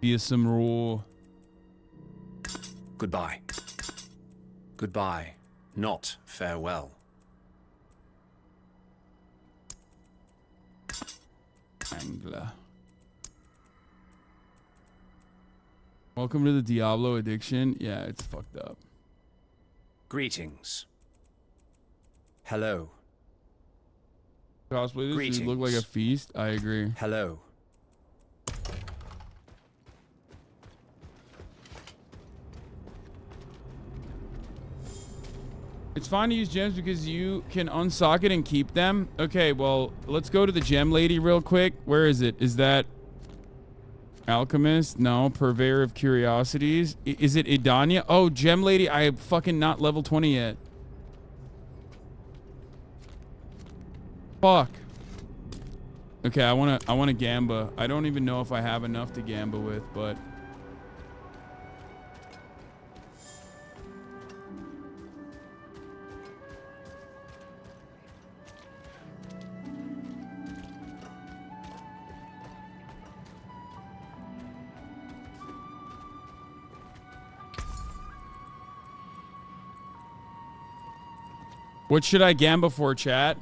Fearsome roar. Goodbye. Goodbye. Not farewell. Angler. Welcome to the Diablo addiction. Yeah, it's fucked up. Greetings. Hello. Cosplay this dude look like a feast. I agree. Hello. It's fine to use gems because you can unsock it and keep them. Okay, well, let's go to the gem lady real quick. Where is it? Is that Alchemist? No. Purveyor of Curiosities. Is it Idania? Oh, gem lady. I am fucking not level 20 yet. Fuck. Okay, I wanna gamba. I don't even know if I have enough to gamba with, but what should I gamba for, chat?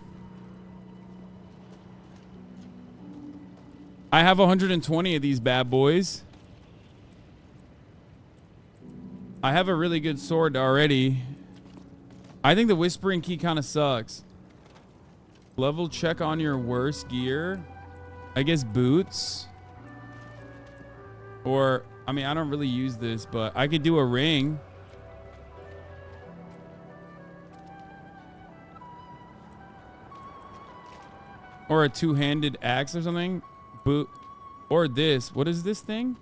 I have 120 of these bad boys. I have a really good sword already. I think the Whispering Key kind of sucks. Level check on your worst gear. I guess boots. Or, I mean, I don't really use this, but I could do a ring. Or a two-handed axe or something. Boot. Or this. What is this thing?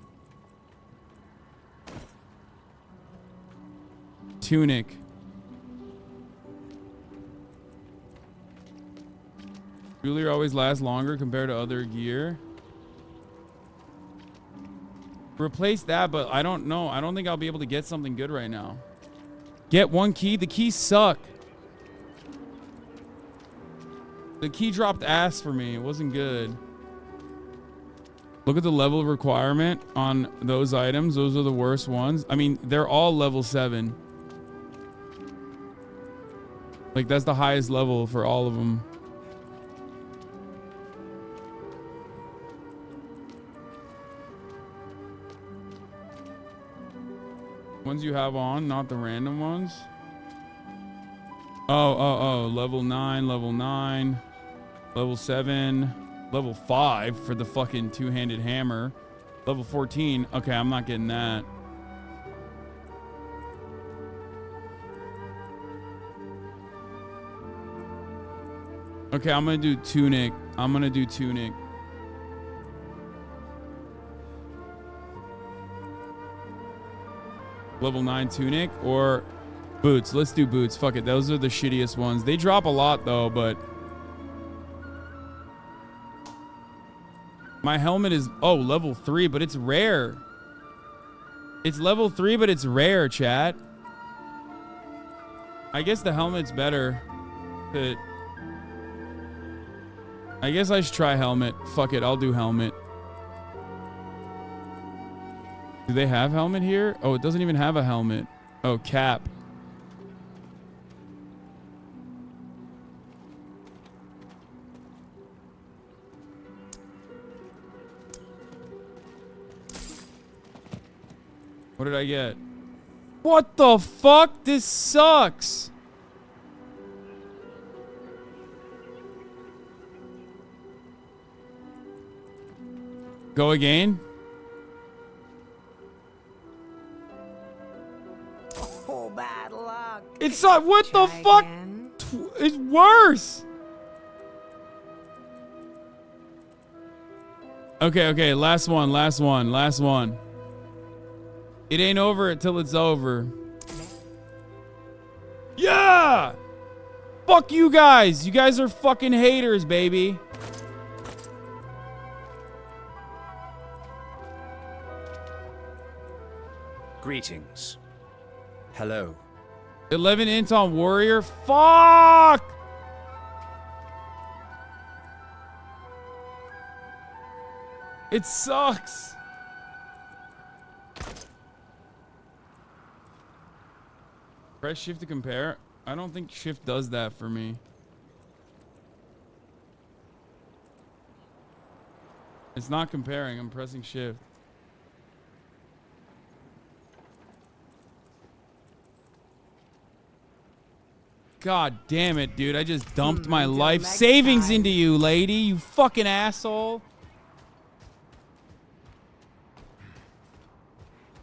Tunic. Jewelry always lasts longer compared to other gear. Replace that, but I don't know. I don't think I'll be able to get something good right now. Get one key. The keys suck. The key dropped ass for me. It wasn't good. Look at the level requirement on those items. Those are the worst ones. I mean, they're all level 7. Like, that's the highest level for all of them. Ones you have on, not the random ones. Oh. Level 9, level 9. Level 7. Level 5 for the fucking two-handed hammer. Level 14. Okay, I'm not getting that. Okay, I'm gonna do tunic. Level 9 tunic or boots. Let's do boots. Fuck it. Those are the shittiest ones. They drop a lot though, but my helmet is, oh, level 3, but it's rare. It's level 3, but it's rare, chat. I guess the helmet's better. I guess I should try helmet. Fuck it, I'll do helmet. Do they have helmet here? Oh, it doesn't even have a helmet. Oh, cap. What did I get? What the fuck? This sucks. Go again? Oh, bad luck. It's not. What the fuck? It's worse. Okay. Last one. It ain't over until it's over. Yeah! Fuck you guys. You guys are fucking haters, baby. Greetings. Hello. 11 int on warrior. Fuck! It sucks. Press shift to compare. I don't think shift does that for me. It's not comparing. I'm pressing shift. God damn it, dude. I just dumped my life savings into you, lady. You fucking asshole.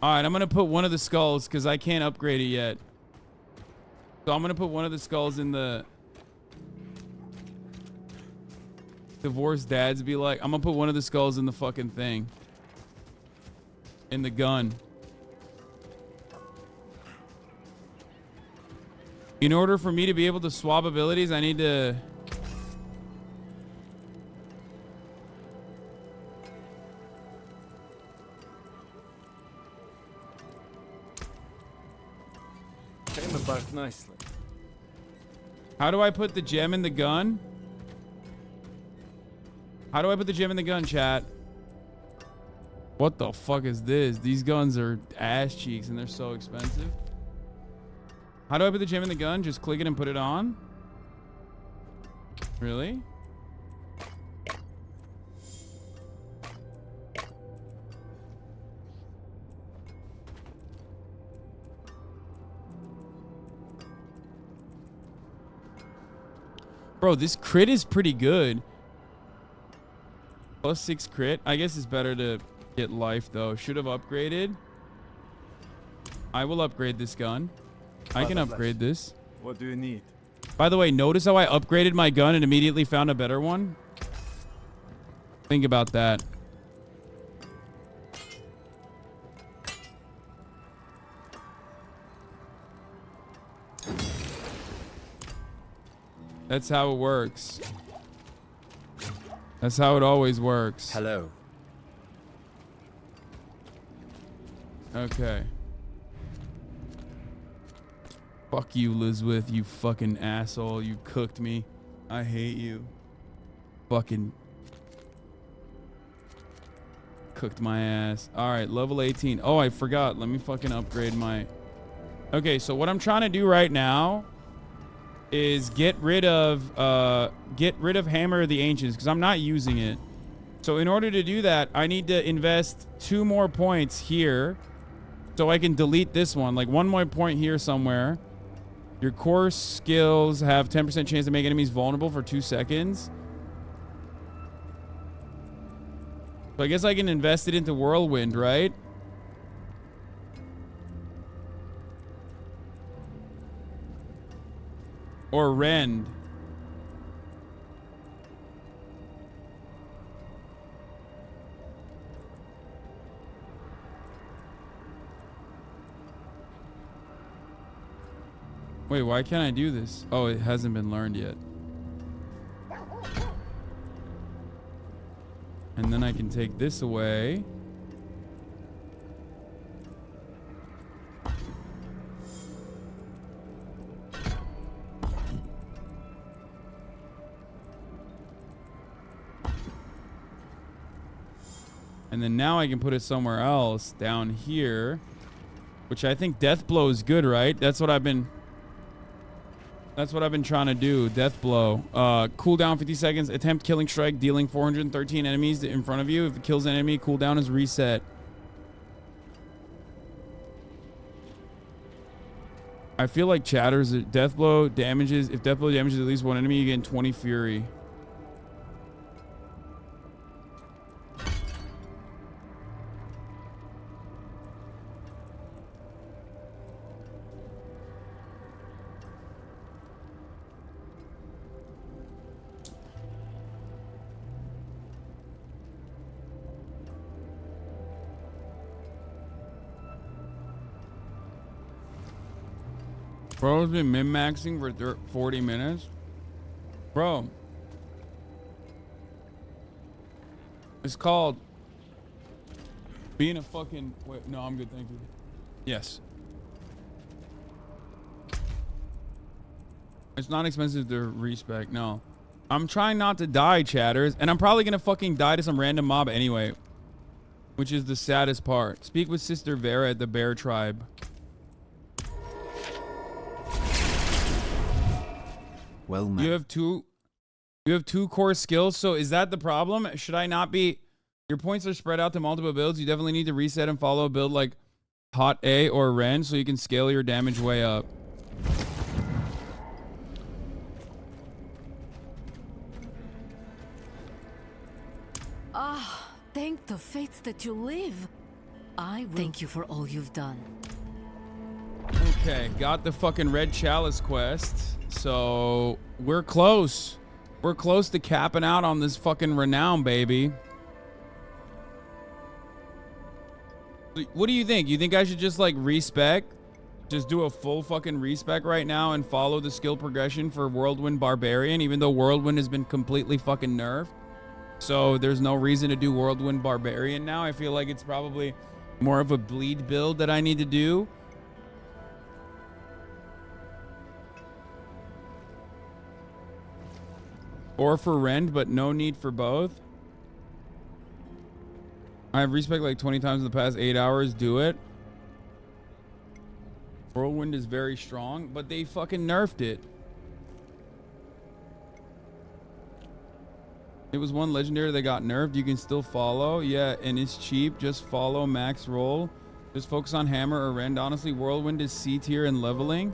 Alright, I'm going to put one of the skulls because I can't upgrade it yet. So I'm going to put one of the skulls in the... Divorced dads be like... I'm going to put one of the skulls in the fucking thing. In the gun. In order for me to be able to swap abilities, I need to... Came about nicely. How do I put the gem in the gun? How do I put the gem in the gun, chat? What the fuck is this? These guns are ass cheeks and they're so expensive. How do I put the gem in the gun? Just click it and put it on? Really? Bro, this crit is pretty good. +6 crit. I guess it's better to get life though. Should have upgraded. I will upgrade this gun. I can upgrade this. What do you need? By the way, notice how I upgraded my gun and immediately found a better one? Think about that. That's how it works. That's how it always works. Hello. Okay. Fuck you, Lizwith, you fucking asshole. You cooked me. I hate you. Fucking cooked my ass. Alright, level 18. Oh, I forgot. Let me fucking upgrade my... Okay, so what I'm trying to do right now is get rid of Hammer of the Ancients because I'm not using it. So in order to do that, I need to invest 2 more points here so I can delete this one. Like 1 more point here somewhere. Your core skills have 10% chance to make enemies vulnerable for 2 seconds. So I guess I can invest it into Whirlwind, right? Or Rend. Wait, why can't I do this? Oh, it hasn't been learned yet. And then I can take this away. And then now I can put it somewhere else down here, which I think Death Blow is good, right? That's what I've been trying to do. Death Blow. Cooldown 50 seconds. Attempt killing strike, dealing 413 enemies in front of you. If it kills an enemy, cooldown is reset. I feel like Chatter's Death Blow damages. If Death Blow damages at least 1 enemy, you get 20 fury. Bro's been min-maxing for 40 minutes. Bro. It's called being a fucking... Wait, no, I'm good, thank you. Yes. It's not expensive to respec, no. I'm trying not to die, chatters, and I'm probably gonna fucking die to some random mob anyway. Which is the saddest part. Speak with Sister Vera at the Bear Tribe. Well, man. You have two core skills, so is that the problem? Should I not be... Your points are spread out to multiple builds. You definitely need to reset and follow a build like Hot A or Ren so you can scale your damage way up. Ah, thank the fates that you live. I will thank you for all you've done. Okay, got the fucking Red Chalice quest. So we're close. We're close to capping out on this fucking renown, baby. What do you think? You think I should just like respec? Just do a full fucking respec right now and follow the skill progression for Whirlwind Barbarian, even though Whirlwind has been completely fucking nerfed. So there's no reason to do Whirlwind Barbarian now. I feel like it's probably more of a bleed build that I need to do. Or for Rend, but no need for both. I have respec like 20 times in the past 8 hours. Do it. Whirlwind is very strong, but they fucking nerfed it. It was one legendary that got nerfed. You can still follow. Yeah, and it's cheap. Just follow max roll. Just focus on hammer or rend. Honestly, Whirlwind is C tier and leveling.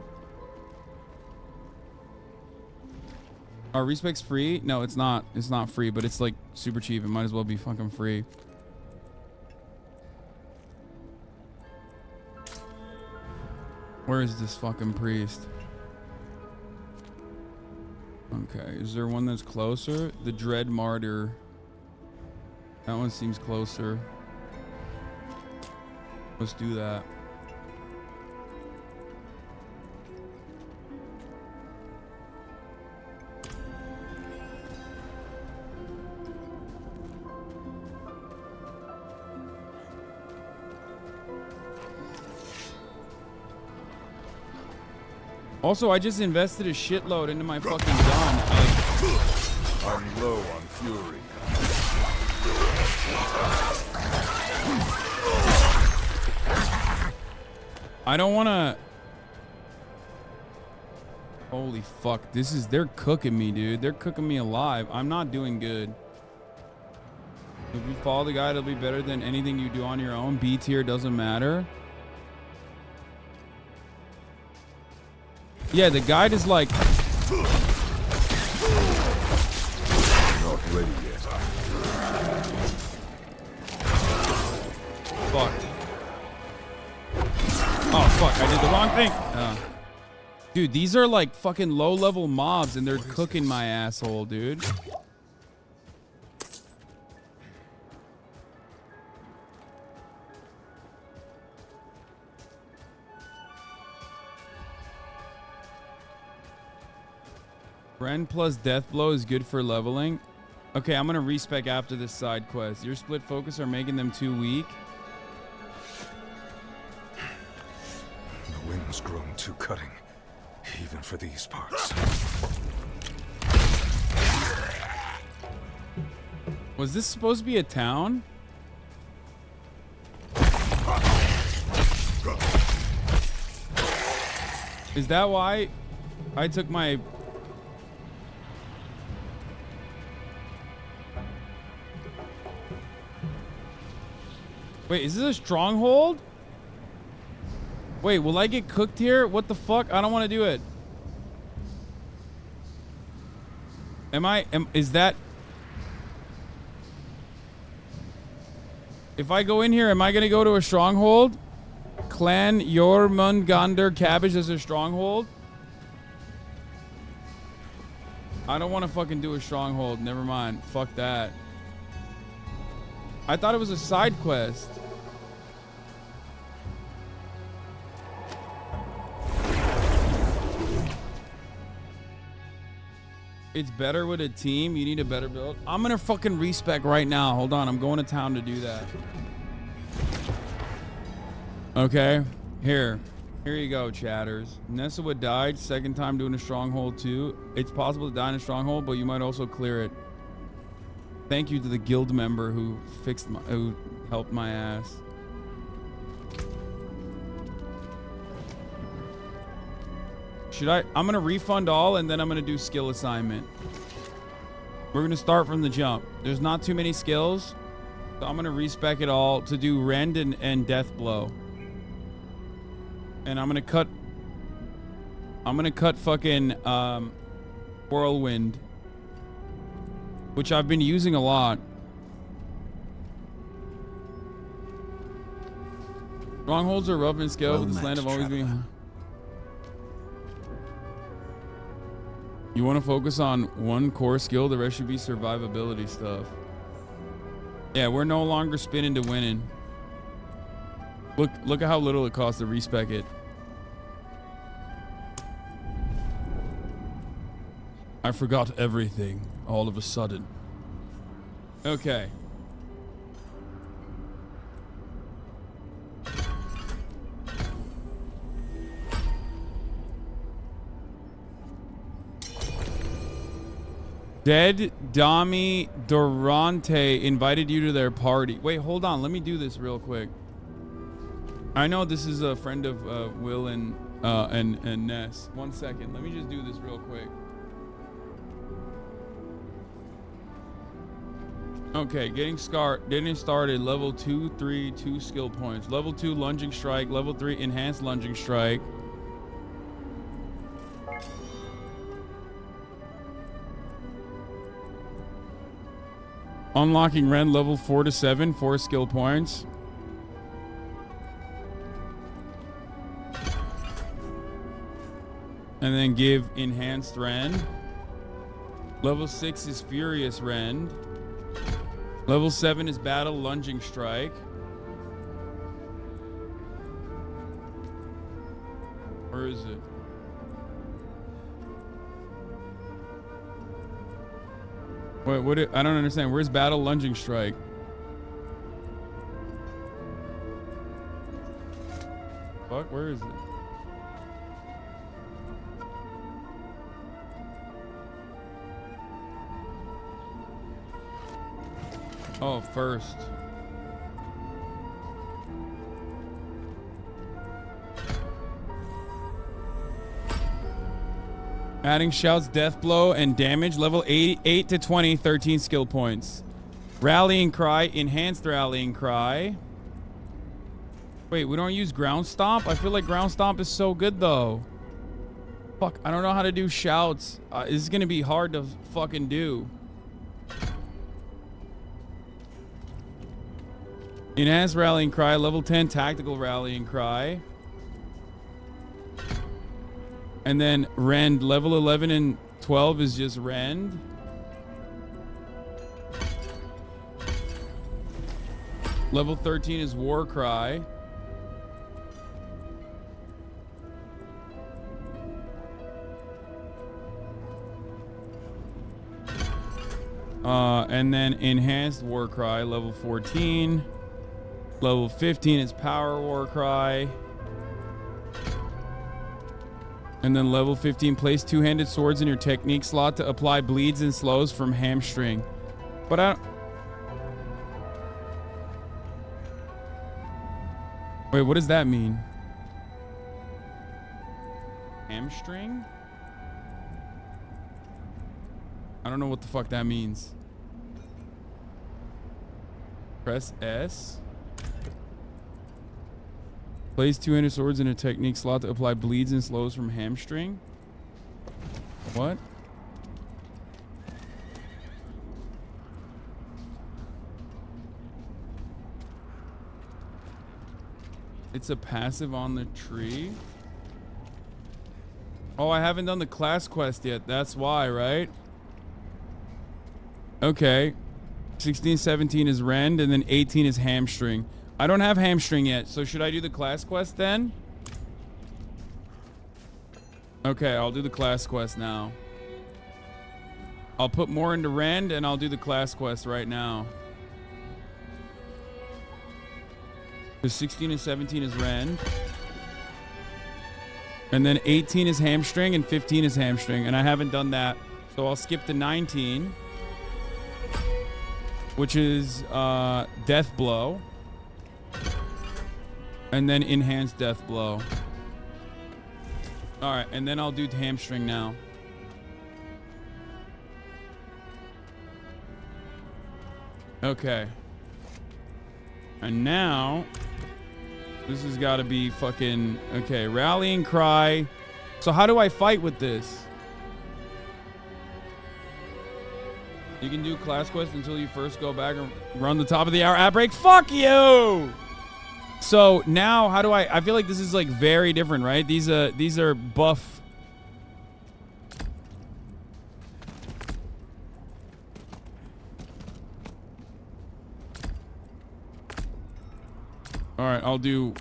Are respecs free? No, it's not. It's not free, but it's like super cheap. It might as well be fucking free. Where is this fucking priest? Okay, is there one that's closer? The Dread Martyr. That one seems closer. Let's do that. Also, I just invested a shitload into my fucking gun. I'm low on fury. I don't want to... Holy fuck. They're cooking me, dude. They're cooking me alive. I'm not doing good. If you follow the guide, it'll be better than anything you do on your own. B tier doesn't matter. Yeah, the guide is like... Not ready yet. Fuck. Oh, fuck. I did the wrong thing. Dude, these are like fucking low-level mobs, and they're cooking my asshole, dude. Rend plus Death Blow is good for leveling. Okay, I'm gonna respec after this side quest. Your split focus are making them too weak. The wind's grown too cutting, even for these parts. Was this supposed to be a town? Is that why I took my... Wait, is this a stronghold? Wait, will I get cooked here? What the fuck? I don't want to do it. Is that... If I go in here, am I going to go to a stronghold? Clan Jormungandr Cabbage as a stronghold? I don't want to fucking do a stronghold. Never mind. Fuck that. I thought it was a side quest. It's better with a team. You need a better build. I'm gonna fucking respec right now. Hold on, I'm going to town to do that. Okay, here you go, chatters. Nessa would died second time doing a stronghold too. It's possible to die in a stronghold, but you might also clear it. Thank you to the guild member who helped my ass. I'm gonna refund all and then I'm gonna do skill assignment. We're gonna start from the jump. There's not too many skills, so I'm gonna respec it all to do Rend and Death Blow. And I'm gonna cut fucking Whirlwind, which I've been using a lot. Strongholds are rough and scale, but this land have always been. You want to focus on one core skill, the rest should be survivability stuff. Yeah, we're no longer spinning to winning. Look at how little it costs to respec it. I forgot everything all of a sudden. Okay. Dead Dami Durante invited you to their party. Wait, hold on. Let me do this real quick. I know this is a friend of Will and Ness. 1 second. Let me just do this real quick. Okay, getting started. Level 2, 3, 2 skill points. Level 2 lunging strike. Level 3 enhanced lunging strike. Unlocking Rend level 4 to 7, 4 skill points. And then give enhanced Rend. Level 6 is Furious Rend. Level 7 is Battle Lunging Strike. Where is it? Wait, I don't understand. Where's Battle Lunging Strike? Fuck, where is it? Oh, first. Adding shouts, death blow, and damage. Level 8 to 20, 13 skill points. Rallying cry, enhanced rallying cry. Wait, we don't use ground stomp? I feel like ground stomp is so good though. Fuck, I don't know how to do shouts. This is gonna be hard to fucking do. Enhanced rallying cry, level 10 tactical rallying cry. And then Rend, level 11 and 12 is just Rend. Level 13 is War Cry. And then Enhanced War Cry, level 14. Level 15 is Power War Cry. And then level 15, place two-handed swords in your technique slot to apply bleeds and slows from hamstring. But I don't... Wait, what does that mean? Hamstring? I don't know what the fuck that means. Press S. Place two-handed swords in a technique slot to apply bleeds and slows from hamstring. What? It's a passive on the tree. Oh, I haven't done the class quest yet. That's why, right? Okay. 16, 17 is Rend, and then 18 is hamstring. I don't have hamstring yet, so should I do the class quest then? Okay, I'll do the class quest now. I'll put more into Rend, and I'll do the class quest right now. Because 16 and 17 is Rend. And then 18 is Hamstring, and 15 is Hamstring. And I haven't done that. So I'll skip to 19. Which is Death Blow. And then Enhanced Death Blow. Alright, and then I'll do Hamstring now. Okay. And now, this has got to be fucking... Okay, Rallying Cry. So how do I fight with this? You can do class quest until you first go back and run the top of the hour ad break. Fuck you! So now, how do I feel like this is like very different, right? These are buff. All right, I'll do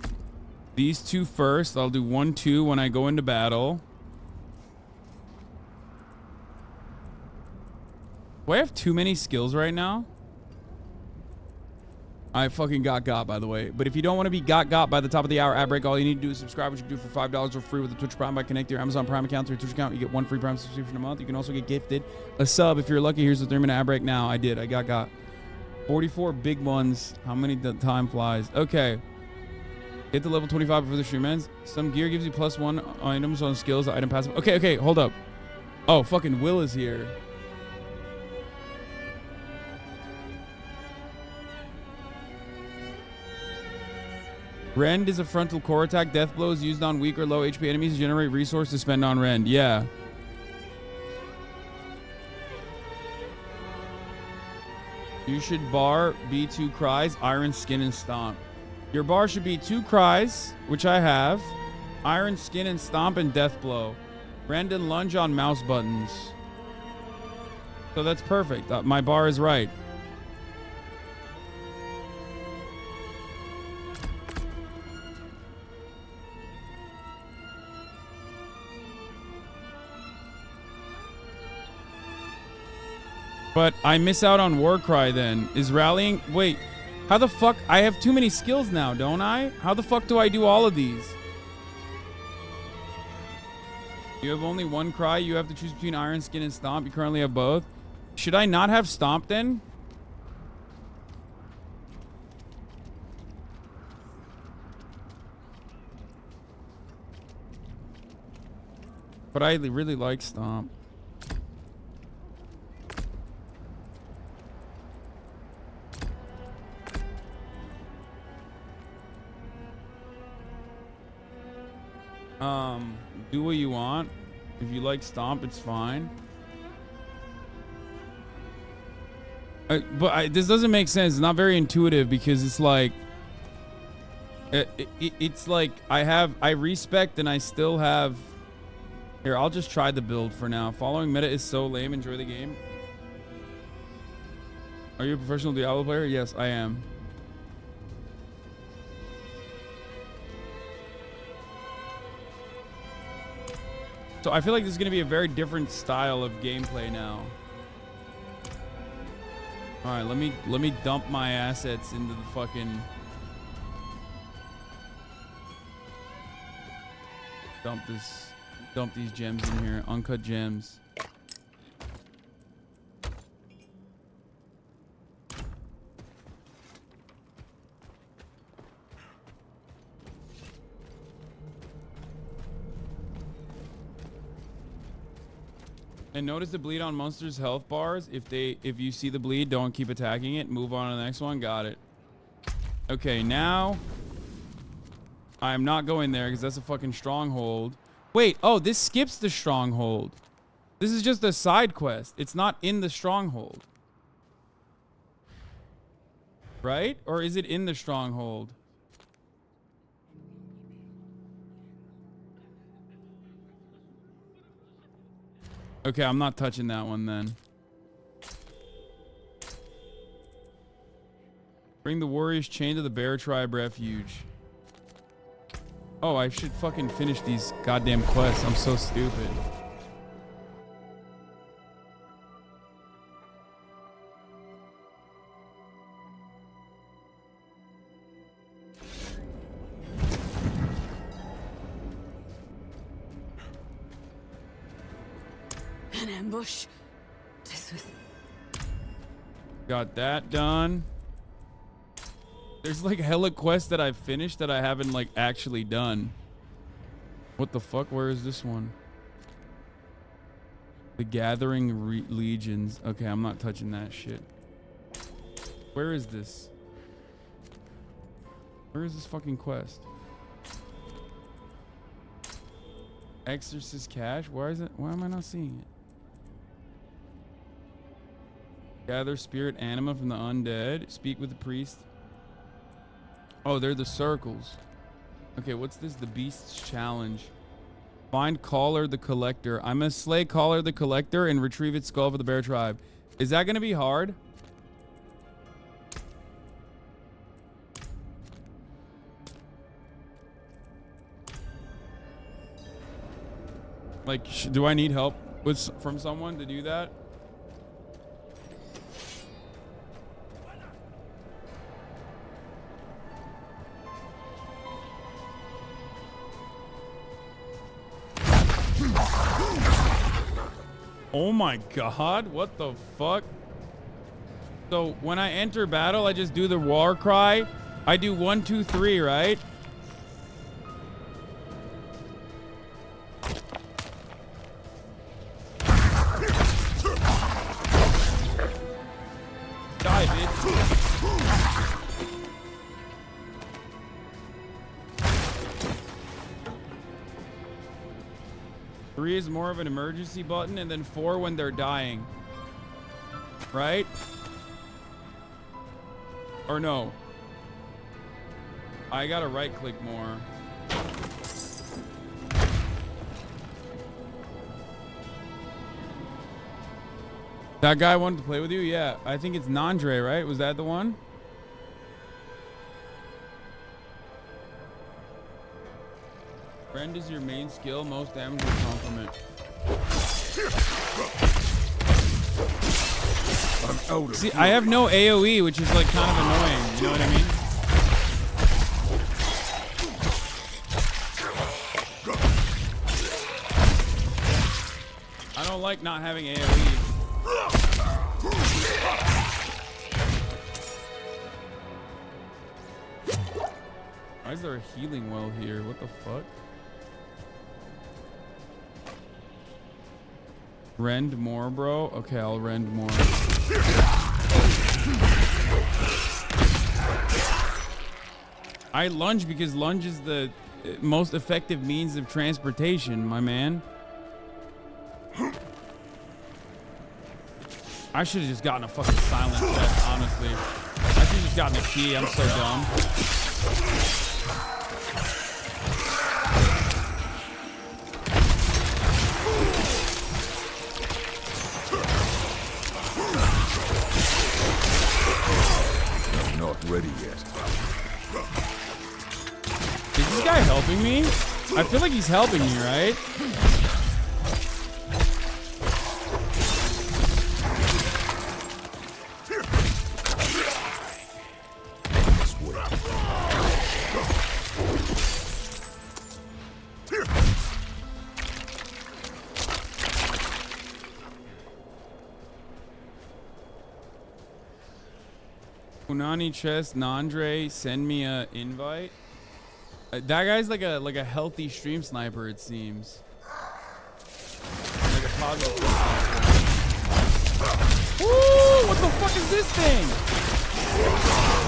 these two first. I'll do 1, 2 when I go into battle. Do I have too many skills right now? I fucking got, by the way. But if you don't want to be got by the top of the hour ad break, all you need to do is subscribe, which you can do for $5 for free with the Twitch Prime by connecting your Amazon Prime account to your Twitch account. You get 1 free Prime subscription a month. You can also get gifted a sub if you're lucky. Here's the 3-minute ad break now. I did. I got. 44 big ones. How many time flies? Okay. Hit the level 25 before the stream ends. Some gear gives you +1 items on skills. Item passive. Okay, hold up. Oh, fucking Will is here. Rend is a frontal core attack. Death blow is used on weak or low HP enemies to generate resource to spend on Rend. Yeah. You should bar be 2 cries, Iron Skin and Stomp. Your bar should be 2 cries, which I have. Iron Skin and Stomp and Death Blow. Rend and lunge on mouse buttons. So that's perfect. My bar is right. But I miss out on Warcry then. Is rallying... Wait. How the fuck... I have too many skills now, don't I? How the fuck do I do all of these? You have only 1 cry. You have to choose between Iron Skin and Stomp. You currently have both. Should I not have Stomp then? But I really like Stomp. Do what you want. If you like Stomp, it's fine. But this doesn't make sense. It's not very intuitive because it's like... It's like I respect and I still have... Here, I'll just try the build for now. Following meta is so lame. Enjoy the game. Are you a professional Diablo player? Yes, I am. So I feel like this is going to be a very different style of gameplay now. All right, let me dump my assets into the fucking... Dump these gems in here. Uncut gems. And notice the bleed on monsters' health bars. If you see the bleed, don't keep attacking it. Move on to the next one. Got it. Okay, now I'm not going there because that's a fucking stronghold. Wait, oh, this skips the stronghold. This is just a side quest. It's not in the stronghold. Right? Or is it in the stronghold? Okay, I'm not touching that one then. Bring the warrior's chain to the bear tribe refuge. Oh, I should fucking finish these goddamn quests. I'm so stupid. ambush. This was... Got that done. There's like hella quests that I've finished that I haven't like actually done. What the fuck? Where is this one? The Gathering Legions. Okay, I'm not touching that shit. Where is this? Where is this fucking quest? Exorcist Cache? Why is it? Why am I not seeing it? Gather spirit anima from the undead. Speak with the priest. Oh, they're the circles. Okay, what's this? The Beast's Challenge. Find Caller the Collector. I must slay Caller the Collector and retrieve its skull for the Bear Tribe. Is that going to be hard? Like, do I need help from someone to do that? Oh my god, what the fuck? So when I enter battle, I just do the war cry. I do 1, 2, 3, right? Die, bitch. 3 is more of an emergency button, and then 4 when they're dying. Right? Or no? I gotta right click more. That guy wanted to play with you? Yeah, I think it's Nandre, right? Was that the one? Friend is your main skill, most damage will compliment. See, I have no AoE, which is like kind of annoying. You know what I mean? I don't like not having AoE. Why is there a healing well here? What the fuck? Rend more, bro? Okay, I'll rend more. I lunge because lunge is the most effective means of transportation, my man. I should have just gotten a fucking silent chest, honestly. I should have just gotten a key. I'm so dumb. Not ready yet. Is this guy helping me? I feel like he's helping me, right? Unani chest, Nandre, send me a invite. That guy's like a healthy stream sniper, it seems. Like a positive. Woo! What the fuck is this thing?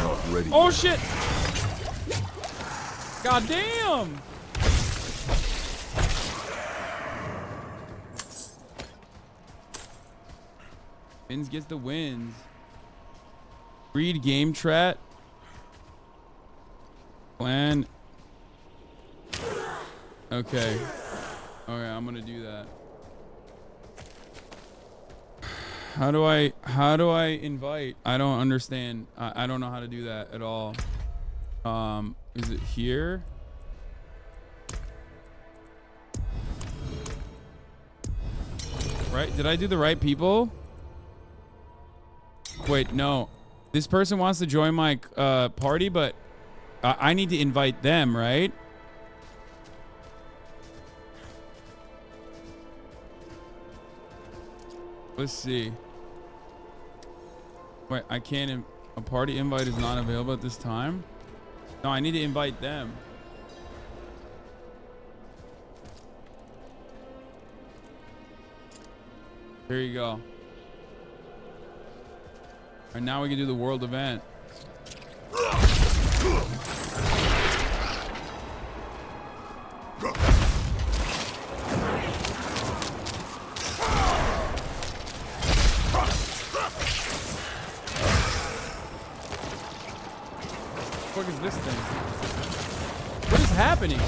Not ready Oh yet. shit! God damn! Wins gets the wins. Read game chat. Plan. Okay. Okay, I'm gonna do that. How do I invite? I don't understand. I don't know how to do that at all. Is it here? Right? Did I do the right people? Wait, no. This person wants to join my party, but I need to invite them, right? Let's see. Wait, I can't. A party invite is not available at this time. No, I need to invite them. There you go. All right, now we can do the world event. What is this thing? What is happening?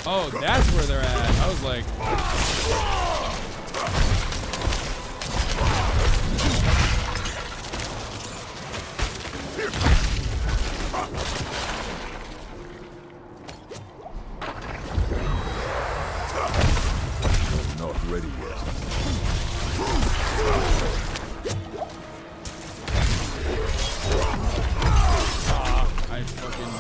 Oh, that's where they're at. I was like... Not ready yet. I fucking...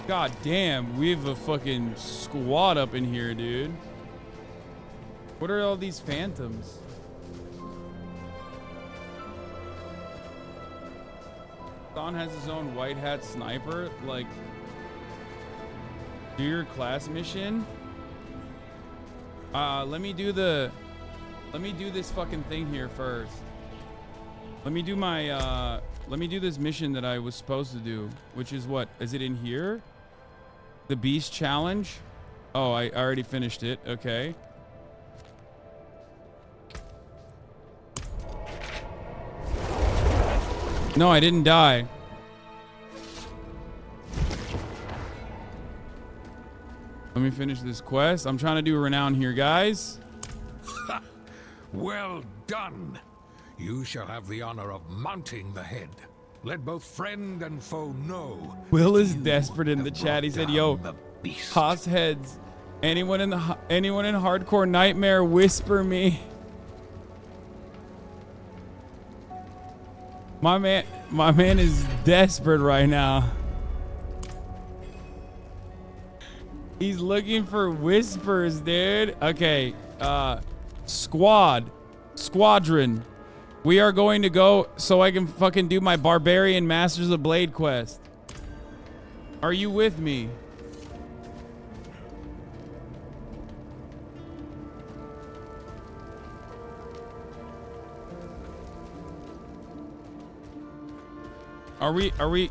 God damn, we have a fucking squad up in here, dude. What are all these phantoms? Don has his own white hat sniper. Like, do your class mission. Let me do this fucking thing here first. Let me do my let me do this mission that I was supposed to do, which is what? Is it in here? The Beast Challenge? Oh, I already finished it. Okay. No, I didn't die. Let me finish this quest. I'm trying to do renown here, guys. Well done. You shall have the honor of mounting the head. Let both friend and foe know. Will is desperate in the chat. He said, "Yo, Haas heads. Anyone in hardcore nightmare, whisper me." My man is desperate right now. He's looking for whispers, dude. Okay, squadron. We are going to go so I can fucking do my Barbarian Masters of Blade quest. Are you with me?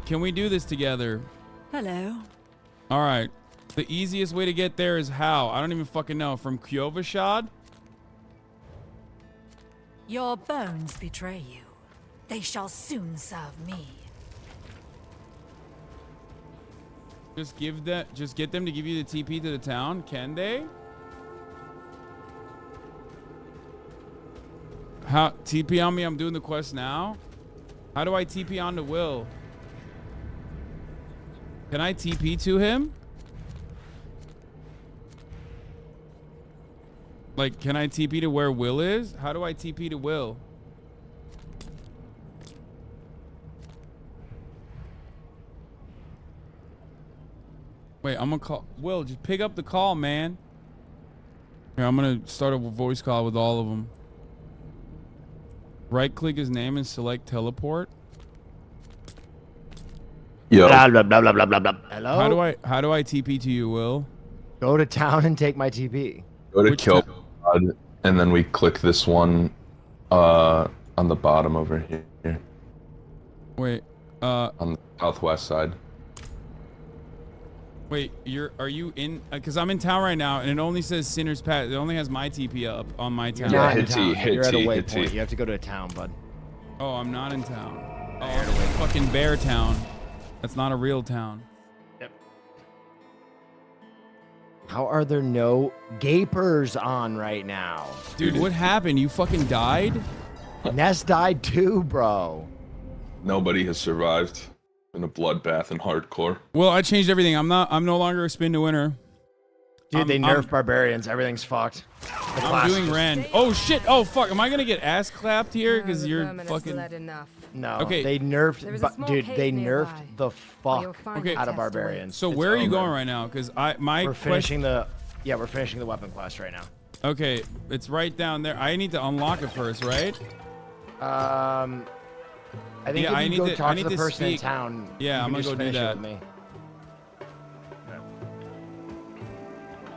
Can we do this together? Hello. All right. The easiest way to get there is how? I don't even fucking know. From Kyovashad? Your bones betray you. They shall soon serve me. Just get them to give you the TP to the town. Can they? How TP on me? I'm doing the quest now. How do I TP on to Will? Can I TP to him? Like, can I TP to where Will is? How do I TP to Will? Wait, I'm gonna call Will. Just pick up the call, man. Here, I'm gonna start a voice call with all of them. Right-click his name and select teleport. Yo. Blah, blah, blah, blah, blah, blah. Hello? How do I TP to you, Will? Go to town and take my TP. Go to kill God, and then we click this one on the bottom over here. Wait, on the southwest side. Wait, are you in? Because I'm in town right now, and it only says Sinner's Path. It only has my TP up on my town. You're not in town. You're at a waypoint. You have to go to a town, bud. Oh, I'm not in town. Oh, I'm in fucking Bear Town. That's not a real town. Yep. How are there no gapers on right now? Dude, what happened? You fucking died? Ness died too, bro. Nobody has survived in a bloodbath in hardcore. Well, I changed everything. I'm no longer a spin to winner. Dude, they nerfed barbarians. Everything's fucked. I'm doing Rend. Oh shit. Oh fuck. Am I gonna get ass clapped here? Because you're fucking. No. Okay. They nerfed, There is a small dude. cave They nearby, nerfed the where you'll fuck find Okay. out of test barbarians. So It's where are you over. going right now? Because We're finishing the. Yeah, we're finishing the weapon quest right now. Okay, it's right down there. I need to unlock it first, right? I think Yeah, if I you need go to- talk I to need the to person in speak. town, Yeah, you I'm can gonna just go do finish it that. with me.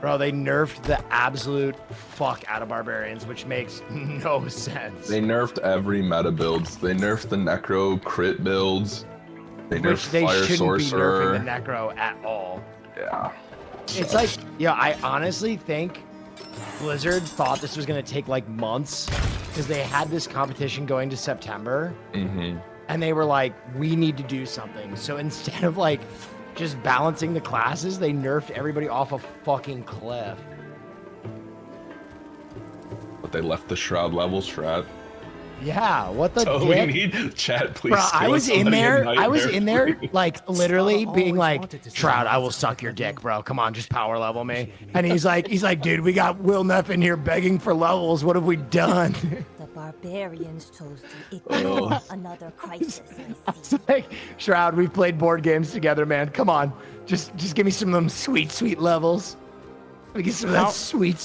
Bro, they nerfed the absolute fuck out of barbarians, which makes no sense. They nerfed every meta builds. They nerfed the necro crit builds. They nerfed Which they fire shouldn't sorcerer. be nerfing the necro at all. Yeah. It's like, yeah, I honestly think Blizzard thought this was gonna take like months because they had this competition going to September, and they were like, we need to do something. So instead of like just balancing the classes, they nerfed everybody off a fucking cliff. But they left the shroud level strat. Yeah, what the So dick? we need chat, please. Bro, I give was us in somebody a there. I was nightmare in there, free. like literally being like, "Shroud, I will suck your dick, bro. Come on, just power level me." And he's like, "Dude, we got Will Neff in here begging for levels. What have we done?" The barbarians chose to ignore another crisis. It's like, Shroud, we've played board games together, man. Come on, just give me some of them sweet levels. We get some of that sweet.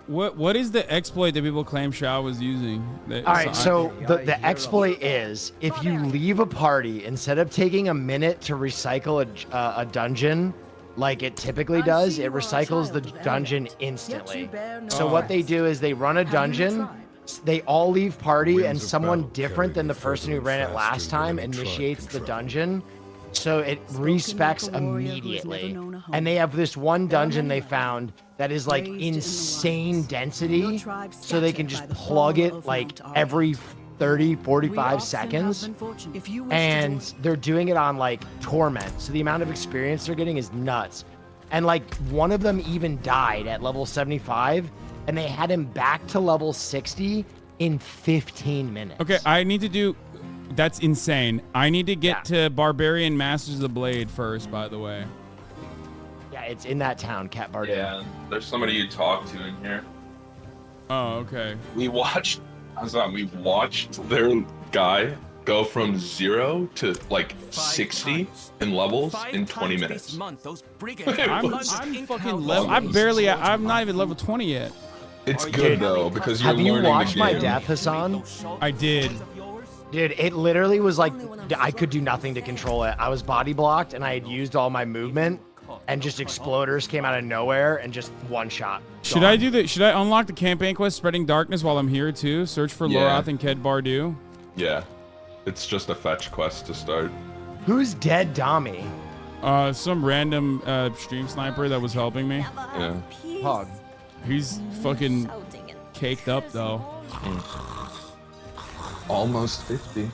What is the exploit that people claim Shao was using? All right, so the exploit is if you leave a party, instead of taking a minute to recycle a dungeon like it typically does, it recycles the dungeon instantly. So what they do is they run a dungeon, they all leave party, and someone different than the person who ran it last time initiates the dungeon. So it respecs immediately. And they have this one dungeon they found that is like insane density, so they can just plug it like every 30, 45 seconds. And they're doing it on like Torment, so the amount of experience they're getting is nuts. And like one of them even died at level 75, and they had him back to level 60 in 15 minutes. Okay, I need to do. That's insane. I need to get to Barbarian Masters of the Blade first, by the way. Yeah, it's in that town, Cat Bardu. Yeah, there's somebody you talk to in here. Oh, okay. We watched their guy go from 0 to like 60 in levels in 20 minutes. I'm fucking level. I'm not even level 20 yet. It's good though because you're Have you learning watched the my game. death, Hasan? I did. Dude, it literally was like I could do nothing to control it. I was body blocked and I had used all my movement, and just exploders came out of nowhere and just one shot. Should I unlock the campaign quest Spreading Darkness while I'm here too? Search for Yeah. Lorath and Ked Bardu. Yeah, it's just a fetch quest to start. Who's dead, Dami? Some random stream sniper that was helping me. Yeah. Hog. He's fucking caked up though. Almost 50.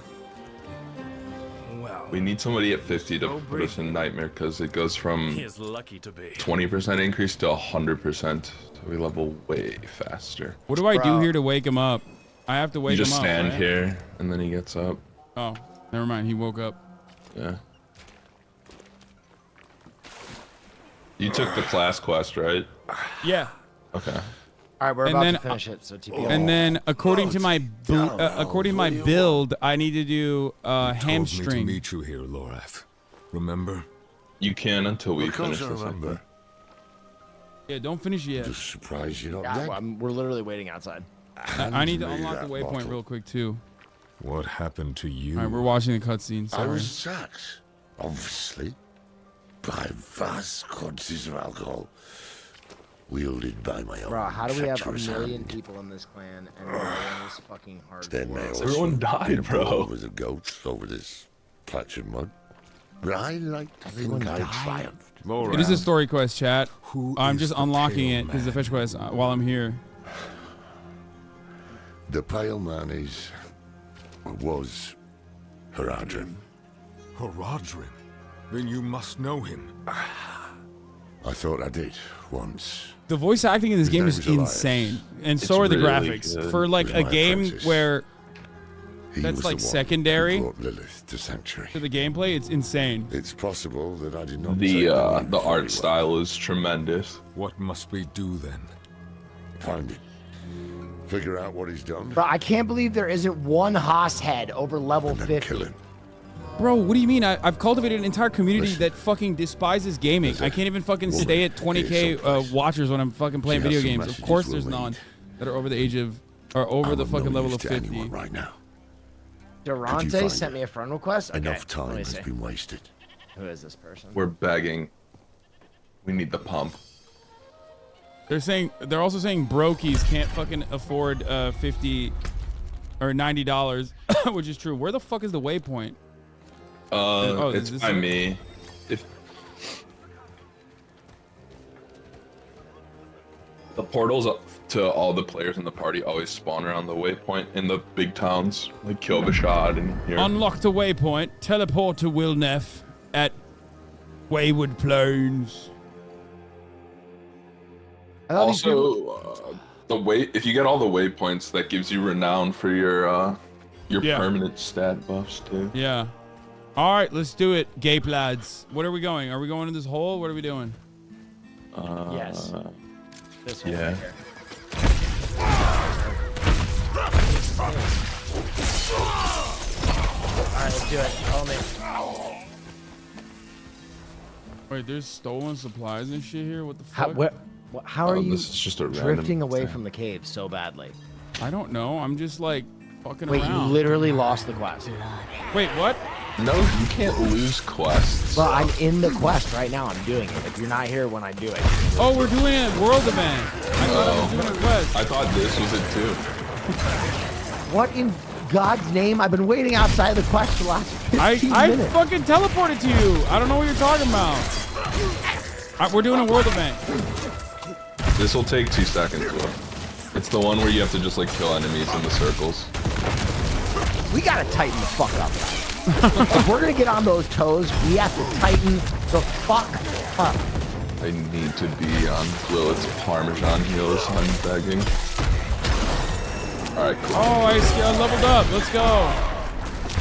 We need somebody at 50 to put us in Nightmare because it goes from 20% increase to 100%. So we level way faster. What do I do here to wake him up? I have to wake You him up. just stand right? here and then he gets up. Oh, never mind. He woke up. Yeah. You took the class quest, right? Yeah. Okay. All right, we're And about then- to finish it. So TP. And then, according to my build, I need to do hamstring. Told me to meet you here, Lorath. Remember? You can until we Of course finish I this. remember. Yeah, don't finish yet. Just surprised you're not Yeah, dead. we're literally waiting outside. I need to unlock the waypoint real quick too. What happened to you? All right, we're watching the cutscene. I Sorry. was sacked, obviously, by vast quantities of alcohol, wielded by my own Bro, how do we have a treacherous million hand. people in this clan and no one is fucking hard? Then I also Everyone died, did bro. war with the goats over this patch of mud. But I like to think I triumphed. It is a story quest, chat. I'm is just the unlocking pale it because the fetch quest while I'm here. The pale man was Haradrim. Haradrim? Then you must know him. I thought I did once. The voice acting in this His game name's is Elias. insane, and It's so are the really graphics. good. For like a My game apprentice. where He that's was like the one secondary who brought Lilith to Sanctuary. to the gameplay, it's insane. It's possible that I did not The take the very well. art style is tremendous. What must we do then? Find it. Figure out what he's done. Bro, I can't believe there isn't one Haas head over level 50. Kill him. Bro, what do you mean? I've cultivated an entire community that fucking despises gaming. I can't even fucking stay at 20k watchers when I'm fucking playing video games. Of course there's none that are over the age of, or over the fucking level of 50. Right now. Durante sent me a friend request. Okay, Enough time has been wasted. Who is this person? We're begging. We need the pump. They're also saying brokies can't fucking afford $50 or $90, which is true. Where the fuck is the waypoint? It's by me. If the portals up to all the players in the party always spawn around the waypoint in the big towns like Kilvashad and here. Unlock the waypoint. Teleport to Wilnef at Wayward Plains. Also, if you get all the waypoints, that gives you renown for your permanent stat buffs too. Yeah. All right, let's do it, gape lads. What are we going? Are we going in this hole? What are we doing? Yes. This hole yeah. right here. All right, let's do it. Follow me. Wait, there's stolen supplies and shit here? What the fuck? How are you this is just a drifting away from the cave so badly? I don't know. I'm just like fucking Wait, around. you literally lost the quest. Wait, what? No, you can't lose quests. Well, I'm in the quest right now. I'm doing it. If you're not here when I do it. Oh, we're doing a world event. I thought I was doing a quest. I thought this was it too. What in God's name? I've been waiting outside the quest for the last 15 minutes. I fucking teleported to you. I don't know what you're talking about. We're doing a world event. This will take 2 seconds. Will. It's the one where you have to just like kill enemies in the circles. We gotta tighten the fuck up. If we're gonna get on those toes, we have to tighten the fuck up. I need to be on Lilith's Parmesan heels. I'm begging. Alright, cool. Oh, I leveled up. Let's go.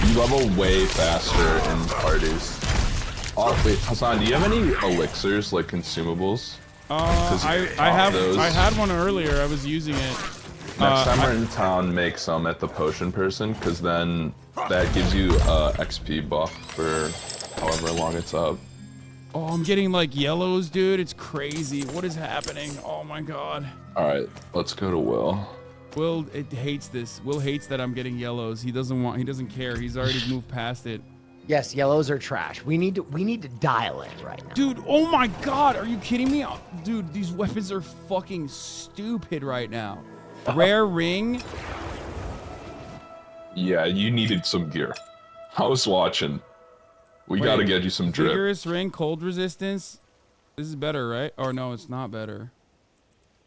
You level way faster in parties. Oh, wait, Hasan, do you have any elixirs, like consumables? I had one earlier. I was using it. Next time we're in town, make some at the potion person, because then that gives you XP buff for however long it's up. Oh, I'm getting like yellows, dude. It's crazy. What is happening? Oh my god. All right, let's go to Will. Will hates this. Will hates that I'm getting yellows. He doesn't care. He's already moved past it. Yes, yellows are trash. We need to dial in right now. Dude, oh my god, are you kidding me? Dude, these weapons are fucking stupid right now. Rare ring. Yeah, you needed some gear. I was watching. We gotta get you some drip. Vigorous ring, cold resistance. This is better, right? Or no, it's not better.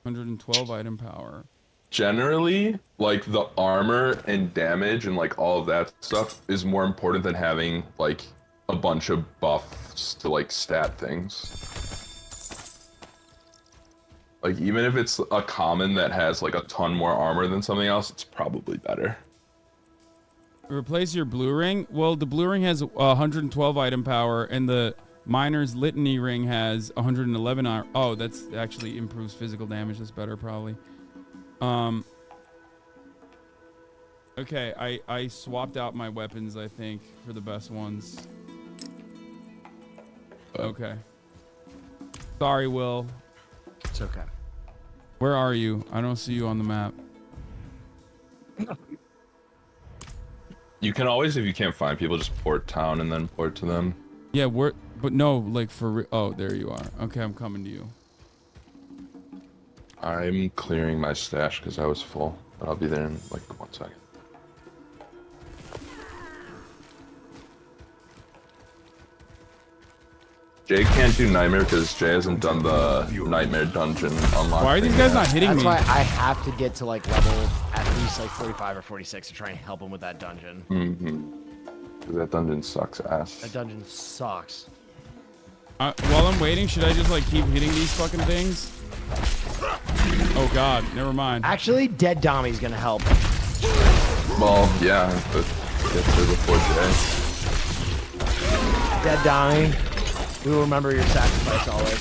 112 item power. Generally, like the armor and damage and like all of that stuff is more important than having like a bunch of buffs to like stat things. Like even if it's a common that has like a ton more armor than something else, it's probably better. Replace your blue ring. Well, the blue ring has 112 item power, and the miner's litany ring has 111 iron. Oh, that's actually improves physical damage. That's better probably. Okay, I swapped out my weapons, I think, for the best ones. Okay. Sorry, Will. It's okay. Where are you? I don't see you on the map. You can always, if you can't find people, just port town and then port to them. Yeah, but no, like for oh, there you are. Okay, I'm coming to you. I'm clearing my stash because I was full, but I'll be there in like 1 second. Jay can't do Nightmare because Jay hasn't done the Nightmare dungeon unlock. Why are these guys not hitting me? That's why I have to get to like level at least like 45 or 46 to try and help him with that dungeon. Mm-hmm. That dungeon sucks ass. That dungeon sucks. While I'm waiting, should I just like keep hitting these fucking things? Oh god, never mind. Actually, Dead Dommy's gonna help. Well, yeah, but get there before Jay. Dead Dommy, we will remember your sacrifice always.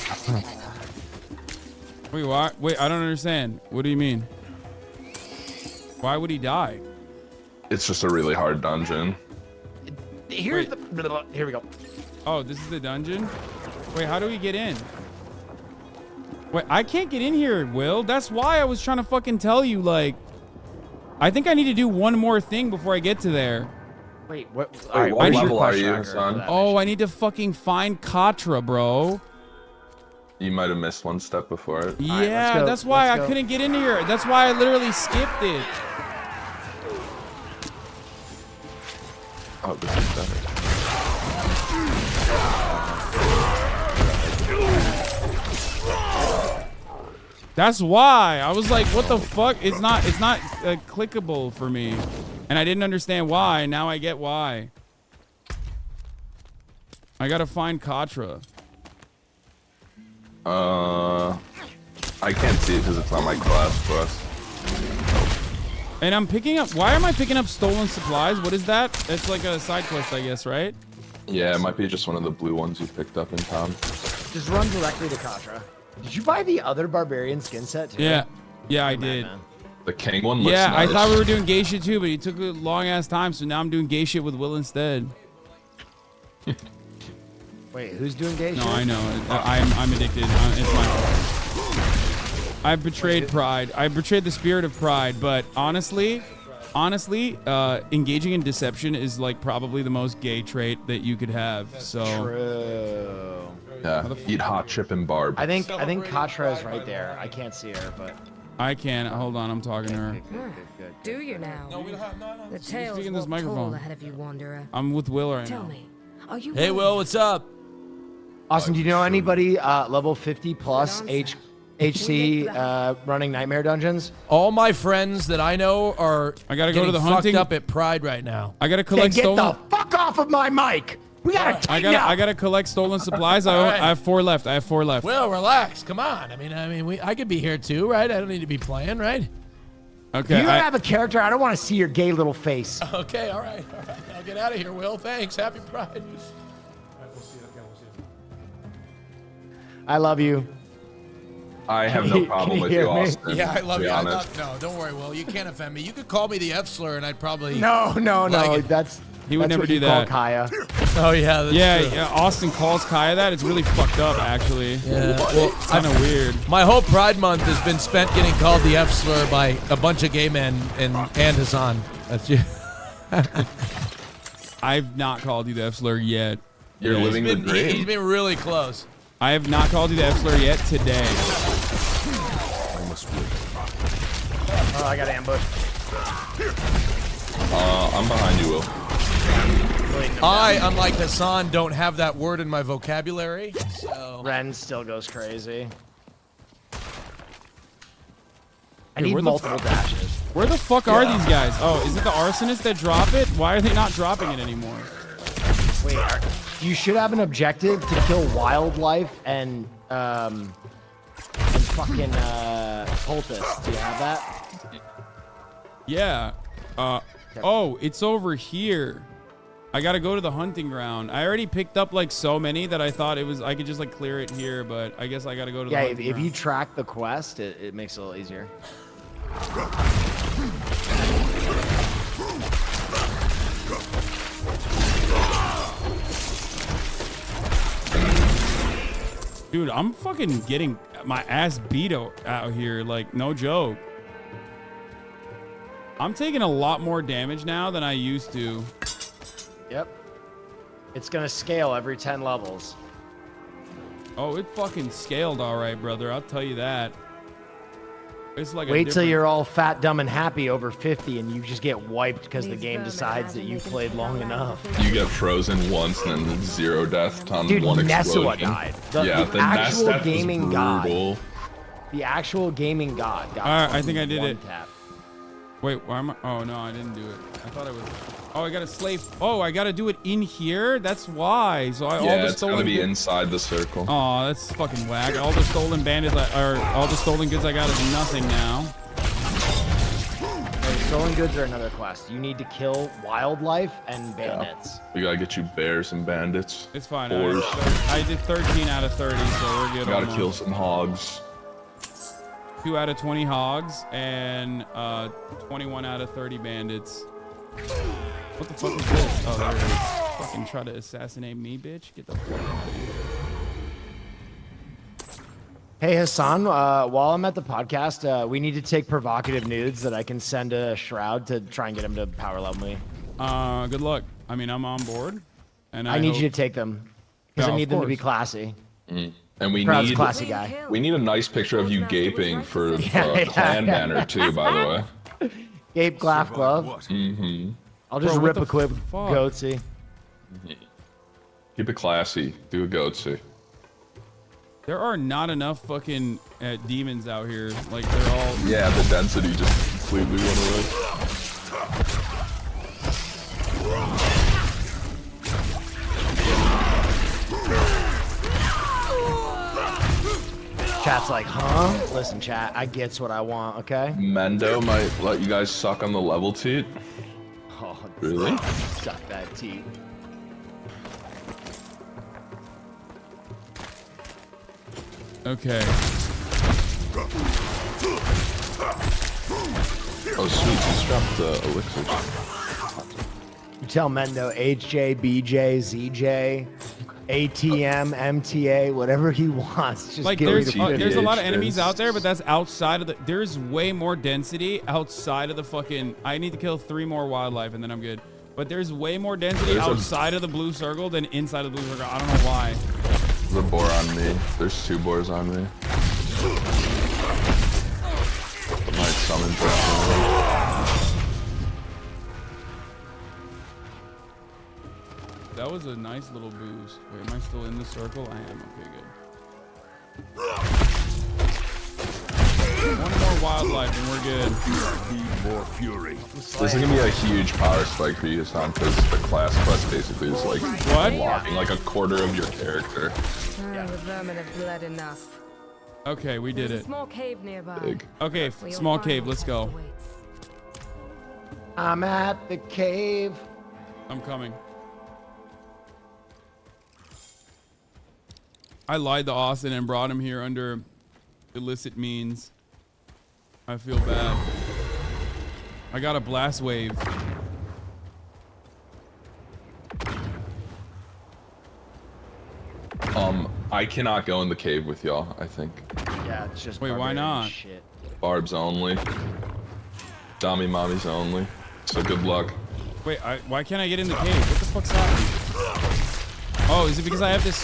Wait, what? Wait, I don't understand. What do you mean? Why would he die? It's just a really hard dungeon. Here's here we go. Oh, this is the dungeon? Wait, how do we get in? Wait, I can't get in here, Will. That's why I was trying to fucking tell you, like, I think I need to do one more thing before I get to there. Wait, what? Wait, all right, what level are you, son? Oh, I need to fucking find Katra, bro. You might have missed one step before it. Yeah, right, that's why I couldn't get in here. That's why I literally skipped it. Oh, this is better. That's why I was like, what the fuck? It's not clickable for me, and I didn't understand why. Now I get why. I gotta find Katra. I can't see it because it's on my class quest. And I'm picking up. Why am I picking up stolen supplies? What is that? It's like a side quest, I guess, right? Yeah, it might be just one of the blue ones you picked up in town. Just run directly to Katra. Did you buy the other barbarian skin set too? Yeah, yeah, I did. The king one looks Yeah, nice. I thought we were doing gay shit too, but he took a long ass time, so now I'm doing gay shit with Will instead. Wait, who's doing gay shit? No, I know. I'm addicted. It's my fault. I've betrayed pride. I betrayed the spirit of pride, but honestly, engaging in deception is like probably the most gay trait that you could have. So True. Yeah, eat hot chip and barb. I think Katra is right there. I can't see her, but I can't. Hold on, I'm talking to her. Do you now? No, we don't have. No. The tales speaking this walk microphone. tall ahead of you, wanderer. I'm with Will right Tell now. me, are you? Hey, Will, what's up? Austin, do you know anybody level 50 plus HC running nightmare dungeons? All my friends that I know are I gotta go to the fucked hunting. up at Pride right now. I gotta collect Then get stolen. the fuck off of my mic. We gotta tighten up. I gotta collect stolen supplies. I have 4 left. I have 4 left. Will, relax. Come on. I mean, I could be here too, right? I don't need to be playing, right? Okay. You don't have a character. I don't want to see your gay little face. Okay, all right. I'll get out of here, Will. Thanks. Happy Pride. I love you. I have no problem with you, Austin. Yeah, I love to be you. honest. No, don't worry, Will. You can't offend me. You could call me the F slur, and I'd probably No. He would never do that. Kaya. Oh yeah, that's Yeah, true. yeah. Austin calls Kaya that. It's really fucked up, actually. Yeah, well, it's kind of weird. My whole Pride Month has been spent getting called the F slur by a bunch of gay men and Hasan. That's you. I've not called you the F slur yet. You're living the dream. He's been really close. I have not called you the F slur yet today. Oh, I got ambushed. I'm behind you, Will. I, unlike Hasan, don't have that word in my vocabulary. So Ren still goes crazy. I Dude, need where the multiple dashes. Where the fuck are these guys? Oh, is it the arsonists that drop it? Why are they not dropping it anymore? Wait, you should have an objective to kill wildlife and fucking poultice. Do you have that? Yeah. Oh, it's over here. I gotta go to the hunting ground. I already picked up like so many that I thought I could just like clear it here, but I guess I gotta go to the Yeah, hunting if ground. you track the quest, it makes it a little easier. Dude, I'm fucking getting my ass beat out here, like no joke. I'm taking a lot more damage now than I used to. Yep. It's gonna scale every 10 levels. Oh, it fucking scaled all right, brother. I'll tell you that. It's like Wait till you're all fat, dumb, and happy over 50 and you just get wiped because the game decides that you've played long enough. You get frozen once and then 0 death on Dude, one Nessua explosion. died. Yeah, the the Ness actual death gaming was god. brutal. The actual gaming god got Alright, I think I did one it. tap. Wait, why am I? Oh, no, I didn't do it. I thought I was. Oh, I got to slave. Oh, I got to do it in here? That's why. So all Yeah, the it's stolen gonna be goods- inside the circle. Oh, that's fucking whack. All the stolen bandits, or all the stolen goods I got is nothing now. Okay, stolen goods are another quest. You need to kill wildlife and bandits. We gotta get you bears and bandits. It's fine. Boars. I did 13 out of 30, so we're good. Gotta on kill that. some hogs. 2 out of 20 hogs, and 21 out of 30 bandits. What the fuck is this? Oh, there it is. Fucking try to assassinate me, bitch. Get the fuck out of here. Hey, Hasan, while I'm at the podcast, we need to take provocative nudes that I can send to Shroud to try and get him to power level me. Good luck. I mean, I'm on board. And I need you to take them because I need them to be classy. And we Shroud's need a classy guy. We need a nice picture of you gaping for the clan banner too, by the way. Gape Glaff Glove. I'll just rip a quick goatsy. Keep it classy. Do a goatsy. There are not enough fucking demons out here. Like, they're all... Yeah, the density just completely went away. Chat's like, huh? Listen, chat, I gets what I want, okay? Mendo might let you guys suck on the level teat. Oh, really? Suck that teat. Okay. Oh, sweet. Just dropped the elixir. You tell Mendo HJ, BJ, ZJ, ATM, MTA, whatever he wants. Just Like, give there's me the a lot of enemies out there, but that's outside of the... There's way more density outside of the fucking... I need to kill 3 more wildlife, and then I'm good. But there's way more density outside of the blue circle than inside of the blue circle. I don't know why. There's a boar on me. There's 2 boars on me. Might summon That was a nice little boost. Wait, am I still in the circle? I am. Okay, good. 1 more wildlife and we're good. Need more fury. This is gonna be a huge power spike for you, Hasan, because the class quest basically is like blocking like a quarter of your character. The vermin have bled enough. Okay, we did There's it. a small cave nearby. Big. Okay, small cave. Let's go. I'm at the cave. I'm coming. I lied to Austin and brought him here under illicit means. I feel bad. I got a blast wave. I cannot go in the cave with y'all, I think. Yeah, it's just Wait, why not? Shit. Barbs only. Dummy mommies only. So good luck. Wait, why can't I get in the cave? What the fuck's happening? Oh, is it because I have this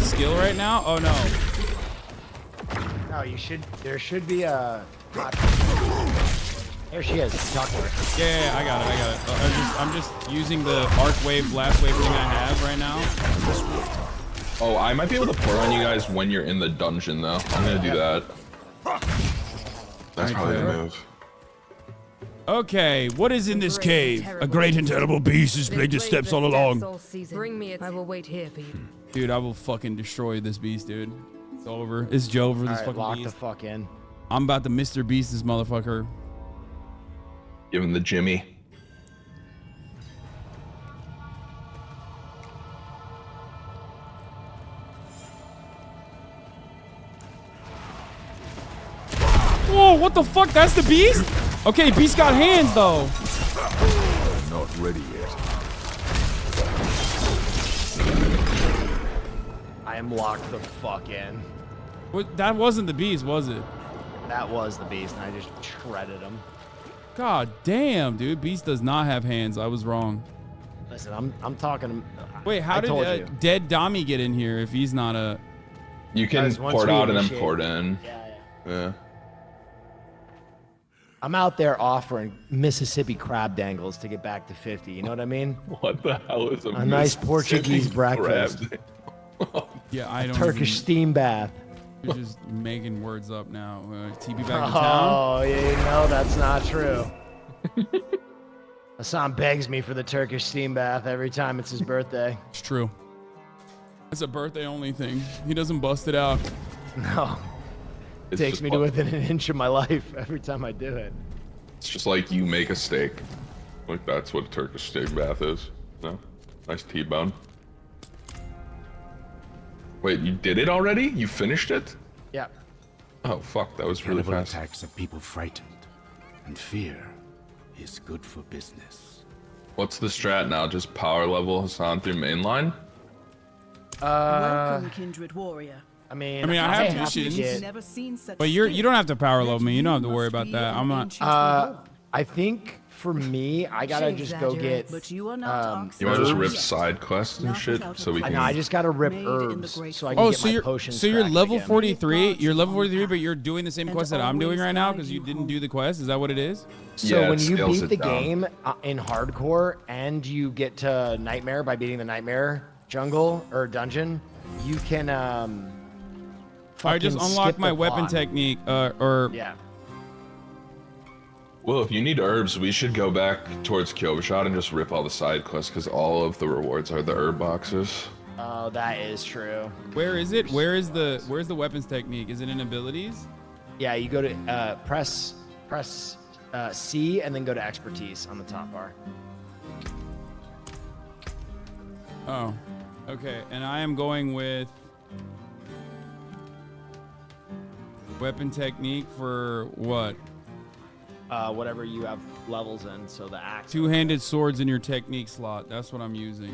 skill right now? Oh no. No, you should. There should be a. There she is. Talk to her. Yeah, I got it. I'm just using the arc wave, blast wave thing I have right now. Oh, I might be able to pour on you guys when you're in the dungeon, though. I'm gonna do that. That's probably the move. Okay, what is in this cave? A great and terrible beast has plagued its steps all along. Bring me it. I will wait here for you. Dude, I will fucking destroy this beast, dude. It's over. It's Joe for this fucking lock beast. the fuck in. I'm about to Mr. Beast this motherfucker. Give him the Jimmy. Whoa, what the fuck? That's the beast? Okay, beast got hands though. I'm not ready yet. I am locked the fuck in. What, that wasn't the beast, was it? That was the beast, and I just shredded him. God damn, dude. Beast does not have hands. I was wrong. Listen, I'm talking. Wait, how did dead Dami get in here if he's not a... You can pour it out and then pour it in. Yeah. I'm out there offering Mississippi crab dangles to get back to 50. You know what I mean? What the hell is a nice Portuguese breakfast? Yeah, I don't. Turkish steam bath. You're just making words up now. TB back in town? Oh, yeah, you know that's not true. Hasan begs me for the Turkish steam bath every time it's his birthday. It's true. It's a birthday only thing. He doesn't bust it out. No. It takes me to within an inch of my life every time I do it. It's just like you make a steak. Like that's what a Turkish steak bath is. No? Nice T-bone. Wait, you did it already? You finished it? Yeah. Oh fuck, that was really Cannibal fast. attacks have people frightened, and fear is good for business. What's the strat now? Just power level Hasan through mainline? Uh, Kindred warrior. I mean, I have missions. But you don't have to power level me. You don't have to worry about that. I'm not. I think for me, I gotta just go get. You want to just rip side quests and shit so we can. I just gotta rip herbs so I can get my potions. So you're cracked level again. 43. You're level 43, but you're doing the same quest that I'm doing right now because you didn't do the quest. Is that what it is? So Yeah, when it you scales beat it the down. game in hardcore and you get to nightmare by beating the nightmare jungle or dungeon, you can I just fucking unlocked skip my the weapon plot. technique. Yeah. Well, if you need herbs, we should go back towards Kyovashot and just rip all the side quests because all of the rewards are the herb boxes. Oh, that is true. Where is it? Where's the weapons technique? Is it in abilities? Yeah, you go to press C and then go to expertise on the top bar. Oh, okay. And I am going with weapon technique for what? Whatever you have levels in, so the axe. Two-handed swords in your technique slot. That's what I'm using.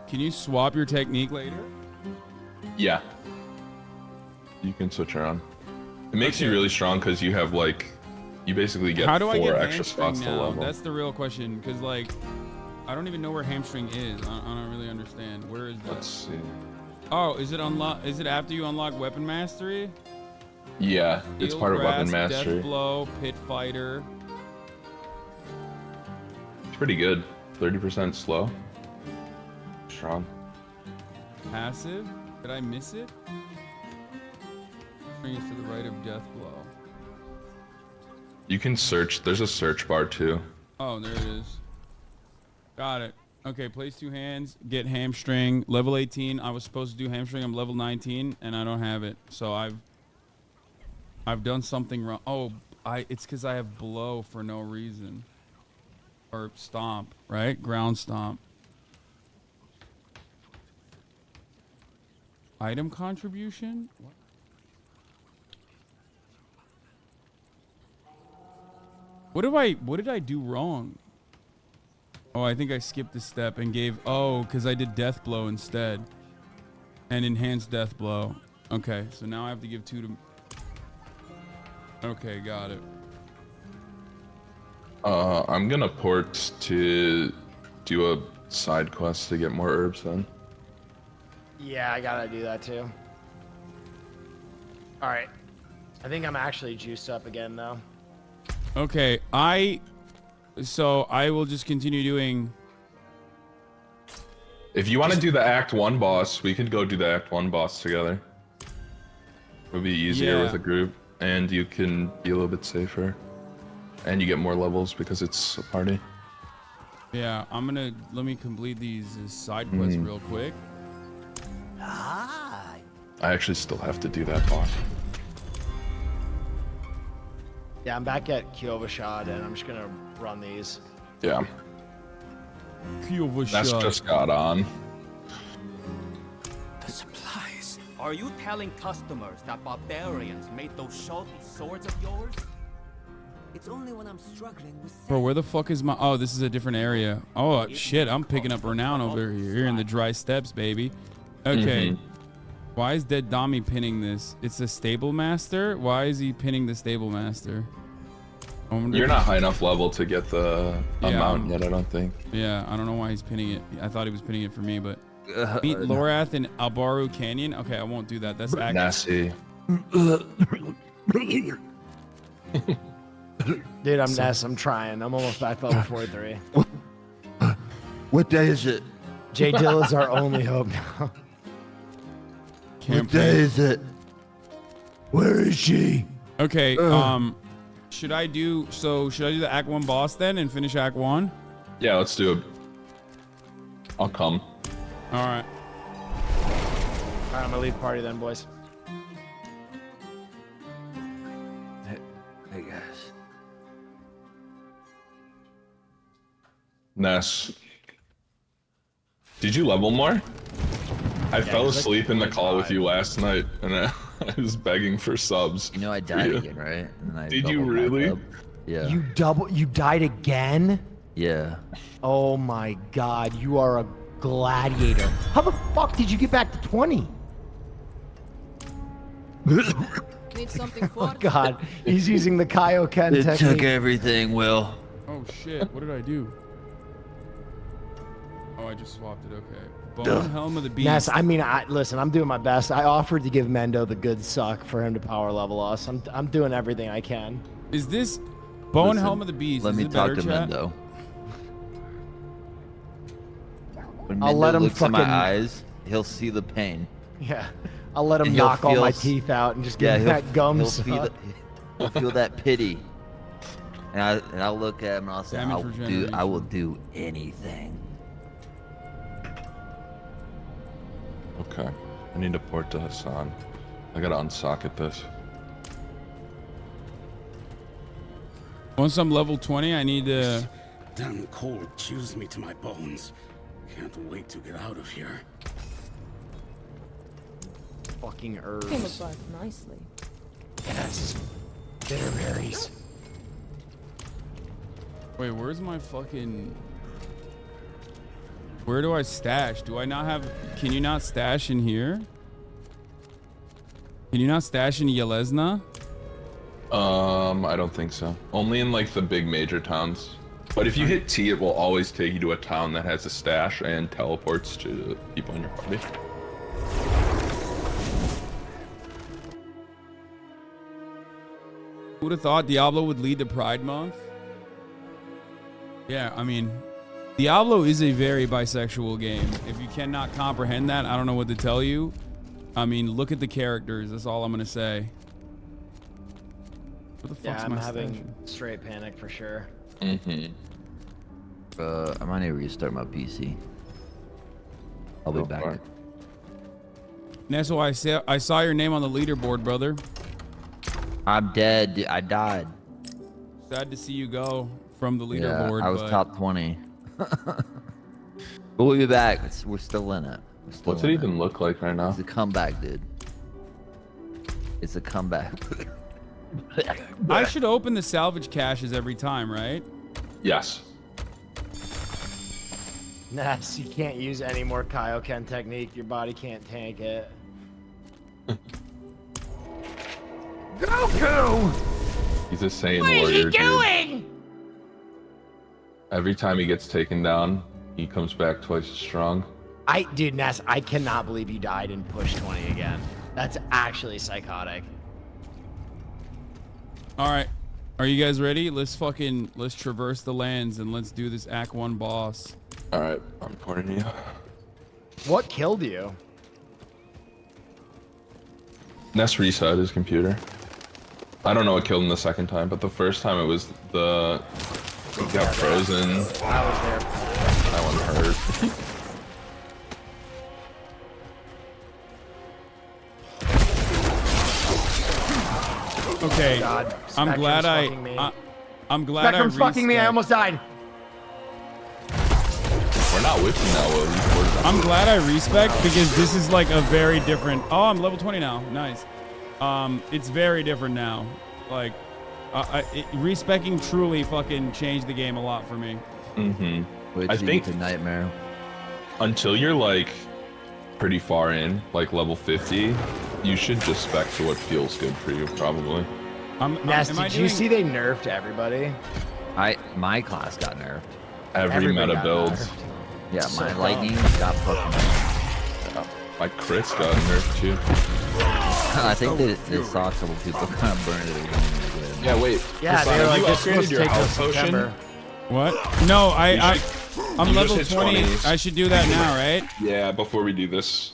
Can you swap your technique later? Yeah. You can switch around. It makes you really strong because you have like, you basically get How do 4 I get extra hamstring spots to now? level. That's the real question, because like, I don't even know where hamstring is. I don't really understand. Where is that? Let's see. Oh, is it unlock? Is it after you unlock weapon mastery? Yeah, it's Steel part of weapon grasp, mastery. Death blow, pit fighter. It's pretty good. 30% slow. Strong. Passive? Did I miss it? Brings to the right of death blow. You can search. There's a search bar too. Oh, there it is. Got it. Okay, place 2 hands, get hamstring. Level 18. I was supposed to do hamstring. I'm level 19, and I don't have it. So I've done something wrong. Oh, it's because I have blow for no reason. Or stomp, right? Ground stomp. Item contribution? What did I do wrong? Oh, I think I skipped a step and gave, because I did death blow instead. And enhanced death blow. Okay, so now I have to give 2 to... Okay, got it. I'm gonna port to do a side quest to get more herbs then. Yeah, I gotta do that too. All right. I think I'm actually juiced up again though. Okay, so I will just continue doing... If you want to do the Act 1 boss, we could go do the Act 1 boss together. It'll be easier with a group, and you can be a little bit safer. And you get more levels because it's a party. Yeah, let me complete these side quests real quick. I actually still have to do that boss. Yeah, I'm back at Kyovashot and I'm just gonna run these. Yeah. Kyovashot. That's just got on. The supplies. Are you telling customers that barbarians made those shoddy swords of yours? It's only when I'm struggling with... Bro, where the fuck is my... Oh, this is a different area. Oh, shit, I'm picking up renown over here in the dry steppes, baby. Okay. Why is Dead Dami pinning this? It's a stable master? Why is he pinning the stable master? You're not high enough level to get the amount yet, I don't think. Yeah, I don't know why he's pinning it. I thought he was pinning it for me, but... Beat Lorath in Albaru Canyon? Okay, I won't do that. That's Nasty. Dude, I'm Ness. I'm trying. I'm almost back to level 43. What day is it? J. Dill is our only hope now. What day is it? Where is she? Okay, should I do the Act 1 boss then and finish Act 1? Yeah, let's do it. I'll come. All right. All right, I'm gonna leave the party then, boys. Hey guys. Ness. Did you level more? I fell asleep in the call with you last night, and I was begging for subs. You know, I died again, right? And then I Did you doubled back really? up. Yeah. You died again? Yeah. Oh my god, you are a gladiator. How the fuck did you get back to 20? Need something for Oh god, he's using the Kaioken It technique. took everything, Will. Oh shit, what did I do? Oh, I just swapped it, okay. Bone Helm of the Beast. Ness, I mean, listen, I'm doing my best. I offered to give Mendo the good suck for him to power level us. I'm doing everything I can. Is this Bone Helm of the Beast? Let is me it talk better, to chat? Mendo. When I'll Mendo let him looks in my fucking- eyes, he'll see the pain. Yeah, I'll let him And he'll knock all my feel- teeth out and just Yeah, give him that gum he'll suck. he'll feel that pity. And I'll look at him and I'll say, Damage I will do anything. Okay. I need to port to Hasan. I gotta unsocket this. Once I'm level 20, I need to... Damn cold chews me to my bones. Can't wait to get out of here. Fucking herbs. Camouflage nicely. Yes. Bitter berries. Wait, where's my fucking... Where do I stash? Do I not have... Can you not stash in here? Can you not stash in Yelezna? I don't think so. Only in like the big major towns. But if you hit T, it will always take you to a town that has a stash and teleports to people in your party. Who would have thought Diablo would lead the Pride Month? Yeah, I mean, Diablo is a very bisexual game. If you cannot comprehend that, I don't know what to tell you. I mean, look at the characters. That's all I'm going to say. What the fuck's Yeah, I'm my having straight panic for sure. Mm-hmm. I might need to restart my PC. I'll be back. Nesso, I saw your name on the leaderboard, brother. I'm dead. I died. Sad to see you go from the Yeah, leaderboard. I was but top 20. But we'll be back. We're still in it. What's it even look like right now? It's a comeback, dude. It's a comeback. I should open the salvage caches every time, right? Yes. Ness, you can't use any more Kaioken technique. Your body can't tank it. Goku! He's a Saiyan What is warrior, he dude. doing? Every time he gets taken down, he comes back twice as strong. Dude, Ness, I cannot believe you died in push 20 again. That's actually psychotic. All right. Are you guys ready? Let's traverse the lands and let's do this Act 1 boss. All right, I'm pointing you. What killed you? Ness reset his computer. I don't know what killed him the second time, but the first time it was he got frozen. I was there. That one hurt. Okay. God, I'm glad fucking me. I'm glad Spectrum's fucking me. I almost died. We're not with you now, Will. I'm glad I respec because this is like a very different. Oh, I'm level 20 now. Nice. It's very different now. Like, respecking truly fucking changed the game a lot for me. Mm-hmm. Wait I till you think get to Nightmare. until you're like pretty far in, like level 50, you should just spec to what feels good for you, probably. Ness, did you see they nerfed everybody? My class got nerfed. Every Everybody meta got build. nerfed. Yeah, So my dumb. lightning got fucking. Yeah, my crits got nerfed too. I think they saw a couple people kind of burn it. Yeah, wait. Yeah, Hasan, they were have like, you this was upgraded your take health us potion? September. What? No, I'm you level just hit 20. 20s. I should do that now, right? Yeah, before we do this.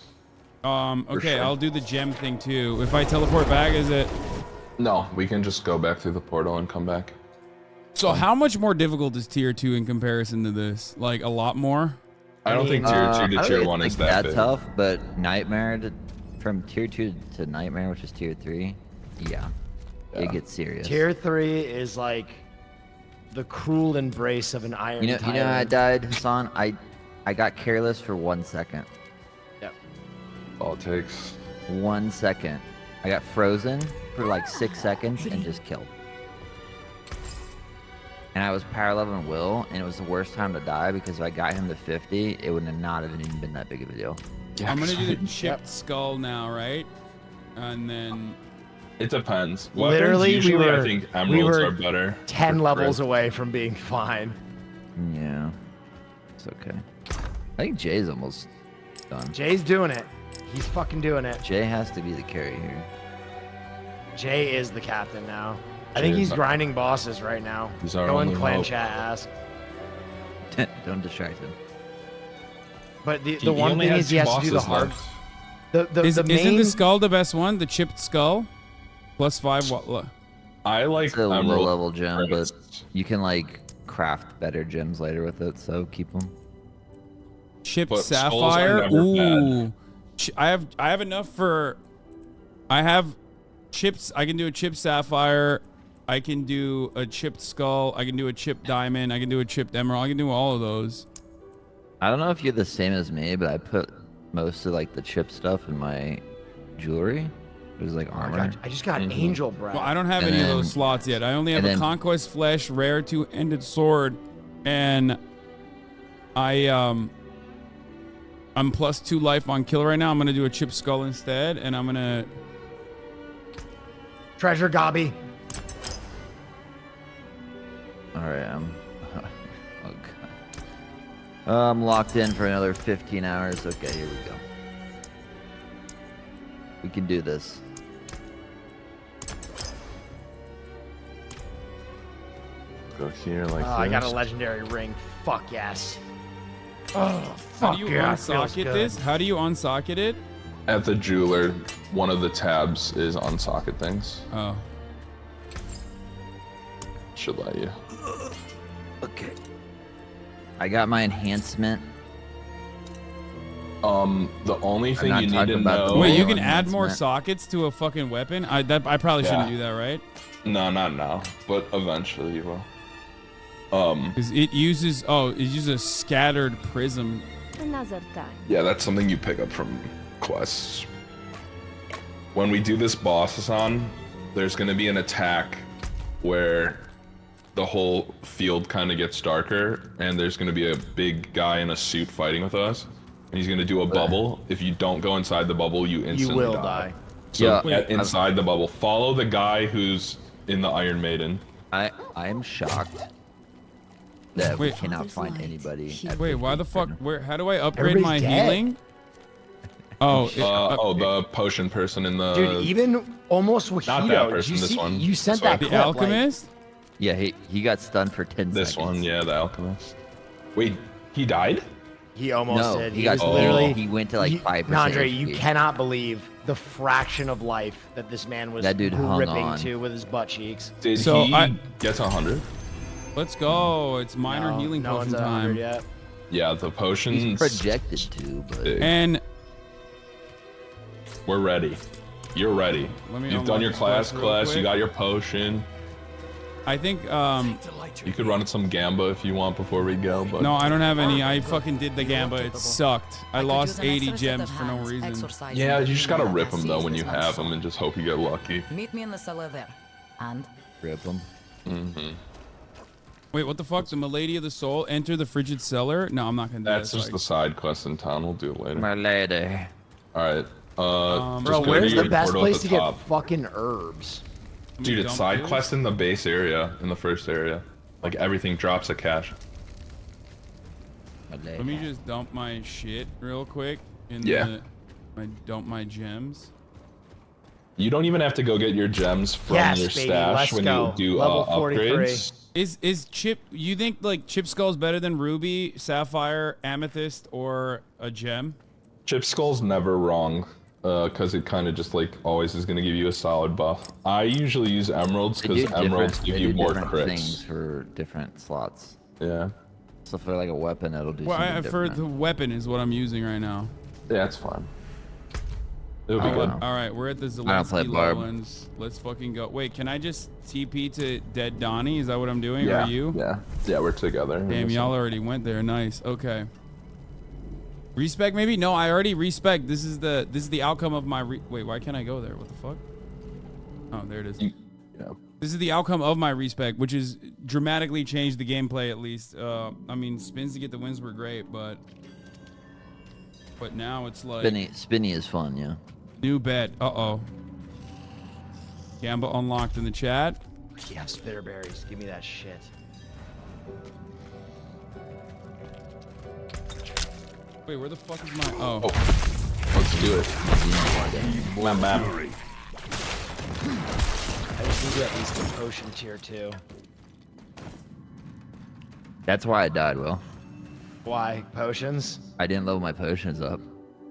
Okay, sure. I'll do the gem thing too. If I teleport back, is it? No, we can just go back through the portal and come back. So how much more difficult is tier 2 in comparison to this? Like a lot more? I don't think tier 2 to I tier don't 1 think is that big. tough, but Nightmare from tier 2 to Nightmare, which is tier 3, yeah. It gets serious. Tier 3 is like the cruel embrace of an iron You know how I tyrant. died, Hasan? I got careless for 1 second. Yep. All it takes. 1 second. I got frozen for like 6 seconds and just killed. And I was power level and will, and it was the worst time to die because if I got him to 50, it would not have even been that big of a deal. Yeah, I'm gonna do the chipped skull now, right? And then it depends. Literally, usually, I think emeralds are better. 10 levels away from being fine. Yeah, it's okay. I think Jay's almost done. Jay's doing it. He's fucking doing it. Jay has to be the carry here. Jay is the captain now. I think he's grinding bosses right now. He's our Go in only clan hope. chat ask. Don't distract him. But the one thing is he has to do the hard. Isn't the skull the best one? The chipped skull, +5. What? I like It's a low emerald level gem, but first. you can like craft better gems later with it, so keep them. Chipped But skulls are sapphire. never Ooh, I have enough for. I have chips. I can do a chipped sapphire. I can do a chipped skull. I can do a chipped diamond. I can do a chipped emerald. I can do all of those. I don't know if you're the same as me, but I put most of like the chip stuff in my jewelry. It was like armor. I just got angel breath. Well, I don't have any of those slots yet. I only have a conquest flesh, rare two-ended sword, and I'm +2 life on kill right now. I'm gonna do a chipped skull instead, and I'm gonna treasure gobby. All right, oh god. I'm locked in for another 15 hours. Okay, here we go. We can do this. Go here like this. I got a legendary ring. Fuck yes. Oh, fuck How do you yeah, feels unsocket good. this? How do you unsocket it? At the jeweler, one of the tabs is unsocket things. Oh. Should let you. Okay. I got my enhancement. The only thing not you need talking to about the know. Wait, you can add more enhancement. sockets to a fucking weapon? I probably shouldn't do that, right? No, not now, but eventually you will. Because it uses a scattered prism. Another time. Yeah, that's something you pick up from quests. When we do this boss, Hasan, there's going to be an attack where the whole field kind of gets darker, and there's going to be a big guy in a suit fighting with us, and he's going to do a bubble. If you don't go inside the bubble, you instantly will die. die. So Yeah. get inside the bubble. Follow the guy who's in the Iron Maiden. I am shocked that we Wait. cannot find anybody. at Wait, why the fuck? Where? How do I upgrade Everybody's my dead. healing? Oh, the potion person in the... Dude, even almost Wahito. Not that did person, you this see? one. You sent This one. that the clip, like- alchemist. Yeah, he got stunned for 10 This seconds. one, yeah, the alchemist. Wait, he died? He almost No, did. he got was literally. he went to like 5%. Andre, you HP. cannot believe the fraction of life that this man was That dude hung ripping on. to with his butt cheeks. Did So he get to 100? Let's go. It's minor healing no potion one's at 100 time. yet. Yeah, the potions. He's projected to, but big. And We're ready. You're ready. Let me You've done your unlock class this real quest. You quick. got your potion. I think You could run some Gamba if you want before we go, but no, I don't have any. I fucking did the Gamba. It sucked. I lost 80 gems for no reason. yeah, you just gotta rip them though when you have them and just hope you get lucky. Meet me in the cellar there. And rip them. Wait, what the fuck? The Milady of the Soul. Enter the frigid cellar. No, I'm not gonna do That's that. just the side quest in town. We'll do it later. My lady. All right. Bro, just go to where's your the best portal place at to the get top. fucking herbs? Dude, it's dump side those? quest in the base area, in the first area. Like everything drops a cache. Let me just dump my shit real quick. Yeah. Dump my gems. You don't even have to go get your gems from Yes, your baby, stash let's when go. you do Level 43. upgrades. Is Chip? You think like Chip Skull's better than Ruby, Sapphire, Amethyst, or a gem? Chip Skull's never wrong, because it kind of just like always is going to give you a solid buff. I usually use emeralds They because do emeralds different- give they you do more different crits. things for different slots. Yeah. So for like a weapon, it'll do Well, something for different. the weapon is what I'm using right now. Yeah, it's fine. It'll be Oh, good. all right, we're at the I don't play Zelensky Barb. Lowlands. Let's fucking go. Wait, can I just TP to Dead Donnie? Is that what I'm doing? Yeah, Or you? yeah, we're together. Damn, y'all already went there. Nice. Okay. Respec maybe? No, I already respec. This is the outcome of my wait, why can't I go there? What the fuck? Oh, there it is. Yeah. This is the outcome of my respec, which is dramatically changed the gameplay at least. I mean, spins to get the wins were great, but now it's like Spinny is fun, yeah. New bet. Uh-oh. Gamba unlocked in the chat. Yeah, spitterberries. Give me that shit. Wait, where the fuck is my... Oh. Let's do it. My map. I just need at least a potion tier 2. That's why I died, Will. Why? Potions? I didn't level my potions up.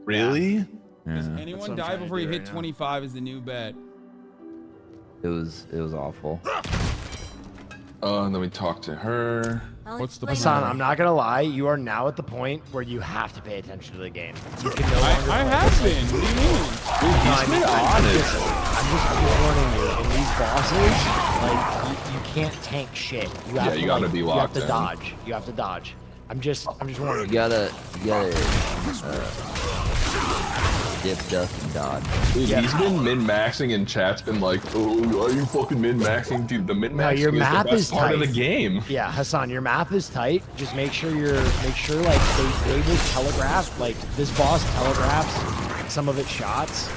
Really? Does Yeah. anyone die before you hit 25 is the new bet. It was awful. And then we talk to her. What's the Hasan, I'm not gonna lie, you are now at the point where you have to pay attention to the game. You can no longer I have been. What do you mean? I'm just warning you. In these bosses, like you can't tank shit. You have to, you gotta be locked You have to in. dodge. You have to dodge. I'm just warning You gotta dip, dust, and dodge. Dude, he's been min-maxing and chat's been like, oh, are you fucking min-maxing? Dude, the min-maxing your math is the best part of the tight. game. Yeah, Hasan, your math is tight. Just make sure like they will telegraph, like this boss telegraphs some of its shots,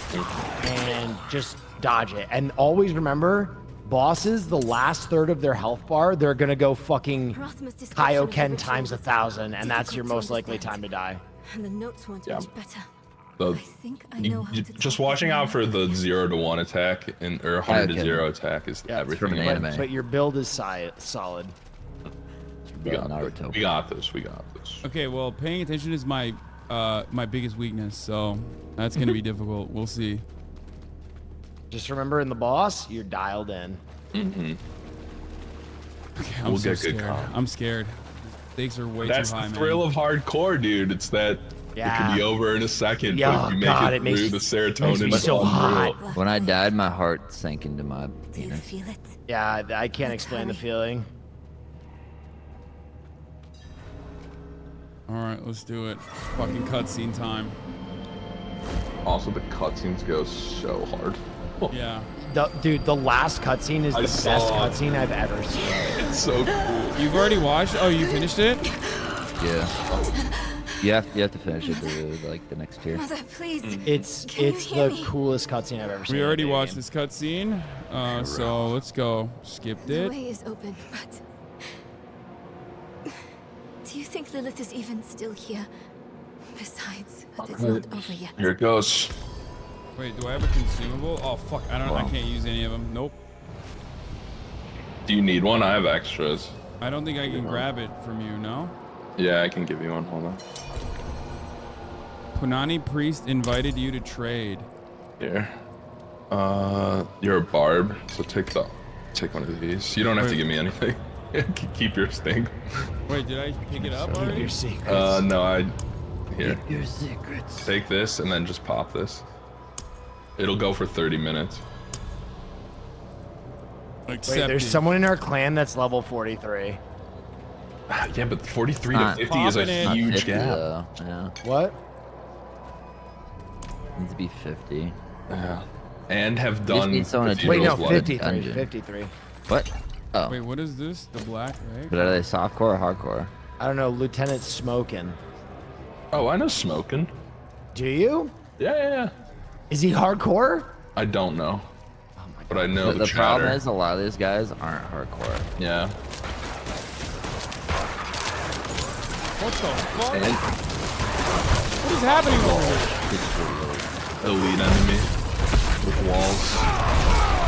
and just dodge it. And always remember, bosses, the last third of their health bar, they're gonna go fucking Kaioken times 1,000, and that's your most likely time to die. And the notes weren't much better. Just watching out for the 0 to 1 attack or 100 to 0 attack is everything. from an anime. But your build is solid. We got this. Okay, well, paying attention is my my biggest weakness, so that's gonna be difficult. We'll see. Just remember, in the boss, you're dialed in. Mm-hmm. Okay, I'm so scared. I'm scared. Stakes are way That's too high, the thrill of hardcore, dude. It's that it could be over in a second, but if you make it through, the serotonin is so hot. When I died, my heart sank into my penis. Feel it? Yeah, I can't explain the feeling. All right, let's do it. Fucking cutscene time. Also, the cutscenes go so hard. Yeah. Dude, the last cutscene is the best cutscene I've ever seen. It's so cool. You've already watched? Oh, you finished it? Yeah. You have to finish it to like the next tier. Mother, please. It's the coolest cutscene I've ever seen. We already watched this cutscene, so let's go. Skipped The it. way is open, but do you think Lilith is even still here? Besides, it's not over yet. Here it goes. Wait, do I have a consumable? Oh fuck, I don't know. I can't use any of them. Nope. Do you need one? I have extras. I don't think I can grab it from you, no? Yeah, I can give you one. Hold on. Punani Priest invited you to trade. Here. You're a barb, so take one of these. You don't have to give me anything. Keep your thing. Wait, did I pick it up already? Your secrets. No, here. Keep your secrets. Take this and then just pop this. It'll go for 30 minutes. Wait, there's someone in our clan that's level 43. Yeah, but 43 to 50 is a huge gap. Yeah. What? Needs to be 50. Yeah. And have You just done. need someone to Wait, no, do a 53. dungeon. 53. What? Oh. Wait, what is this? The black, right? But are they softcore or hardcore? I don't know, Lieutenant Smokin'. Oh, I know Smokin'. Do you? Yeah. Is he hardcore? I don't know. But I know The problem is a lot of these guys aren't hardcore. Yeah. What the fuck? And What is happening over here? elite enemy with walls.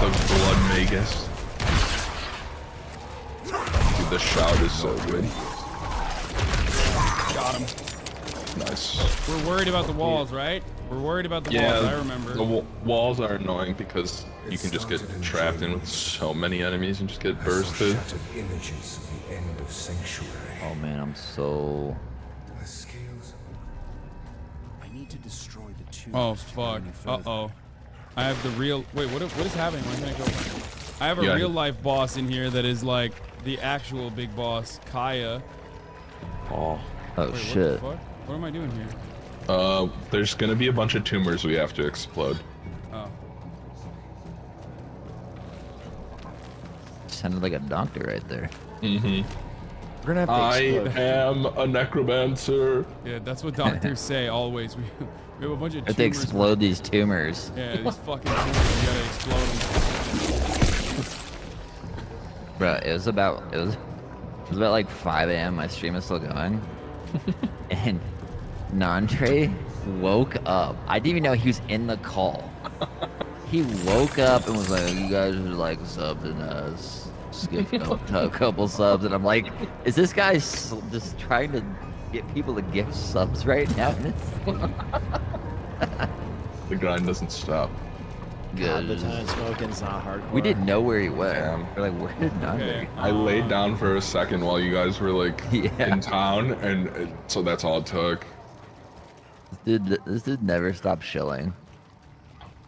The blood magus. Dude, the shout is so good. Got him. Nice. We're worried about the walls, right? We're worried about the walls, I remember. The walls are annoying because you can just get trapped in with so many enemies and just get bursted. Images of the end of Sanctuary. Oh man, I'm so... The scales. I need to destroy the two. Oh fuck. Uh-oh. I have the real... Wait, what is happening? Where can I go? I have a real life boss in here that is like the actual big boss, Kaya. Oh. Oh Wait, shit. What the fuck? What am I doing here? There's gonna be a bunch of tumors we have to explode. Oh. Sounded like a doctor right there. Mm-hmm. We're gonna have to explode. I am a necromancer. Yeah, that's what doctors say always. We have a bunch of tumors. If they explode these tumors. Yeah, these fucking tumors, you gotta explode them. Bro, it was about like 5 a.m. My stream is still going. And Nandre woke up. I didn't even know he was in the call. He woke up and was like, "You guys are like subbing us, skip a couple subs," and I'm like, "Is this guy just trying to get people to gift subs right now?" The grind doesn't stop. God, the time smoking's not hardcore. We didn't know where he went. We're like, where did Nandre? I laid down for a second while you guys were like in town, and so that's all it took. This dude never stopped shilling.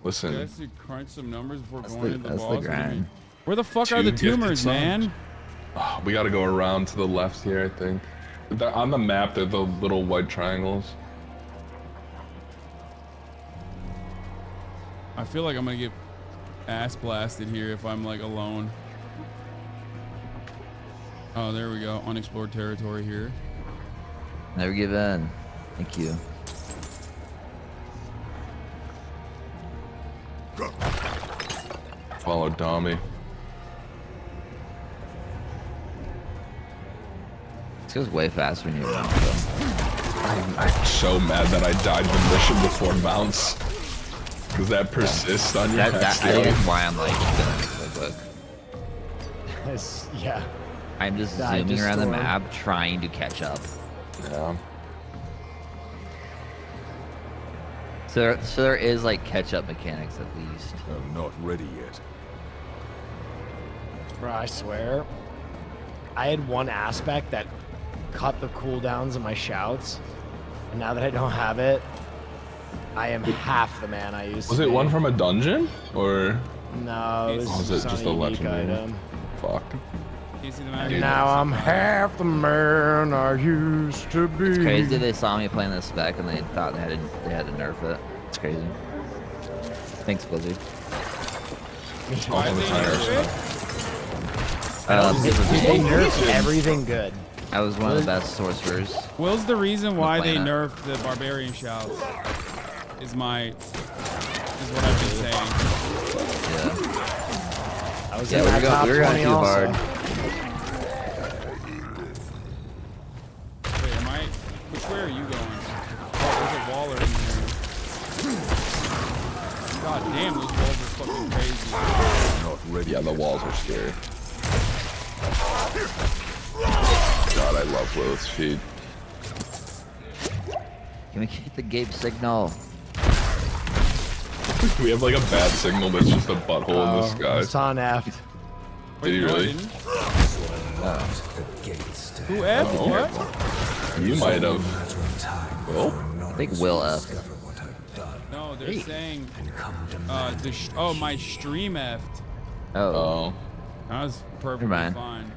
Listen, You guys should crunch some numbers before going into the That's boss. the grind. Where the fuck are the Two gifted tumors, subs. man? Oh, we gotta go around to the left here, I think. On the map, they're the little white triangles. I feel like I'm gonna get ass blasted here if I'm like alone. Oh, there we go. Unexplored territory here. Never give in. Thank you. Follow Dommy. This goes way faster when you're around. I'm so mad that I died the mission before bounce. Because that persists on your I think that's why I'm like doing it so quick. Yeah. I'm just Die, zooming around the destroy. map trying to catch up. Yeah. So there is like catch up mechanics at least. I'm not ready yet. Bro, I swear, I had one aspect that cut the cooldowns of my shouts, and now that I don't have it, I am half the man I used to Was be. it one from a dungeon? Or? No, it was it just a unique legendary? item. Fuck. And now I'm half the man I used to be. It's crazy they saw me playing this spec and they thought they had to nerf it. It's crazy. Thanks, Blizzard. They nerfed everything good. I was one of the best sorcerers. Will's the reason why they planet. nerfed the barbarian shouts. Is what I've been saying. I was Yeah, in we that top were going 20 too also. hard. Wait, am I? Which way are you going? Oh, there's a waller in there. God damn, those walls are fucking crazy. Not ready. Yeah, the walls are scary. God, I love Lilith's feet. Can we get the Gabe signal? We have like a bad signal that's just a butthole in the sky. Hasan effed. Did he really? Who effed? Oh. What? You might have. Will? I think Will F. No, they're saying. My stream effed. Oh. That was perfectly mind. fine.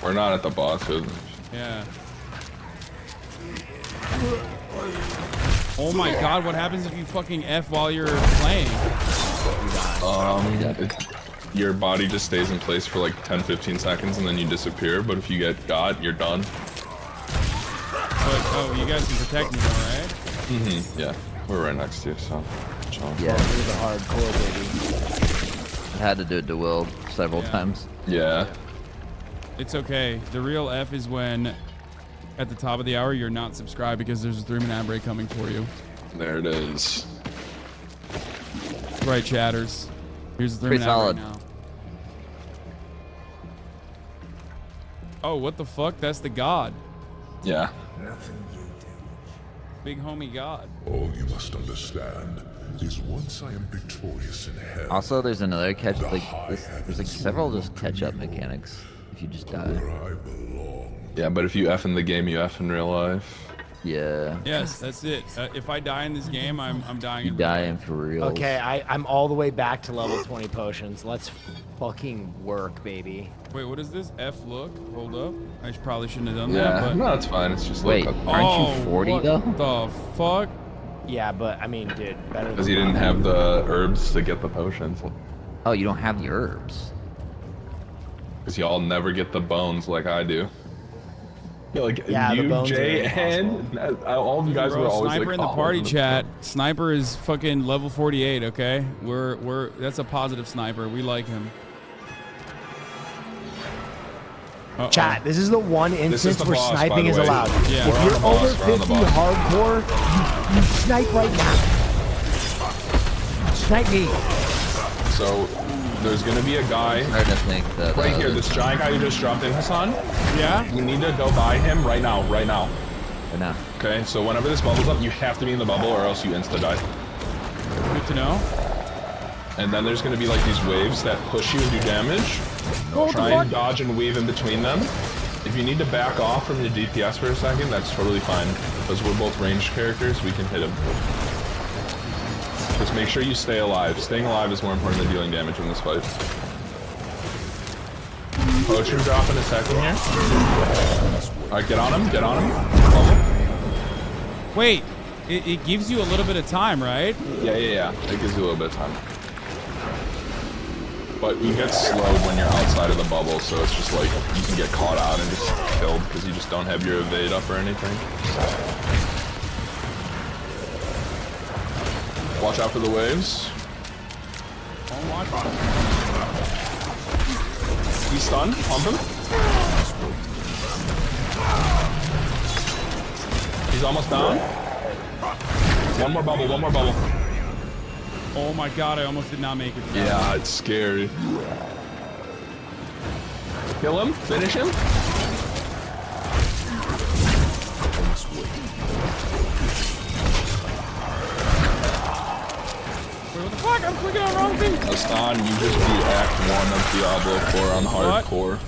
We're not at the bosses. Yeah. Oh my god, what happens if you fucking F while you're playing? Your body just stays in place for like 10-15 seconds and then you disappear, but if you get got, you're done. But, oh, you guys can protect me though, right? Mm-hmm, yeah. We're right next to you, so. Chill. Yeah. Here's a hardcore baby. I had to do it to Will several times. Yeah. It's okay. The real F is when at the top of the hour you're not subscribed because there's a 3-minute ad break coming for you. There it is. That's right, chatters. Here's the 3-minute Pretty ad break solid. now. Oh, what the fuck? That's the god. Yeah. Big homie god. All you must understand is once I am victorious in hell. Also, there's another catch. There's like several just catch-up mechanics if you just die. Yeah, but if you F in the game, you F in real life. Yeah. Yes, that's it. If I die in this game, I'm dying. You dying for real. Okay, I'm all the way back to level 20 potions. Let's fucking work, baby. Wait, what is this? F look? Hold up. I probably shouldn't have done Yeah, that. But... no, it's fine. It's just wait. Aren't you 40 what though? The fuck? Yeah, but I mean, dude, better. Because you didn't have the herbs to get the potions. Oh, you don't have the herbs. Because y'all never get the bones like I do. Yeah, like Yeah, the you, bones Jay, are and all you guys Bro, were always Sniper like, in the "Oh, party I'm chat. Sniper is fucking level 48. Okay, that's a positive sniper. We like him. Chat, this is the one instance the where boss, sniping by is the way. Yeah. allowed. We're If on you're the boss, over we're on the 50 boss. hardcore, you snipe right now. Snipe me. So there's gonna be a guy right here. This giant guy you just dropped in, Hasan. Yeah. You need to go by him right now. Right now. Okay. So whenever this bubbles up, you have to be in the bubble, or else you insta die. Good to know. And then there's gonna be like these waves that push you and do damage. Try and dodge and weave in between them. If you need to back off from your DPS for a second, that's totally fine. Because we're both ranged characters, we can hit him. Just make sure you stay alive. Staying alive is more important than dealing damage in this fight. Potion drop in a second here. Alright, get on him, get on him. Wait, it gives you a little bit of time, right? Yeah. It gives you a little bit of time. But you get slowed when you're outside of the bubble, so it's just like you can get caught out and just killed because you just don't have your evade up or anything. Watch out for the waves. He's stunned. Pump him. He's almost down. One more bubble, one more bubble. Oh my god, I almost did not make it. Yeah, it's scary. Kill him, finish him. Wait, what the fuck? I'm clicking on the wrong thing. Aston, you just beat Act 1 of Diablo 4 on hardcore.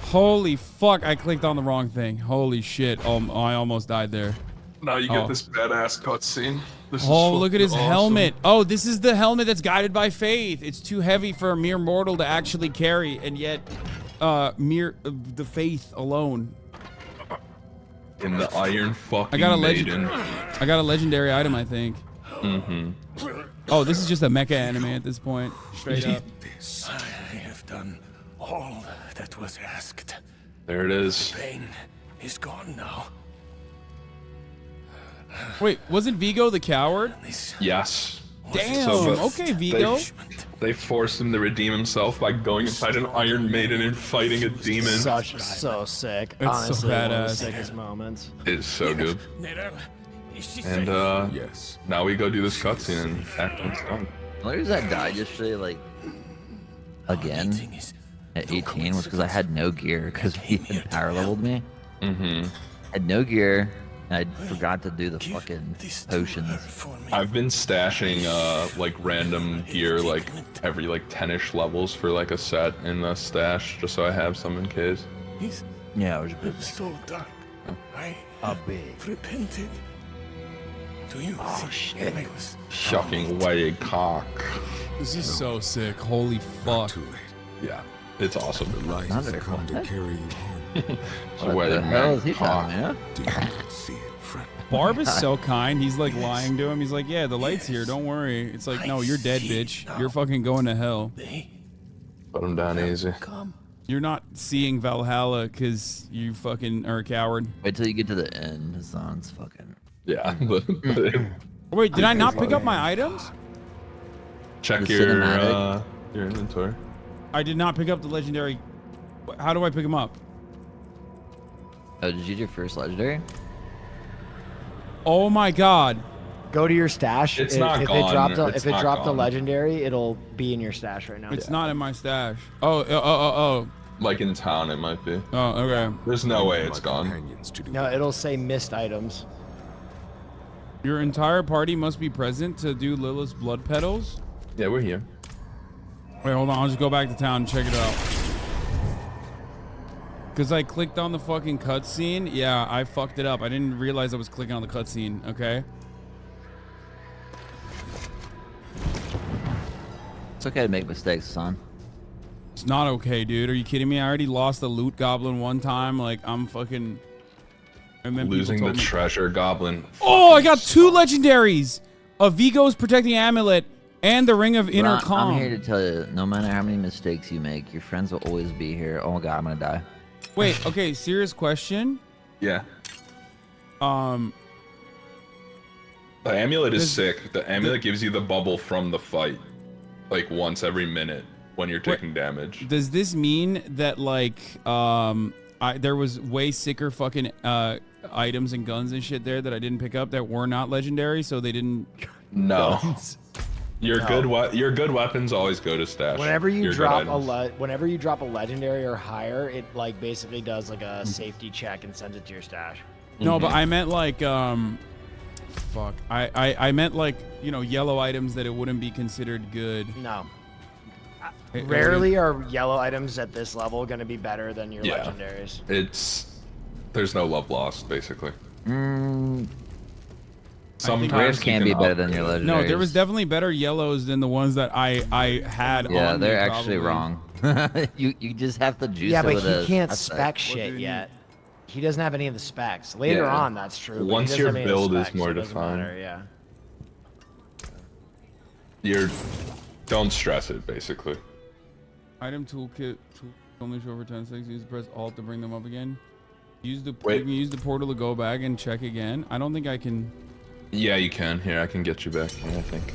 Holy fuck, I clicked on the wrong thing. Holy shit. Oh, I almost died there. Now you get this badass cutscene. Oh, look at his helmet. Oh, this is the helmet that's guided by faith. It's too heavy for a mere mortal to actually carry, and yet the faith alone. In the iron fucking I got a maiden. I got a legendary item, I think. Mm-hmm. Oh, this is just a mecha anime at this point. Straight up. I have done all that was asked. There it is. The pain is gone now. Wait, wasn't Vigo the coward? Yes. Damn. Okay, Vigo. They forced him to redeem himself by going inside an Iron Maiden and fighting a demon. So sick. It's Honestly, so one of the badass. sickest moments. It's so good. And yes. now we go do this cutscene and Act 1's done. The only reason I died yesterday, like, again, at 18 was because I had no gear because he had power leveled me. Mm-hmm. Had no gear, and I forgot to do the fucking potions. I've been stashing like random gear like every like 10-ish levels for like a set in the stash just so I have some in case. Yeah, it was a bit so dark. I repented. Do you think I was Shocking way cock. This is so sick. Holy fuck. Yeah, it's awesome. The light has come to carry you home. What the hell is he talking, man? Do you see it, friend? Barb is so kind. He's like lying to him. He's like, yeah, the light's here. Don't worry. It's like, no, you're dead, bitch. You're fucking going to hell. Put him down easy. You're not seeing Valhalla because you fucking are a coward. Wait till you get to the end. Hassan's fucking... Yeah. Wait, did I not pick up my items? Check The your cinematic. inventory. I did not pick up the legendary. How do I pick them up? Oh, did you get your first legendary? Oh my god. Go to your stash. It's if, not if gone. It dropped a, It's if it not dropped a gone. legendary, it'll be in your stash right now. It's not in my stash. Oh. Like in town, it might be. Oh, okay. There's no way it's gone. No, it'll say missed items. Your entire party must be present to do Lilith's blood petals? Yeah, we're here. Wait, hold on. I'll just go back to town and check it out. Because I clicked on the fucking cutscene. Yeah, I fucked it up. I didn't realize I was clicking on the cutscene. Okay. It's okay to make mistakes, son. It's not okay, dude. Are you kidding me? I already lost the loot goblin one time. Like, I'm fucking... And then losing the treasure goblin. Oh, I got 2 legendaries. A Vigo's protecting amulet and the ring of inner calm. I'm here to tell you, no matter how many mistakes you make, your friends will always be here. Oh god, I'm gonna die. Wait, okay, serious question. Yeah. The amulet is sick. The amulet gives you the bubble from the fight, like once every minute when you're taking damage. Does this mean that like there was way sicker fucking items and guns and shit there that I didn't pick up that were not legendary, so they didn't? No. Your good weapons always go to stash. Whenever you Your drop good items. whenever you drop a legendary or higher, it like basically does like a safety check and sends it to your stash. No, but I meant like fuck. I meant like, you know, yellow items that it wouldn't be considered good. No. Rarely are yellow items at this level going to be better than your legendaries. There's no love lost, basically. Sometimes rares can be better than your legendaries. No, there was definitely better yellows than the ones that I had. Yeah, on they're me, actually wrong. you just have to juice Yeah, it but with he can't Aztec. spec shit yet. He doesn't have any of the specs. Later on, that's true. but he Once doesn't your have any of the build is specs, more so it doesn't defined. matter, yeah. Don't stress it, basically. Item toolkit. Only show for 10 seconds. Use press Alt to bring them up again. You can use the portal to go back and check again. I don't think I can. Yeah, you can. Here, I can get you back here, I think.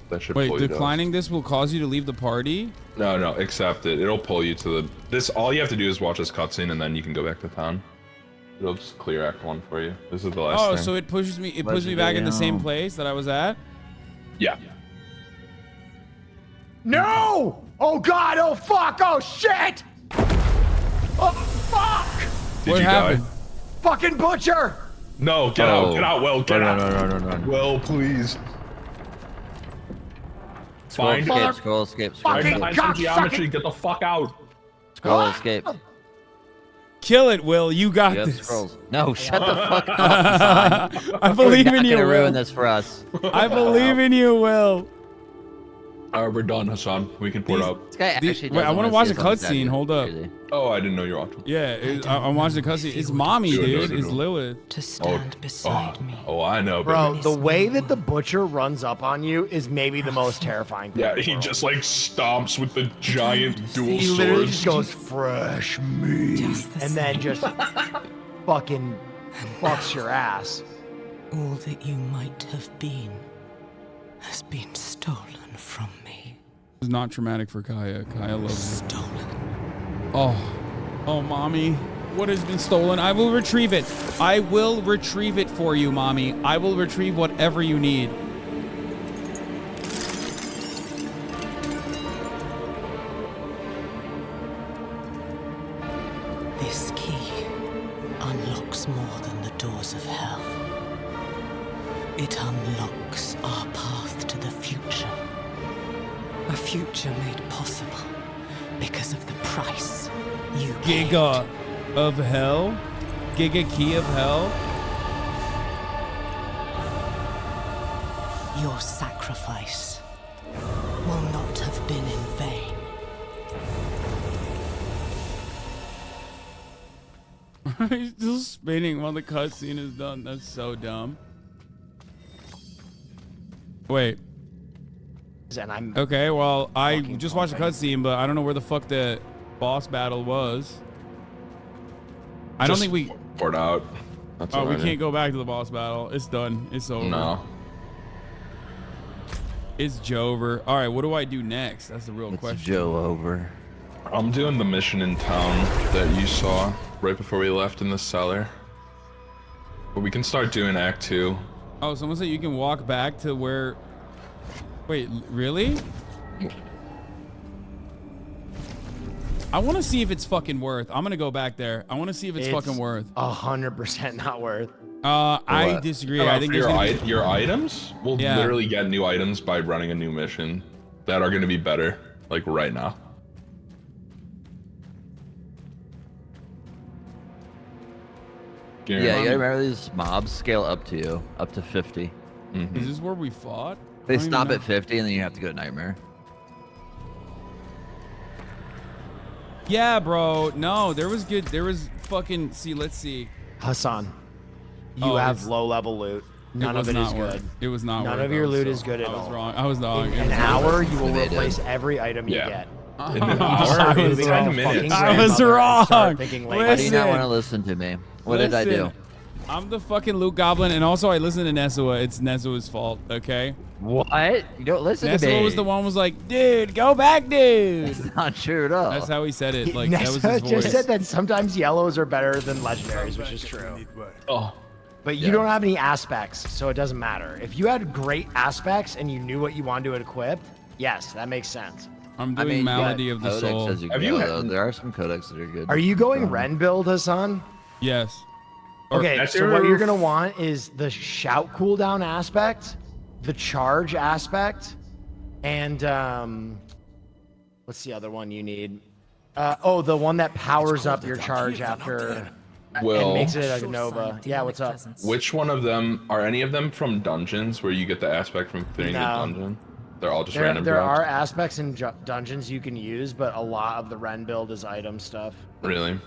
That should Wait, pull you declining this will cause you to leave the party? No, accept it. It'll pull you to all you have to do is watch this cutscene and then you can go back to town. It'll just clear Act 1 for you. This is the last thing. So it pushes me back in the same place that I was at? Yeah. No! Oh god! Oh fuck! Oh shit! Oh fuck! Did you die? Fucking butcher! No, get out, Will, get out. No. Will, please. Scroll escape. Find some geometry, get the fuck out. Scroll escape. Kill it, Will. You got You have this. scrolls. No, shut the fuck up. I believe in you, We're not gonna Will. ruin this for us. I believe in you, Will. We're done, Hasan. We can port out. This guy actually Wait, I want to watch a cutscene. Hold up. Oh, I didn't know you were watching. Yeah, I'm watching the cutscene. It's mommy, dude. It's Lilith. To stand beside me. Oh, I know, Bro, baby. the way that the butcher runs up on you is maybe the most terrifying thing. Yeah, he just like stomps with the giant dual He literally swords. just goes fresh meat and then just fucking fucks your ass. All that you might have been has been stolen from me. It's not traumatic for Kaya. Kaya loves it. Oh, mommy. What has been stolen? I will retrieve it. I will retrieve it for you, mommy. I will retrieve whatever you need. This key unlocks more than the doors of hell. It unlocks our path to the future. A future made possible because of the price you paid. Giga of hell? Giga key of hell? Your sacrifice will not have been in vain. He's still spinning while the cutscene is done. That's so dumb. Wait. And I'm okay, well, I just watched the cutscene, but I don't know where the fuck the boss battle was. I don't think we poured out. That's we what I can't go back to the boss battle. It's done. It's over. No. It's Jover. All right, what do I do next? That's the real question. Joe over. I'm doing the mission in town that you saw right before we left in the cellar. But we can start doing Act 2. Oh, someone said you can walk back to where... Wait, really? I want to see if it's fucking worth. I'm gonna go back there. I want to see if it's fucking worth. 100% not worth. I disagree. I think your items? We'll literally get new items by running a new mission that are going to be better, like right now. Yeah, you gotta remember these mobs scale up to you, up to 50. Is this where we fought? They stop at 50 and then you have to go to Nightmare. Yeah, bro. No, there was good. There was fucking. See, let's see. Hasan, you have low level loot. None of it is good. It was not. None of your loot is good at all. I was wrong. I was wrong. In an hour, you will replace every item you get. In an hour? 10 minutes. I was wrong. Why do you not want to listen to me? What did I do? I'm the fucking loot goblin, and also I listen to Nesua. It's Nesua's fault, okay? What? You don't listen to me. Nesua was the one who was like, dude, go back, dude. That's not true at all. That's how he said it. Like, that was his voice. just said that sometimes yellows are better than legendaries, which is true. Oh. But you don't have any aspects, so it doesn't matter. If you had great aspects and you knew what you wanted to equip, yes, that makes sense. I'm doing Malady of the Soul. There are some codex that are good. Are you going Ren build, Hasan? Yes. Okay, so what you're gonna want is the shout cooldown aspect, the charge aspect, and what's the other one you need? The one that powers up your charge after and makes it like a Nova. Yeah, what's up? Which one of them are any of them from dungeons where you get the aspect from fitting the dungeon? They're all just random. There drops? are aspects in dungeons you can use, but a lot of the Ren build is item stuff. Really?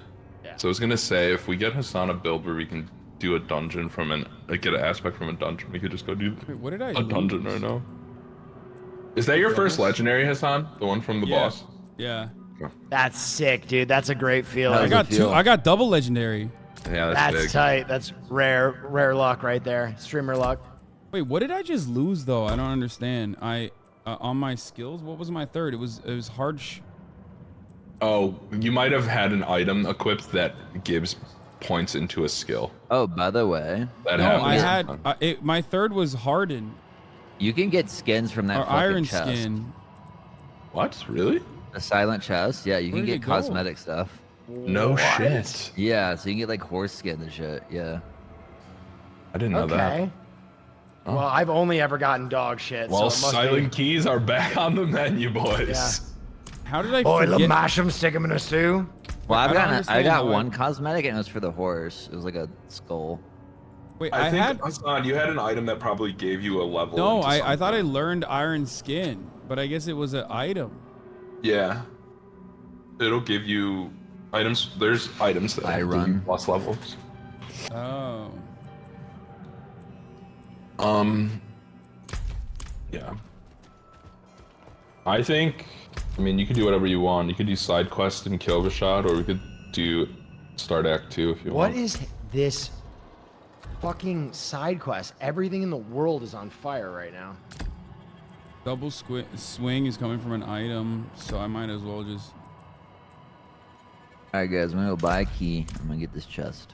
Yeah. So I was gonna say, if we get Hasan a build where we can do a dungeon from get an aspect from a dungeon, we could just go do what did I a dungeon right now. Is that your first legendary, Hasan? The one from the boss? Yeah. That's sick, dude. That's a great feeling. I got two. I got double legendary. Yeah, that's big. tight. That's rare luck right there. Streamer luck. Wait, what did I just lose though? I don't understand. I on my skills, what was my third? It was hard. Oh, you might have had an item equipped that gives points into a skill. Oh, by the way. That I happens. had my third was hardened. You can get skins from that or fucking iron chest. skin. What? Really? A silent chest? Yeah, you Where can did get it go? cosmetic stuff. No shit. Yeah, so you can get like horse skin and shit. Yeah. I didn't know that. Okay. Well, I've only ever gotten dog shit. Well, so it must silent keys are back on the menu, boys. Yeah. How did I Boil forget? them, mash them, stick them in a stew. Well, I got how one cosmetic and it was for the horse. It was like a skull. Wait, I think, had Hasan, you had an item that probably gave you a level. no. into I thought I something. learned iron skin, but I guess it was an item. Yeah. It'll give you items. There's items that give you plus levels. Oh. Yeah. I think. I mean, you could do whatever you want. You could do side quest and kill Rashad, or we could do start Act 2 if you want. What is this fucking side quest? Everything in the world is on fire right now. Double swing is coming from an item, so I might as well just. All right, guys, I'm gonna go buy a key. I'm gonna get this chest.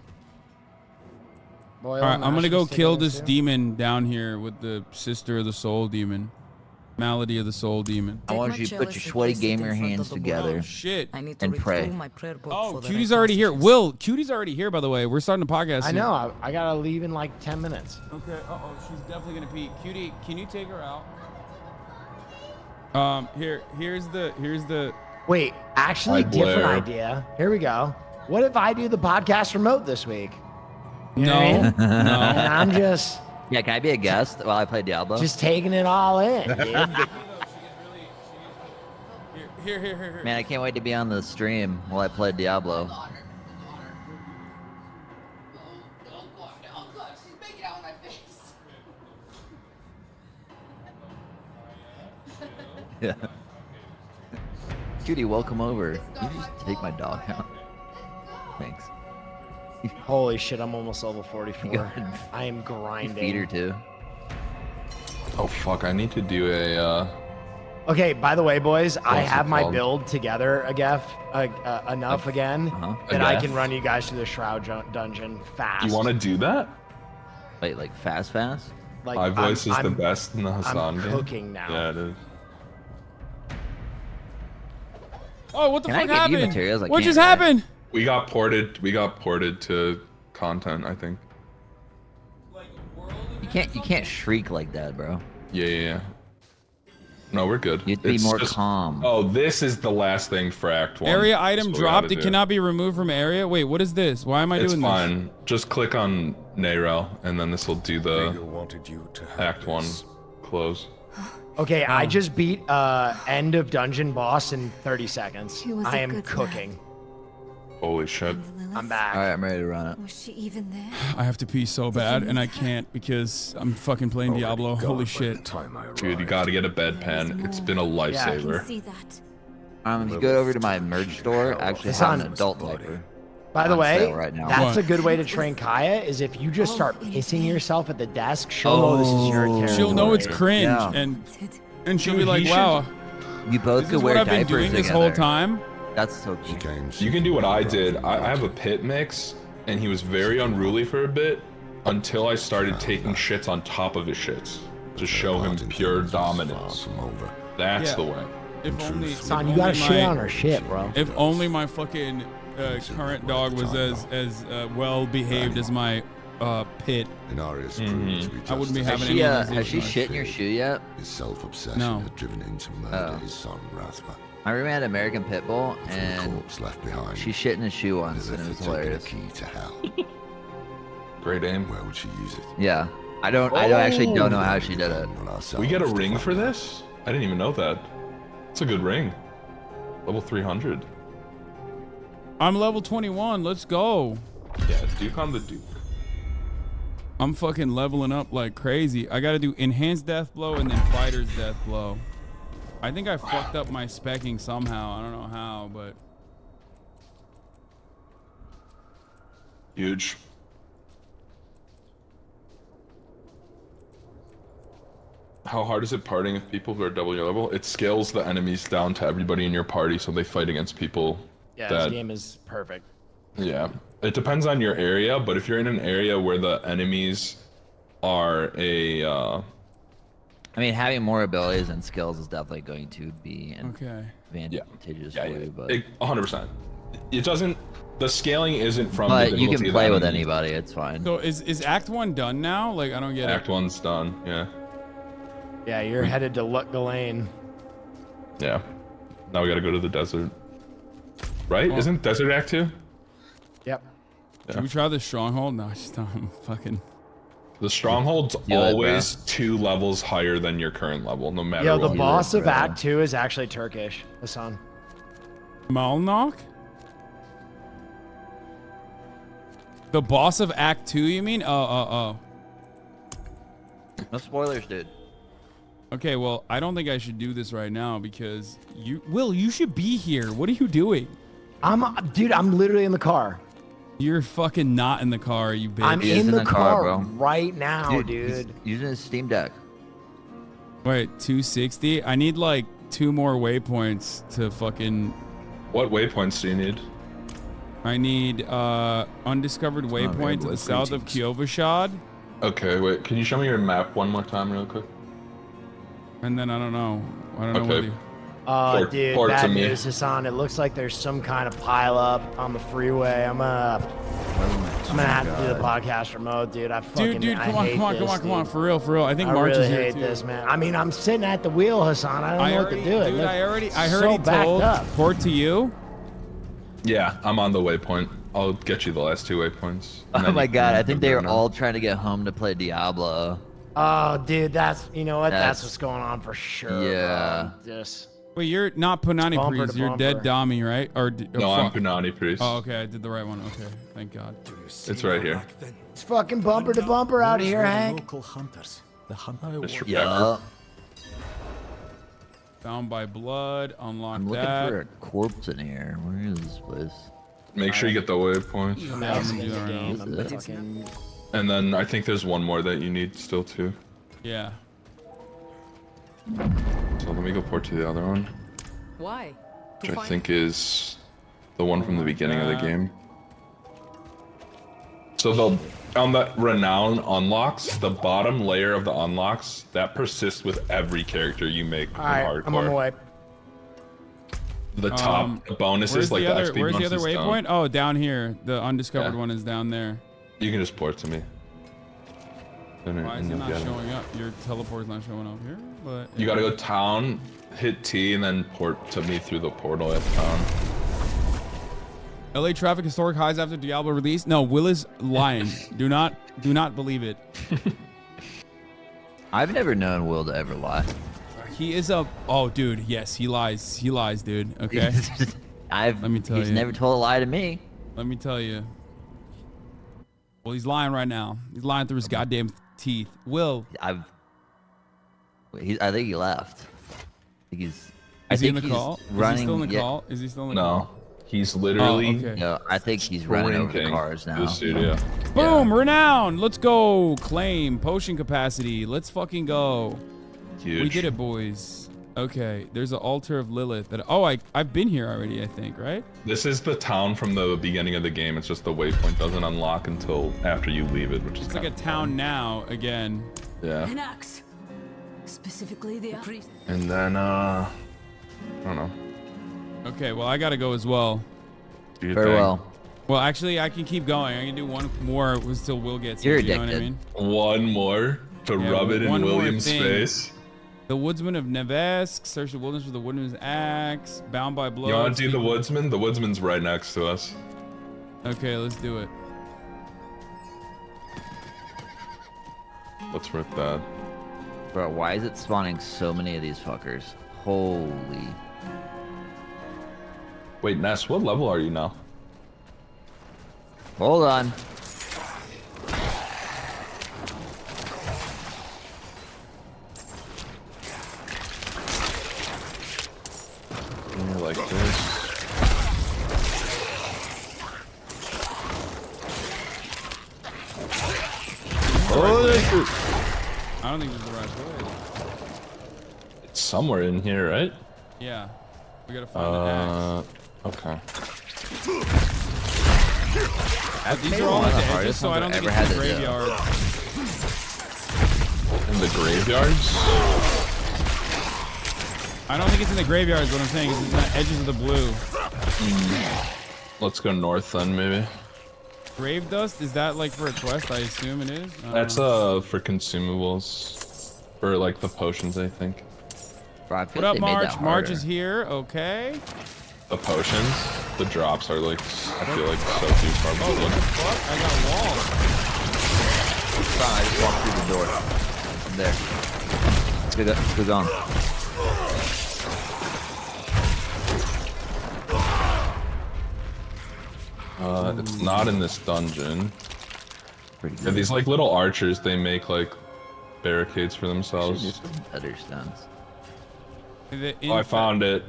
All right, I'm gonna go kill this demon down here with the sister of the soul demon, malady of the soul demon. I want you to put your sweaty gamer hands together. Shit. And pray. Oh, Cutie's already here. Will, Cutie's already here, by the way. We're starting the podcast. I soon. know. I gotta leave in like 10 minutes. Okay. She's definitely gonna pee. Cutie, can you take her out? Here's the. Wait, actually, Hi, different Blair. idea. Here we go. What if I do the podcast remote this week? You know No, what I mean? no. And I'm just Yeah, can I be a guest while I play Diablo? just taking it all in, dude. Here. Man, I can't wait to be on the stream while I play Diablo. Yeah. Cutie, welcome over. Can you just take my dog out? Thanks. Holy shit, I'm almost level 44. I am grinding. Feed her too. Oh fuck! I need to do a. Okay, by the way, boys, I What's it have my called? build together enough again that I can run you guys through the Shroud dungeon fast. You want to do that? Wait, like fast? Like, My voice is the I'm- best in the Hasan I'm game. cooking now. Yeah, it is. Oh, what the Can I fuck give you happened? materials? I What can't, just right? happened? We got ported to content, I think. You can't shriek like that, bro. Yeah. No, we're good. You'd be It's more just- calm. Oh, this is the last thing for Act 1. Area That's item what we dropped. gotta It do. cannot be removed from area. Wait, what is this? Why am I It's doing fine. Just click on Nayrel, and then this will do the Act 1 close. Okay, I just beat end of dungeon boss in 30 seconds. He was I a am good cooking. Holy shit. I'm back. All right, I'm ready to run it. Was she even there? this? I have to pee so bad, and I can't because I'm fucking playing Diablo. Holy shit. Dude, you gotta get a bedpan. It's been a lifesaver. See that? If you go over to my merch store, actually It's have on- an adult diaper. By the on way, sale right now. that's What? a good way to train Kaya is if you just start pissing yourself at the desk, she'll know this is your territory. She'll know it's cringe, Yeah. and she'll be Dude, like, he "Wow, You both this could is wear what I've been diapers doing this together. whole time." That's so cool. You can do what I did. I have a pit mix, and he was very unruly for a bit until I started taking shits on top of his shits to show him pure dominance. That's Yeah. the way. If only, Son, if you gotta only shit my- on her shit, bro. If only my fucking current dog was as well behaved as my pit. I wouldn't be having any of these Has she issues. shit in your shoe yet? His self-obsession No. had driven him to murder his son, Rathma. My roommate had an American Pit Bull, The and corpse left behind. she shit in his shoe As once, and if it was he'd taken a hilarious. key to hell. Great aim. Where would she use it? Yeah, I actually don't know how she did it. We get a ring for this? I didn't even know that. It's a good ring. Level 300. I'm level 21. Let's go. Yeah, Duke on the Duke. I'm fucking leveling up like crazy. I gotta do enhanced death blow and then fighter's death blow. I think I fucked up my specking somehow. I don't know how, but Huge. How hard is it partying with people who are double your level? It scales the enemies down to everybody in your party, so they fight against people Yeah, that... this game is perfect. Yeah. It depends on your area, but if you're in an area where the enemies are a... I mean, having more abilities and skills is definitely going to be okay. advantageous Yeah, for you, but 100%. It doesn't... The scaling isn't from the but you difficulty can of play the with enemies. anybody. It's fine. So is Act 1 done now? Like, I don't get Act it. 1's done, yeah. Yeah, you're headed to Ghislaine. Yeah. Now we gotta go to the desert. Right? Well- Isn't Desert Act 2? Yep. Should we try the stronghold? No, just fucking. The stronghold's it, always 2 levels higher than your current level, no matter Yo, what. the boss of Act 2 is actually Turkish, Hasan. Malnok? The boss of Act 2, you mean? Oh. No spoilers, dude. Okay, well, I don't think I should do this right now because you should be here. What are you doing? Dude, I'm literally in the car. You're fucking not in the car, you bitch. I'm in the car bro. right now, dude. He's using his Steam Deck. Wait, 260? I need like 2 more waypoints to fucking... What waypoints do you need? I need undiscovered waypoint to the south of Kiovashad. Okay, wait. Can you show me your map one more time real quick? And then I don't know what you... Dude, port to bad me. news, Hasan. It looks like there's some kind of pile up on the freeway. I'm gonna have to do the podcast remote, dude. I fucking Dude, I come on, hate come on, this, come on, come on, dude. for real. I think I March really is here hate too. this, man. I mean, I'm sitting at the wheel, Hasan. I don't know what to do. Dude, I already so backed told up. port to you. Yeah, I'm on the waypoint. I'll get you the last 2 waypoints. and Oh then my you can god, I come think they down were now. all trying to get home to play Diablo. Oh, dude, you know what? That's That's- what's going on for sure. Yeah. Bro. Just Wait, you're not Punani Bumper Priest. to You're dead bumper. Dami, right? No, I'm fuck. Punani Priest. Oh, okay, I did the right one. Okay, thank God. It's right here. it's fucking bumper to bumper out here, Hank. Local hunters. The hunter Mr. Yeah. Bound by blood. Unlock I'm looking that. for a corpse in here. Where is this place? Make sure you get the waypoints. Amazing do that right game. now. I'm Is it? fucking- And then I think there's one more that you need still too. Yeah. So let me go port to the other one, Why? which I think is the one from the beginning of the game. So on the renown unlocks, the bottom layer of the unlocks, that persists with every character you make in All right, hardcore. I'm on my way. The top the bonuses, Where's like the the other? XP Where's the other bonuses down. waypoint? Oh, down here. The undiscovered Yeah. one is down there. You can just port to me. Why is it not showing up? Your teleport's not showing up here, but You gotta go town, hit T, and then port to me through the portal at town. LA traffic historic highs after Diablo release. No, Will is lying. do not believe it. I've never known Will to ever lie. He is a dude. Yes, he lies. He lies, dude. Okay. Let me tell you. He's never told a lie to me. Let me tell you. Well, he's lying right now. He's lying through his goddamn teeth. Will. I think he left. Is he in the call? Running, is he still in the call? Is he still in the call? No, he's literally. okay. No, I think he's running over the cars now. The studio. Boom! Renown. Let's go. Claim potion capacity. Let's fucking go. Huge. We did it, boys. Okay. There's an altar of Lilith. I've been here already. I think, right? This is the town from the beginning of the game. It's just the waypoint doesn't unlock until after you leave it, which is it's like a town now again. Yeah. An axe. Specifically the priest. And then I don't know. Okay. Well, I gotta go as well. Do you Very think? well. Well, actually, I can keep going. I can do one more until Will gets You're here. You know addicted. what I mean? One more to rub it in one more William's thing. face. The Woodsman of Nevesk, search the wilderness for the Woodman's axe, bound by blood. You want to do the Woodsman? The Woodsman's right next to us. Okay, let's do it. Let's rip that. Bro, why is it spawning so many of these fuckers? Holy. Wait, Ness, what level are you now? Hold on. Like this. Oh, I don't think this is the right way. It's somewhere in here, right? Yeah. We gotta find the axe. Okay. These are all at the edges, so I don't think it's in the graveyard. In the graveyards? I don't think it's in the graveyard is what I'm saying. It's in the edges of the blue. Let's go north then, maybe. Grave dust? Is that like for a quest? I assume it is. That's for consumables. For like the potions, I think. What up, March? March is here. Okay. The potions, the drops are like, I feel like so few probably. Oh, what the fuck? I got walls. I just walked through the door. I'm there. Let's go on. It's not in this dungeon. Yeah, these like little archers, they make like barricades for themselves. Other stuns. Oh, I found it.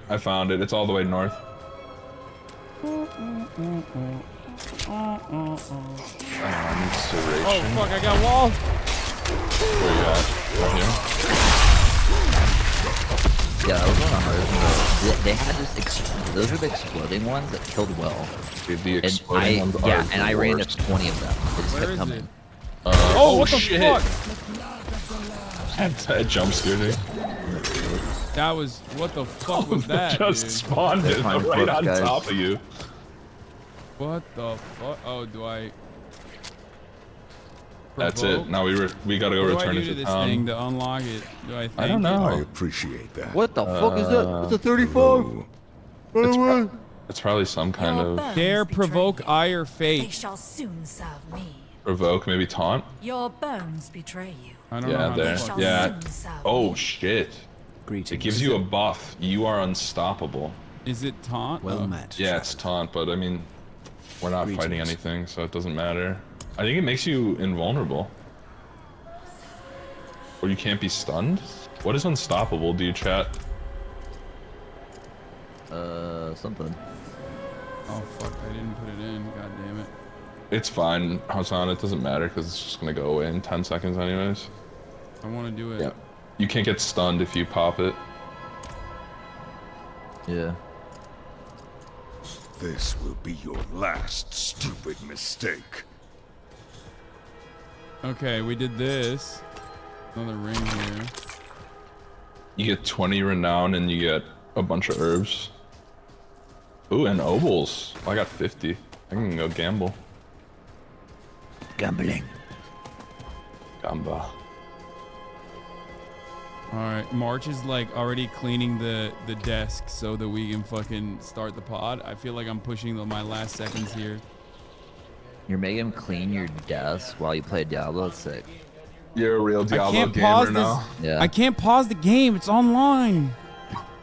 It's all the way north. Oh Oh, fuck, I got wall. Where you at? Right here? Yeah, that was one of hers. They had this. Those are the exploding ones that killed well. The exploding ones are and I ran into 20 of them. They just Where kept is coming. it? Oh, what the fuck? That jump scared me. That was, what the fuck was that, Just dude? spawned it right on top of you. What the fuck? Oh, do I... That's provoke? it. Now we gotta go What return do I it do to this town. thing to unlock it? Do I think I don't know. I appreciate that. What the fuck is that? It's a 35. It's probably some kind of Dare provoke ire They fate. shall soon serve me. provoke, maybe taunt. Your bones betray you. I don't know Yeah, how there. to fuck Yeah. soon serve Oh me. shit. It gives you a buff. You are unstoppable. Is it taunt? Well met. Yeah, it's taunt, but I mean, we're not fighting Greetings. anything, so it doesn't matter. I think it makes you invulnerable. Or you can't be stunned? What is unstoppable, do you chat? Something. Oh fuck, I didn't put it in. God damn it. It's fine, Hasan, it doesn't matter because it's just gonna go away in 10 seconds anyways. I want to do it. Yeah. You can't get stunned if you pop it. Yeah. This will be your last stupid mistake. Okay, we did this. Another ring here. You get 20 renown and you get a bunch of herbs. Ooh, and obols. I got 50. I can go gamble. Gambling. Gamba. All right, March is like already cleaning the desk so that we can fucking start the pod. I feel like I'm pushing my last seconds here. You're making him clean your desk while you play Diablo. That's sick. You're a real Diablo gamer pause now. Yeah. I can't pause the game. It's online.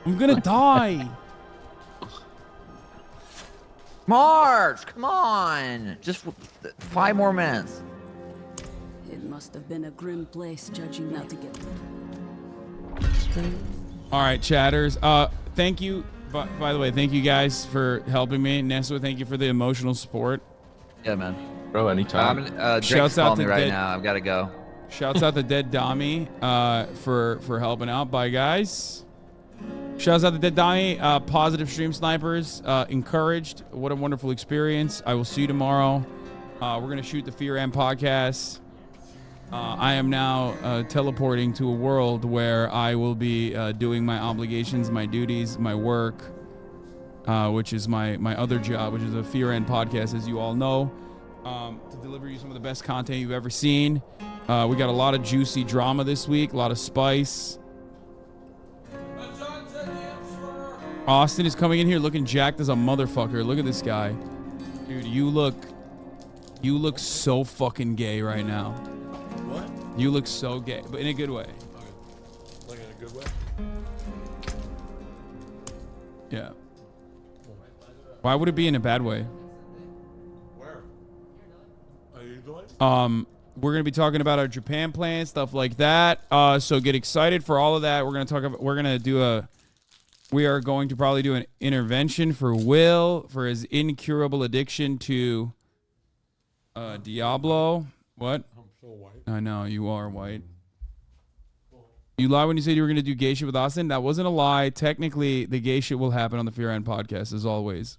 I'm gonna die. March, come on. Just 5 more minutes. It must have been a grim place, judging not to get. All right, chatters. Thank you. By the way, thank you guys for helping me. Nessa, thank you for the emotional support. Yeah, man. Bro, anytime. Shouts out to me right now. I've got to go. Shouts out to Dead Dami for helping out. Bye, guys. Shouts out to Dead Dami. Positive stream snipers. Encouraged. What a wonderful experience. I will see you tomorrow. We're going to shoot the Fear and podcast. I am now teleporting to a world where I will be doing my obligations, my duties, my work, which is my other job, which is a Fear and podcast, as you all know, to deliver you some of the best content you've ever seen. We got a lot of juicy drama this week, a lot of spice. Austin is coming in here looking jacked as a motherfucker. Look at this guy. Dude, you look so fucking gay right now. What? You look so gay, but in a good way. Okay. Like in a good way? Yeah. Why would it be in a bad way? Where? Are you going? We're gonna be talking about our Japan plans, stuff like that. So get excited for all of that. We're gonna talk about. We are going to probably do an intervention for Will for his incurable addiction to Diablo. What? I'm so white. I know, you are white. You lied when you said you were going to do gay shit with Austin. That wasn't a lie. Technically, the gay shit will happen on the Fear and podcast, as always.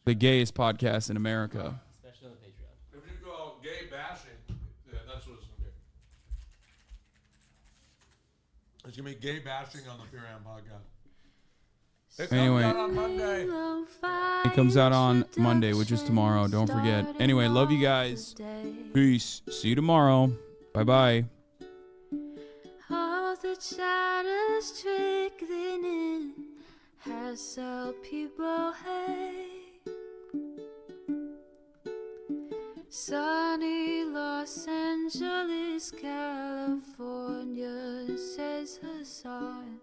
The gayest podcast in America. Especially on the Patreon. If you go gay bashing, yeah, that's what it's going to be. It's going to be gay bashing on the Fear and podcast. Anyway, comes out on Monday. it comes out on Monday, which is tomorrow. Don't forget. Anyway, love you guys. Peace. See you tomorrow. Bye-bye. All the shadows trickling in has helped people hate. Sunny Los Angeles, California, says Hasan.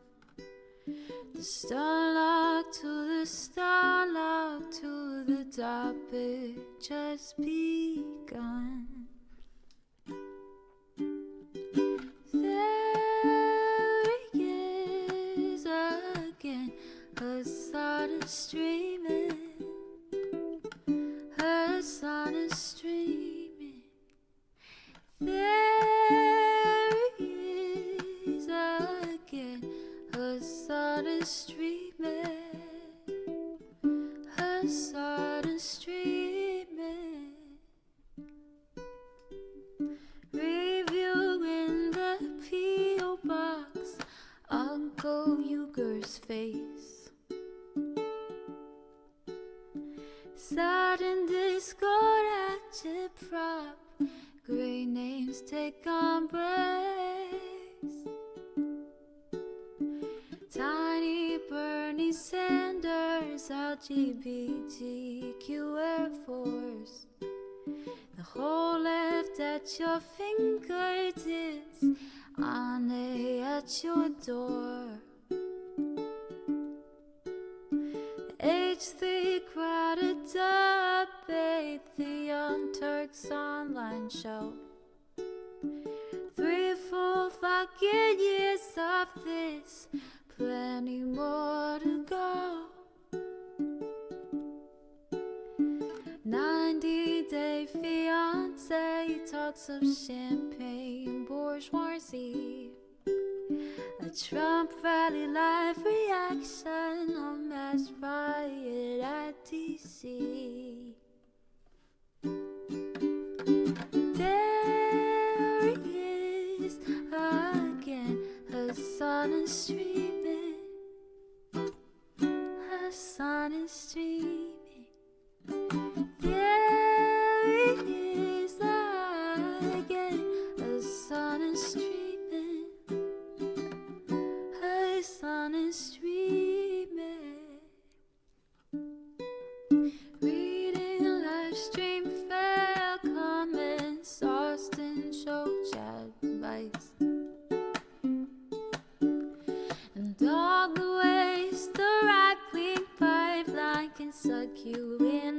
The starlock to the starlock to the topic just begun. There he is again, Hasan is streaming. Hasan is streaming. There he is again. Hasan is streaming. Hasan is streaming. Reviewing the P.O. box, Uncle Uger's face. Sat in Discord at your prop. Great names take embrace. Tiny Bernie Sanders, LGBTQ Air Force. The whole left at your fingertips, on at your door. H3 crowded debate, the Young Turks online show. 3 full fucking years of this, plenty more to go. 90-day fiance, talks of champagne bourgeoisie. A Trump rally live reaction, a mass riot at DC. There he is again, Hasan is streaming. Hasan is streaming. There he is again, Hasan stream fair comments, AustinShow chat advice, and all the ways the right wing pipeline can suck you in